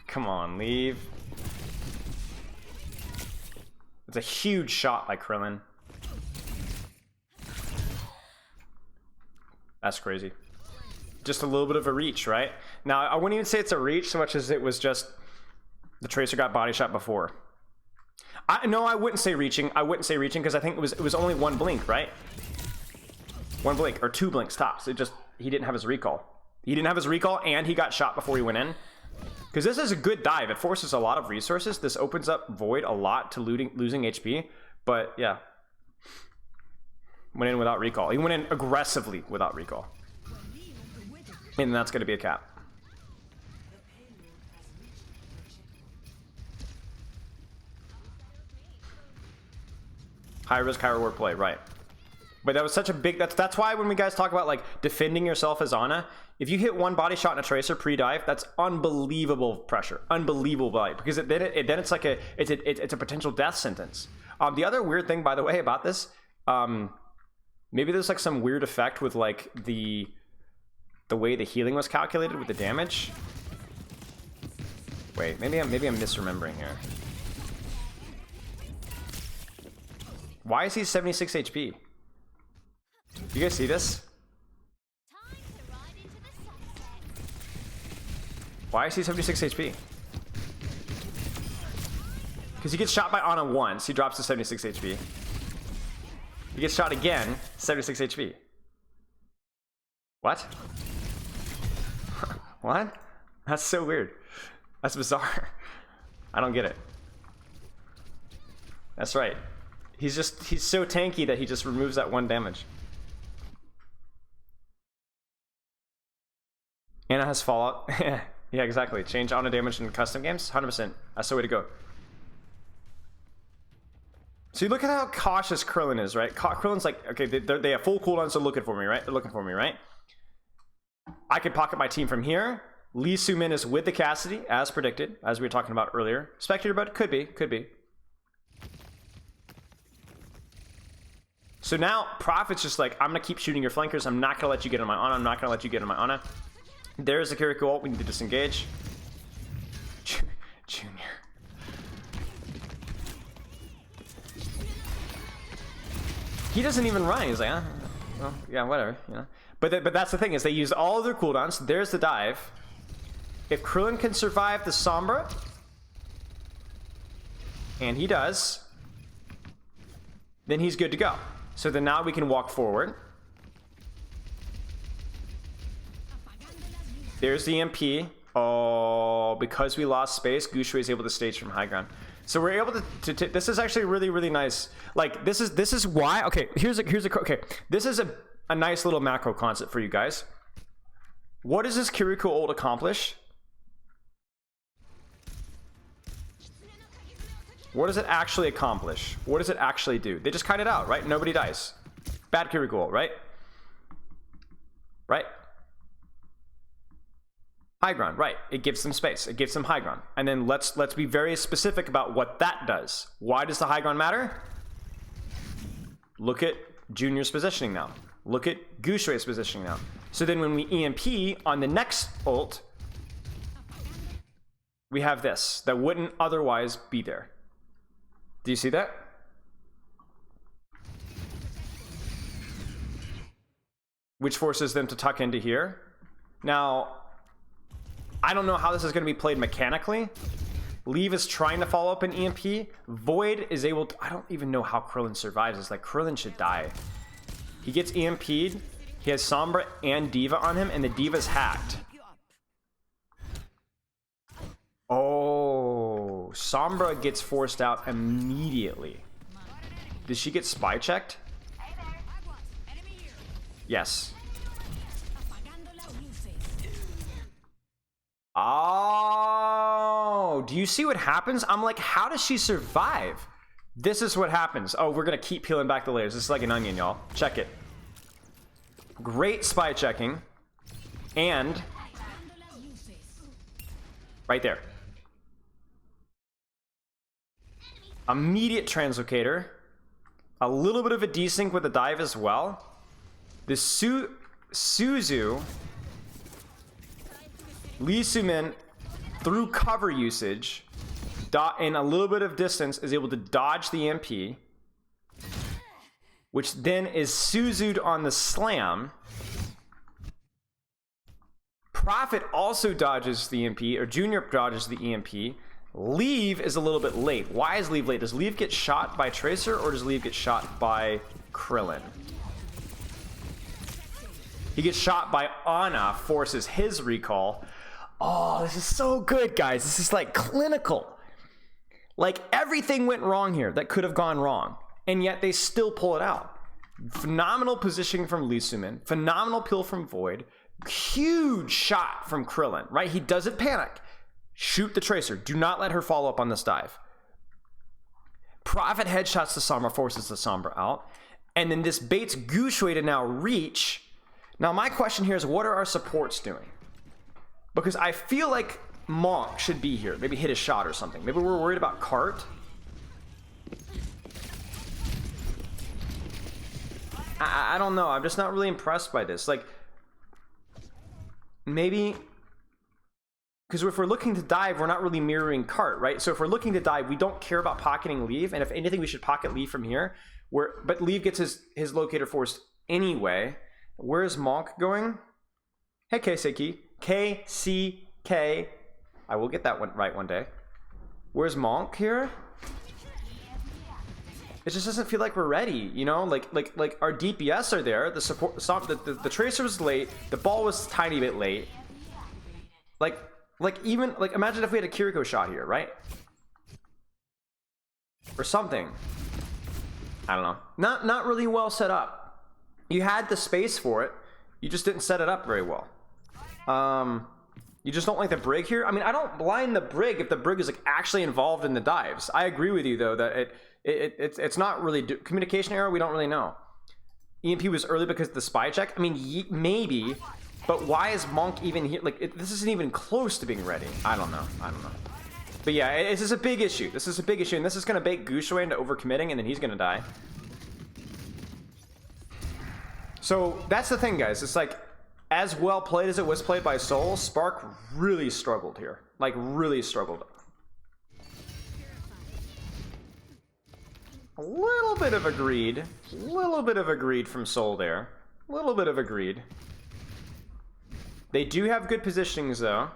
S1: Come on, leave. It's a huge shot by Krillin. That's crazy. Just a little bit of a reach, right? Now, I wouldn't even say it's a reach so much as it was just the Tracer got body shot before. No, I wouldn't say reaching. I wouldn't say reaching because I think it was only one blink, right? One blink or two blinks tops. He didn't have his recall. He didn't have his recall and he got shot before he went in. Because this is a good dive. It forces a lot of resources. This opens up Void a lot to losing HP. But yeah. Went in without recall. He went in aggressively without recall. And that's going to be a cap. High risk, high reward play, right? But that was such a big... That's why when we guys talk about like defending yourself as Ana, if you hit one body shot in a Tracer pre-dive, that's unbelievable pressure, unbelievable value. Because then it's like it's a potential death sentence. The other weird thing, by the way, about this, maybe there's like some weird effect with like the way the healing was calculated with the damage. Wait, maybe I'm misremembering here. Why is he 76 HP? Do you guys see this? Why is he 76 HP? Because he gets shot by Ana once, he drops to 76 HP. He gets shot again, 76 HP. What? What? That's so weird. That's bizarre. I don't get it. That's right. He's so tanky that he just removes that one damage. Ana has Fallout. Yeah, exactly. Change Ana damage in custom games. 100%. That's the way to go. So you look at how cautious Krillin is, right? Krillin's like, okay, they have full cooldowns, so looking for me, right? They're looking for me, right? I could pocket my team from here. Lee Su-min is with the Cassidy, as predicted, as we were talking about earlier. Spectator, but could be. So now Prophet's just like, I'm gonna keep shooting your flankers. I'm not gonna let you get on my Ana. I'm not gonna let you get on my Ana. There's the Kiriko ult. We need to disengage. Junior. He doesn't even run. He's like, well, yeah, whatever, you know. But that's the thing, is they use all of their cooldowns. There's the dive. If Krillin can survive the Sombra, and he does, then he's good to go. So then now we can walk forward. There's the MP. Oh, because we lost space, Gushui is able to stage from high ground. So we're able to this is actually really, really nice. Like, this is why, okay, okay, this is a nice little macro concept for you guys. What does this Kiriko ult accomplish? What does it actually accomplish? What does it actually do? They just kite it out, right? Nobody dies. Bad Kiriko ult, right? Right? High ground, right? It gives them space. It gives them high ground. And then let's be very specific about what that does. Why does the high ground matter? Look at Junior's positioning now. Look at Gushui's positioning now. So then when we EMP on the next ult, we have this that wouldn't otherwise be there. Do you see that? Which forces them to tuck into here. Now, I don't know how this is going to be played mechanically. Leave is trying to follow up an EMP. Void is able to... I don't even know how Krillin survives. It's like Krillin should die. He gets EMP'd. He has Sombra and D.Va on him, and the D.Va's hacked. Oh, Sombra gets forced out immediately. Did she get spy checked? Yes. Oh, do you see what happens? I'm like, how does she survive? This is what happens. Oh, we're gonna keep peeling back the layers. This is like an onion, y'all. Check it. Great spy checking. And right there. Immediate translocator. A little bit of a desync with the dive as well. The Suzu Lee Su-min, through cover usage, in a little bit of distance, is able to dodge the MP, which then is Suzu'd on the slam. Prophet also dodges the EMP, or Junior dodges the EMP. Leave is a little bit late. Why is Leave late? Does Leave get shot by Tracer, or does Leave get shot by Krillin? He gets shot by Ana, forces his recall. Oh, this is so good, guys. This is like clinical. Like, everything went wrong here that could have gone wrong, and yet they still pull it out. Phenomenal positioning from Lee Su-min. Phenomenal peel from Void. Huge shot from Krillin, right? He doesn't panic. Shoot the Tracer. Do not let her follow up on this dive. Prophet headshots the Sombra, forces the Sombra out. And then this baits Gushui to now reach. Now, my question here is, what are our supports doing? Because I feel like Monk should be here. Maybe hit a shot or something. Maybe we're worried about Cart. I don't know. I'm just not really impressed by this. Like, maybe... Because if we're looking to dive, we're not really mirroring Cart, right? So if we're looking to dive, we don't care about pocketing Leave. And if anything, we should pocket Leave from here. But Leave gets his locator forced anyway. Where's Monk going? Hey, KCK. KCK. I will get that one right one day. Where's Monk here? It just doesn't feel like we're ready, you know? Like our DPS are there. The support, the Tracer was late. The ball was a tiny bit late. Like imagine if we had a Kiriko shot here, right? Or something. I don't know. Not really well set up. You had the space for it. You just didn't set it up very well. You just don't like the brig here? I mean, I don't blind the brig if the brig is like actually involved in the dives. I agree with you though that it's not really communication error. We don't really know. EMP was early because of the spy check. I mean, maybe, but why is Monk even here? Like, this isn't even close to being ready. I don't know. But yeah, this is a big issue. This is a big issue, and this is gonna bait Gushue into overcommitting, and then he's gonna die. So that's the thing, guys. It's like, as well played as it was played by Soul, Spark really struggled here. Like, really struggled. A little bit of agreed. A little bit of agreed from Soul there. A little bit of agreed. They do have good positionings, though.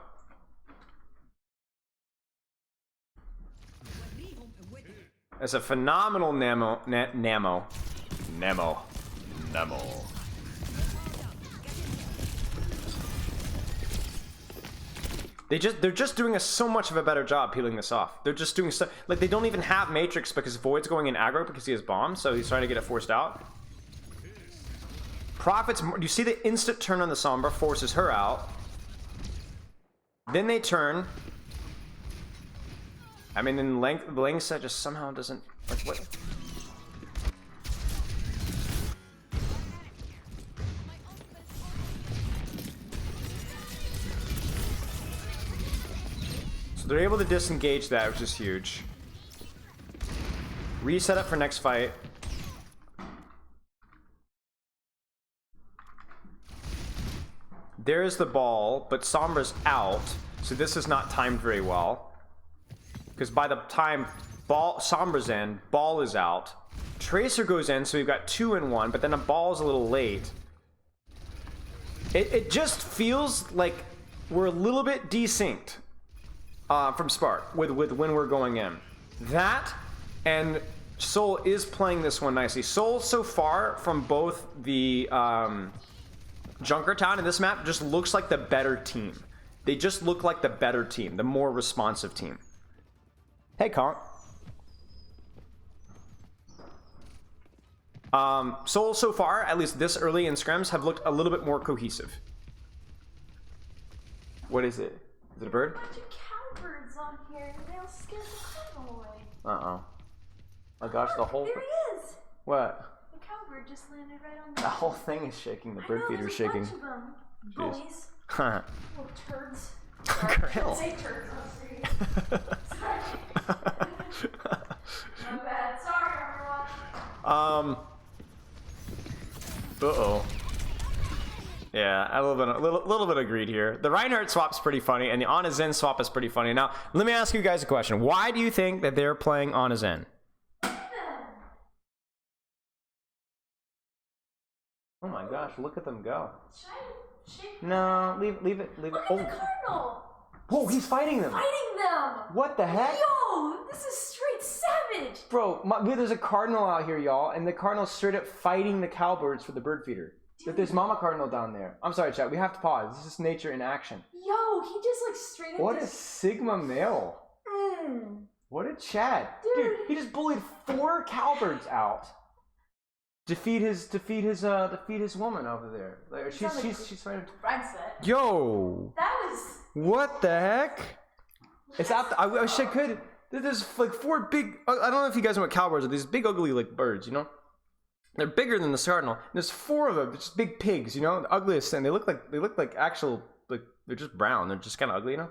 S1: It's a phenomenal Nemo. They're just doing so much of a better job peeling this off. They're just doing so, like, they don't even have Matrix because Void's going in aggro because he has bombs, so he's trying to get it forced out. Prophet's, you see the instant turn on the Sombra forces her out. Then they turn. I mean, then Langsa just somehow doesn't, like, what? They're able to disengage that, which is huge. Reset up for next fight. There's the ball, but Sombra's out, so this is not timed very well. Because by the time Sombra's in, ball is out. Tracer goes in, so we've got 2 in 1, but then a ball's a little late. It just feels like we're a little bit desynced. From Spark with when we're going in. That and Soul is playing this one nicely. Soul so far from both the Junkertown and this map just looks like the better team. They just look like the better team, the more responsive team. Hey, Conk. Soul so far, at least this early in scrims, have looked a little bit more cohesive. What is it? Is it a bird?
S6: Birds on here, they'll scare the cardinal away.
S1: Uh-oh. Oh gosh, the whole...
S6: There he is!
S1: What?
S6: The cowbird just landed right on the...
S1: The whole thing is shaking. The bird feeder's shaking.
S6: There's a bunch of them. Bullies.
S1: Huh.
S6: Little turds.
S1: Grill.
S6: I say turds on street. Sorry. My bad. Sorry, everyone.
S1: Uh-oh. Yeah, a little bit agreed here. The Reinhardt swap's pretty funny, and the Ana Zen swap is pretty funny. Now, let me ask you guys a question. Why do you think that they're playing Ana Zen? Oh my gosh, look at them go. No, leave it.
S6: Look at the cardinal.
S1: Whoa, he's fighting them.
S6: Fighting them.
S1: What the heck?
S6: Yo, this is straight savage.
S1: Bro, there's a cardinal out here, y'all, and the cardinal's straight up fighting the cowbirds for the bird feeder. But there's Mama Cardinal down there. I'm sorry, chat. We have to pause. This is nature in action.
S6: Yo, he just like straight up.
S1: What a Sigma male. What a Chad. Dude, he just bullied 4 cowbirds out to feed his woman over there. Like, she's trying to. Yo.
S6: That was.
S1: What the heck? It's out. I wish I could. There's like 4 big. I don't know if you guys know what cowbirds are. These big ugly like birds, you know. They're bigger than the cardinal. There's 4 of them, just big pigs, you know, the ugliest thing. They look like actual, like, they're just brown. They're just kind of ugly, you know.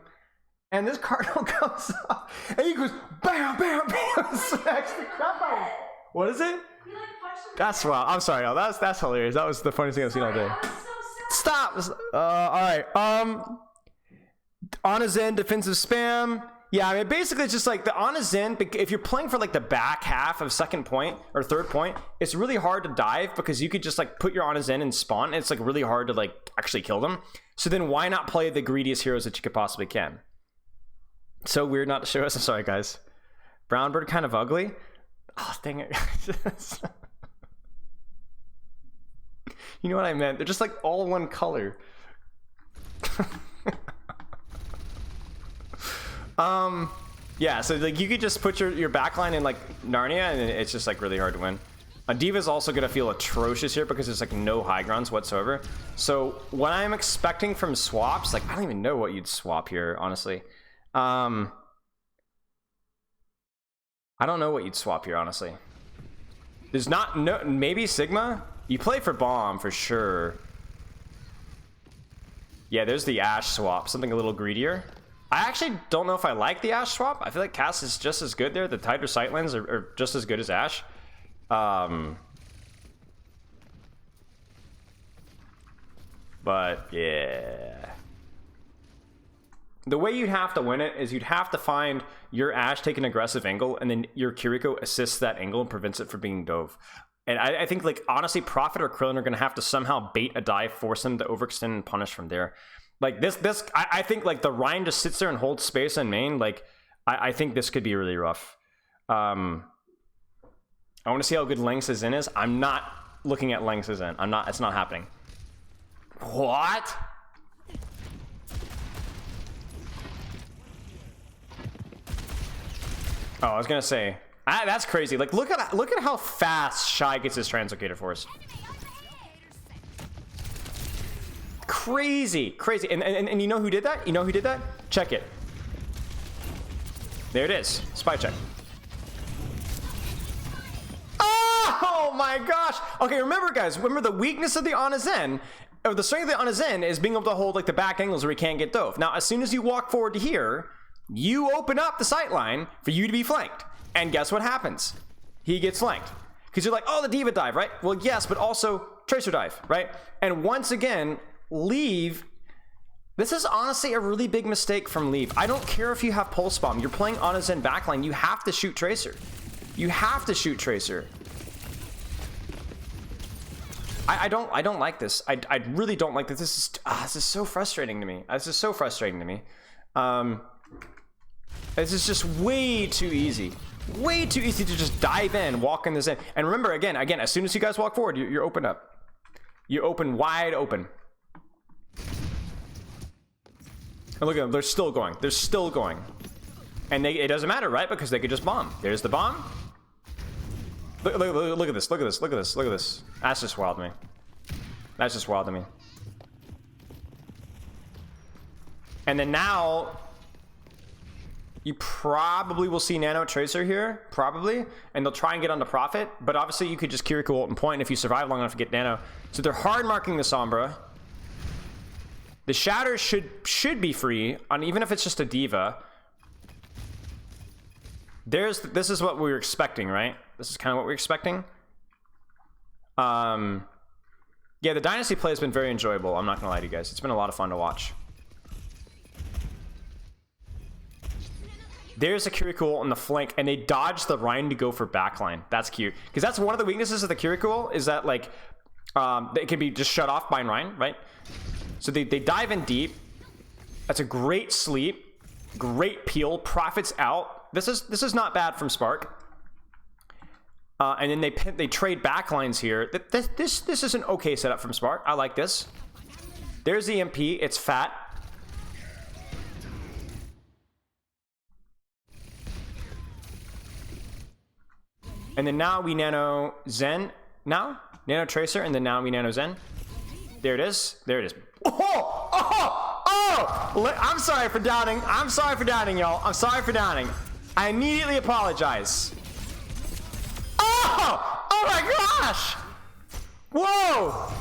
S1: And this cardinal comes up, and he goes bam, bam, bam, smacks the crap out of him. What is it?
S6: He like punched him.
S1: That's wild. I'm sorry, y'all. That's hilarious. That was the funniest thing I've seen all day. Stop. All right. Ana Zen defensive spam. Yeah, I mean, basically it's just like the Ana Zen, if you're playing for like the back half of second point or third point, it's really hard to dive because you could just like put your Ana Zen and spawn, and it's like really hard to like actually kill them. So then why not play the greediest heroes that you could possibly can? So weird not to show us. I'm sorry, guys. Brown bird kind of ugly. Oh, dang it. You know what I meant? They're just like all one color. Yeah, so like you could just put your backline in like Narnia, and it's just like really hard to win. A diva is also going to feel atrocious here because there's like no high grounds whatsoever. So what I'm expecting from swaps, like I don't even know what you'd swap here, honestly. I don't know what you'd swap here, honestly. There's no, maybe Sigma? You play for bomb for sure. Yeah, there's the Ashe swap, something a little greedier. I actually don't know if I like the Ashe swap. I feel like Cass is just as good there. The tighter sightlines are just as good as Ashe. But yeah, the way you'd have to win it is you'd have to find your Ashe take an aggressive angle, and then your Kiriko assists that angle and prevents it from being dove. And I think, like, honestly, Prophet or Krillin are going to have to somehow bait a dive, force them to overextend and punish from there. Like I think like the Ryan just sits there and holds space on main. Like I think this could be really rough. I want to see how good Lynx's in is. I'm not looking at Lynx's in. I'm not. It's not happening. What? Oh, I was gonna say that's crazy. Like look at how fast Shy gets his translocator force. Crazy. And you know who did that? You know who did that? Check it. There it is. Spy check. Oh my gosh. Okay, remember guys, remember the weakness of the Ana Zen, or the strength of the Ana Zen is being able to hold like the back angles where he can't get dove. Now, as soon as you walk forward to here, you open up the sight line for you to be flanked. And guess what happens? He gets flanked. Because you're like, oh, the Diva dive, right? Well, yes, but also Tracer dive, right? And once again, Leave. This is honestly a really big mistake from Leave. I don't care if you have Pulse Bomb. You're playing Ana Zen backline. You have to shoot Tracer. You have to shoot Tracer. I don't like this. I really don't like this. This is so frustrating to me. This is so frustrating to me. This is just way too easy. Way too easy to just dive in, walk in this in. And remember, again, as soon as you guys walk forward, you're open up. You open wide open. And look at them. They're still going. They're still going. And it doesn't matter, right? Because they could just bomb. There's the bomb. Look at this. Look at this. Look at this. Look at this. That's just wild to me. That's just wild to me. And then now, you probably will see Nano Tracer here. Probably. And they'll try and get on the Prophet. But obviously, you could just Kiriko ult and point if you survive long enough to get Nano. So they're hard marking the Sombra. The Shatter should be free, on even if it's just a Diva. This is what we were expecting, right? This is kind of what we're expecting. Yeah, the Dynasty play has been very enjoyable. I'm not gonna lie to you guys. It's been a lot of fun to watch. There's a Kiriko on the flank, and they dodge the Rhine to go for backline. That's cute. Because that's one of the weaknesses of the Kiriko, is that, like, it can be just shut off by Rhine, right? So they dive in deep. That's a great sleep. Great peel. Profits out. This is not bad from Spark. And then they trade backlines here. This is an okay setup from Spark. I like this. There's the EMP. It's fat. And then now we Nano Zen. Now? Nano Tracer, and then now we Nano Zen. There it is. There it is. Oh! I'm sorry for doubting. I'm sorry for doubting, y'all. I'm sorry for doubting. I immediately apologize. Oh! Oh my gosh! Whoa!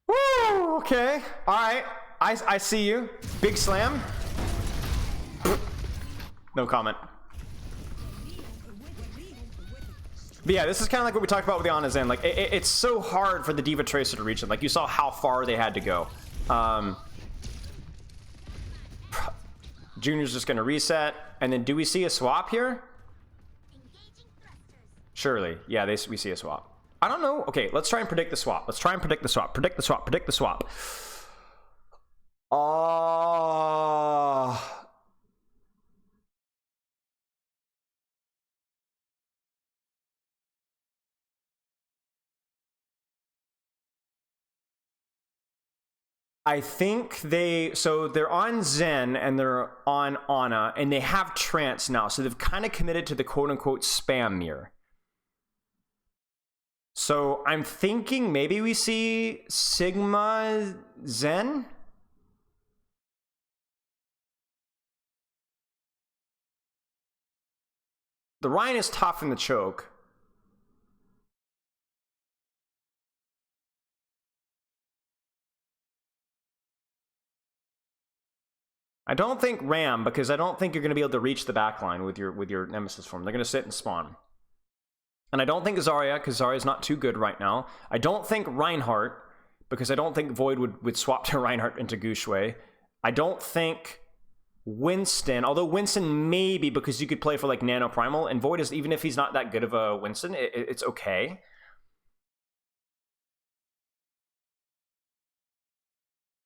S1: Woo! Okay. All right. I see you. Big slam. No comment. But yeah, this is kind of like what we talked about with the Ana Zen. Like, it's so hard for the Diva Tracer to reach it. Like, you saw how far they had to go. Junior's just going to reset. And then do we see a swap here? Surely. Yeah, we see a swap. I don't know. Okay, let's try and predict the swap. Let's try and predict the swap. Predict the swap. Predict the swap. I think they're on Zen and they're on Ana, and they have Trance now, so they've kind of committed to the quote-unquote spam mirror. So I'm thinking maybe we see Sigma Zen? The Ryan is tough in the choke. I don't think Ram, because I don't think you're going to be able to reach the backline with your Nemesis form. They're going to sit and spawn. And I don't think Zarya, because Zarya's not too good right now. I don't think Reinhardt, because I don't think Void would swap to Reinhardt into Gushue. I don't think Winston, although Winston maybe, because you could play for like Nano Primal, and Void is, even if he's not that good of a Winston, it's okay.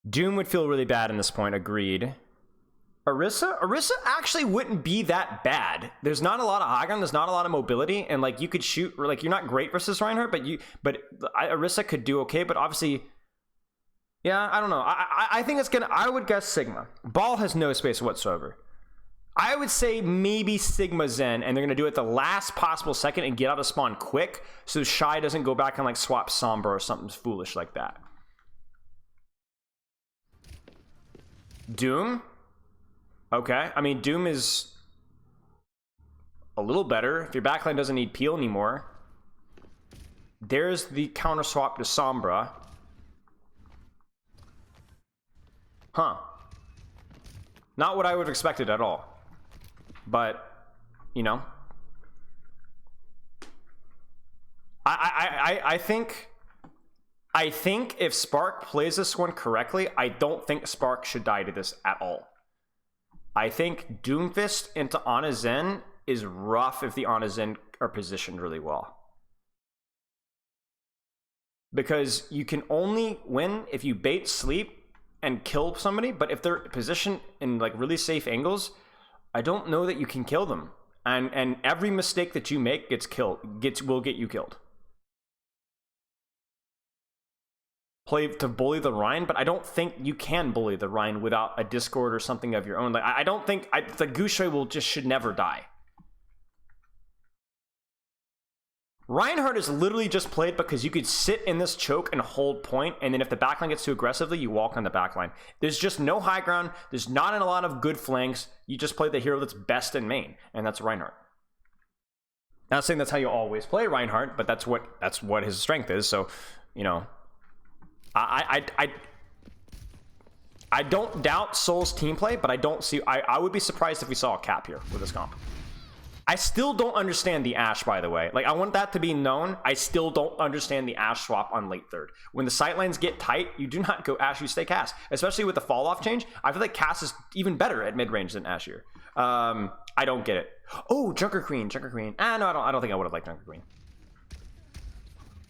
S1: Doom would feel really bad in this point, agreed. Orisa actually wouldn't be that bad. There's not a lot of high ground, there's not a lot of mobility, and like you could shoot, or like you're not great versus Reinhardt, but Orisa could do okay, but obviously, yeah, I don't know. I think it's gonna, I would guess Sigma. Ball has no space whatsoever. I would say maybe Sigma Zen, and they're gonna do it the last possible second and get out of spawn quick, so Shy doesn't go back and like swap Sombra or something foolish like that. Doom? Okay, I mean, Doom is a little better if your backline doesn't need peel anymore. There's the counter swap to Sombra. Huh. Not what I would have expected at all. But, you know. I think if Spark plays this one correctly, I don't think Spark should die to this at all. I think Doomfist into Ana Zen is rough if the Ana Zen are positioned really well. Because you can only win if you bait sleep and kill somebody, but if they're positioned in like really safe angles, I don't know that you can kill them. And every mistake that you make will get you killed. Play to bully the Rhine, but I don't think you can bully the Rhine without a Discord or something of your own. Like I don't think the Gushue should never die. Reinhardt is literally just played because you could sit in this choke and hold point, and then if the backline gets too aggressively, you walk on the backline. There's just no high ground. There's not a lot of good flanks. You just play the hero that's best in main, and that's Reinhardt. Not saying that's how you always play Reinhardt, but that's what his strength is. So, you know, I don't doubt Soul's team play, but I would be surprised if we saw a cap here with this comp. I still don't understand the Ashe, by the way. Like, I want that to be known. I still don't understand the Ashe swap on late third. When the sightlines get tight, you do not go Ashe, you stay Cass. Especially with the fall off change. I feel like Cass is even better at mid-range than Ashe here. I don't get it. Oh, Junker Queen. No, I don't think I would have liked Junker Queen.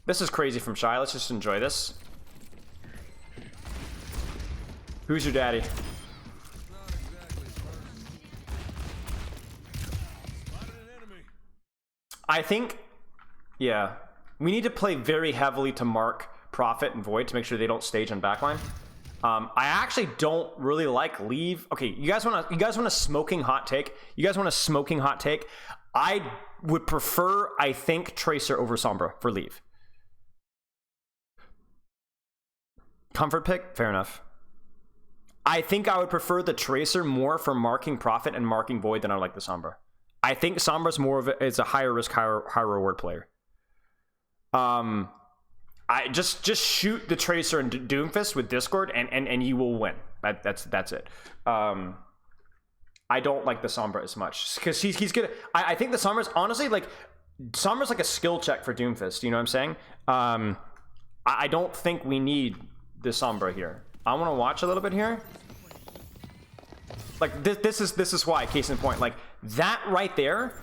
S1: This is crazy from Shy. Let's just enjoy this. Who's your daddy? I think, yeah, we need to play very heavily to mark Prophet and Void to make sure they don't stage on backline. I actually don't really like Leave. Okay, you guys want a smoking hot take? I would prefer, I think, Tracer over Sombra for Leave. Comfort pick, fair enough. I think I would prefer the Tracer more for marking Prophet and marking Void than I like the Sombra. I think Sombra's more of a higher risk, higher reward player. I just shoot the Tracer and Doomfist with Discord and you will win. That's it. I don't like the Sombra as much because he's good. I think the Sombra's honestly like a skill check for Doomfist. You know what I'm saying? I don't think we need the Sombra here. I want to watch a little bit here. Like this is why, case in point, like that right there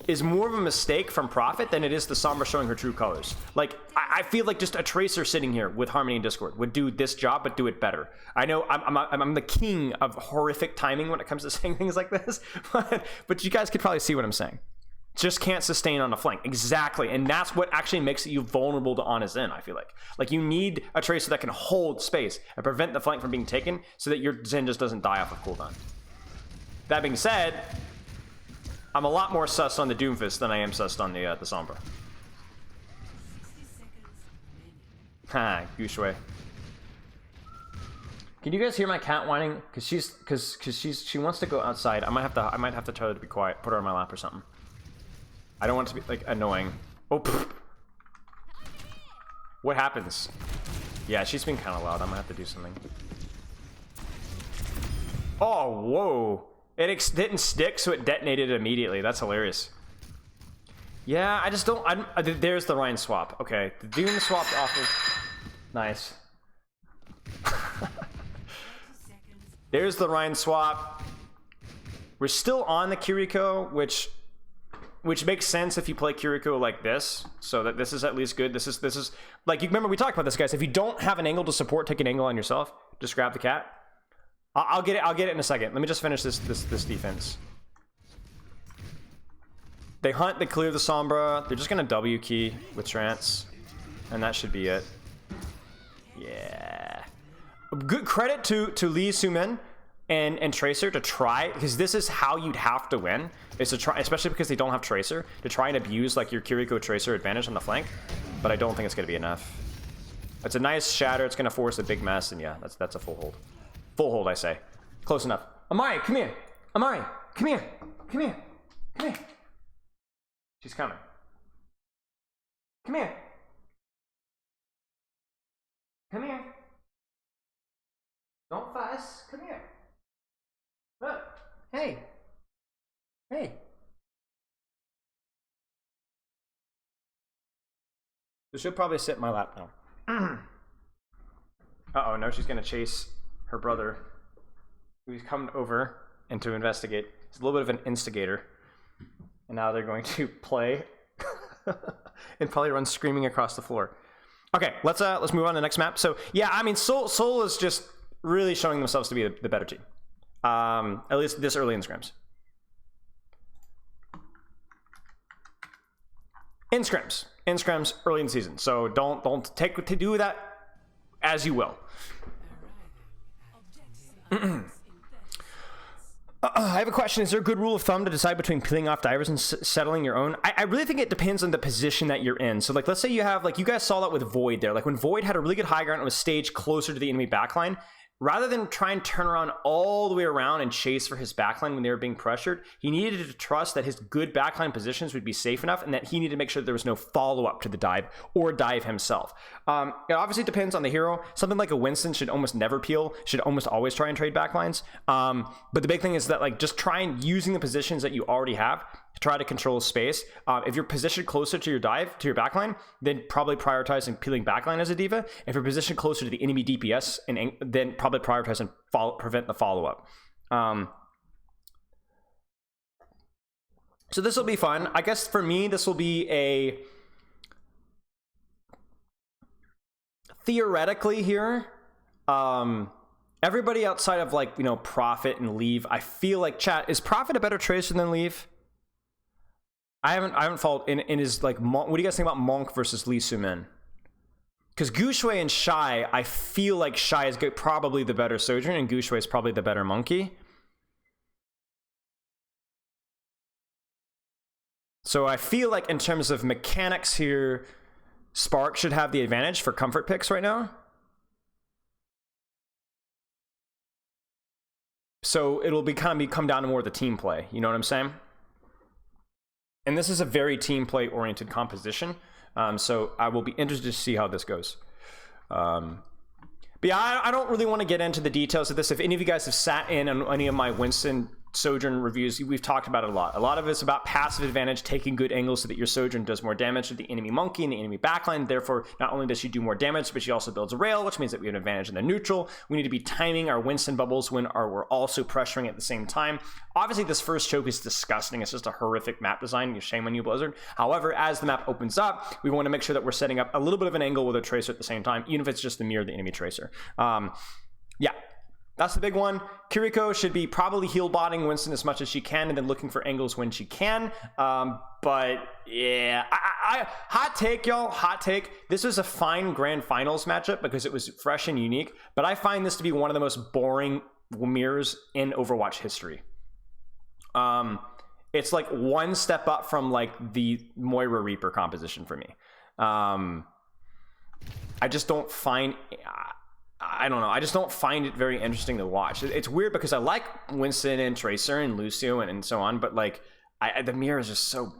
S1: is more of a mistake from Prophet than it is the Sombra showing her true colors. Like I feel like just a Tracer sitting here with Harmony and Discord would do this job but do it better. I know I'm the king of horrific timing when it comes to saying things like this, but you guys could probably see what I'm saying. just can't sustain on a flank. Exactly. And that's what actually makes you vulnerable to Ana's Zen, I feel like. Like, you need a Tracer that can hold space and prevent the flank from being taken so that your Zen just doesn't die off of cooldown. That being said, I'm a lot more sussed on the Doomfist than I am sussed on the Sombra.
S5: 60 seconds remaining.
S1: Ha, Gushue. Can you guys hear my cat whining? Cause she wants to go outside. I might have to tell her to be quiet. Put her on my lap or something. I don't want it to be like annoying. Oh, pfft. What happens? Yeah, she's been kind of loud. I'm gonna have to do something. Oh, whoa! It didn't stick, so it detonated immediately. That's hilarious. Yeah, I just don't. There's the Ryan swap. Okay, the Doom swapped off of. Nice. There's the Ryan swap. We're still on the Kiriko, which makes sense if you play Kiriko like this, so that this is at least good. This is like, you remember we talked about this, guys. If you don't have an angle to support, take an angle on yourself. Just grab the cat. I'll get it in a second. Let me just finish this defense. They hunt, they clear the Sombra. They're just gonna W key with Trance, and that should be it. Yeah. Good credit to Lee Sumin and Tracer to try, because this is how you'd have to win, is to try, especially because they don't have Tracer, to try and abuse like your Kiriko Tracer advantage on the flank. But I don't think it's gonna be enough. It's a nice shatter. It's gonna force a big mess, and yeah, that's a full hold. Full hold, I say. Close enough. Amari, come here. Amari, come here. Come here. Come here. She's coming. Come here. Come here. Don't fuss. Come here. Look. Hey. Hey. So she'll probably sit in my lap now. Uh-oh, no, she's gonna chase her brother, who's come over and to investigate. He's a little bit of an instigator. And now they're going to play and probably run screaming across the floor. Okay, let's move on to the next map. So yeah, I mean, Seoul is just really showing themselves to be the better team. At least this early in scrims. In scrims early in the season. So don't do that as you will. I have a question. Is there a good rule of thumb to decide between peeling off divers and settling your own? I really think it depends on the position that you're in. So like, let's say you have, like, you guys saw that with Void there. Like when Void had a really good high ground and was staged closer to the enemy backline, rather than try and turn around all the way around and chase for his backline when they were being pressured, he needed to trust that his good backline positions would be safe enough, and that he needed to make sure there was no follow-up to the dive or dive himself. It obviously depends on the hero. Something like a Winston should almost never peel, should almost always try and trade backlines. But the big thing is that, like, just try and using the positions that you already have to try to control space. If you're positioned closer to your dive, to your backline, then probably prioritizing peeling backline as a diva. If you're positioned closer to the enemy DPS, then probably prioritize and prevent the follow-up. So this will be fun. I guess for me, this will be a theoretically here. Everybody outside of, like, you know, Prophet and Leave, I feel like, chat, is Prophet a better Tracer than Leave? I haven't followed in his, like, what do you guys think about Monk versus Lee Sumin? Because Gushue and Shy, I feel like Shy is probably the better Sojourn, and Gushue is probably the better Monkey. So I feel like in terms of mechanics here, Spark should have the advantage for comfort picks right now. So it'll come down to more of the team play. You know what I'm saying? And this is a very team play oriented composition. So I will be interested to see how this goes. But yeah, I don't really want to get into the details of this. If any of you guys have sat in on any of my Winston Sojourn reviews, we've talked about it a lot. A lot of it's about passive advantage, taking good angles so that your Sojourn does more damage to the enemy Monkey and the enemy backline. Therefore, not only does she do more damage, but she also builds a rail, which means that we have an advantage in the neutral. We need to be timing our Winston bubbles when we're also pressuring at the same time. Obviously, this first choke is disgusting. It's just a horrific map design. Shame on you, Blizzard. However, as the map opens up, we want to make sure that we're setting up a little bit of an angle with a Tracer at the same time, even if it's just the mirror of the enemy Tracer. Yeah. That's the big one. Kiriko should be probably heal botting Winston as much as she can and then looking for angles when she can. But yeah, hot take, y'all. Hot take. This was a fine grand finals matchup because it was fresh and unique. But I find this to be one of the most boring mirrors in Overwatch history. It's like one step up from like the Moira Reaper composition for me. I just don't find... I don't know. I just don't find it very interesting to watch. It's weird because I like Winston and Tracer and Lucio and so on, but like the mirror is just so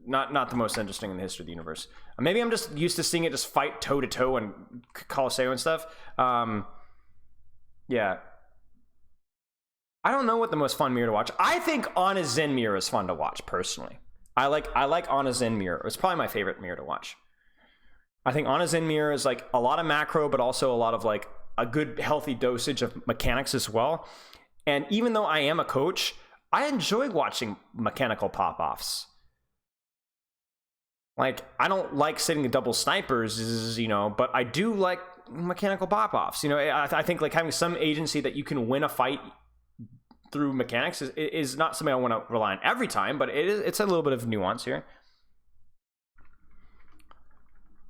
S1: not the most interesting in the history of the universe. Maybe I'm just used to seeing it just fight toe to toe and Colosseo and stuff. Yeah. I don't know what the most fun mirror to watch. I think Ana Zen mirror is fun to watch personally. I like Ana Zen mirror. It's probably my favorite mirror to watch. I think Ana Zen mirror is like a lot of macro, but also a lot of like a good healthy dosage of mechanics as well. And even though I am a coach, I enjoy watching mechanical pop-offs. Like, I don't like sitting in double snipers, you know, but I do like mechanical pop-offs. You know, I think like having some agency that you can win a fight through mechanics is not something I want to rely on every time, but it's a little bit of nuance here.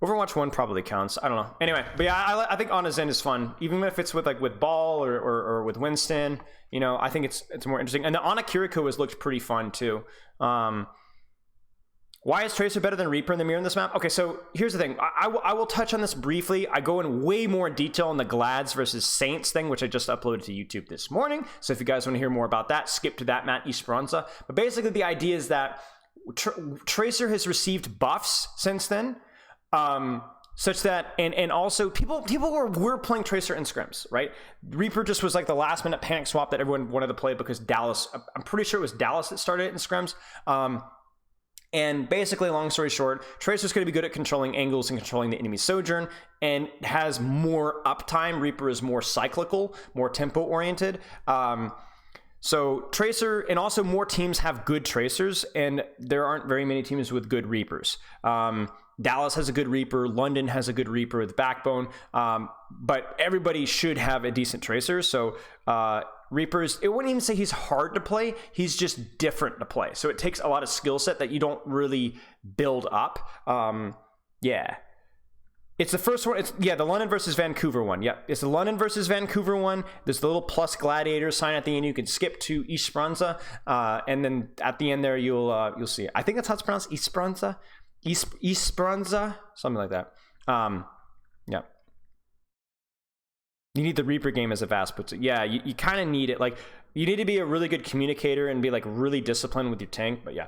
S1: Overwatch 1 probably counts. I don't know. Anyway, but yeah, I think Ana Zen is fun, even if it's with like with Ball or with Winston. You know, I think it's more interesting. And the Ana Kiriko has looked pretty fun too. Why is Tracer better than Reaper in the mirror in this map? Okay, so here's the thing. I will touch on this briefly. I go in way more detail on the Glads versus Saints thing, which I just uploaded to YouTube this morning. So if you guys want to hear more about that, skip to that, Matt Esperanza. But basically, the idea is that Tracer has received buffs since then. Such that and also people were playing Tracer in scrims, right? Reaper just was like the last minute panic swap that everyone wanted to play because Dallas, I'm pretty sure it was Dallas that started it in scrims. And basically, long story short, Tracer's going to be good at controlling angles and controlling the enemy sojourn and has more uptime. Reaper is more cyclical, more tempo oriented. So Tracer, and also more teams have good Tracers, and there aren't very many teams with good Reapers. Dallas has a good Reaper, London has a good Reaper with Backbone, but everybody should have a decent Tracer. So Reapers, it wouldn't even say he's hard to play, he's just different to play. So it takes a lot of skill set that you don't really build up. Yeah. It's the first one. It's the London versus Vancouver one. Yeah, it's the London versus Vancouver one. There's the little plus gladiator sign at the end. You can skip to Esperanza, and then at the end there you'll see it. I think that's how it's pronounced, Esperanza. Esperanza, something like that. Yeah. You need the Reaper game as a fast, but yeah, you kind of need it. Like, you need to be a really good communicator and be like really disciplined with your tank. But yeah,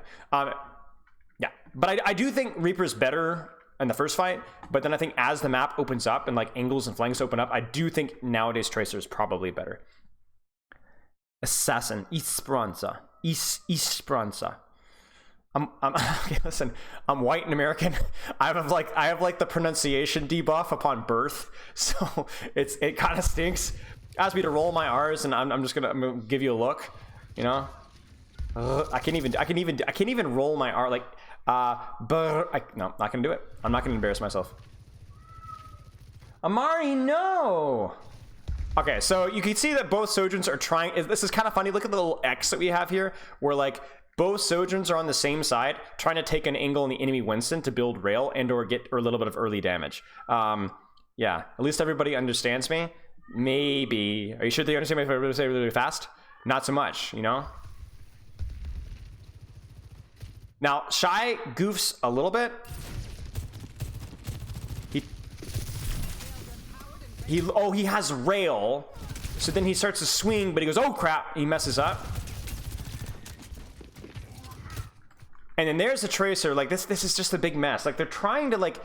S1: yeah. But I do think Reaper's better in the first fight. But then I think as the map opens up and like angles and flanks open up, I do think nowadays Tracer is probably better. Assassin, Esperanza, Esperanza. Okay, listen, I'm white and American. I have like the pronunciation debuff upon birth, so it kind of stinks. Asked me to roll my R's, and I'm gonna give you a look. You know, I can't even roll my R like no, not gonna do it. I'm not gonna embarrass myself. Amari, no. Okay, so you can see that both Sojourns are trying. This is kind of funny. Look at the little X that we have here, where like both Sojourns are on the same side, trying to take an angle on the enemy Winston to build rail and or get a little bit of early damage. Yeah, at least everybody understands me. Maybe. Are you sure they understand me if I really say really fast? Not so much, you know? Now, Shy goofs a little bit. He has rail. So then he starts to swing, but he goes, oh crap, he messes up. And then there's the Tracer. Like this is just a big mess. Like they're trying to like,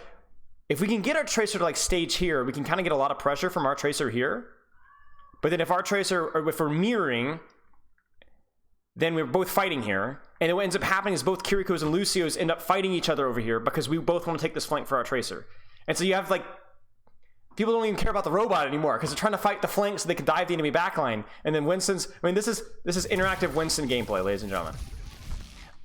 S1: if we can get our Tracer to like stage here, we can kind of get a lot of pressure from our Tracer here. But then if our Tracer, or if we're mirroring, then we're both fighting here. And what ends up happening is both Kirikos and Lucios end up fighting each other over here because we both want to take this flank for our Tracer. And so you have like, people don't even care about the robot anymore because they're trying to fight the flank so they can dive the enemy backline. And then Winston's, I mean, this is interactive Winston gameplay, ladies and gentlemen.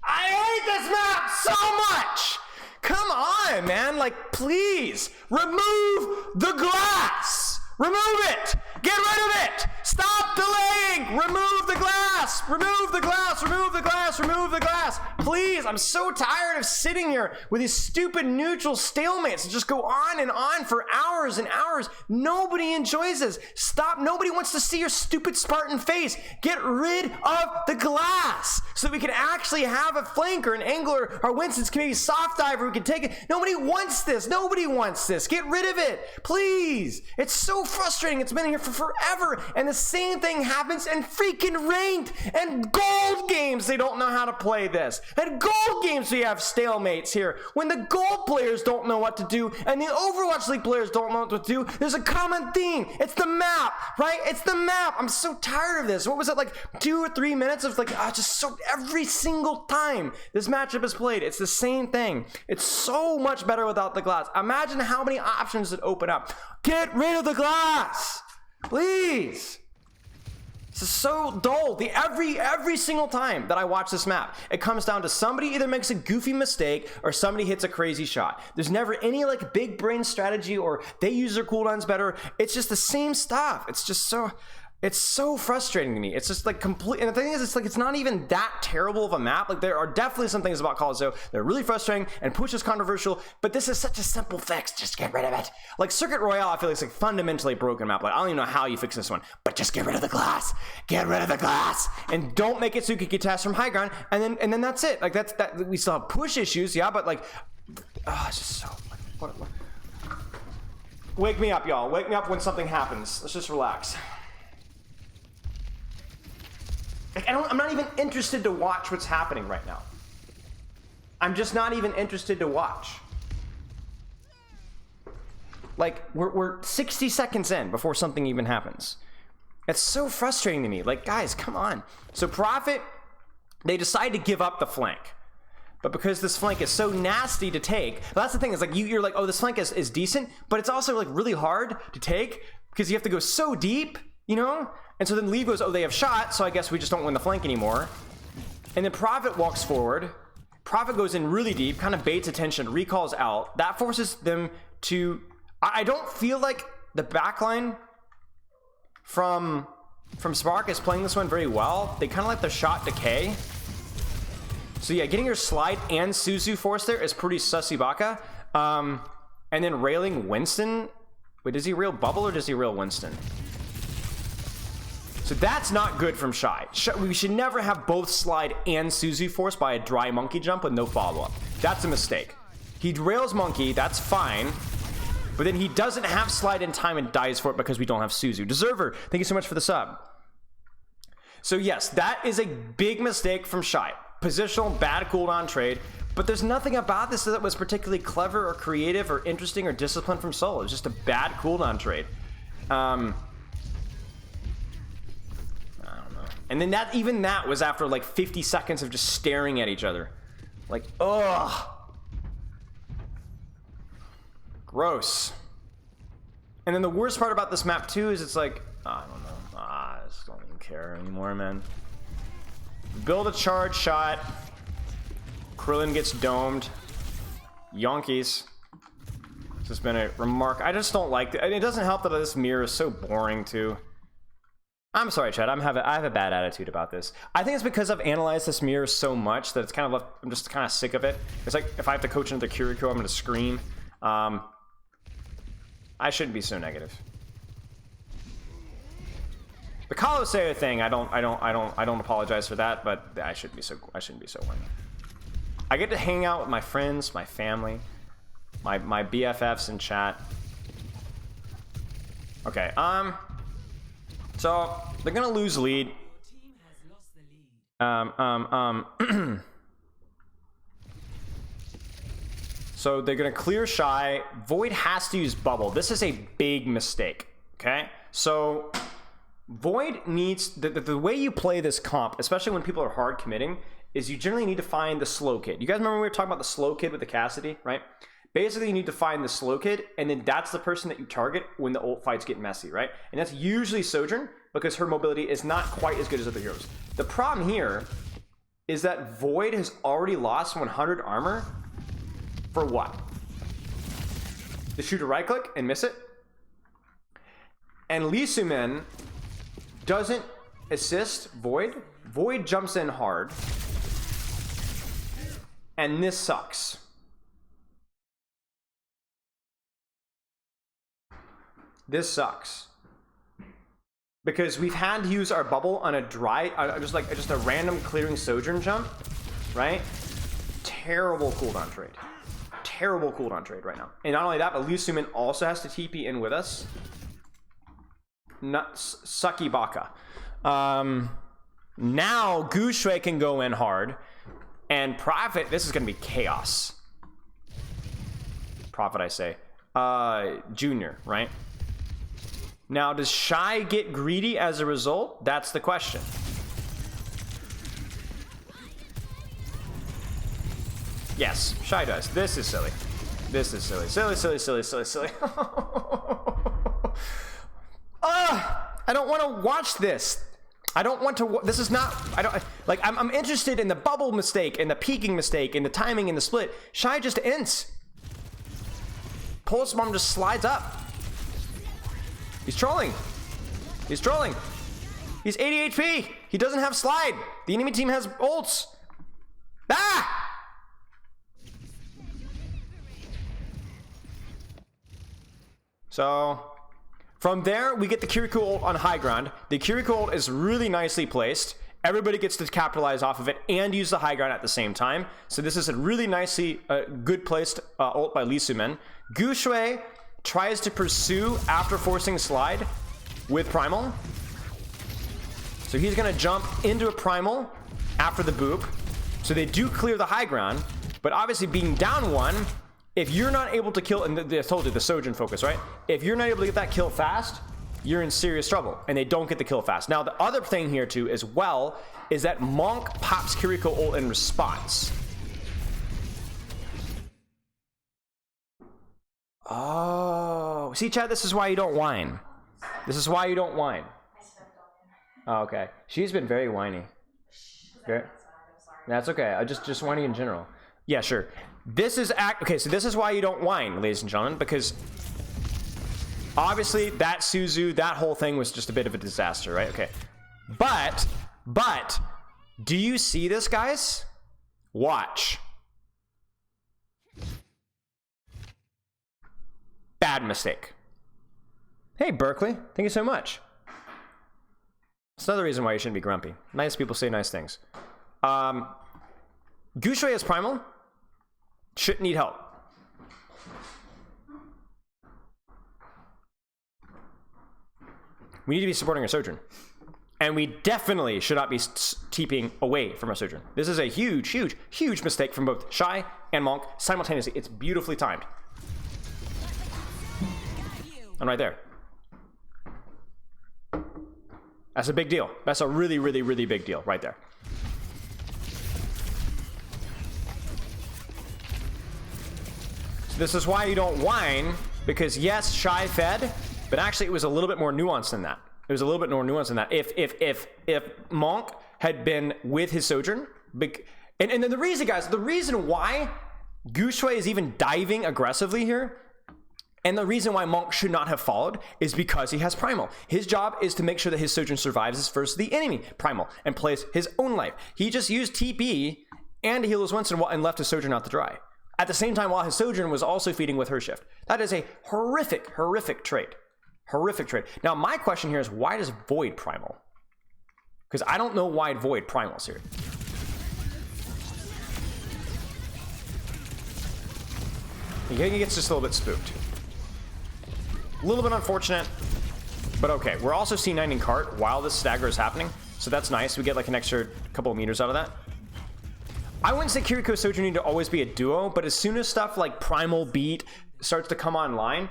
S1: I hate this map so much! Come on, man. Like, please, remove the glass! Remove it! Get rid of it! Stop Stop delaying! Remove the glass! Remove the glass! Remove the glass! Remove the glass! Please, I'm so tired of sitting here with these stupid neutral stalemates that just go on for hours and hours. Nobody enjoys this. Stop. Nobody wants to see your stupid Spartan face. Get rid of the glass so that we can actually have a flanker, an angler, or Winston's can maybe soft diver who can take it. Nobody wants this. Nobody wants this. Get rid of it, please. It's so frustrating. It's been here for forever, and the same thing happens in freaking ranked and gold games. They don't know how to play this. And gold games, we have stalemates here. When the gold players don't know what to do, and the Overwatch League players don't know what to do, there's a common theme. It's the map, right? It's the map. I'm so tired of this. What was it, like 2 or 3 minutes of like, just so every single time this matchup is played, it's the same thing. It's so much better without the glass. Imagine how many options it open up. Get rid of the glass, please. This is so dull. Every single time that I watch this map, it comes down to somebody either makes a goofy mistake or somebody hits a crazy shot. There's never any like big brain strategy or they use their cooldowns better. It's just the same stuff. It's so frustrating to me. It's just like complete. And the thing is, it's like it's not even that terrible of a map. Like there are definitely some things about Colosseum that are really frustrating and Push is controversial. But this is such a simple fix. Just get rid of it. Like Circuit Royale, I feel like it's like fundamentally broken map. Like I don't even know how you fix this one, but just get rid of the glass. Get rid of the glass, and don't make it so you can get tasks from high ground. And then that's it. Like that. We still have push issues, yeah, but like, it's just so. What? Wake me up, y'all. Wake me up when something happens. Let's just relax. Like, I'm not even interested to watch what's happening right now. I'm just not even interested to watch. Like, we're 60 seconds in before something even happens. It's so frustrating to me. Like, guys, come on. So Prophet, they decide to give up the flank. But because this flank is so nasty to take, well, that's the thing, is like you're like, oh, this flank is decent, but it's also like really hard to take because you have to go so deep, you know? And so then Leave goes, oh, they have shot, so I guess we just don't win the flank anymore. And then Prophet walks forward. Prophet goes in really deep, kind of baits attention, recalls out. That forces them to... I don't feel like the backline from Spark is playing this one very well. They kind of let the shot decay. So yeah, getting your slide and Suzu force there is pretty sussy baka. And then railing Winston. Wait, does he rail Bubble or does he rail Winston? So that's not good from Shy. We should never have both slide and Suzu force by a dry monkey jump with no follow-up. That's a mistake. He rails monkey, that's fine. But then he doesn't have slide in time and dies for it because we don't have Suzu. Deserver, thank you so much for the sub. So yes, that is a big mistake from Shy. Positional, bad cooldown trade. But there's nothing about this that was particularly clever or creative or interesting or disciplined from Solo. It's just a bad cooldown trade. And then even that was after like 50 seconds of just staring at each other. Like, ugh. Gross. And then the worst part about this map too is it's like, I don't know. I just don't even care anymore, man. Build a charge shot. Krillin gets domed. Yonkies. It's just been a remark. I just don't like it. It doesn't help that this mirror is so boring too. I'm sorry, Chad. I have a bad attitude about this. I think it's because I've analyzed this mirror so much that it's kind of left, I'm just kind of sick of it. It's like if I have to coach another Kiriko, I'm going to scream. I shouldn't be so negative. The Colosseum thing, I don't apologize for that, but I shouldn't be so whiny. I get to hang out with my friends, my family, my BFFs in chat. Okay, so they're gonna lose lead. So they're gonna clear Shy. Void has to use Bubble. This is a big mistake. Okay, so Void needs the way you play this comp, especially when people are hard committing, is you generally need to find the slow kid. You guys remember we were talking about the slow kid with the Cassidy, right? Basically, you need to find the slow kid, and then that's the person that you target when the ult fights get messy, right? And that's usually Sojourn, because her mobility is not quite as good as other heroes. The problem here is that Void has already lost 100 armor for what? To shoot a right click and miss it? And Lee Sumin doesn't assist Void. Void jumps in hard. And this sucks. This sucks. Because we've had to use our bubble on a dry, just a random clearing Sojourn jump, right? Terrible cooldown trade. Terrible cooldown trade right now. And not only that, but Liu Sumin also has to TP in with us. Sucky Baka. Now Gu Shui can go in hard. And Prophet, this is going to be chaos. Prophet, I say. Junior, right? Now, does Shy get greedy as a result? That's the question. Yes, Shy does. This is silly. This is silly. Silly, silly, silly, silly, silly. I don't want to watch this. I don't want to. This is not. I don't like. I'm interested in the bubble mistake and the peeking mistake and the timing and the split. Shy just ends. Pulse Bomb just slides up. He's trolling. He's trolling. He's 80 HP. He doesn't have slide. The enemy team has ults. Ah! So, from there, we get the Kiriko ult on high ground. The Kiriko ult is really nicely placed. Everybody gets to capitalize off of it and use the high ground at the same time. So this is a really nicely good placed ult by Lee Sumin. Gu Shui tries to pursue after forcing slide with Primal. So he's going to jump into a Primal after the boop. So they do clear the high ground, but obviously being down one, if you're not able to kill, and I told you the Sojourn focus, right? If you're not able to get that kill fast, you're in serious trouble, and they don't get the kill fast. Now, the other thing here too as well is that Monk pops Kiriko ult in response. Oh, see, Chad, this is why you don't whine. This is why you don't whine. Oh, okay. She's been very whiny. Very, that's okay. I just whiny in general. Yeah, sure. This is okay. So this is why you don't whine, ladies and gentlemen, because obviously that Suzu, that whole thing was just a bit of a disaster, right? Okay, but do you see this, guys? Watch. Bad mistake. Hey, Berkeley, thank you so much. That's another reason why you shouldn't be grumpy. Nice people say nice things. Gu Shui is Primal. Shouldn't need help. We need to be supporting our Sojourn. And we definitely should not be TPing away from our Sojourn. This is a huge, huge, huge mistake from both Shy and Monk simultaneously. It's beautifully timed. And right there. That's a big deal. That's a really, really, really big deal right there. So this is why you don't whine, because yes, Shy fed, but actually it was a little bit more nuanced than that. It was a little bit more nuanced than that. If Monk had been with his Sojourn, and then the reason, guys, the reason why Gu Shui is even diving aggressively here, and the reason why Monk should not have followed is because he has Primal. His job is to make sure that his Sojourn survives versus the enemy Primal and plays his own life. He just used TP and heal his Winston and left his Sojourn out to dry. At the same time, while his Sojourn was also feeding with her shift. That is a horrific, horrific trade. Horrific trade. Now, my question here is, why does Void Primal? Because I don't know why Void Primal's here. I think he gets just a little bit spooked. A little bit unfortunate, but okay. We're also C9 in cart while this stagger is happening, so that's nice. We get like an extra couple of meters out of that. I wouldn't say Kiriko Sojourn need to always be a duo, but as soon as stuff like Primal Beat starts to come online,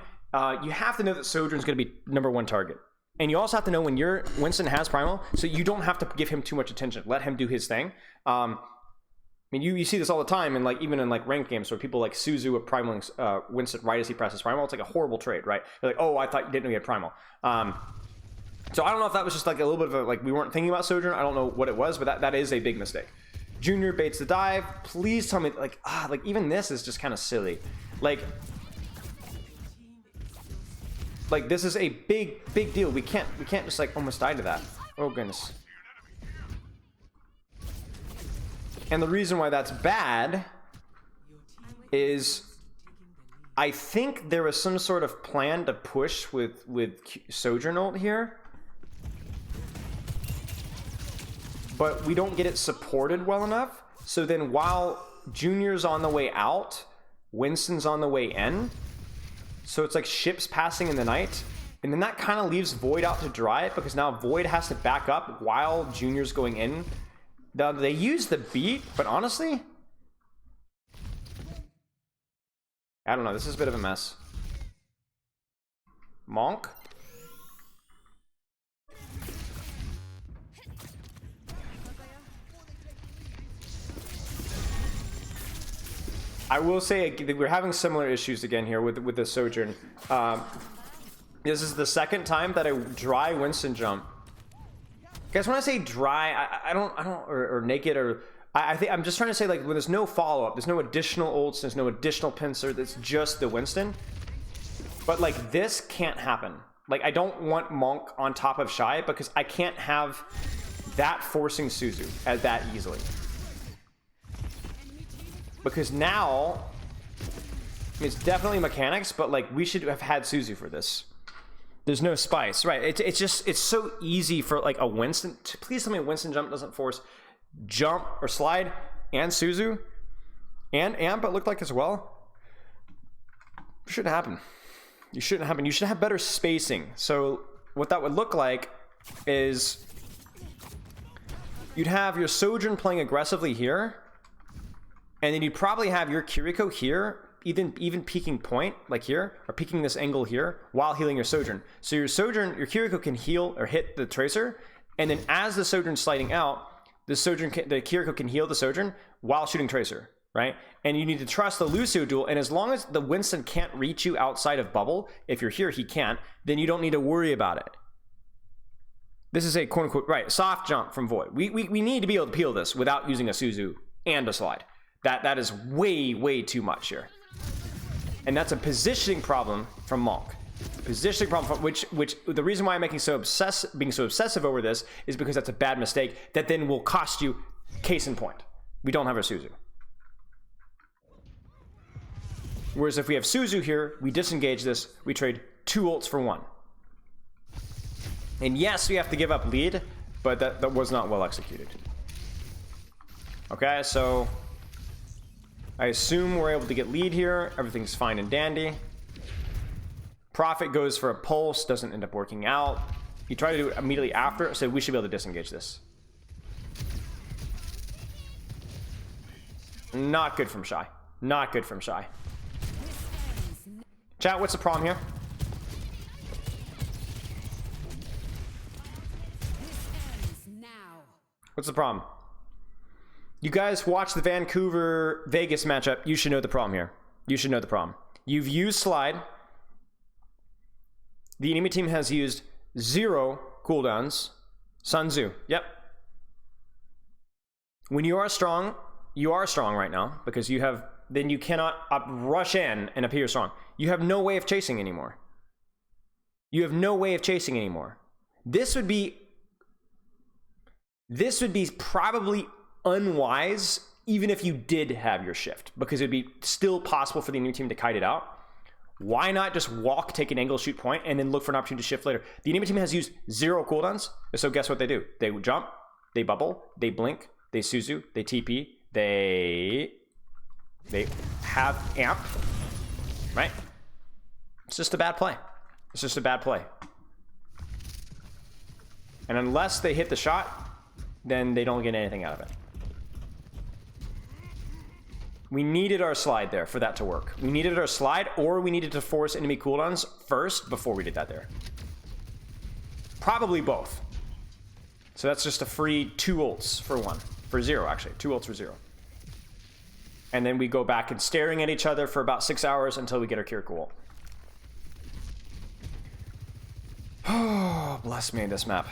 S1: you have to know that Sojourn's going to be #1 target. And you also have to know when your Winston has Primal, so you don't have to give him too much attention. Let him do his thing. I mean, you see this all the time, and like even in like ranked games where people like Suzu with Primal Winston right as he presses Primal. It's like a horrible trade, right? They're like, oh, I thought you didn't know you had Primal. So I don't know if that was just like a little bit of a, like we weren't thinking about Sojourn. I don't know what it was, but that is a big mistake. Junior baits the dive. Please tell me, like even this is just kind of silly. Like this is a big deal. We can't just like almost die to that. Oh, goodness. And the reason why that's bad is I think there was some sort of plan to push with Sojourn ult here. But we don't get it supported well enough. So then while Junior's on the way out, Winston's on the way in. So it's like ships passing in the night. And then that kind of leaves Void out to dry because now Void has to back up while Junior's going in. Now they use the beat, but honestly, I don't know. This is a bit of a mess. Monk. I will say we're having similar issues again here with the Sojourn. This is the second time that I dry Winston jump. Guys, when I say dry, I don't, or naked, or I think I'm just trying to say like when there's no follow up, there's no additional ults, there's no additional pincer, it's just the Winston. But like this can't happen. Like I don't want Monk on top of Shy because I can't have that forcing Suzu as that easily. Because now, it's definitely mechanics, but like we should have had Suzu for this. There's no spice, right? It's so easy for like a Winston. Please tell me Winston jump doesn't force jump or slide and Suzu and Amp. It looked like as well. It shouldn't happen. You shouldn't happen. You should have better spacing. So what that would look like is you'd have your Sojourn playing aggressively here. And then you'd probably have your Kiriko here, even peeking point, like here, or peeking this angle here, while healing your Sojourn. So your Kiriko can heal or hit the Tracer, and then as the Sojourn's sliding out, the Kiriko can heal the Sojourn while shooting Tracer, right? And you need to trust the Lucio duel, and as long as the Winston can't reach you outside of bubble, if you're here, he can't, then you don't need to worry about it. This is a quote-unquote, right, soft jump from Void. We need to be able to peel this without using a Suzu and a slide. That is way too much here. And that's a positioning problem from Monk. Positioning problem from which the reason why I'm being so obsessive over this is because that's a bad mistake that then will cost you. Case in point, we don't have our Suzu. Whereas if we have Suzu here, we disengage this, we trade 2 ults for 1. And yes, we have to give up lead, but that was not well executed. Okay, so I assume we're able to get lead here. Everything's fine and dandy. Prophet goes for a pulse, doesn't end up working out. He tried to do it immediately after, so we should be able to disengage this. Not good from Shy. Not good from Shy. Chat, what's the problem here? What's the problem? You guys watch the Vancouver-Vegas matchup. You should know the problem here. You should know the problem. You've used slide. The enemy team has used 0 cooldowns. Sun Tzu. Yep. When you are strong right now because you have. Then you cannot rush in and appear strong. You have no way of chasing anymore. You have no way of chasing anymore. This would be probably unwise even if you did have your shift because it'd be still possible for the enemy team to kite it out. Why not just walk, take an angle, shoot point, and then look for an opportunity to shift later? The enemy team has used 0 cooldowns, so guess what they do? They jump, they bubble, they blink, they Suzu, they TP, they have amp, right? It's just a bad play. It's just a bad play. And unless they hit the shot, then they don't get anything out of it. We needed our slide there for that to work. We needed our slide, or we needed to force enemy cooldowns first before we did that there. Probably both. So that's just a free 2 ults for 1. For 0, actually. 2 ults for 0. And then we go back and staring at each other for about 6 hours until we get our Kiriko ult. Oh, bless me, this map.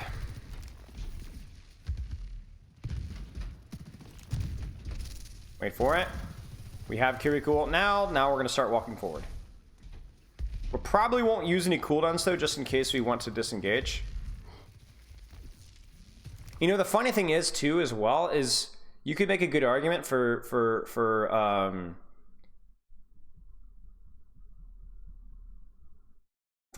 S1: Wait for it. We have Kiriko ult now. Now we're going to start walking forward. We probably won't use any cooldowns, though, just in case we want to disengage. You know, the funny thing is too, as well, is you could make a good argument for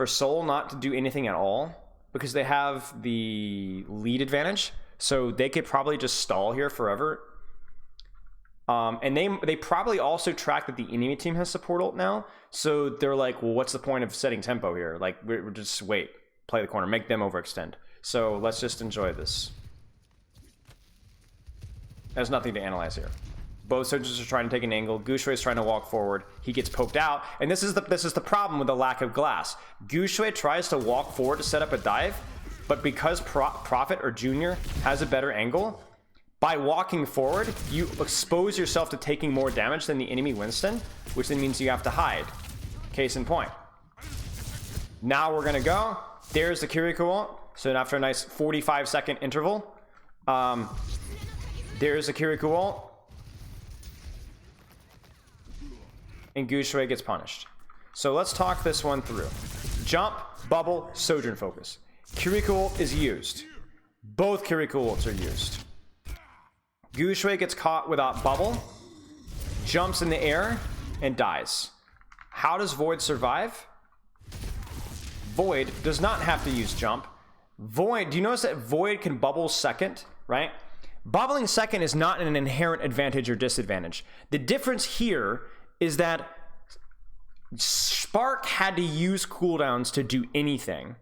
S1: Soul not to do anything at all because they have the lead advantage, so they could probably just stall here forever. And they probably also track that the enemy team has support ult now, so they're like, well, what's the point of setting tempo here? Like, we're just wait, play the corner, make them overextend. So let's just enjoy this. There's nothing to analyze here. Both soldiers are trying to take an angle. Gushui is trying to walk forward. He gets poked out, and this is the problem with the lack of glass. Gushui tries to walk forward to set up a dive, but because Prophet or Junior has a better angle, by walking forward, you expose yourself to taking more damage than the enemy Winston, which then means you have to hide. Case in point. Now we're gonna go. There's the Kiriko ult. So after a nice 45-second interval, there's a Kiriko ult. And Gushui gets punished. So let's talk this one through. Jump, bubble, Sojourn focus. Kiriko ult is used. Both Kiriko ults are used. Gushui gets caught without bubble, jumps in the air, and dies. How does Void survive? Void does not have to use jump. Void, do you notice that Void can bubble second, right? Bubbling second is not an inherent advantage or disadvantage. The difference here is that Spark had to use cooldowns to do anything.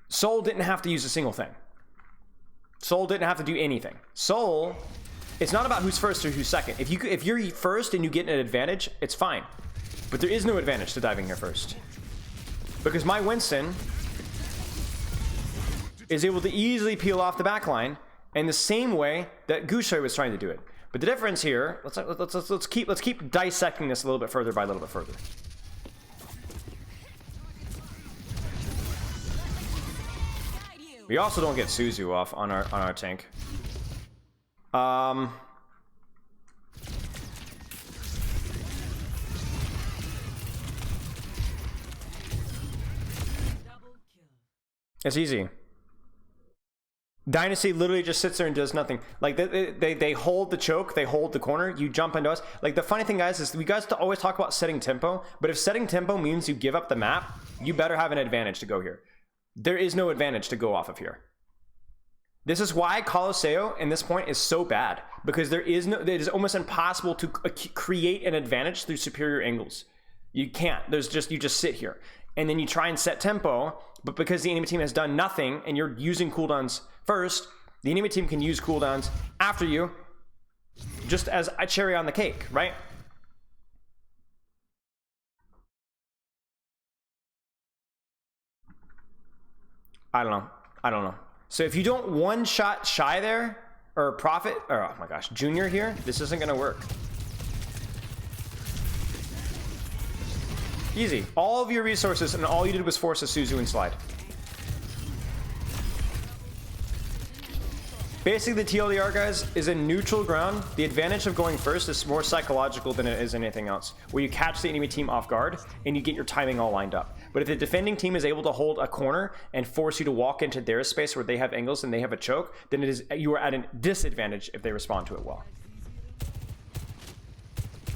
S1: Soul didn't have to use a single thing. Soul didn't have to do anything. Soul, it's not about who's first or who's second. If you're first and you get an advantage, it's fine. But there is no advantage to diving here first. Because my Winston is able to easily peel off the backline in the same way that Gushui was trying to do it. But the difference here, let's keep dissecting this a little bit further by a little bit further. We also don't get Suzu off on our tank. It's easy. Dynasty literally just sits there and does nothing. Like they hold the choke, they hold the corner, you jump into us. Like the funny thing, guys, is we guys always talk about setting tempo, but if setting tempo means you give up the map, you better have an advantage to go here. There is no advantage to go off of here. This is why Colosseo in this point is so bad, because it is almost impossible to create an advantage through superior angles. You can't. You just sit here and then you try and set tempo, but because the enemy team has done nothing and you're using cooldowns first, the enemy team can use cooldowns after you, just as a cherry on the cake, right? I don't know. So if you don't one-shot Shy there, or Prophet, or oh my gosh, Junior here, this isn't gonna work. Easy. All of your resources, and all you did was force a Suzu and slide. Basically, the TLDR, guys, is a neutral ground. The advantage of going first is more psychological than it is anything else, where you catch the enemy team off guard and you get your timing all lined up. But if the defending team is able to hold a corner and force you to walk into their space where they have angles and they have a choke, then you are at a disadvantage if they respond to it well.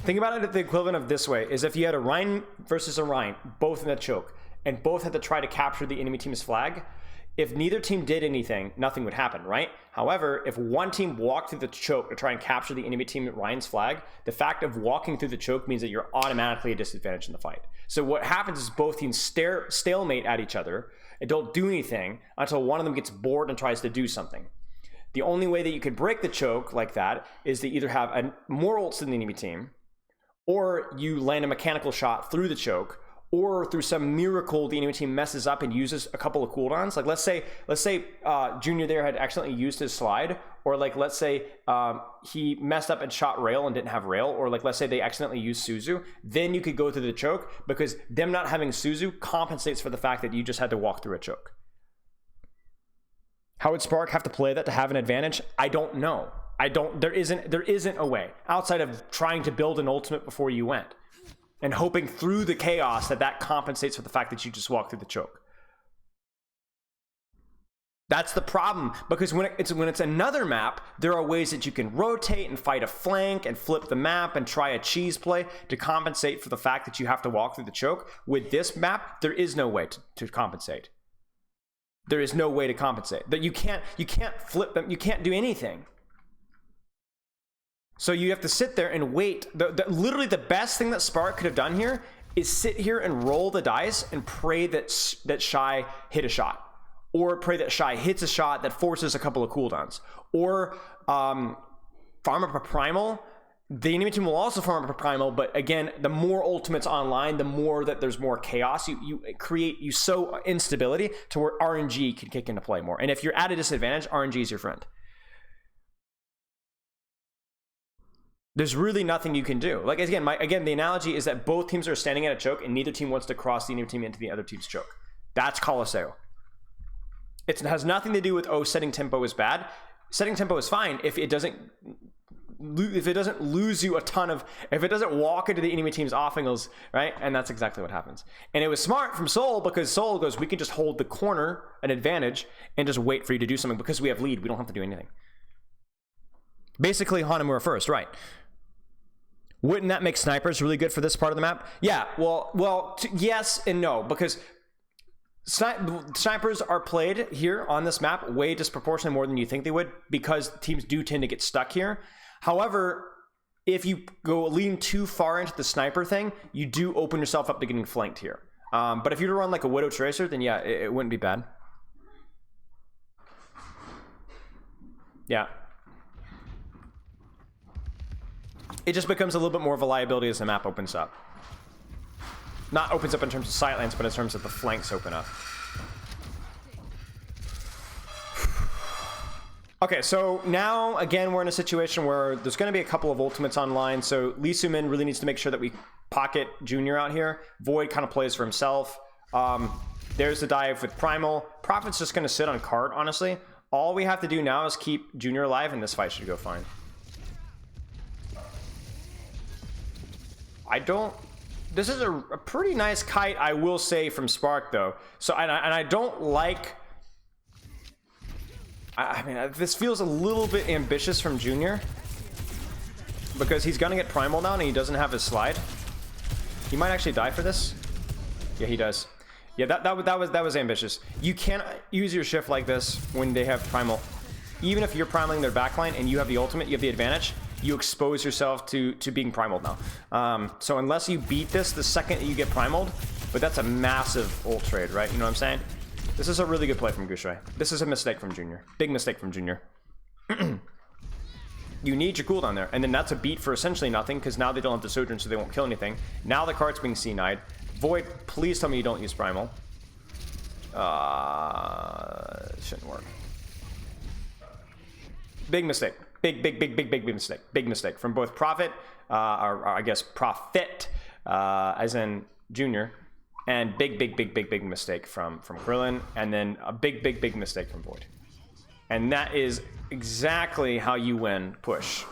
S1: Think about it, the equivalent of this way is if you had a Rein versus a Rein, both in the choke, and both had to try to capture the enemy team's flag. If neither team did anything, nothing would happen, right? However, if one team walked through the choke to try and capture the enemy team at Ryan's flag, the fact of walking through the choke means that you're automatically a disadvantage in the fight. So what happens is both teams stalemate at each other and don't do anything until one of them gets bored and tries to do something. The only way that you could break the choke like that is to either have more ults than the enemy team, or you land a mechanical shot through the choke, or through some miracle the enemy team messes up and uses a couple of cooldowns. Like let's say Junior there had accidentally used his slide, or like let's say he messed up and shot rail and didn't have rail, or like let's say they accidentally used Suzu. Then you could go through the choke, because them not having Suzu compensates for the fact that you just had to walk through a choke. How would Spark have to play that to have an advantage? I don't know. There isn't a way outside of trying to build an ultimate before you went. and hoping through the chaos that compensates for the fact that you just walk through the choke. That's the problem, because when it's another map, there are ways that you can rotate and fight a flank and flip the map and try a cheese play to compensate for the fact that you have to walk through the choke. With this map, there is no way to compensate. There is no way to compensate. That you can't flip them, you can't do anything. So you have to sit there and wait. Literally the best thing that Spark could have done here is sit here and roll the dice and pray that Shy hit a shot. Or pray that Shy hits a shot that forces a couple of cooldowns. Or farm up a primal. The enemy team will also farm up a primal, but again, the more ultimates online, the more that there's more chaos. You sow instability to where RNG can kick into play more. And if you're at a disadvantage, RNG is your friend. There's really nothing you can do. Like again, the analogy is that both teams are standing at a choke and neither team wants to cross the enemy team into the other team's choke. That's Colosseo. It has nothing to do with, oh, setting tempo is bad. Setting tempo is fine if it doesn't lose you a ton of, if it doesn't walk into the enemy team's offangles, right? And that's exactly what happens. And it was smart from Soul, because Soul goes, we can just hold the corner, an advantage, and just wait for you to do something because we have lead. We don't have to do anything. Basically, Hanamura first, right? Wouldn't that make snipers really good for this part of the map? Yeah, well, yes and no, because snipers are played here on this map way disproportionately more than you think they would, because teams do tend to get stuck here. However, if you go lean too far into the sniper thing, you do open yourself up to getting flanked here. But if you were to run like a Widow Tracer, then yeah, it wouldn't be bad. Yeah. It just becomes a little bit more of a liability as the map opens up. Not opens up in terms of sightlines, but in terms of the flanks open up. Okay, so now, again, we're in a situation where there's going to be a couple of ultimates online, so Lee Soo-min really needs to make sure that we pocket Junior out here. Void kind of plays for himself. There's the dive with Primal. Prophet's just going to sit on cart, honestly. All we have to do now is keep Junior alive, and this fight should go fine. This is a pretty nice kite, I will say, from Spark, though. So, and I don't like... I mean, this feels a little bit ambitious from Junior, because he's gonna get Primal now and he doesn't have his slide. He might actually die for this. Yeah, he does. Yeah, that was ambitious. You can't use your shift like this when they have Primal. Even if you're primaling their backline and you have the ultimate, you have the advantage, you expose yourself to being primaled now. So unless you beat this the second that you get primaled, but that's a massive ult trade, right? You know what I'm saying? This is a really good play from Gushui. This is a mistake from Junior. Big mistake from Junior. You need your cooldown there, and then that's a beat for essentially nothing, because now they don't have the Sojourn, so they won't kill anything. Now the cart's being C9'd. Void, please tell me you don't use Primal. Shouldn't work. Big mistake. Big mistake. Big mistake from both Prophet, or I guess Prophet, as in Junior, and big mistake from Krillin, and then a big mistake from Void. And that is exactly how you win push.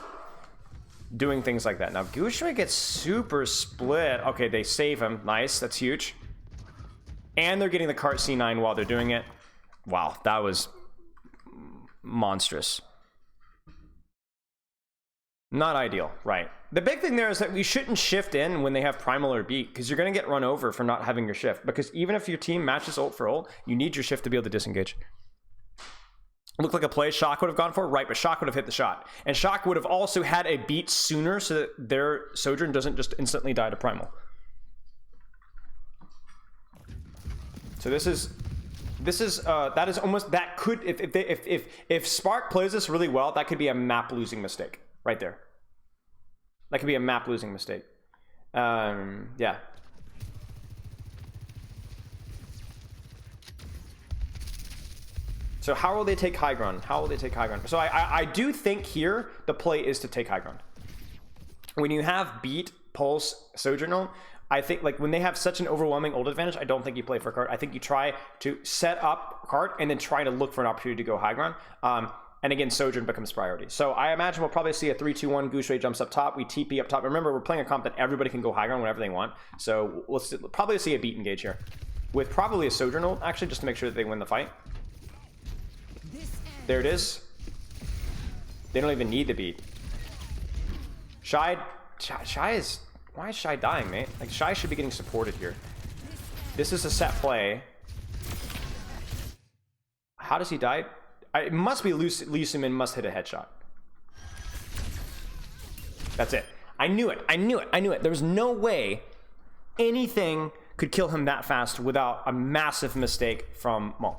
S1: Doing things like that. Now Gushui gets super split. Okay, they save him. Nice, that's huge. And they're getting the cart C9 while they're doing it. Wow, that was monstrous. Not ideal, right? The big thing there is that we shouldn't shift in when they have Primal or Beat, because you're going to get run over for not having your shift. Because even if your team matches ult for ult, you need your shift to be able to disengage. Looked like a play Shock would have gone for, right? But Shock would have hit the shot. And Shock would have also had a beat sooner so that their Sojourn doesn't just instantly die to Primal. So that is almost, that could, if Spark plays this really well, that could be a map losing mistake. Right there. That could be a map losing mistake. Yeah. So how will they take high ground? How will they take high ground? So I do think here the play is to take high ground. When you have Beat, Pulse, Sojourn, I think like when they have such an overwhelming ult advantage, I don't think you play for cart. I think you try to set up cart and then try to look for an opportunity to go high ground. And again, Sojourn becomes priority. So I imagine we'll probably see a 3-2-1. Gushui jumps up top. We TP up top. Remember, we're playing a comp that everybody can go high ground whenever they want. So we'll probably see a beat engage here. With probably a Sojourn ult, actually, just to make sure that they win the fight. There it is. They don't even need the beat. Shy is... Why is Shy dying, mate? Like, Shy should be getting supported here. This is a set play. How does he die? It must be Lee Sumin must hit a headshot. That's it. I knew it. I knew it. I knew it. There was no way anything could kill him that fast without a massive mistake from Monk.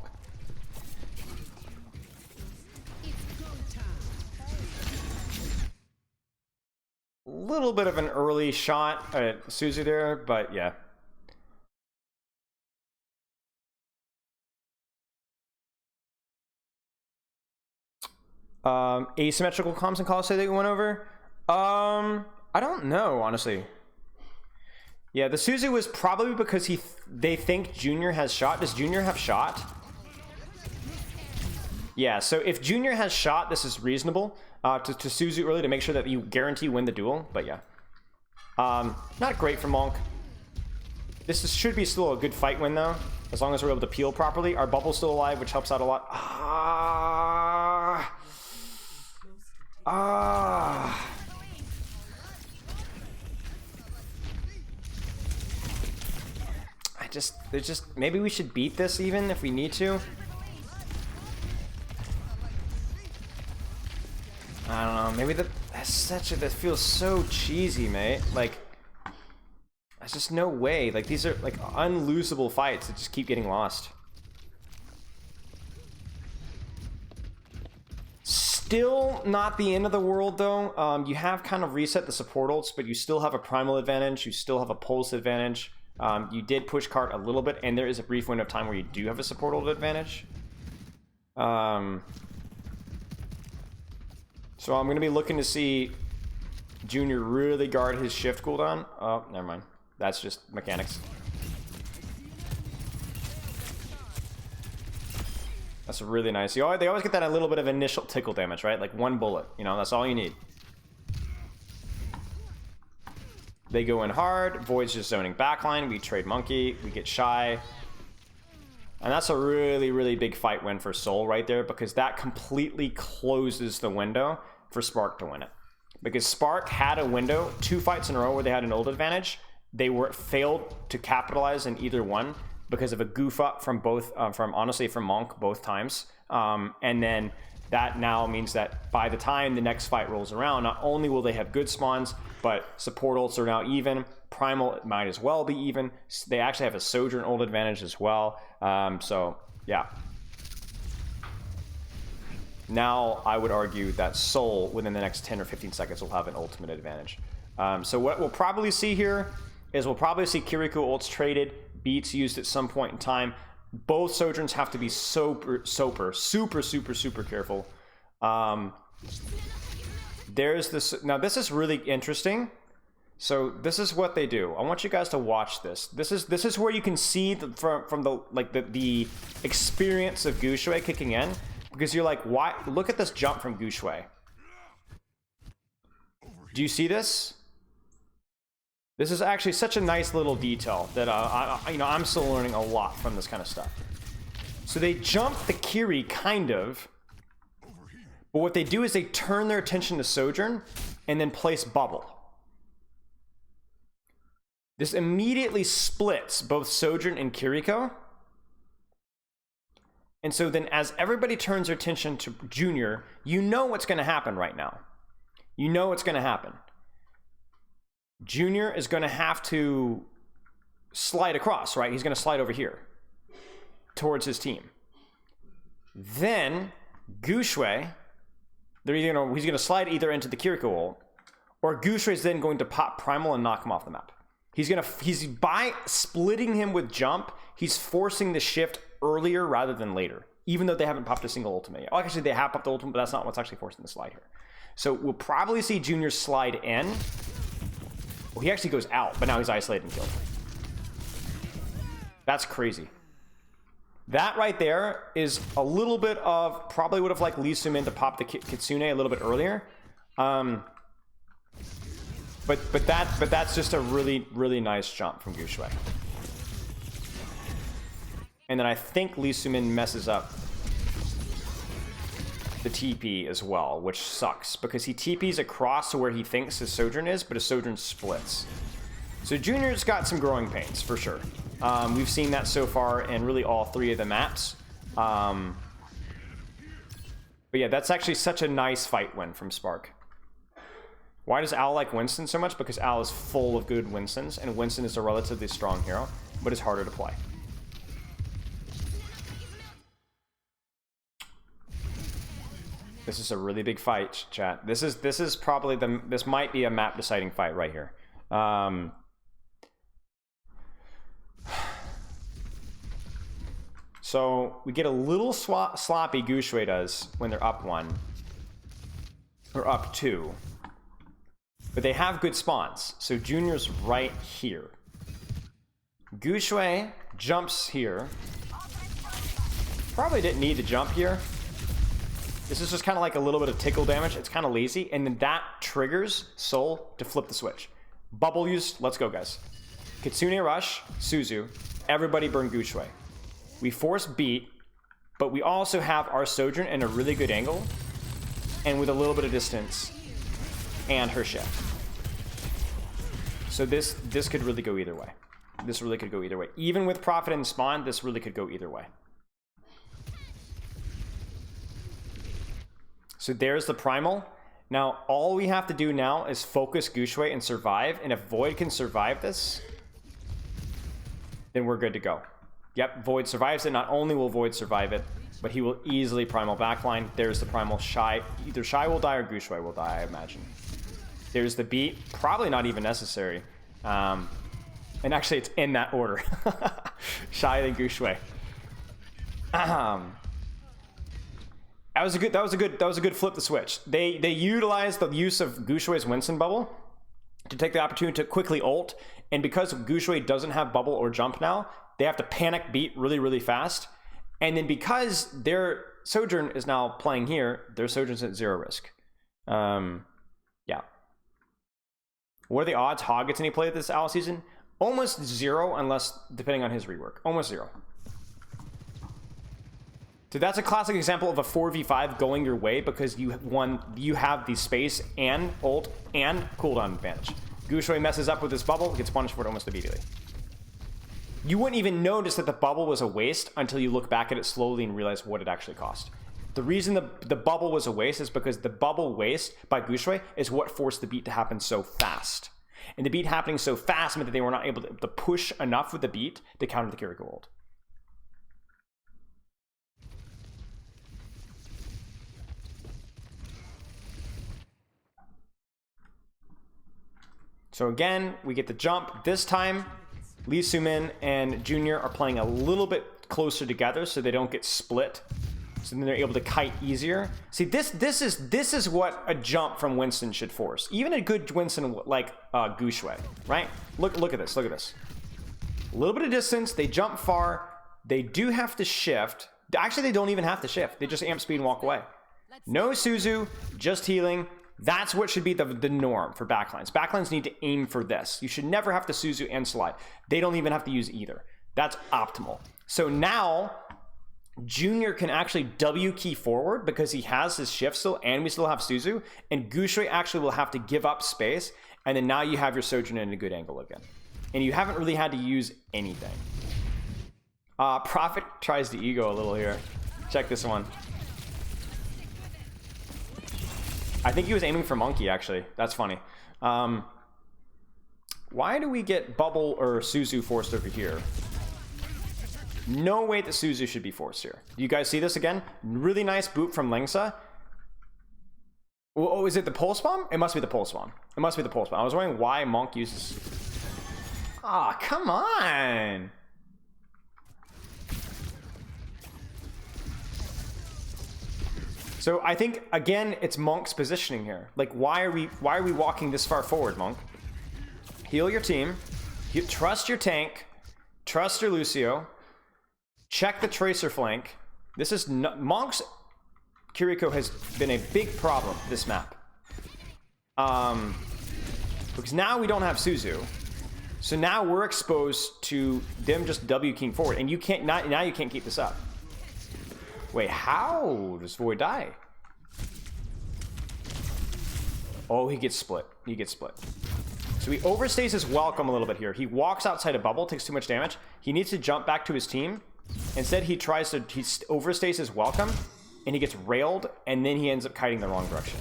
S1: Little bit of an early shot at Suzu there, but yeah. Asymmetrical comms and calls say they went over. I don't know, honestly. Yeah, the Suzu was probably because they think Junior has shot. Does Junior have shot? Yeah, so if Junior has shot, this is reasonable to Suzu early to make sure that you guarantee win the duel. But yeah, not great for Monk. This should be still a good fight win though, as long as we're able to peel properly. Our bubble's still alive, which helps out a lot. There's just, maybe we should beat this even if we need to. I don't know, maybe that feels so cheesy, mate. Like, there's just no way. Like, these are like unlosable fights that just keep getting lost. Still not the end of the world though. You have kind of reset the support ults, but you still have a primal advantage. You still have a pulse advantage. You did push cart a little bit, and there is a brief window of time where you do have a support ult advantage. So I'm going to be looking to see Junior really guard his shift cooldown. Oh, never mind. That's just mechanics. That's really nice. They always get that a little bit of initial tickle damage, right? Like one bullet. You know, that's all you need. They go in hard. Void's just zoning backline. We trade Monkey. We get Shy. And that's a really, really big fight win for Soul right there, because that completely closes the window for Spark to win it. Because Spark had a window 2 fights in a row where they had an ult advantage. They failed to capitalize in either one because of a goof up from both, honestly from Monk both times. And then that now means that by the time the next fight rolls around, not only will they have good spawns, but support ults are now even. Primal might as well be even. They actually have a Sojourn ult advantage as well. So, yeah. Now, I would argue that Soul, within the next 10 or 15 seconds, will have an ultimate advantage. So what we'll probably see here is we'll probably see Kiriko ults traded, beats used at some point in time. Both Sojourns have to be super careful. There's this. Now, this is really interesting. So this is what they do. I want you guys to watch this. This is where you can see from the experience of Gushui kicking in, because you're like, why? Look at this jump from Gushui. Do you see this? This is actually such a nice little detail that I'm still learning a lot from this kind of stuff. So they jump the Kiri kind of, but what they do is they turn their attention to Sojourn and then place bubble. This immediately splits both Sojourn and Kiriko. And so then as everybody turns their attention to Junior, you know what's going to happen right now. You know what's going to happen. Junior is going to have to slide across, right? He's going to slide over here towards his team. Then Gushui, he's going to slide either into the Kiriko ult, or Gushui is then going to pop Primal and knock him off the map. He's by splitting him with jump, he's forcing the shift earlier rather than later, even though they haven't popped a single ultimate yet. Oh, actually, they have popped the ultimate, but that's not what's actually forcing the slide here. So we'll probably see Junior slide in. Well, he actually goes out, but now he's isolated and killed. That's crazy. That right there is a little bit of, probably would have liked Lee Sumin to pop the Kitsune a little bit earlier. But that's just a really nice jump from Gushui. And then I think Lee Sumin messes up the TP as well, which sucks because he TPs across to where he thinks his Sojourn is, but his Sojourn splits. So Junior's got some growing pains for sure. We've seen that so far in really all 3 of the maps. But yeah, that's actually such a nice fight win from Spark. Why does Al like Winston so much? Because Al is full of good Winstons, and Winston is a relatively strong hero, but is harder to play. This is a really big fight, chat. This is probably this might be a map deciding fight right here. So we get a little sloppy, Gushui does, when they're up 1 or up 2. But they have good spawns. So Junior's right here. Gushui jumps here. Probably didn't need to jump here. This is just kind of like a little bit of tickle damage. It's kind of lazy. And then that triggers Soul to flip the switch. Bubble used. Let's go, guys. Kitsune rush. Suzu. Everybody burn Gushui. We force beat, but we also have our Sojourn in a really good angle and with a little bit of distance and her shift. So this could really go either way. This really could go either way. Even with Prophet and Spawn, this really could go either way. So there's the Primal. Now, all we have to do now is focus Gushui and survive, and if Void can survive this, then we're good to go. Yep, Void survives it. Not only will Void survive it, but he will easily Primal backline. There's the Primal Shy. Either Shy will die or Gushui will die, I imagine. There's the beat. Probably not even necessary. And actually, it's in that order. Shy then Gushui. That was a good flip the switch. They utilized the use of Gushui's Winston bubble to take the opportunity to quickly ult, and because Gushui doesn't have bubble or jump now, they have to panic beat really fast. And then because their Sojourn is now playing here, their Sojourn's at 0 risk. Yeah. What are the odds Hog gets any play this Owl season? Almost 0, unless depending on his rework. Almost 0. So that's a classic example of a 4v5 going your way because you have the space and ult and cooldown advantage. Gushui messes up with his bubble, gets punished for it almost immediately. You wouldn't even notice that the bubble was a waste until you look back at it slowly and realize what it actually cost. The reason the bubble was a waste is because the bubble waste by Gushui is what forced the beat to happen so fast. And the beat happening so fast meant that they were not able to push enough with the beat to counter the Kiriko ult. So again, we get the jump. This time, Lee Sumin and Junior are playing a little bit closer together so they don't get split. So then they're able to kite easier. See, this is what a jump from Winston should force. Even a good Winston like Gushui, right? Look at this. Look at this. A little bit of distance. They jump far. They do have to shift. Actually, they don't even have to shift. They just amp speed and walk away. No Suzu, just healing. That's what should be the norm for backlines. Backlines need to aim for this. You should never have to Suzu and slide. They don't even have to use either. That's optimal. So now, Junior can actually W key forward because he has his shift still and we still have Suzu. And Gushui actually will have to give up space. And then now you have your Sojourn in a good angle again. And you haven't really had to use anything. Prophet tries to ego a little here. Check this one. I think he was aiming for Monkey, actually. That's funny. Why do we get Bubble or Suzu forced over here? No way that Suzu should be forced here. You guys see this again? Really nice boot from Lingsa. Oh, is it the Pulse Bomb? It must be the Pulse Bomb. It must be the Pulse Bomb. I was wondering why Monk uses... Ah, come on! So I think again it's Monk's positioning here. Like why are we walking this far forward, Monk? Heal your team, trust your tank, trust your Lucio, Check the Tracer flank. This is Monk's Kiriko has been a big problem this map. Because now we don't have Suzu. So now we're exposed to them just W keying forward. And you can't, now you can't keep this up. Wait, how does Void die? Oh, he gets split. He gets split. So he overstays his welcome a little bit here. He walks outside a bubble, takes too much damage. He needs to jump back to his team. Instead, he overstays his welcome, and he gets railed, and then he ends up kiting the wrong direction.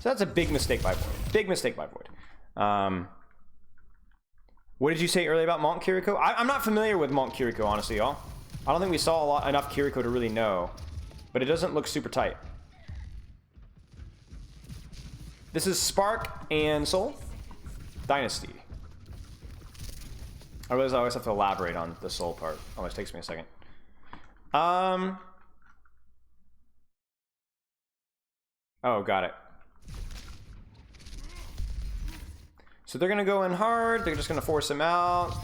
S1: So that's a big mistake by Void. Big mistake by Void. What did you say earlier about Monk Kiriko? I'm not familiar with Monk Kiriko, honestly, y'all. I don't think we saw enough Kiriko to really know. But it doesn't look super tight. This is Spark and Soul. Dynasty. I realize I always have to elaborate on the Soul part. Always takes me a second. Oh, got it. So they're gonna go in hard. They're just gonna force him out.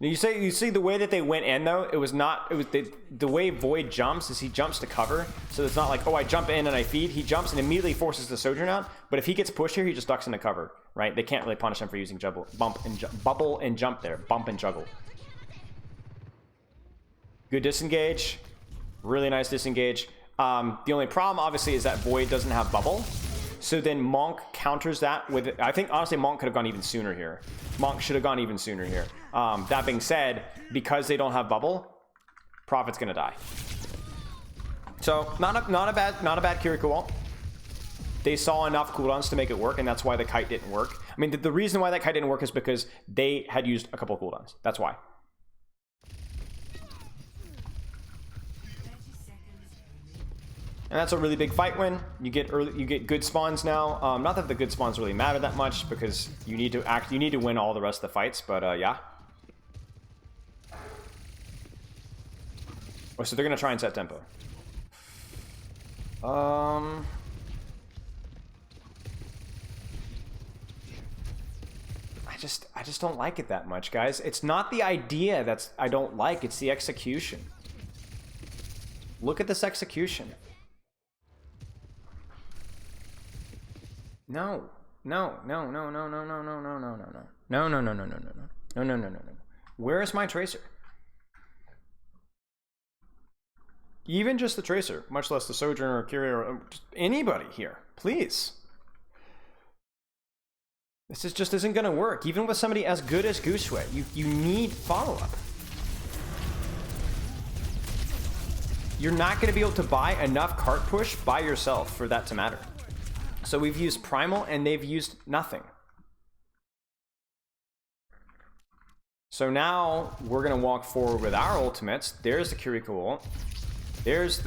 S1: You see the way that they went in though. It was the way Void jumps is he jumps to cover. So it's not like, oh, I jump in and I feed. He jumps and immediately forces the Sojourn out. But if he gets pushed here, he just ducks into cover. Right? They can't really punish him for using bubble and jump there. Bump and juggle. Good disengage. Really nice disengage. The only problem obviously is that Void doesn't have bubble. So then Monk counters that with, I think honestly Monk could have gone even sooner here. Monk should have gone even sooner here. That being said, because they don't have bubble, Prophet's gonna die. So not a bad Kiriko ult. They saw enough cooldowns to make it work, and that's why the kite didn't work. I mean, the reason why that kite didn't work is because they had used a couple of cooldowns. That's why. And that's a really big fight win. You get good spawns now. Not that the good spawns really matter that much because you need to win all the rest of the fights. But yeah. Oh, so they're gonna try and set tempo. I just don't like it that much, guys. It's not the idea that's I don't like. It's the execution. Look at this execution. No. Where is my Tracer? Even just the Tracer, much less the Sojourner or Kyria or just anybody here, please. This just isn't gonna work. Even with somebody as good as Gooseway, you need follow-up. You're not gonna be able to buy enough cart push by yourself for that to matter. So we've used Primal and they've used nothing. So now we're gonna walk forward with our ultimates. There's the Kiriko ult. There's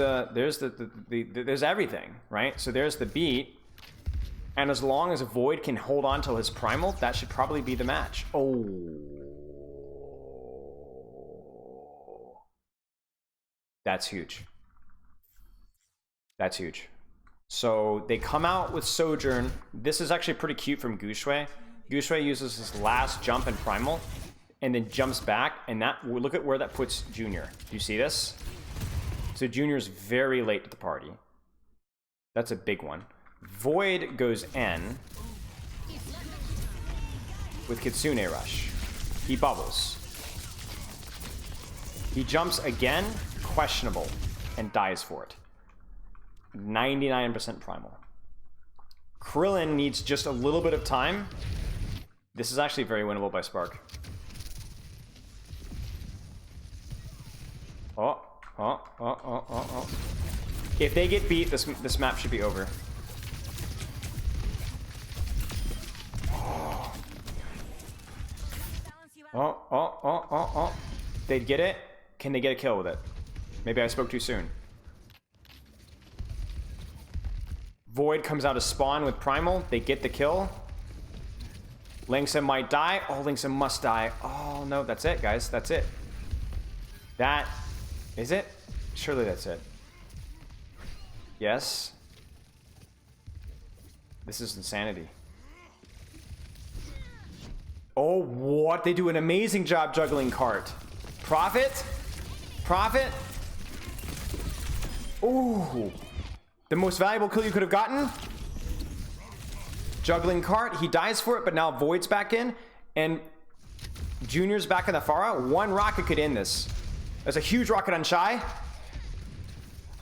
S1: everything, right? So there's the beat. And as long as Void can hold on till his Primal, that should probably be the match. Oh. That's huge. That's huge. So they come out with Sojourn. This is actually pretty cute from Gooseway. Gooseway uses his last jump and Primal and then jumps back. And that, look at where that puts Junior. Do you see this? So Junior's very late to the party. That's a big one. Void goes N with Kitsune Rush. He bubbles. He jumps again, questionable, and dies for it. 99% Primal. Krillin needs just a little bit of time. This is actually very winnable by Spark. Oh. If they get beat, this map should be over. Oh. They'd get it. Can they get a kill with it? Maybe I spoke too soon. Void comes out of spawn with Primal. They get the kill. Linkson might die. Oh, Linkson must die. Oh, no. That's it, guys. That's it. That... Is it? Surely that's it. Yes. This is insanity. Oh, what? They do an amazing job juggling cart. Prophet? Profit. Ooh. The most valuable kill you could have gotten. Juggling cart. He dies for it, but now Void's back in. And Junior's back in the Pharah. One rocket could end this. There's a huge rocket on Shy.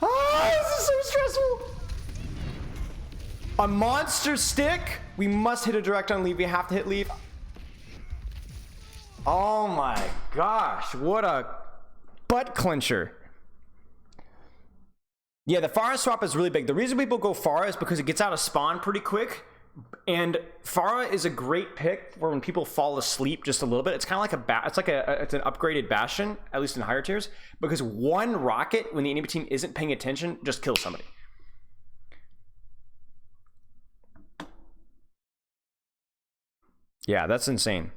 S1: Ah, this is so stressful. A monster stick. We must hit a direct on leave. We have to hit leave. Oh my gosh. What a butt clincher. Yeah, the Pharah swap is really big. The reason people go Pharah is because it gets out of spawn pretty quick. And Pharah is a great pick for when people fall asleep just a little bit. It's kind of like it's an upgraded Bastion, at least in higher tiers, because one rocket when the enemy team isn't paying attention just kills somebody. Yeah, that's insane.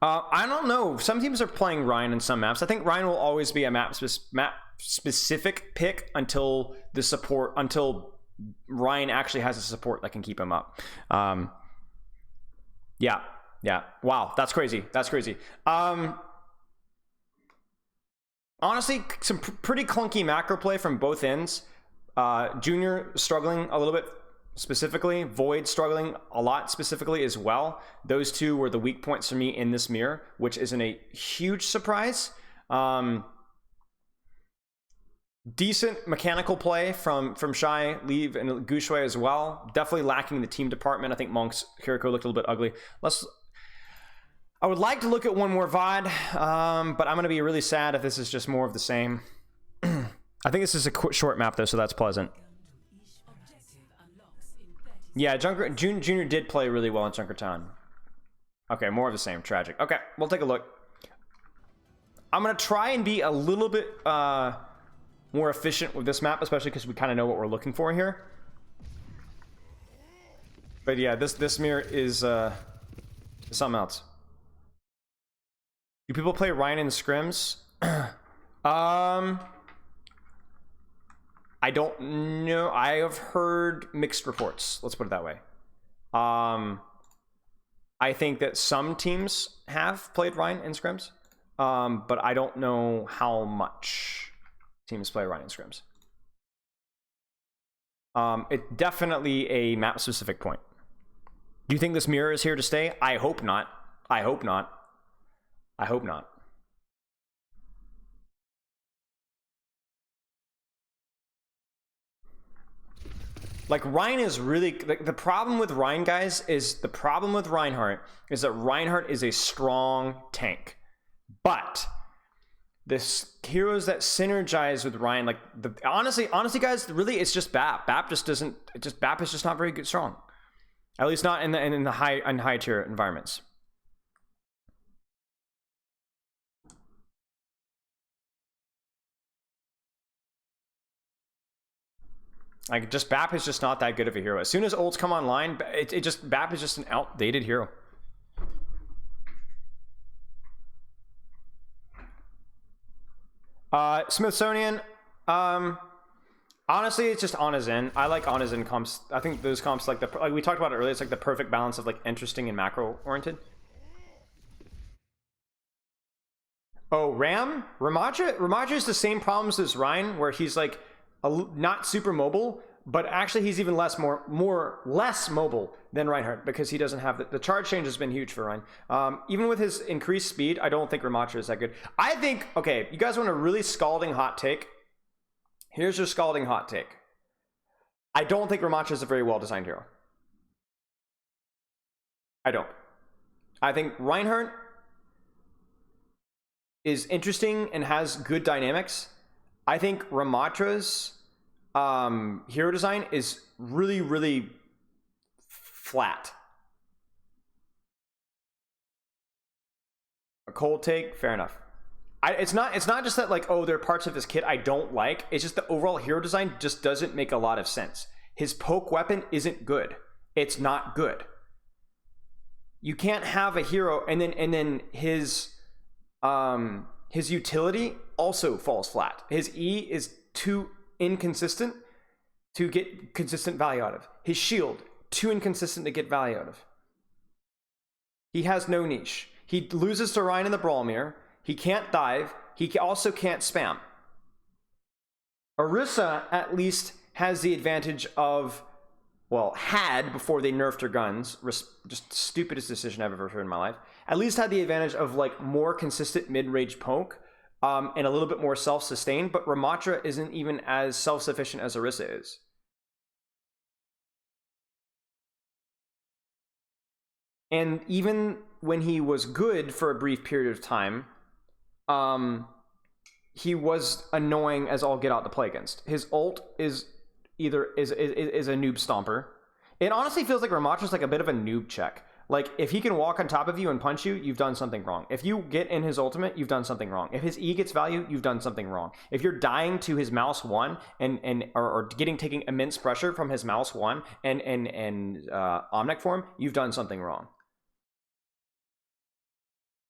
S1: I don't know. Some teams are playing Ryan in some maps. I think Ryan will always be a map specific pick until Ryan actually has a support that can keep him up. Yeah. Wow, that's crazy. Honestly, some pretty clunky macro play from both ends. Junior struggling a little bit specifically, Void struggling a lot specifically as well. Those two were the weak points for me in this mirror, which isn't a huge surprise. Decent mechanical play from Shy, Leave, and Gushui as well. Definitely lacking the team department. I think Monk's Kiriko looked a little bit ugly. I would like to look at one more VOD, but I'm going to be really sad if this is just more of the same. I think this is a short map though, so that's pleasant. Yeah, Junior did play really well in Junkertown. Okay, more of the same. Tragic. Okay, we'll take a look. I'm going to try and be a little bit more efficient with this map, especially because we kind of know what we're looking for here. But yeah, this mirror is something else. Do people play Ryan in scrims? I don't know. I have heard mixed reports. Let's put it that way. I think that some teams have played Ryan in scrims, but I don't know how much teams play Ryan in scrims. It's definitely a map-specific point. Do you think this mirror is here to stay? I hope not. I hope not. I hope not. Like, Ryan is really... the problem with Ryan, guys, is... the problem with Reinhardt is that Reinhardt is a strong tank. But the heroes that synergize with Ryan, like... honestly, guys, really, it's just BAP. BAP just doesn't... BAP is just not very good strong. At least not in the high tier environments. Like, just BAP is just not that good of a hero. As soon as ults come online, BAP is just an outdated hero. Smithsonian, honestly, it's just Ana's in. I like Ana's in comps. I think those comps, like we talked about it earlier, it's like the perfect balance of like interesting and macro oriented. Oh, Ramaja is the same problems as Ryan, where he's like not super mobile, but actually he's even less mobile than Reinhardt, because he doesn't have the charge change has been huge for Ryan. Even with his increased speed, I don't think Ramaja is that good. I think, okay, you guys want a really scalding hot take? Here's your scalding hot take. I don't think Ramaja is a very well designed hero. I don't. I think Reinhardt is interesting and has good dynamics. I think Ramatra's hero design is really, really flat. A cold take, fair enough. It's not just that, like, oh, there are parts of this kit I don't like. It's just the overall hero design just doesn't make a lot of sense. His poke weapon isn't good. It's not good. You can't have a hero and then his utility also falls flat. His E is too inconsistent to get consistent value out of. His shield, too inconsistent to get value out of. He has no niche. He loses to Ryan in the Brawl Mirror. He can't dive. He also can't spam. Orisa at least has the advantage of, well, had before they nerfed her guns, just stupidest decision I've ever heard in my life, at least had the advantage of like more consistent mid-range poke and a little bit more self-sustained, but Ramatra isn't even as self-sufficient as Orisa is. And even when he was good for a brief period of time, he was annoying as all get out to play against. His ult is either is a noob stomper. It honestly feels like Ramatra's like a bit of a noob check. Like, if he can walk on top of you and punch you, you've done something wrong. If you get in his ultimate, you've done something wrong. If his E gets value, you've done something wrong. If you're dying to his mouse 1 or taking immense pressure from his mouse 1 and Omnic form, you've done something wrong.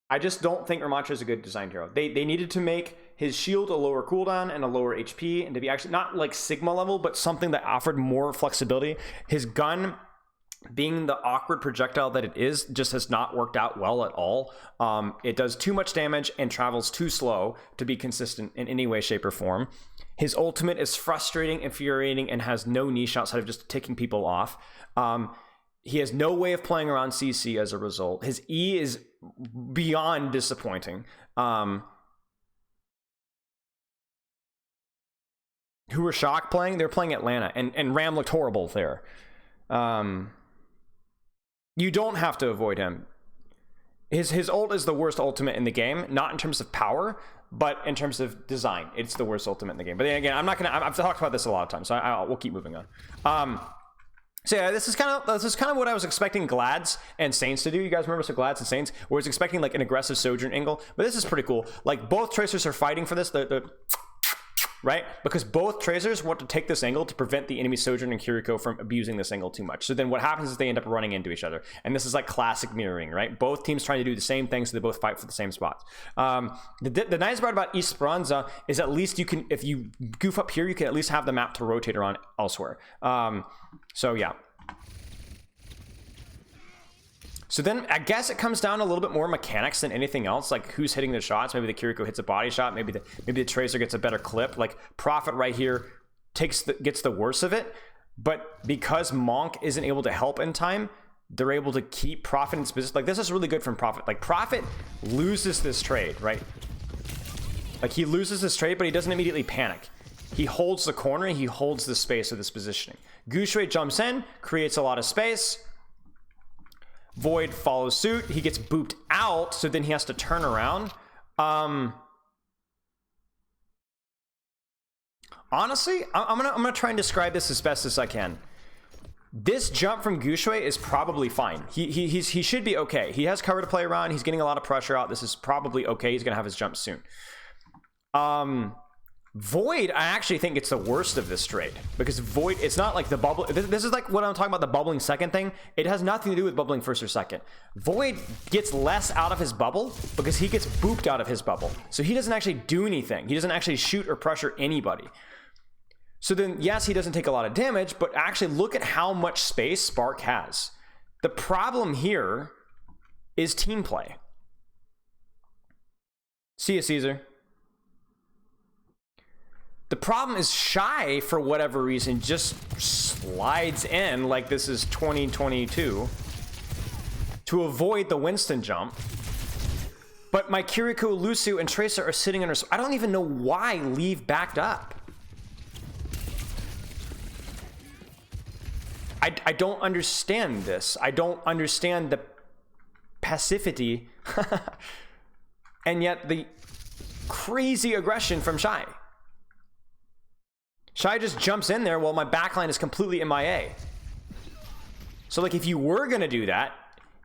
S1: I just don't think Ramatra is a good designed hero. They needed to make his shield a lower cooldown and a lower HP, and to be actually not like Sigma level, but something that offered more flexibility. His gun, being the awkward projectile that it is, just has not worked out well at all. It does too much damage and travels too slow to be consistent in any way, shape, or form. His ultimate is frustrating, infuriating, and has no niche outside of just ticking people off. He has no way of playing around CC as a result. His E is beyond disappointing. Who were Shock playing? They're playing Atlanta, and Ram looked horrible there. You don't have to avoid him. His ult is the worst ultimate in the game, not in terms of power, but in terms of design. It's the worst ultimate in the game. But then again, I've talked about this a lot of times, so we'll keep moving on. So yeah, this is kind of what I was expecting Glads and Saints to do. You guys remember some Glads and Saints, where I was expecting like an aggressive Sojourn angle, but this is pretty cool. Like, both Tracers are fighting for this, right? Because both Tracers want to take this angle to prevent the enemy Sojourn and Kiriko from abusing this angle too much. So then what happens is they end up running into each other, and this is like classic mirroring, right? Both teams trying to do the same thing, so they both fight for the same spots. The nice part about East Speranza is at least you can, if you goof up here, you can at least have the map to rotate around elsewhere. So yeah. So then I guess it comes down to a little bit more mechanics than anything else, like who's hitting the shots. Maybe the Kiriko hits a body shot, maybe the Tracer gets a better clip. Like, Prophet right here gets the worst of it, but because Monk isn't able to help in time, they're able to keep Prophet in his position. Like, this is really good from Prophet. Like, Prophet loses this trade, right? Like, he loses this trade, but he doesn't immediately panic. He holds the corner, he holds the space of this positioning. Gushui jumps in, creates a lot of space. Void follows suit. He gets booped out, so then he has to turn around. Honestly, I'm gonna try and describe this as best as I can. This jump from Gushui is probably fine. He should be okay. He has cover to play around. He's getting a lot of pressure out. This is probably okay. He's gonna have his jump soon. Void, I actually think it's the worst of this trade, because Void, it's not like the bubble. This is like what I'm talking about, the bubbling second thing. It has nothing to do with bubbling first or second. Void gets less out of his bubble because he gets booped out of his bubble. So he doesn't actually do anything. He doesn't actually shoot or pressure anybody. So then, yes, he doesn't take a lot of damage, but actually look at how much space Spark has. The problem here is team play. See ya, Caesar. The problem is Shy, for whatever reason, just slides in like this is 2022 to avoid the Winston jump. But my Kiriko, Lucio, and Tracer are sitting under... I don't even know why Leave backed up. I don't understand this. I don't understand the passivity and yet the crazy aggression from Shy. Shy just jumps in there while my backline is completely MIA. So, like, if you were gonna do that,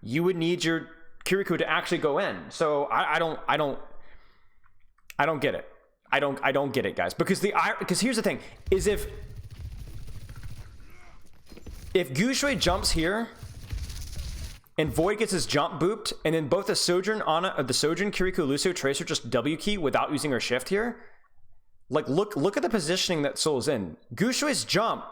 S1: you would need your Kiriko to actually go in. So I don't get it. I don't get it, guys. Because here's the thing: is if Gushui jumps here and Void gets his jump booped, and then both the Sojourn Kiriko, Lucio, Tracer just W key without using her shift here. Like, look at the positioning that Soul's in. Gushui's jump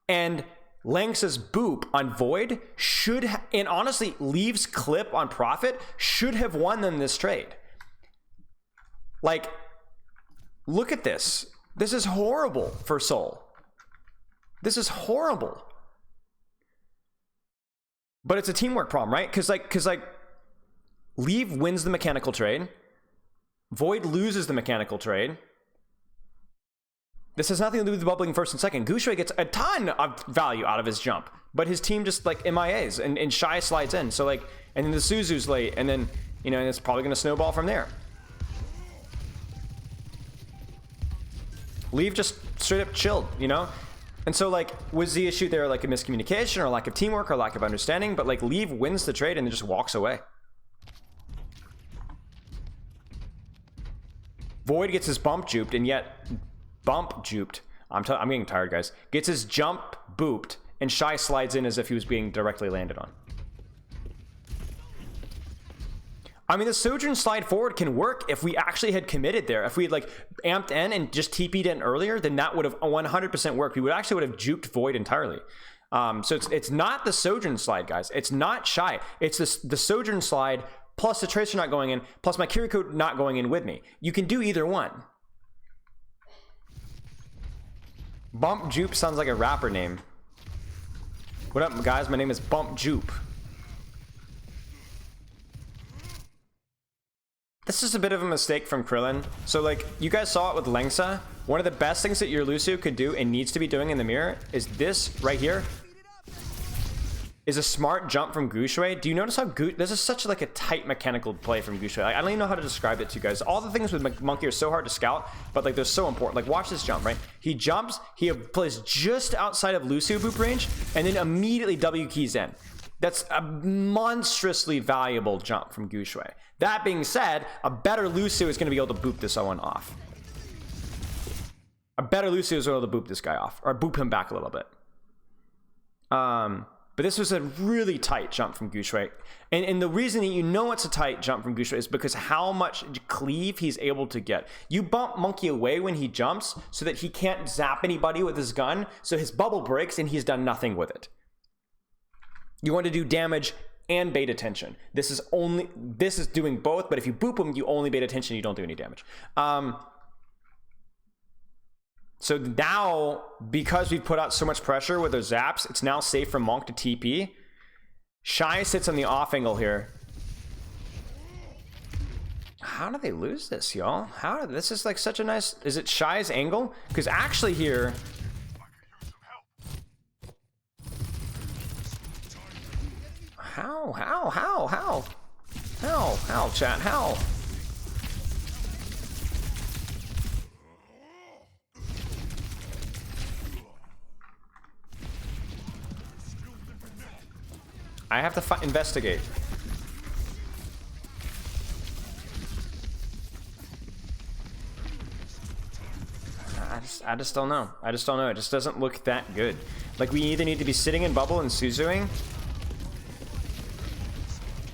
S1: and Lynx's boop on Void should, and honestly, Leave's clip on Prophet should have won them this trade. Like, look at this. This is horrible for Soul. This is horrible. But it's a teamwork problem, right? Because like, Leave wins the mechanical trade. Void loses the mechanical trade. This has nothing to do with the bubbling first and second. Gushui gets a ton of value out of his jump, but his team just like MIAs and Shy slides in. So like, and then the Suzu's late, and then, you know, and it's probably going to snowball from there. Leave just straight up chilled, you know? And so like, was the issue there like a miscommunication or lack of teamwork or lack of understanding? But like, Leave wins the trade and then just walks away. Void gets his bump juped, and yet bump juped. I'm getting tired, guys. Gets his jump booped, and Shy slides in as if he was being directly landed on. I mean, the Sojourn slide forward can work if we actually had committed there. If we had like amped in and just TP'd in earlier, then that would have 100% worked. We would have juked Void entirely. So it's not the Sojourn slide, guys. It's not Shy. It's the Sojourn slide plus the Tracer not going in, plus my Kiriko not going in with me. You can do either one. Bump Jupe sounds like a rapper name. What up, guys? My name is Bump Jupe. This is a bit of a mistake from Krillin. So, like, you guys saw it with Lengsa. One of the best things that your Lucio could do and needs to be doing in the mirror is this right here. Is a smart jump from Gushui. Do you notice how this is such like a tight mechanical play from Gushui? Like, I don't even know how to describe it to you guys. All the things with Monkey are so hard to scout, but like they're so important. Like, watch this jump, right? He jumps, he plays just outside of Lucio boop range, and then immediately W keys in. That's a monstrously valuable jump from Gushui. That being said, a better Lucio is going to be able to boop this one off. A better Lucio is able to boop this guy off, or boop him back a little bit. But this was a really tight jump from Gushui. And the reason that you know it's a tight jump from Gushui is because how much cleave he's able to get. You bump Monkey away when he jumps so that he can't zap anybody with his gun, so his bubble breaks and he's done nothing with it. You want to do damage and bait attention. This is doing both, but if you boop him, you only bait attention, you don't do any damage. So now, because we've put out so much pressure with those zaps, it's now safe for Monk to TP. Shy sits on the off angle here. How do they lose this, y'all? This is like such a nice... Is it Shy's angle? Because actually here... How, chat, how? I have to investigate. I just don't know. I just don't know. It just doesn't look that good. Like, we either need to be sitting in bubble and Suzuing.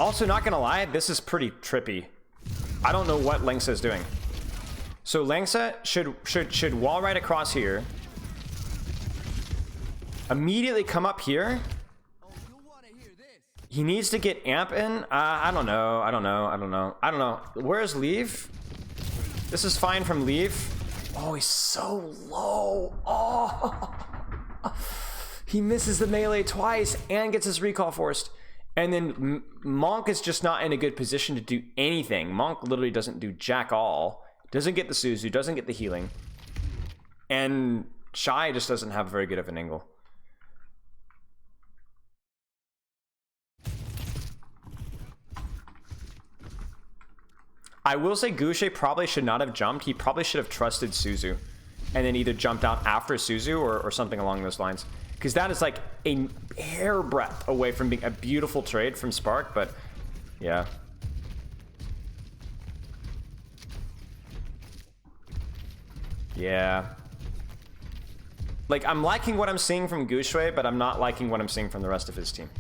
S1: Also, not gonna lie, this is pretty trippy. I don't know what Lengsa is doing. So Lengsa should wall right across here. Immediately come up here. He needs to get amp in. I don't know. Where's Leave? This is fine from Leave. Oh, he's so low. Oh, he misses the melee twice and gets his recall forced. And then Monk is just not in a good position to do anything. Monk literally doesn't do jack all. Doesn't get the Suzu, doesn't get the healing. And Shy just doesn't have very good of an angle. I will say Gushui probably should not have jumped. He probably should have trusted Suzu and then either jumped out after Suzu or something along those lines. Because that is like a hairbreadth away from being a beautiful trade from Spark, but yeah. Yeah. Like, I'm liking what I'm seeing from Gushui, but I'm not liking what I'm seeing from the rest of his team.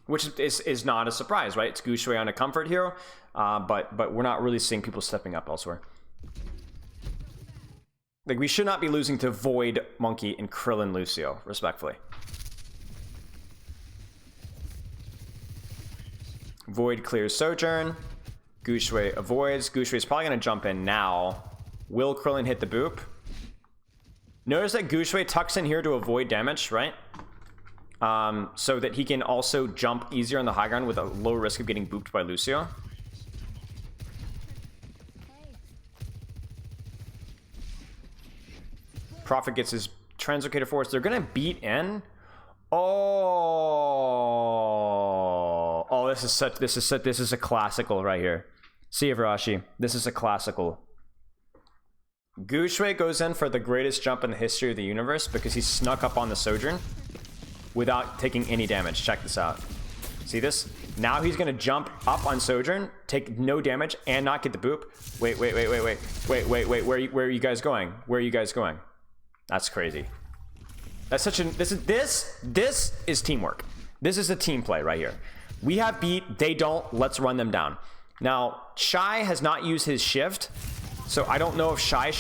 S1: Which is not a surprise, right? It's Gushui on a comfort hero, but we're not really seeing people stepping up elsewhere. Like, we should not be losing to Void, Monkey, and Krillin Lucio, respectfully. Void clears Sojourn. Gushui avoids. Gushui's probably going to jump in now. Will Krillin hit the boop? Notice that Gushui tucks in here to avoid damage, right? So that he can also jump easier on the high ground with a low risk of getting booped by Lucio. Prophet gets his Translocator Force. They're gonna beat in. Oh, this is a classical right here. See you, Varashi. This is a classical. Gushui goes in for the greatest jump in the history of the universe because he snuck up on the Sojourn without taking any damage. Check this out. See this? Now he's gonna jump up on Sojourn, take no damage, and not get the boop. Wait. Where are you guys going? Where are you guys going? That's crazy. That's such an this is teamwork. This is a team play right here. We have beat, they don't. Let's run them down. Now, Shy has not used his shift, so I don't know if Shy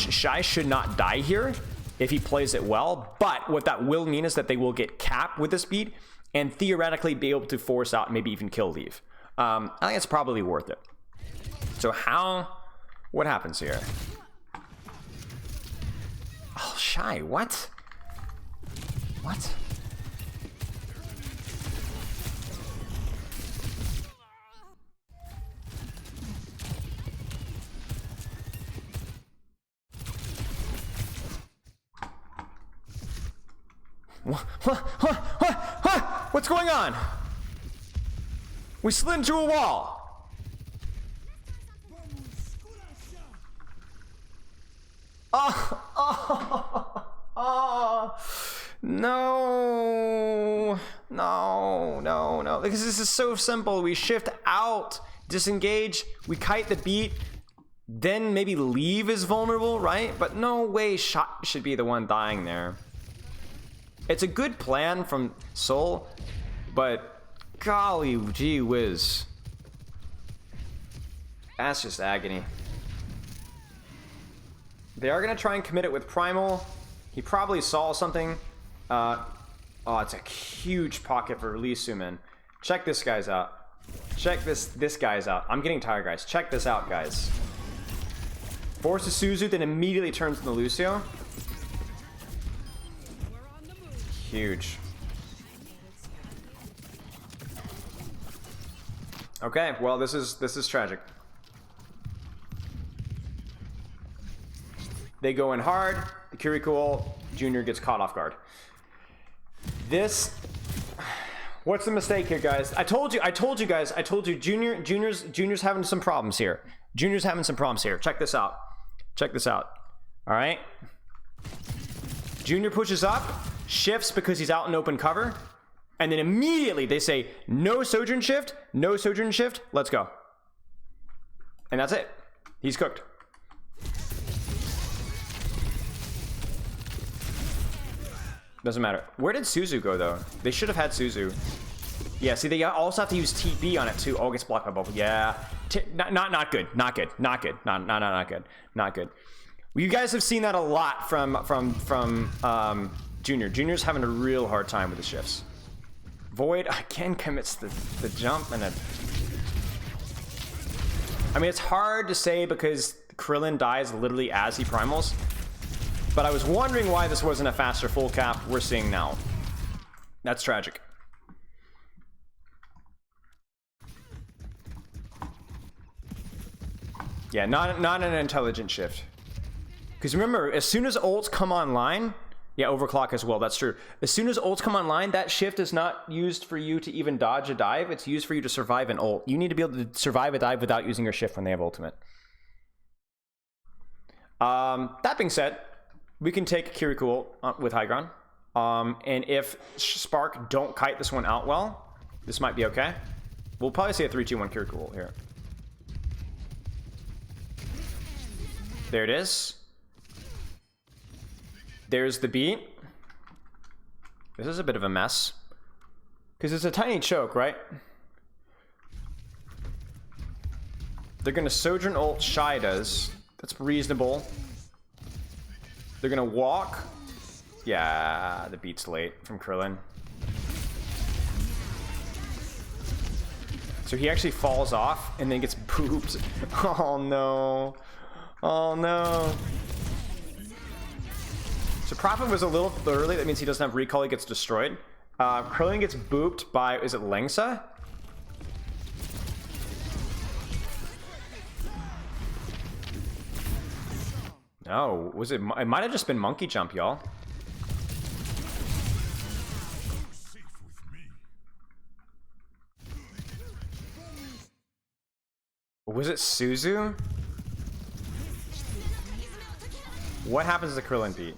S1: should not die here if he plays it well. But what that will mean is that they will get capped with this beat and theoretically be able to force out and maybe even kill Leave. I think it's probably worth it. So what happens here? Oh, Shy, what? What? What's going on? We slid into a wall. No. Because this is so simple. We shift out, disengage, we kite the beat, then maybe Leave is vulnerable, right? But no way Shot should be the one dying there. It's a good plan from Soul, but golly gee whiz. That's just agony. They are going to try and commit it with Primal. He probably saw something. Oh, it's a huge pocket for Lee Sumin. Check this guy's out. Check this guy's out. I'm getting tired, guys. Check this out, guys. Forces Suzu, then immediately turns into Lucio. Huge. Okay, well, this is tragic. They go in hard. The Kiriko ult, Junior gets caught off guard. What's the mistake here, guys? I told you guys. Junior's having some problems here. Junior's having some problems here. Check this out. All right. Junior pushes up, shifts because he's out in open cover, and then immediately they say, no Sojourn shift, let's go. And that's it. He's cooked. Doesn't matter. Where did Suzu go, though? They should have had Suzu. Yeah, see, they also have to use TP on it, too. Oh, it gets blocked by bubble. Yeah. Not good. Not good. Well, you guys have seen that a lot from Junior. Junior's having a real hard time with the shifts. Void again commits the jump and I mean, it's hard to say because Krillin dies literally as he primals. But I was wondering why this wasn't a faster full cap. We're seeing now. That's tragic. Yeah, not an intelligent shift. Because remember, as soon as ults come online, yeah, overclock as well, that's true. As soon as ults come online, that shift is not used for you to even dodge a dive. It's used for you to survive an ult. You need to be able to survive a dive without using your shift when they have ultimate. That being said, we can take Kiriko ult with high ground. And if Spark don't kite this one out well, this might be okay. We'll probably see a 3-2-1 Kiriko ult here. There it is. There's the beat. This is a bit of a mess. Because it's a tiny choke, right? They're going to Sojourn ult, Shy does. That's reasonable. They're going to walk. Yeah, the beat's late from Krillin. So he actually falls off and then gets booped. Oh no. Oh no. So Prophet was a little early. That means he doesn't have recall. He gets destroyed. Krillin gets booped by, is it Lengsa? No, was it? It might have just been Monkey Jump, y'all. Was it Suzu? What happens to Krillin beat?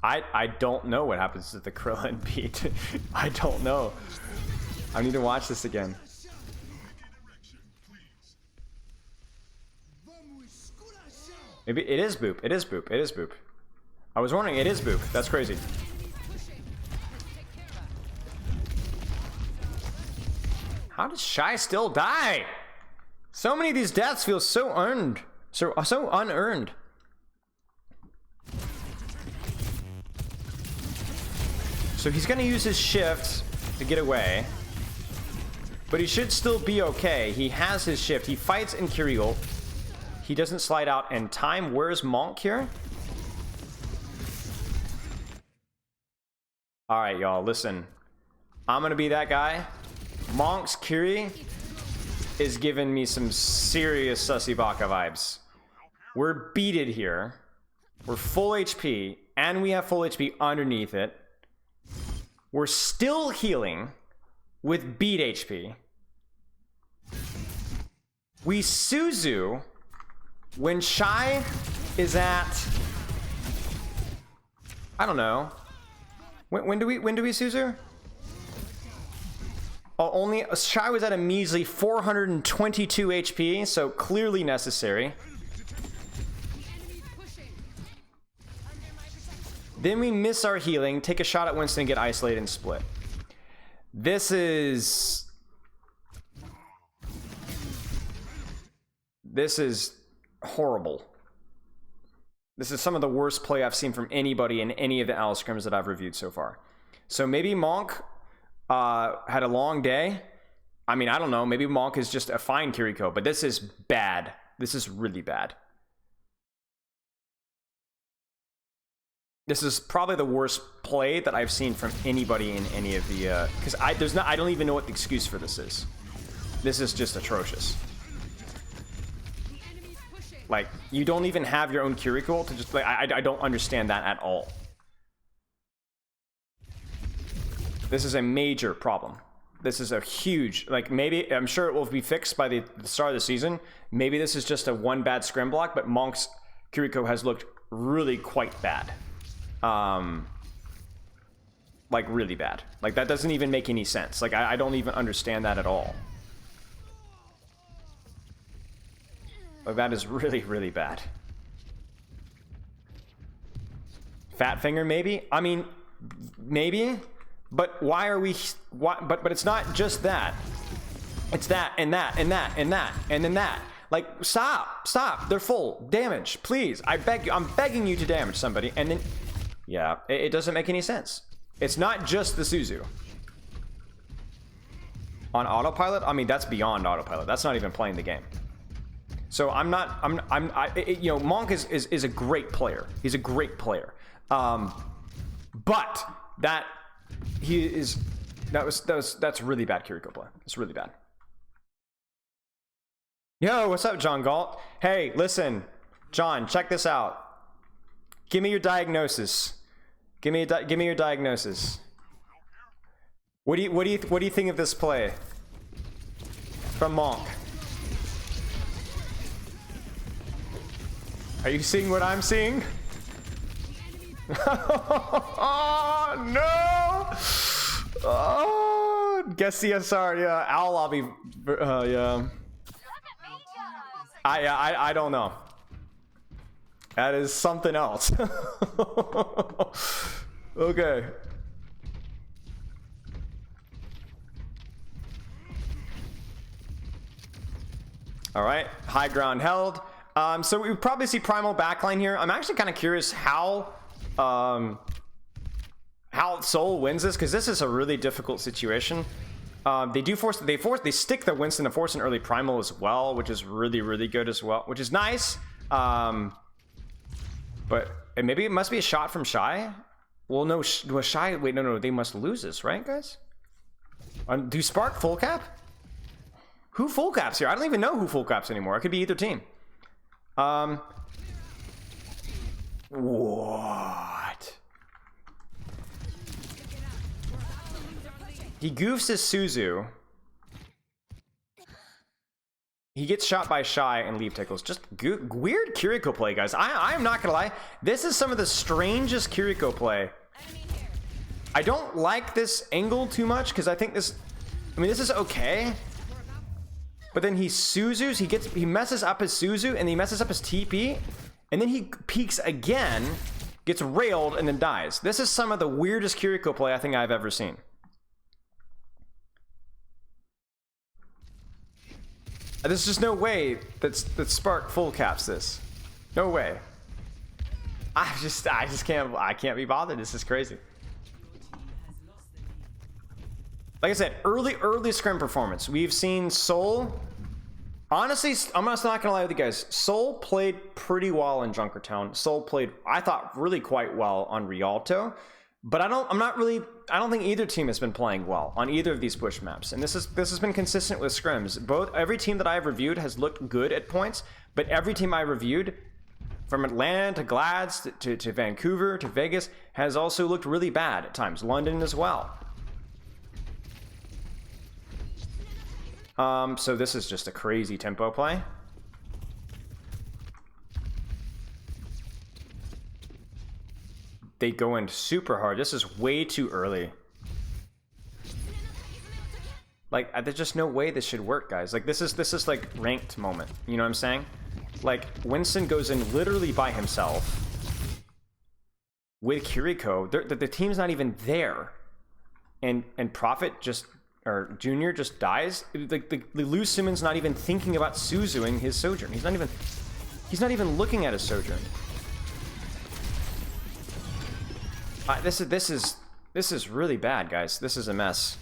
S1: I don't know what happens to the Krillin beat. I don't know. I need to watch this again. Maybe it is Boop. It is Boop. It is Boop. I was wondering, it is Boop. That's crazy. How does Shy still die? So many of these deaths feel so earned. So unearned. So he's gonna use his shift to get away. But he should still be okay. He has his shift. He fights in Kiriko. He doesn't slide out in time. Where's Monk here? Alright, y'all, listen. I'm gonna be that guy. Monk's Kiri is giving me some serious Sussy Baka vibes. We're beated here. We're full HP, and we have full HP underneath it. We're still healing with beat HP. We Suzu when Shy is at, I don't know. When do we Suzu? Oh, only Shy was at a measly 422 HP, so clearly necessary. Then we miss our healing, take a shot at Winston, get isolated, and split. This is horrible. This is some of the worst play I've seen from anybody in any of the Owl scrims that I've reviewed so far. So maybe Monk had a long day. I mean, I don't know. Maybe Monk is just a fine Kiriko, but this is bad. This is really bad. This is probably the worst play that I've seen from anybody in any of the because I don't even know what the excuse for this is. This is just atrocious. Like, you don't even have your own Kiriko to just like I don't understand that at all. This is a major problem. This is a huge, like, maybe I'm sure it will be fixed by the start of the season. Maybe this is just a one bad scrim block, but Monk's Kiriko has looked really quite bad. Like really bad. Like that doesn't even make any sense. Like I don't even understand that at all. Like that is really, really bad. Fat finger maybe? I mean, maybe, but why are we, but it's not just that. It's that and that and that and that and then that. Like stop. They're full. Damage, please. I beg you. I'm begging you to damage somebody and then yeah, it doesn't make any sense. It's not just the Suzu. On autopilot? I mean, that's beyond autopilot. That's not even playing the game. So you know, Monk is a great player. He's a great player. But that's really bad Kiriko play. It's really bad. Yo, what's up, John Galt? Hey, listen, John, check this out. Give me your diagnosis. Give me your diagnosis. What do you think of this play from Monk? Are you seeing what I'm seeing? Oh no! Oh, guess CSR. Yeah, Owl Lobby. Yeah. I don't know. That is something else. Okay. All right, high ground held. So we would probably see primal backline here. I'm actually kind of curious how how Seoul wins this, because this is a really difficult situation. They stick the Winston to force an early primal as well, which is really, really good as well, which is nice. But maybe it must be a shot from Shy. Well, no, Shy. Wait, no, they must lose this, right, guys? Do Spark full cap? Who full caps here? I don't even know who full caps anymore. It could be either team. What? He goofs his Suzu. He gets shot by Shy and leave tickles. Just weird Kiriko play, guys. I am not gonna lie. This is some of the strangest Kiriko play. I don't like this angle too much because I think this. I mean, this is okay. But then he Suzus. He messes up his Suzu and he messes up his TP, and then he peeks again, gets railed, and then dies. This is some of the weirdest Kiriko play I think I've ever seen. There's just no way that Spark full caps this. No way. I can't be bothered. This is crazy. Like I said, early scrim performance. We've seen Seoul. Honestly, I'm not gonna lie with you guys. Seoul played pretty well in Junkertown. Seoul played, I thought, really quite well on Rialto. But I don't think either team has been playing well on either of these push maps. And this has been consistent with scrims. Every team that I've reviewed has looked good at points, but every team I reviewed, from Atlanta to Glads to Vancouver to Vegas, has also looked really bad at times. London as well. So this is just a crazy tempo play. They go in super hard. This is way too early. Like, there's just no way this should work, guys. Like, this is like ranked moment. You know what I'm saying? Like, Winston goes in literally by himself with Kiriko. The team's not even there, and Prophet just, or Junior just dies. Like, the Lou Simmons not even thinking about Suzuing his Sojourn. He's not even looking at his Sojourn. This is really bad, guys. This is a mess.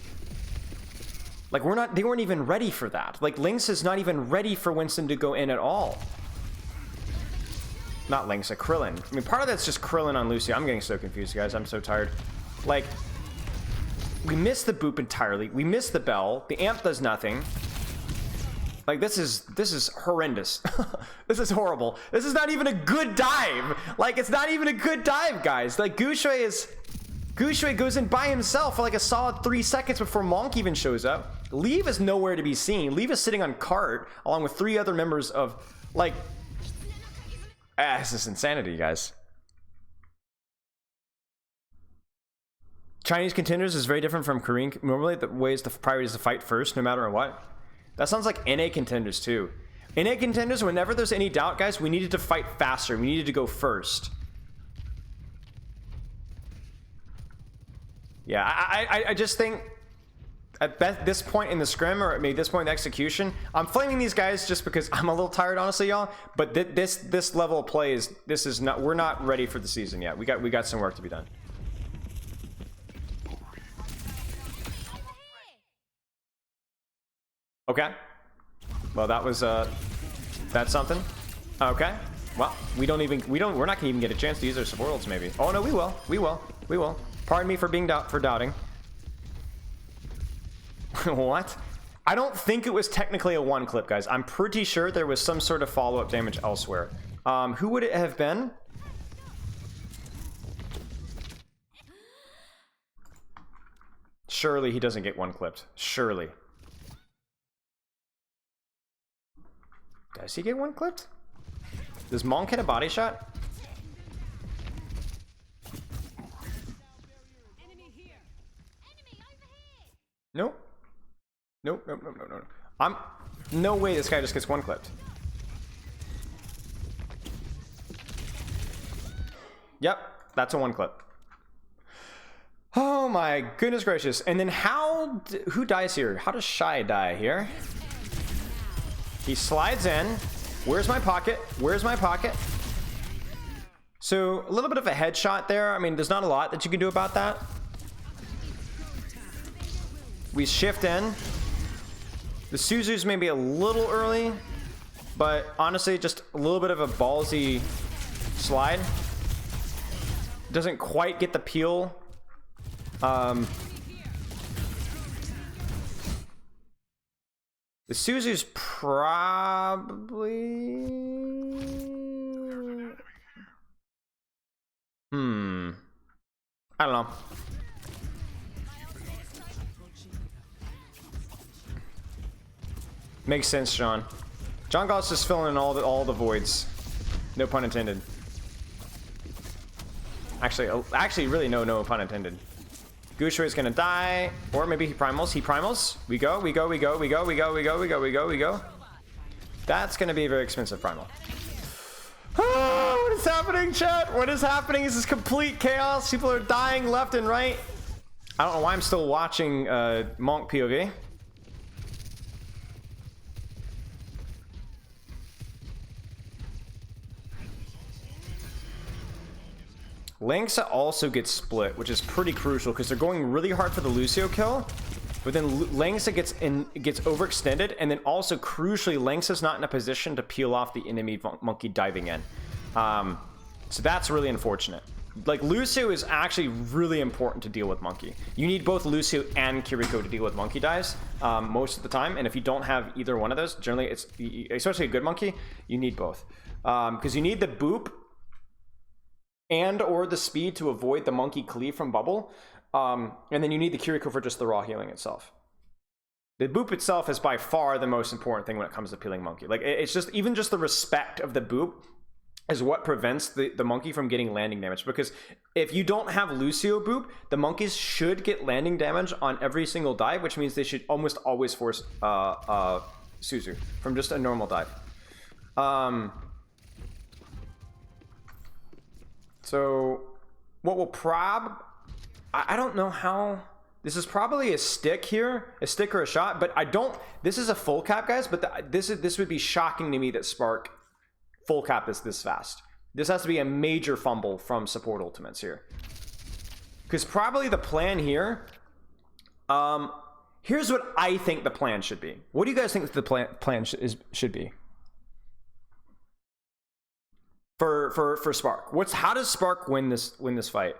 S1: Like, they weren't even ready for that. Like, Lynx is not even ready for Winston to go in at all. Not Lynx, a Krillin. I mean, part of that's just Krillin on Lucy. I'm getting so confused, guys. I'm so tired. Like, we missed the boop entirely. We missed the bell. The amp does nothing. Like, this is horrendous. This is horrible. This is not even a good dive. Like, it's not even a good dive, guys. Like, Gushui goes in by himself for like a solid 3 seconds before Monk even shows up. Leave is nowhere to be seen. Leave is sitting on cart along with 3 other members of, like, this is insanity, guys. Chinese contenders is very different from Korean. Normally, the way is the priority is to fight first, no matter what. That sounds like NA contenders too. NA contenders, whenever there's any doubt, guys, we needed to fight faster. We needed to go first. Yeah, I just think at this point in the scrim, or maybe this point in the execution, I'm flaming these guys just because I'm a little tired, honestly, y'all. But this level of play we're not ready for the season yet. We got some work to be done. Okay. Well, that's something. Okay. Well, we're not gonna even get a chance to use our supportals, maybe. Oh no, we will. Pardon me for doubting. What? I don't think it was technically a 1 clip, guys. I'm pretty sure there was some sort of follow-up damage elsewhere. Who would it have been? Surely he doesn't get 1 clipped. Surely. Does he get 1 clipped? Does Monk hit a body shot? Nope. Nope. No way this guy just gets 1 clipped. Yep, that's a 1 clip. Oh my goodness gracious. And then who dies here? How does Shy die here? He slides in. Where's my pocket? So a little bit of a headshot there. I mean, there's not a lot that you can do about that. We shift in. The Suzu's maybe a little early, but honestly, just a little bit of a ballsy slide. Doesn't quite get the peel. The Suzu's probably... I don't know. Makes sense, John. John Goss is filling in all the voids. No pun intended. Actually, really no pun intended. Gushui is gonna die, or maybe he primals. He primals. We go. That's gonna be a very expensive primal. Oh, what is happening, chat? What is happening? This is complete chaos. People are dying left and right. I don't know why I'm still watching Monk POV. Lynx also gets split, which is pretty crucial because they're going really hard for the Lucio kill, but then Lynx gets overextended, and then also crucially, Lynx is not in a position to peel off the enemy monkey diving in. So that's really unfortunate. Like, Lucio is actually really important to deal with monkey. You need both Lucio and Kiriko to deal with monkey dives most of the time, and if you don't have either one of those, generally it's, especially a good monkey, you need both. Because you need the boop and or the speed to avoid the monkey cleave from bubble, and then you need the Kiriko for just the raw healing itself. The boop itself is by far the most important thing when it comes to peeling monkey. Like, it's just, even just the respect of the boop is what prevents the monkey from getting landing damage, because if you don't have Lucio boop, the monkeys should get landing damage on every single dive, which means they should almost always force Suzu from just a normal dive. So what will I don't know how, this is probably a stick here, a stick or a shot, but I don't, this is a full cap, guys, but this would be shocking to me that Spark full cap is this fast. This has to be a major fumble from support ultimates here. Because probably the plan here, here's what I think the plan should be. What do you guys think the plan should be? For Spark. How does Spark win this fight?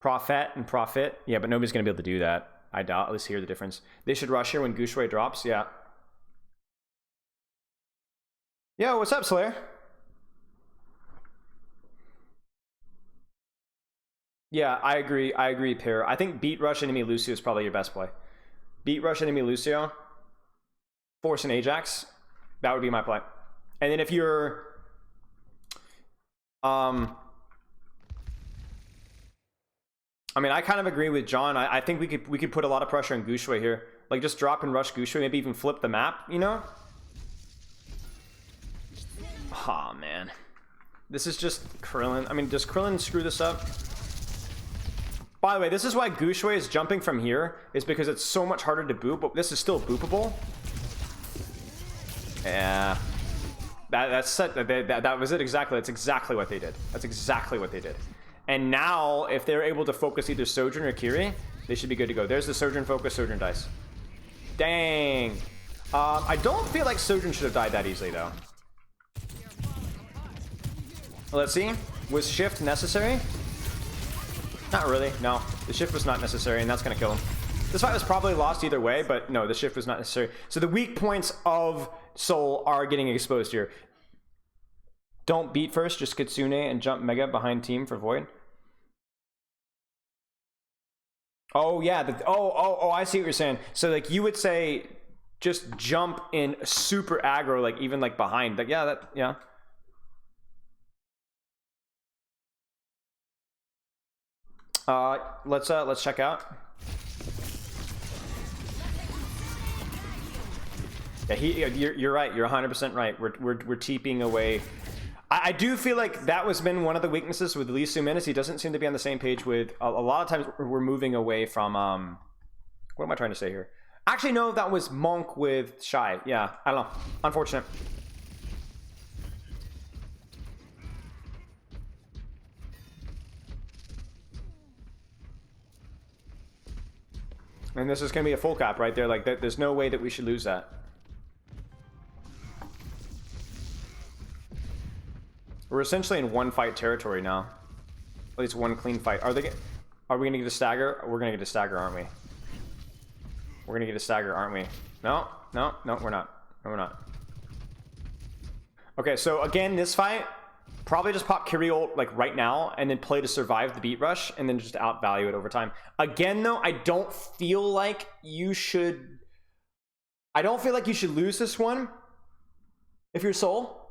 S1: Prophet and Profit? Yeah, but nobody's gonna be able to do that. I doubt, at least hear the difference. They should rush here when Gushui drops, yeah. Yo, what's up, Slayer? Yeah, I agree, Pair. I think beat rush enemy Lucio is probably your best play. Beat rush enemy Lucio, force an Ajax. That would be my play. And then if you're I mean, I kind of agree with John. I think we could put a lot of pressure on Gushui here. Like, just drop and rush Gushui, maybe even flip the map, you know? Aw, oh, man. This is just Krillin. I mean, does Krillin screw this up? By the way, this is why Gushui is jumping from here, is because it's so much harder to boop, but this is still boopable. Yeah. That was it exactly. That's exactly what they did. That's exactly what they did. And now, if they're able to focus either Sojourn or Kiri, they should be good to go. There's the Sojourn focus, Sojourn dice. Dang. I don't feel like Sojourn should have died that easily, though. Let's see. Was shift necessary? Not really. No. The shift was not necessary, and that's going to kill him. This fight was probably lost either way, but no, the shift was not necessary. So the weak points of Soul are getting exposed here. Don't beat first, just Kitsune and jump Mega behind team for Void. Oh, yeah. Oh, I see what you're saying. So, like, you would say just jump in super aggro, like, even, like, behind. Like, yeah. Let's check out. Yeah, you're right. You're 100% right. We're TPing away. I do feel like that was been one of the weaknesses with Lee Sumin, is he doesn't seem to be on the same page with a lot of times we're moving away from what am I trying to say here? Actually, no, that was Monk with Shy. Yeah, I don't know. Unfortunate. And this is going to be a full cap right there. Like, there's no way that we should lose that. We're essentially in one fight territory now. At least one clean fight. Are we going to get a stagger? We're going to get a stagger, aren't we? We're going to get a stagger, aren't we? No, no, no, we're not. No, we're not. Okay, so again, this fight, probably just pop Kiriko like right now and then play to survive the beat rush and then just outvalue it over time. Again, though, I don't feel like you should lose this one if you're Soul.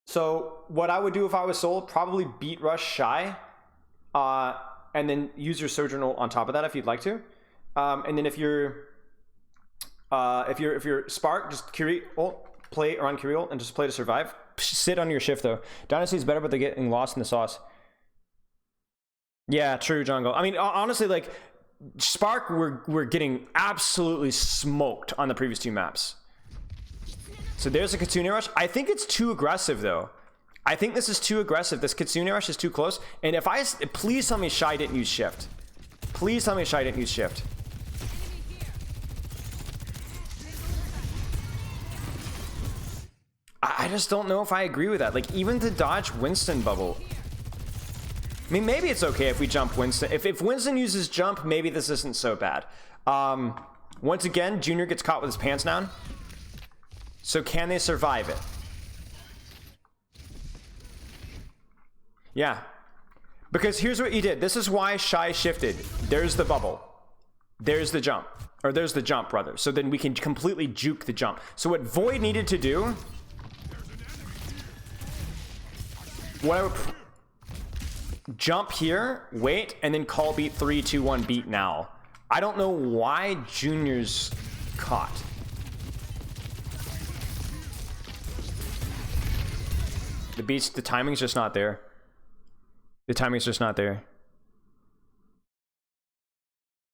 S1: So what I would do if I was Soul, probably beat rush Shy, and then use your Sojourn ult on top of that if you'd like to. And then if you're Spark, just Kiriko ult, play around Kiriko ult and just play to survive. Sit on your shift though. Dynasty is better, but they're getting lost in the sauce. Yeah, true, Jungle. I mean, honestly, like Spark, we're getting absolutely smoked on the previous two maps. So there's a Kitsune rush. I think it's too aggressive though. I think this is too aggressive. This Kitsune rush is too close. And if please tell me Shy didn't use shift. Please tell me Shy didn't use shift. I just don't know if I agree with that. Like, even to dodge Winston bubble. I mean, maybe it's okay if we jump Winston. If Winston uses jump, maybe this isn't so bad. Once again, Junior gets caught with his pants down. So can they survive it? Yeah. Because here's what he did. This is why Shy shifted. There's the bubble. There's the jump. Or there's the jump, rather. So then we can completely juke the jump. So what Void needed to do... What I would jump here, wait, and then call beat 3, 2, 1, beat now. I don't know why Junior's caught. The timing's just not there. The timing's just not there.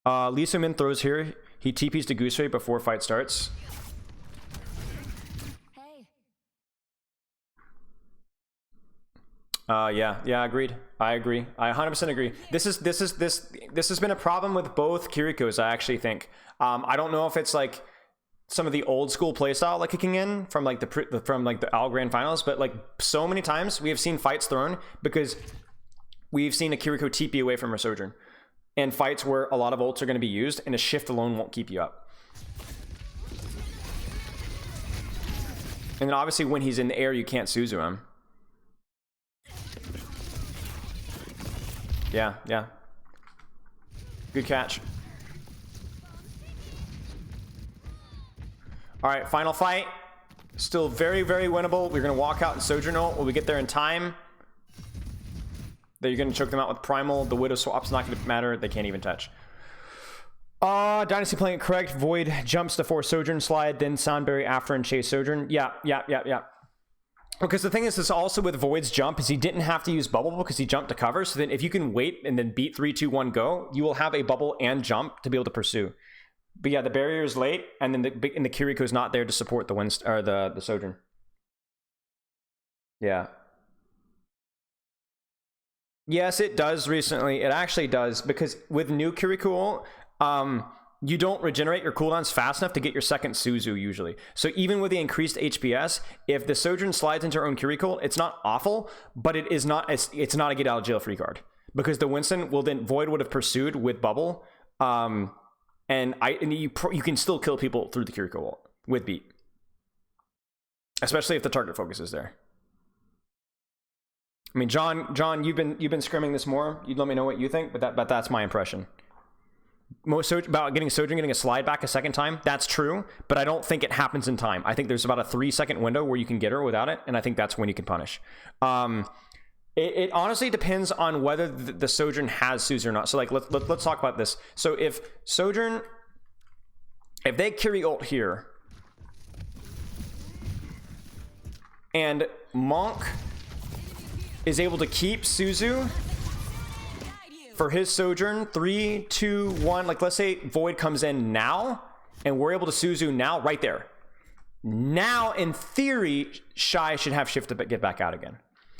S1: Lisa Min throws here. He TPs to Goose Ray before fight starts. Yeah, agreed. I agree. I 100% agree. This has been a problem with both Kirikos, I actually think. I don't know if it's like some of the old school playstyle like kicking in from like the Al Grand Finals, but like so many times we have seen fights thrown because we've seen a Kiriko TP away from her Sojourn. And fights where a lot of ults are going to be used and a shift alone won't keep you up. And then obviously when he's in the air, you can't Suzu him. Yeah. Good catch. All right, final fight. Still very, very winnable. We're going to walk out in Sojourn ult. Will we get there in time? You're going to choke them out with Primal. The Widow swap's not going to matter. They can't even touch. Dynasty playing it correct. Void jumps to force Sojourn slide, then Soundberry after and chase Sojourn. Yeah. Because the thing is, this also with Void's jump is he didn't have to use bubble because he jumped to cover. So then if you can wait and then beat 3, 2, 1, go, you will have a bubble and jump to be able to pursue. But yeah, the barrier is late, and then the Kiriko is not there to support the the Sojourn. Yeah. Yes, it does recently. It actually does, because with new Kiriko, you don't regenerate your cooldowns fast enough to get your second Suzu usually. So even with the increased HPS, if the Sojourn slides into her own Kiriko, it's not awful, but it's not a get out of jail free card, because the Winston will then Void would have pursued with bubble, and you can still kill people through the Kiriko ult with beat, especially if the target focus is there. I mean, John, you've been scrimming this more. You'd let me know what you think, but that's my impression. About getting Sojourn getting a slide back a second time, that's true, but I don't think it happens in time. I think there's about a 3-second window where you can get her without it, and I think that's when you can punish. It honestly depends on whether the Sojourn has Suzu or not. So like let's talk about this. So if they carry ult here, and Monk is able to keep Suzu for his Sojourn, 3, 2, 1, like let's say Void comes in now and we're able to Suzu now right there. Now in theory, Shy should have shift to get back out again.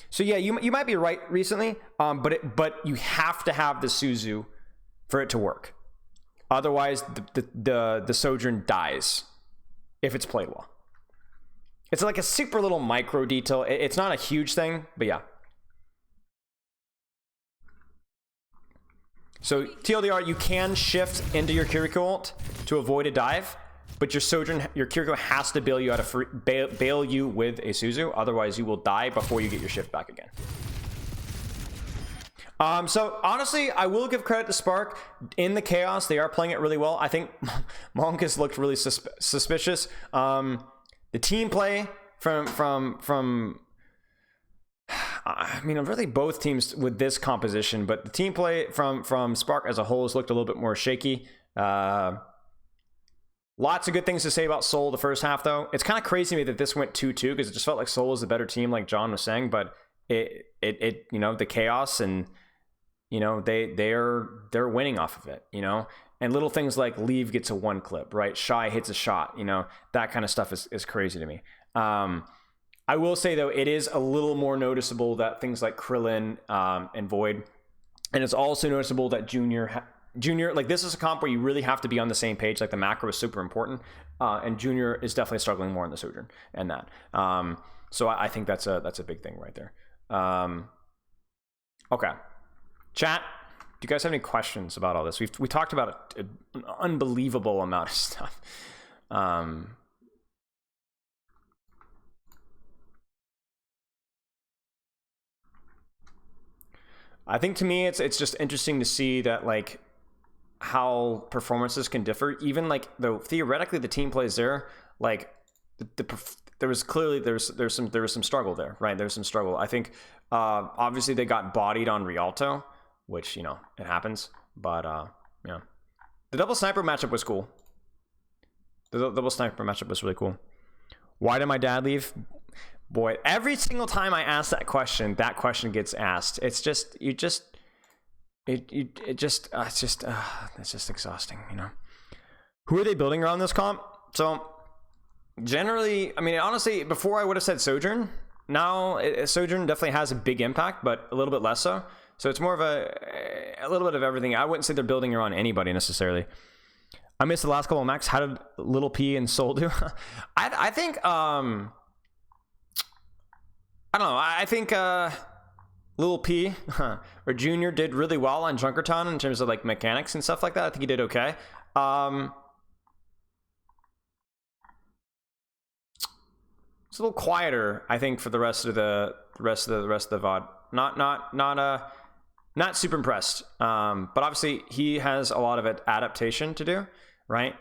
S1: So yeah, you might be right recently, but you have to have the Suzu for it to work. Otherwise, the Sojourn dies if it's played well. It's like a super little micro detail. It's not a huge thing, but yeah. So TLDR, you can shift into your Kiriko ult to avoid a dive, but your Kiriko has to bail you out of bail you with a Suzu. Otherwise, you will die before you get your shift back again. So honestly, I will give credit to Spark. In the chaos, they are playing it really well. I think Monk has looked really suspicious. The team play from I mean, really both teams with this composition, but the team play from Spark as a whole has looked a little bit more shaky. Lots of good things to say about Seoul the first half, though. It's kind of crazy to me that this went 2-2 because it just felt like Seoul was the better team, like John was saying. But it you know, the chaos and you know they're winning off of it, you know. And little things like Leave gets a 1 clip, right? Shy hits a shot, you know, that kind of stuff is crazy to me. I will say, though, it is a little more noticeable that things like Krillin and Void, and it's also noticeable that Junior, like this is a comp where you really have to be on the same page. Like the macro is super important, and Junior is definitely struggling more in the Sojourn and that. So I think that's a big thing right there. Okay, chat. Do you guys have any questions about all this? We talked about an unbelievable amount of stuff. I think to me it's just interesting to see that like how performances can differ. Even like though theoretically the team plays there, like there was some struggle there, right? There's some struggle. I think obviously they got bodied on Rialto, which, you know, it happens, but yeah. The double sniper matchup was cool. The double sniper matchup was really cool. Why did my dad leave? Boy, every single time I ask that question gets asked. It's just it's just exhausting, you know. Who are they building around this comp? So generally, I mean, honestly, before I would have said Sojourn. Now Sojourn definitely has a big impact, but a little bit less so. So it's more of a little bit of everything. I wouldn't say they're building around anybody necessarily. I missed the last couple of max. How did Little P and Soul do? I think I don't know. I think Lil P or Junior did really well on Junkerton in terms of like mechanics and stuff like that. I think he did okay. It's a little quieter, I think, for the rest of the VOD. Not super impressed. But obviously he has a lot of adaptation to do, right?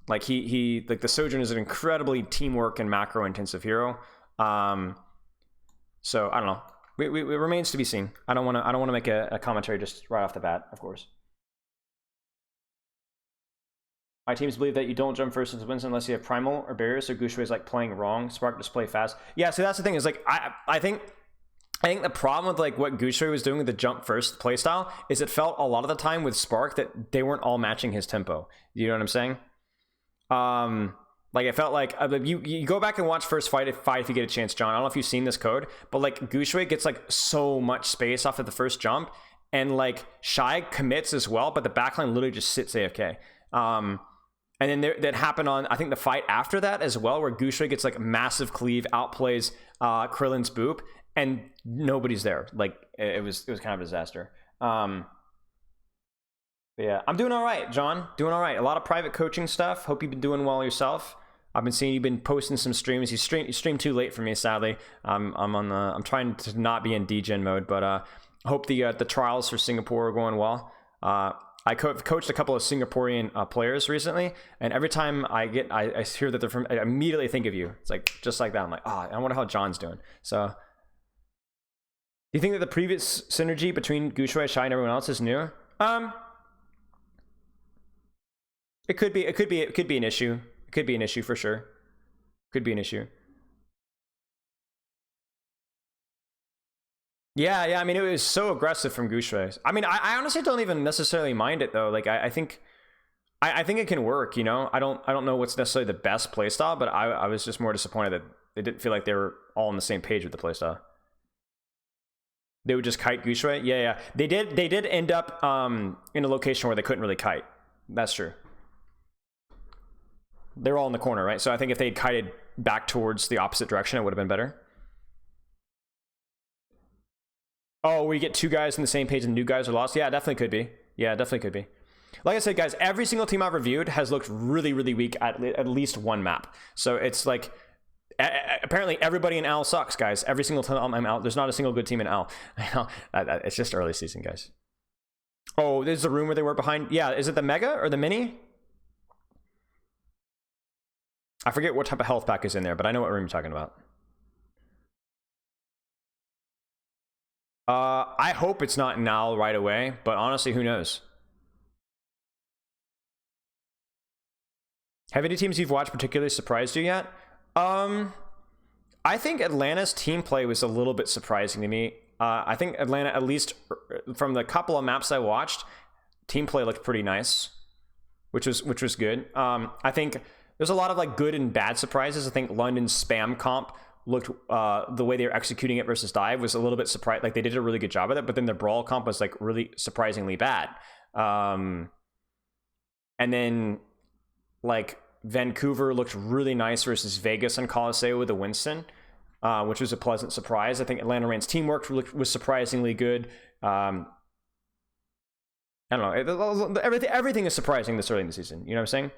S1: Like he like the Sojourn is an incredibly teamwork and macro intensive hero. So I don't know. It remains to be seen. I don't want to make a commentary just right off the bat, of course. My teams believe that you don't jump first into wins unless you have primal or barriers. So Gushue is like playing wrong. Spark just play fast. Yeah. So that's the thing is like I think the problem with like what Gushue was doing with the jump first playstyle is it felt a lot of the time with Spark that they weren't all matching his tempo. You know what I'm saying? Like it felt like you go back and watch first fight if you get a chance, John. I don't know if you've seen this code, but like Gushue gets like so much space off of the first jump, and like Shy commits as well, but the backline literally just sits AFK. And then that happened on I think the fight after that as well, where Gushue gets like massive cleave, outplays Krillin's boop, and nobody's there. Like it was kind of a disaster. But yeah, I'm doing all right, John. Doing all right. A lot of private coaching stuff. Hope you've been doing well yourself. I've been seeing you've been posting some streams. You streamed too late for me, sadly. I'm trying to not be in degen mode, but I hope the trials for Singapore are going well. I coached a couple of Singaporean players recently, and every time I hear that they're from, I immediately think of you. It's like just like that. I'm like, I wonder how John's doing. So, do you think that the previous synergy between Gushue, Shy, and everyone else is new? It could be an issue. It could be an issue for sure. Could be an issue. Yeah. I mean, it was so aggressive from Gushue. I mean, I honestly don't even necessarily mind it though. Like, I think it can work. You know, I don't know what's necessarily the best playstyle, but I was just more disappointed that it didn't feel like they were all on the same page with the playstyle. They would just kite Gushui. Yeah. They did end up in a location where they couldn't really kite. That's true. They're all in the corner, right? So I think if they'd kited back towards the opposite direction, it would have been better. Oh, we get 2 guys on the same page and new guys are lost? Yeah, definitely could be. Yeah, definitely could be. Like I said, guys, every single team I've reviewed has looked really, really weak at least one map. So it's like, apparently everybody in L sucks, guys. Every single time I'm out, there's not a single good team in L. It's just early season, guys. Oh, there's a room where they were behind. Yeah, is it the Mega or the Mini? I forget what type of health pack is in there, but I know what room you're talking about. I hope it's not now right away, but honestly, who knows? Have any teams you've watched particularly surprised you yet? I think Atlanta's team play was a little bit surprising to me. I think Atlanta, at least from the couple of maps I watched, team play looked pretty nice, which was good. I think there's a lot of like good and bad surprises. I think London's spam comp looked the way they were executing it versus dive was a little bit surprised. Like they did a really good job with it, but then their brawl comp was like really surprisingly bad. And then like Vancouver looked really nice versus Vegas and Coliseum with the Winston, which was a pleasant surprise. I think Atlanta Rain's teamwork was surprisingly good. I don't know. Everything is surprising this early in the season. You know what I'm saying?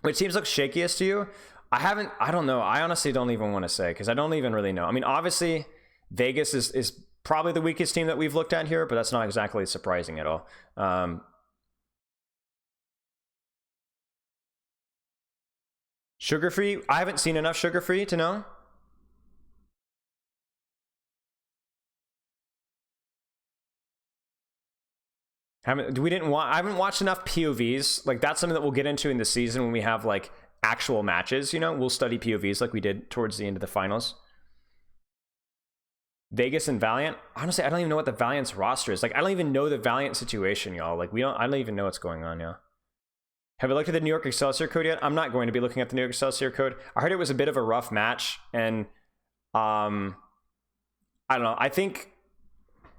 S1: Which teams look shakiest to you? I don't know. I honestly don't even want to say because I don't even really know. I mean, obviously, Vegas is probably the weakest team that we've looked at here, but that's not exactly surprising at all. Sugar Free? I haven't seen enough Sugar Free to know. I haven't watched enough POVs. Like that's something that we'll get into in the season when we have like actual matches. You know, we'll study POVs like we did towards the end of the finals. Vegas and Valiant. Honestly, I don't even know what the Valiant's roster is. Like, I don't even know the Valiant situation, y'all. Like, I don't even know what's going on, y'all. Have I looked at the New York Excelsior code yet? I'm not going to be looking at the New York Excelsior code. I heard it was a bit of a rough match, and I don't know. I think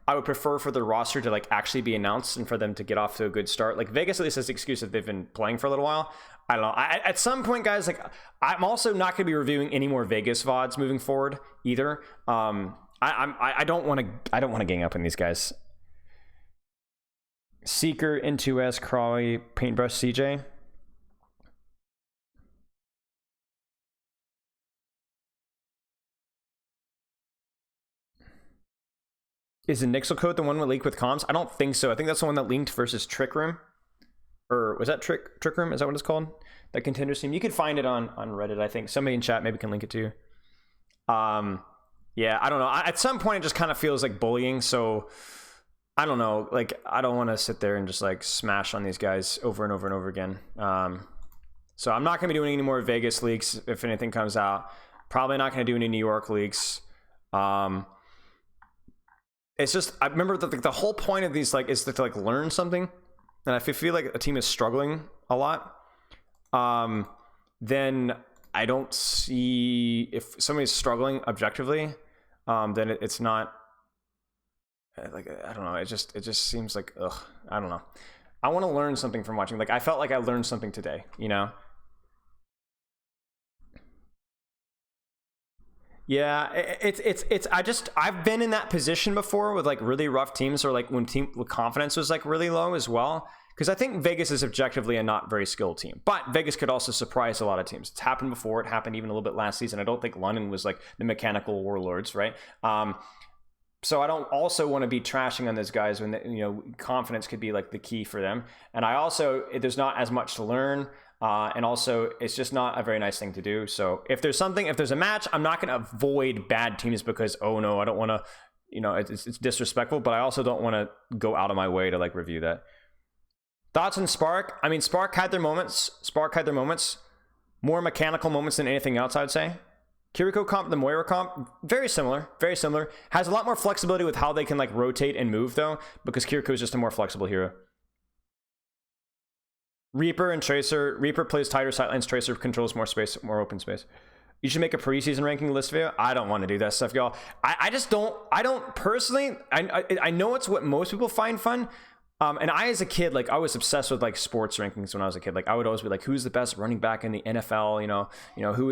S1: I would prefer for the roster to like actually be announced and for them to get off to a good start. Like Vegas at least has the excuse that they've been playing for a little while. I don't know. At some point, guys, like I'm also not going to be reviewing any more Vegas VODs moving forward either. I don't want to gang up on these guys. Seeker, N2S, Crawley, Paintbrush, CJ. Is the Nixel code the one that leaked with comms? I don't think so. I think that's the one that linked versus Trick Room. Or was that Trick Room? Is that what it's called? That contender team. You could find it on Reddit, I think. Somebody in chat maybe can link it to you. Yeah, I don't know. At some point, it just kind of feels like bullying. So, I don't know. Like, I don't want to sit there and just, like, smash on these guys over and over and over again. So, I'm not going to be doing any more Vegas leaks if anything comes out. Probably not going to do any New York leaks. It's just, I remember that the whole point of these, like, is to, like, learn something. And if I feel like a team is struggling a lot, then I don't see, if somebody's struggling objectively, then it's not, like, I don't know, it just seems like, ugh, I don't know. I want to learn something from watching. Like, I felt like I learned something today, you know? Yeah, I've been in that position before with like really rough teams, or like when team with confidence was like really low as well. Because I think Vegas is objectively a not very skilled team, but Vegas could also surprise a lot of teams. It's happened before. It happened even a little bit last season. I don't think London was like the mechanical warlords, right? So I don't also want to be trashing on those guys when confidence could be like the key for them. And I also, there's not as much to learn. And also, it's just not a very nice thing to do. So if there's a match, I'm not going to avoid bad teams because, oh no, I don't want to, it's disrespectful, but I also don't want to go out of my way to like review that. Thoughts on Spark? I mean, Spark had their moments. More mechanical moments than anything else, I'd say. Kiriko comp, the Moira comp, very similar. Has a lot more flexibility with how they can like rotate and move though, because Kiriko is just a more flexible hero. Reaper and Tracer. Reaper plays tighter sightlines. Tracer controls more space, more open space. You should make a preseason ranking list video. I don't want to do that stuff, y'all. I just don't. I don't personally. I know it's what most people find fun. And I, as a kid, like I was obsessed with like sports rankings when I was a kid. Like I would always be like, who's the best running back in the NFL? Who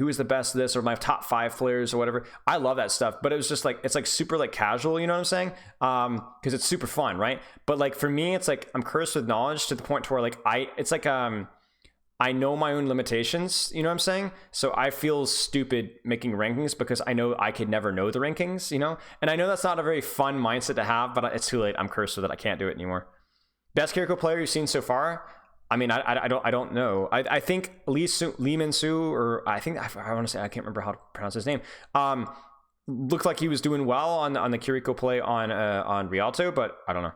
S1: is the best this, or my top 5 players or whatever. I love that stuff, but it was just like, it's like super like casual, you know what I'm saying? Because it's super fun, right? But like for me, it's like I'm cursed with knowledge to the point to where like I know my own limitations, you know what I'm saying? So I feel stupid making rankings because I know I could never know the rankings, you know? And I know that's not a very fun mindset to have, but it's too late. I'm cursed with it. I can't do it anymore. Best Kiriko player you've seen so far? I mean, I don't know. I think Lee Min-soo, or I want to say, I can't remember how to pronounce his name. Looked like he was doing well on the Kiriko play on Rialto, but I don't know.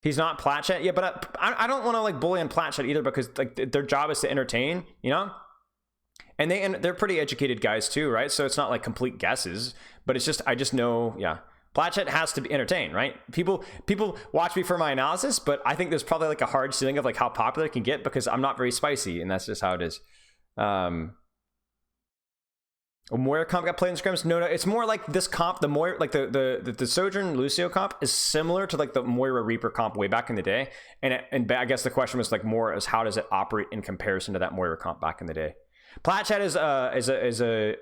S1: He's not Platchet yet, but I don't want to like bully on Platchet either, because like their job is to entertain, you know? And they're pretty educated guys too, right? So it's not like complete guesses, but it's just, I just know, yeah. Platchet has to be entertained, right? People watch me for my analysis, but I think there's probably like a hard ceiling of like how popular it can get, because I'm not very spicy, and that's just how it is. Moira comp got played in scrims? No, it's more like this comp, the Moira, like the Sojourn Lucio comp is similar to like the Moira Reaper comp way back in the day. And I guess the question was like more as how does it operate in comparison to that Moira comp back in the day? Platchat is a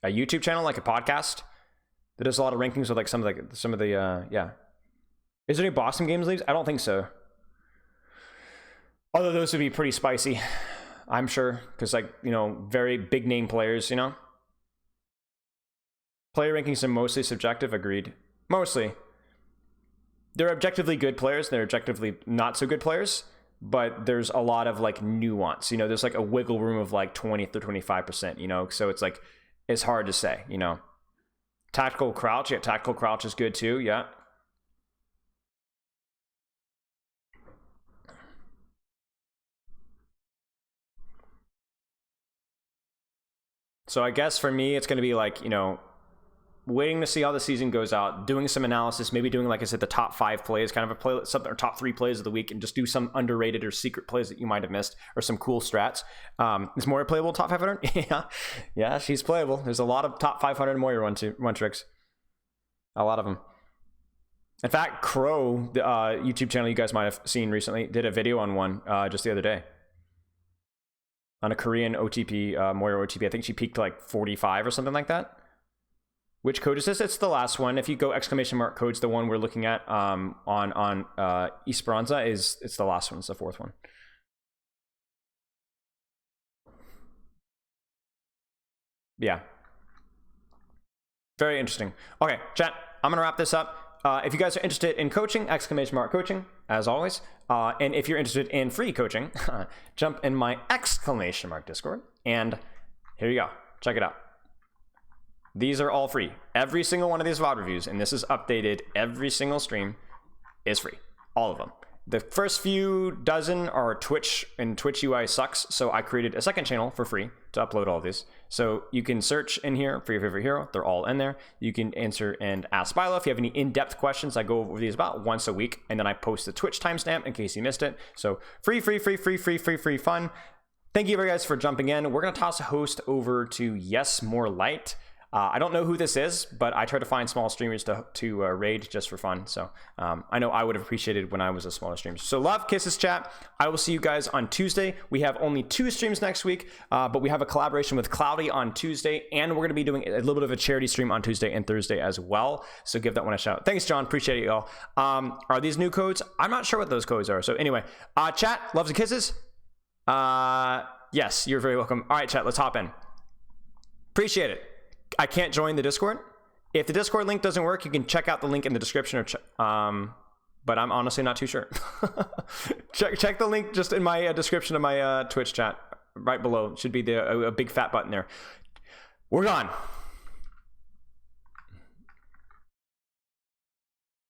S1: YouTube channel, like a podcast that does a lot of rankings with like some of the yeah. Is there any Boston Games leagues? I don't think so. Although those would be pretty spicy, I'm sure, because like, you know, very big name players, you know. Player rankings are mostly subjective. Agreed. Mostly. They're objectively good players. They're objectively not so good players, but there's a lot of like nuance. You know, there's like a wiggle room of like 20 to 25%. You know, so it's like it's hard to say. You know, tactical crouch. Yeah, tactical crouch is good too. Yeah. So I guess for me, it's going to be like, you know, waiting to see how the season goes out, doing some analysis, maybe doing, like I said, the top 5 plays, kind of a play, something, or top 3 plays of the week, and just do some underrated or secret plays that you might have missed, or some cool strats. Is Moira playable top 500? Yeah, she's playable. There's a lot of top 500 Moira one tricks. A lot of them. In fact, Crow, the YouTube channel you guys might have seen recently, did a video on one just the other day. On a Korean OTP, Moira OTP. I think she peaked like 45 or something like that. Which code is this? It's the last one. If you go ! Code's the one we're looking at on Esperanza. It's the last one. It's the 4th one. Yeah. Very interesting. Okay, chat. I'm going to wrap this up. If you guys are interested in coaching, ! Coaching, as always. And if you're interested in free coaching, jump in my ! Discord. And here you go. Check it out. These are all free. Every single one of these VOD reviews, and this is updated every single stream, is free. All of them. The first few dozen are Twitch, and Twitch UI sucks, so I created a second channel for free to upload all of these. So you can search in here for your favorite hero. They're all in there. You can answer and ask Bilo if you have any in-depth questions. I go over these about once a week, and then I post the Twitch timestamp in case you missed it. So free fun. Thank you guys for jumping in. We're going to toss a host over to Yes More Light. I don't know who this is, but I try to find small streamers to raid just for fun. So I know I would have appreciated when I was a smaller streamer. So love, kisses, chat. I will see you guys on Tuesday. We have only 2 streams next week, but we have a collaboration with Cloudy on Tuesday, and we're going to be doing a little bit of a charity stream on Tuesday and Thursday as well. So give that one a shout. Thanks, John. Appreciate it, y'all. Are these new codes? I'm not sure what those codes are. So anyway, chat, loves and kisses. Yes, you're very welcome. All right, chat, let's hop in. Appreciate it. I can't join the Discord. If the Discord link doesn't work, you can check out the link in the description, but I'm honestly not too sure. check the link just in my description of my Twitch chat right below. Should be a big fat button there. We're gone.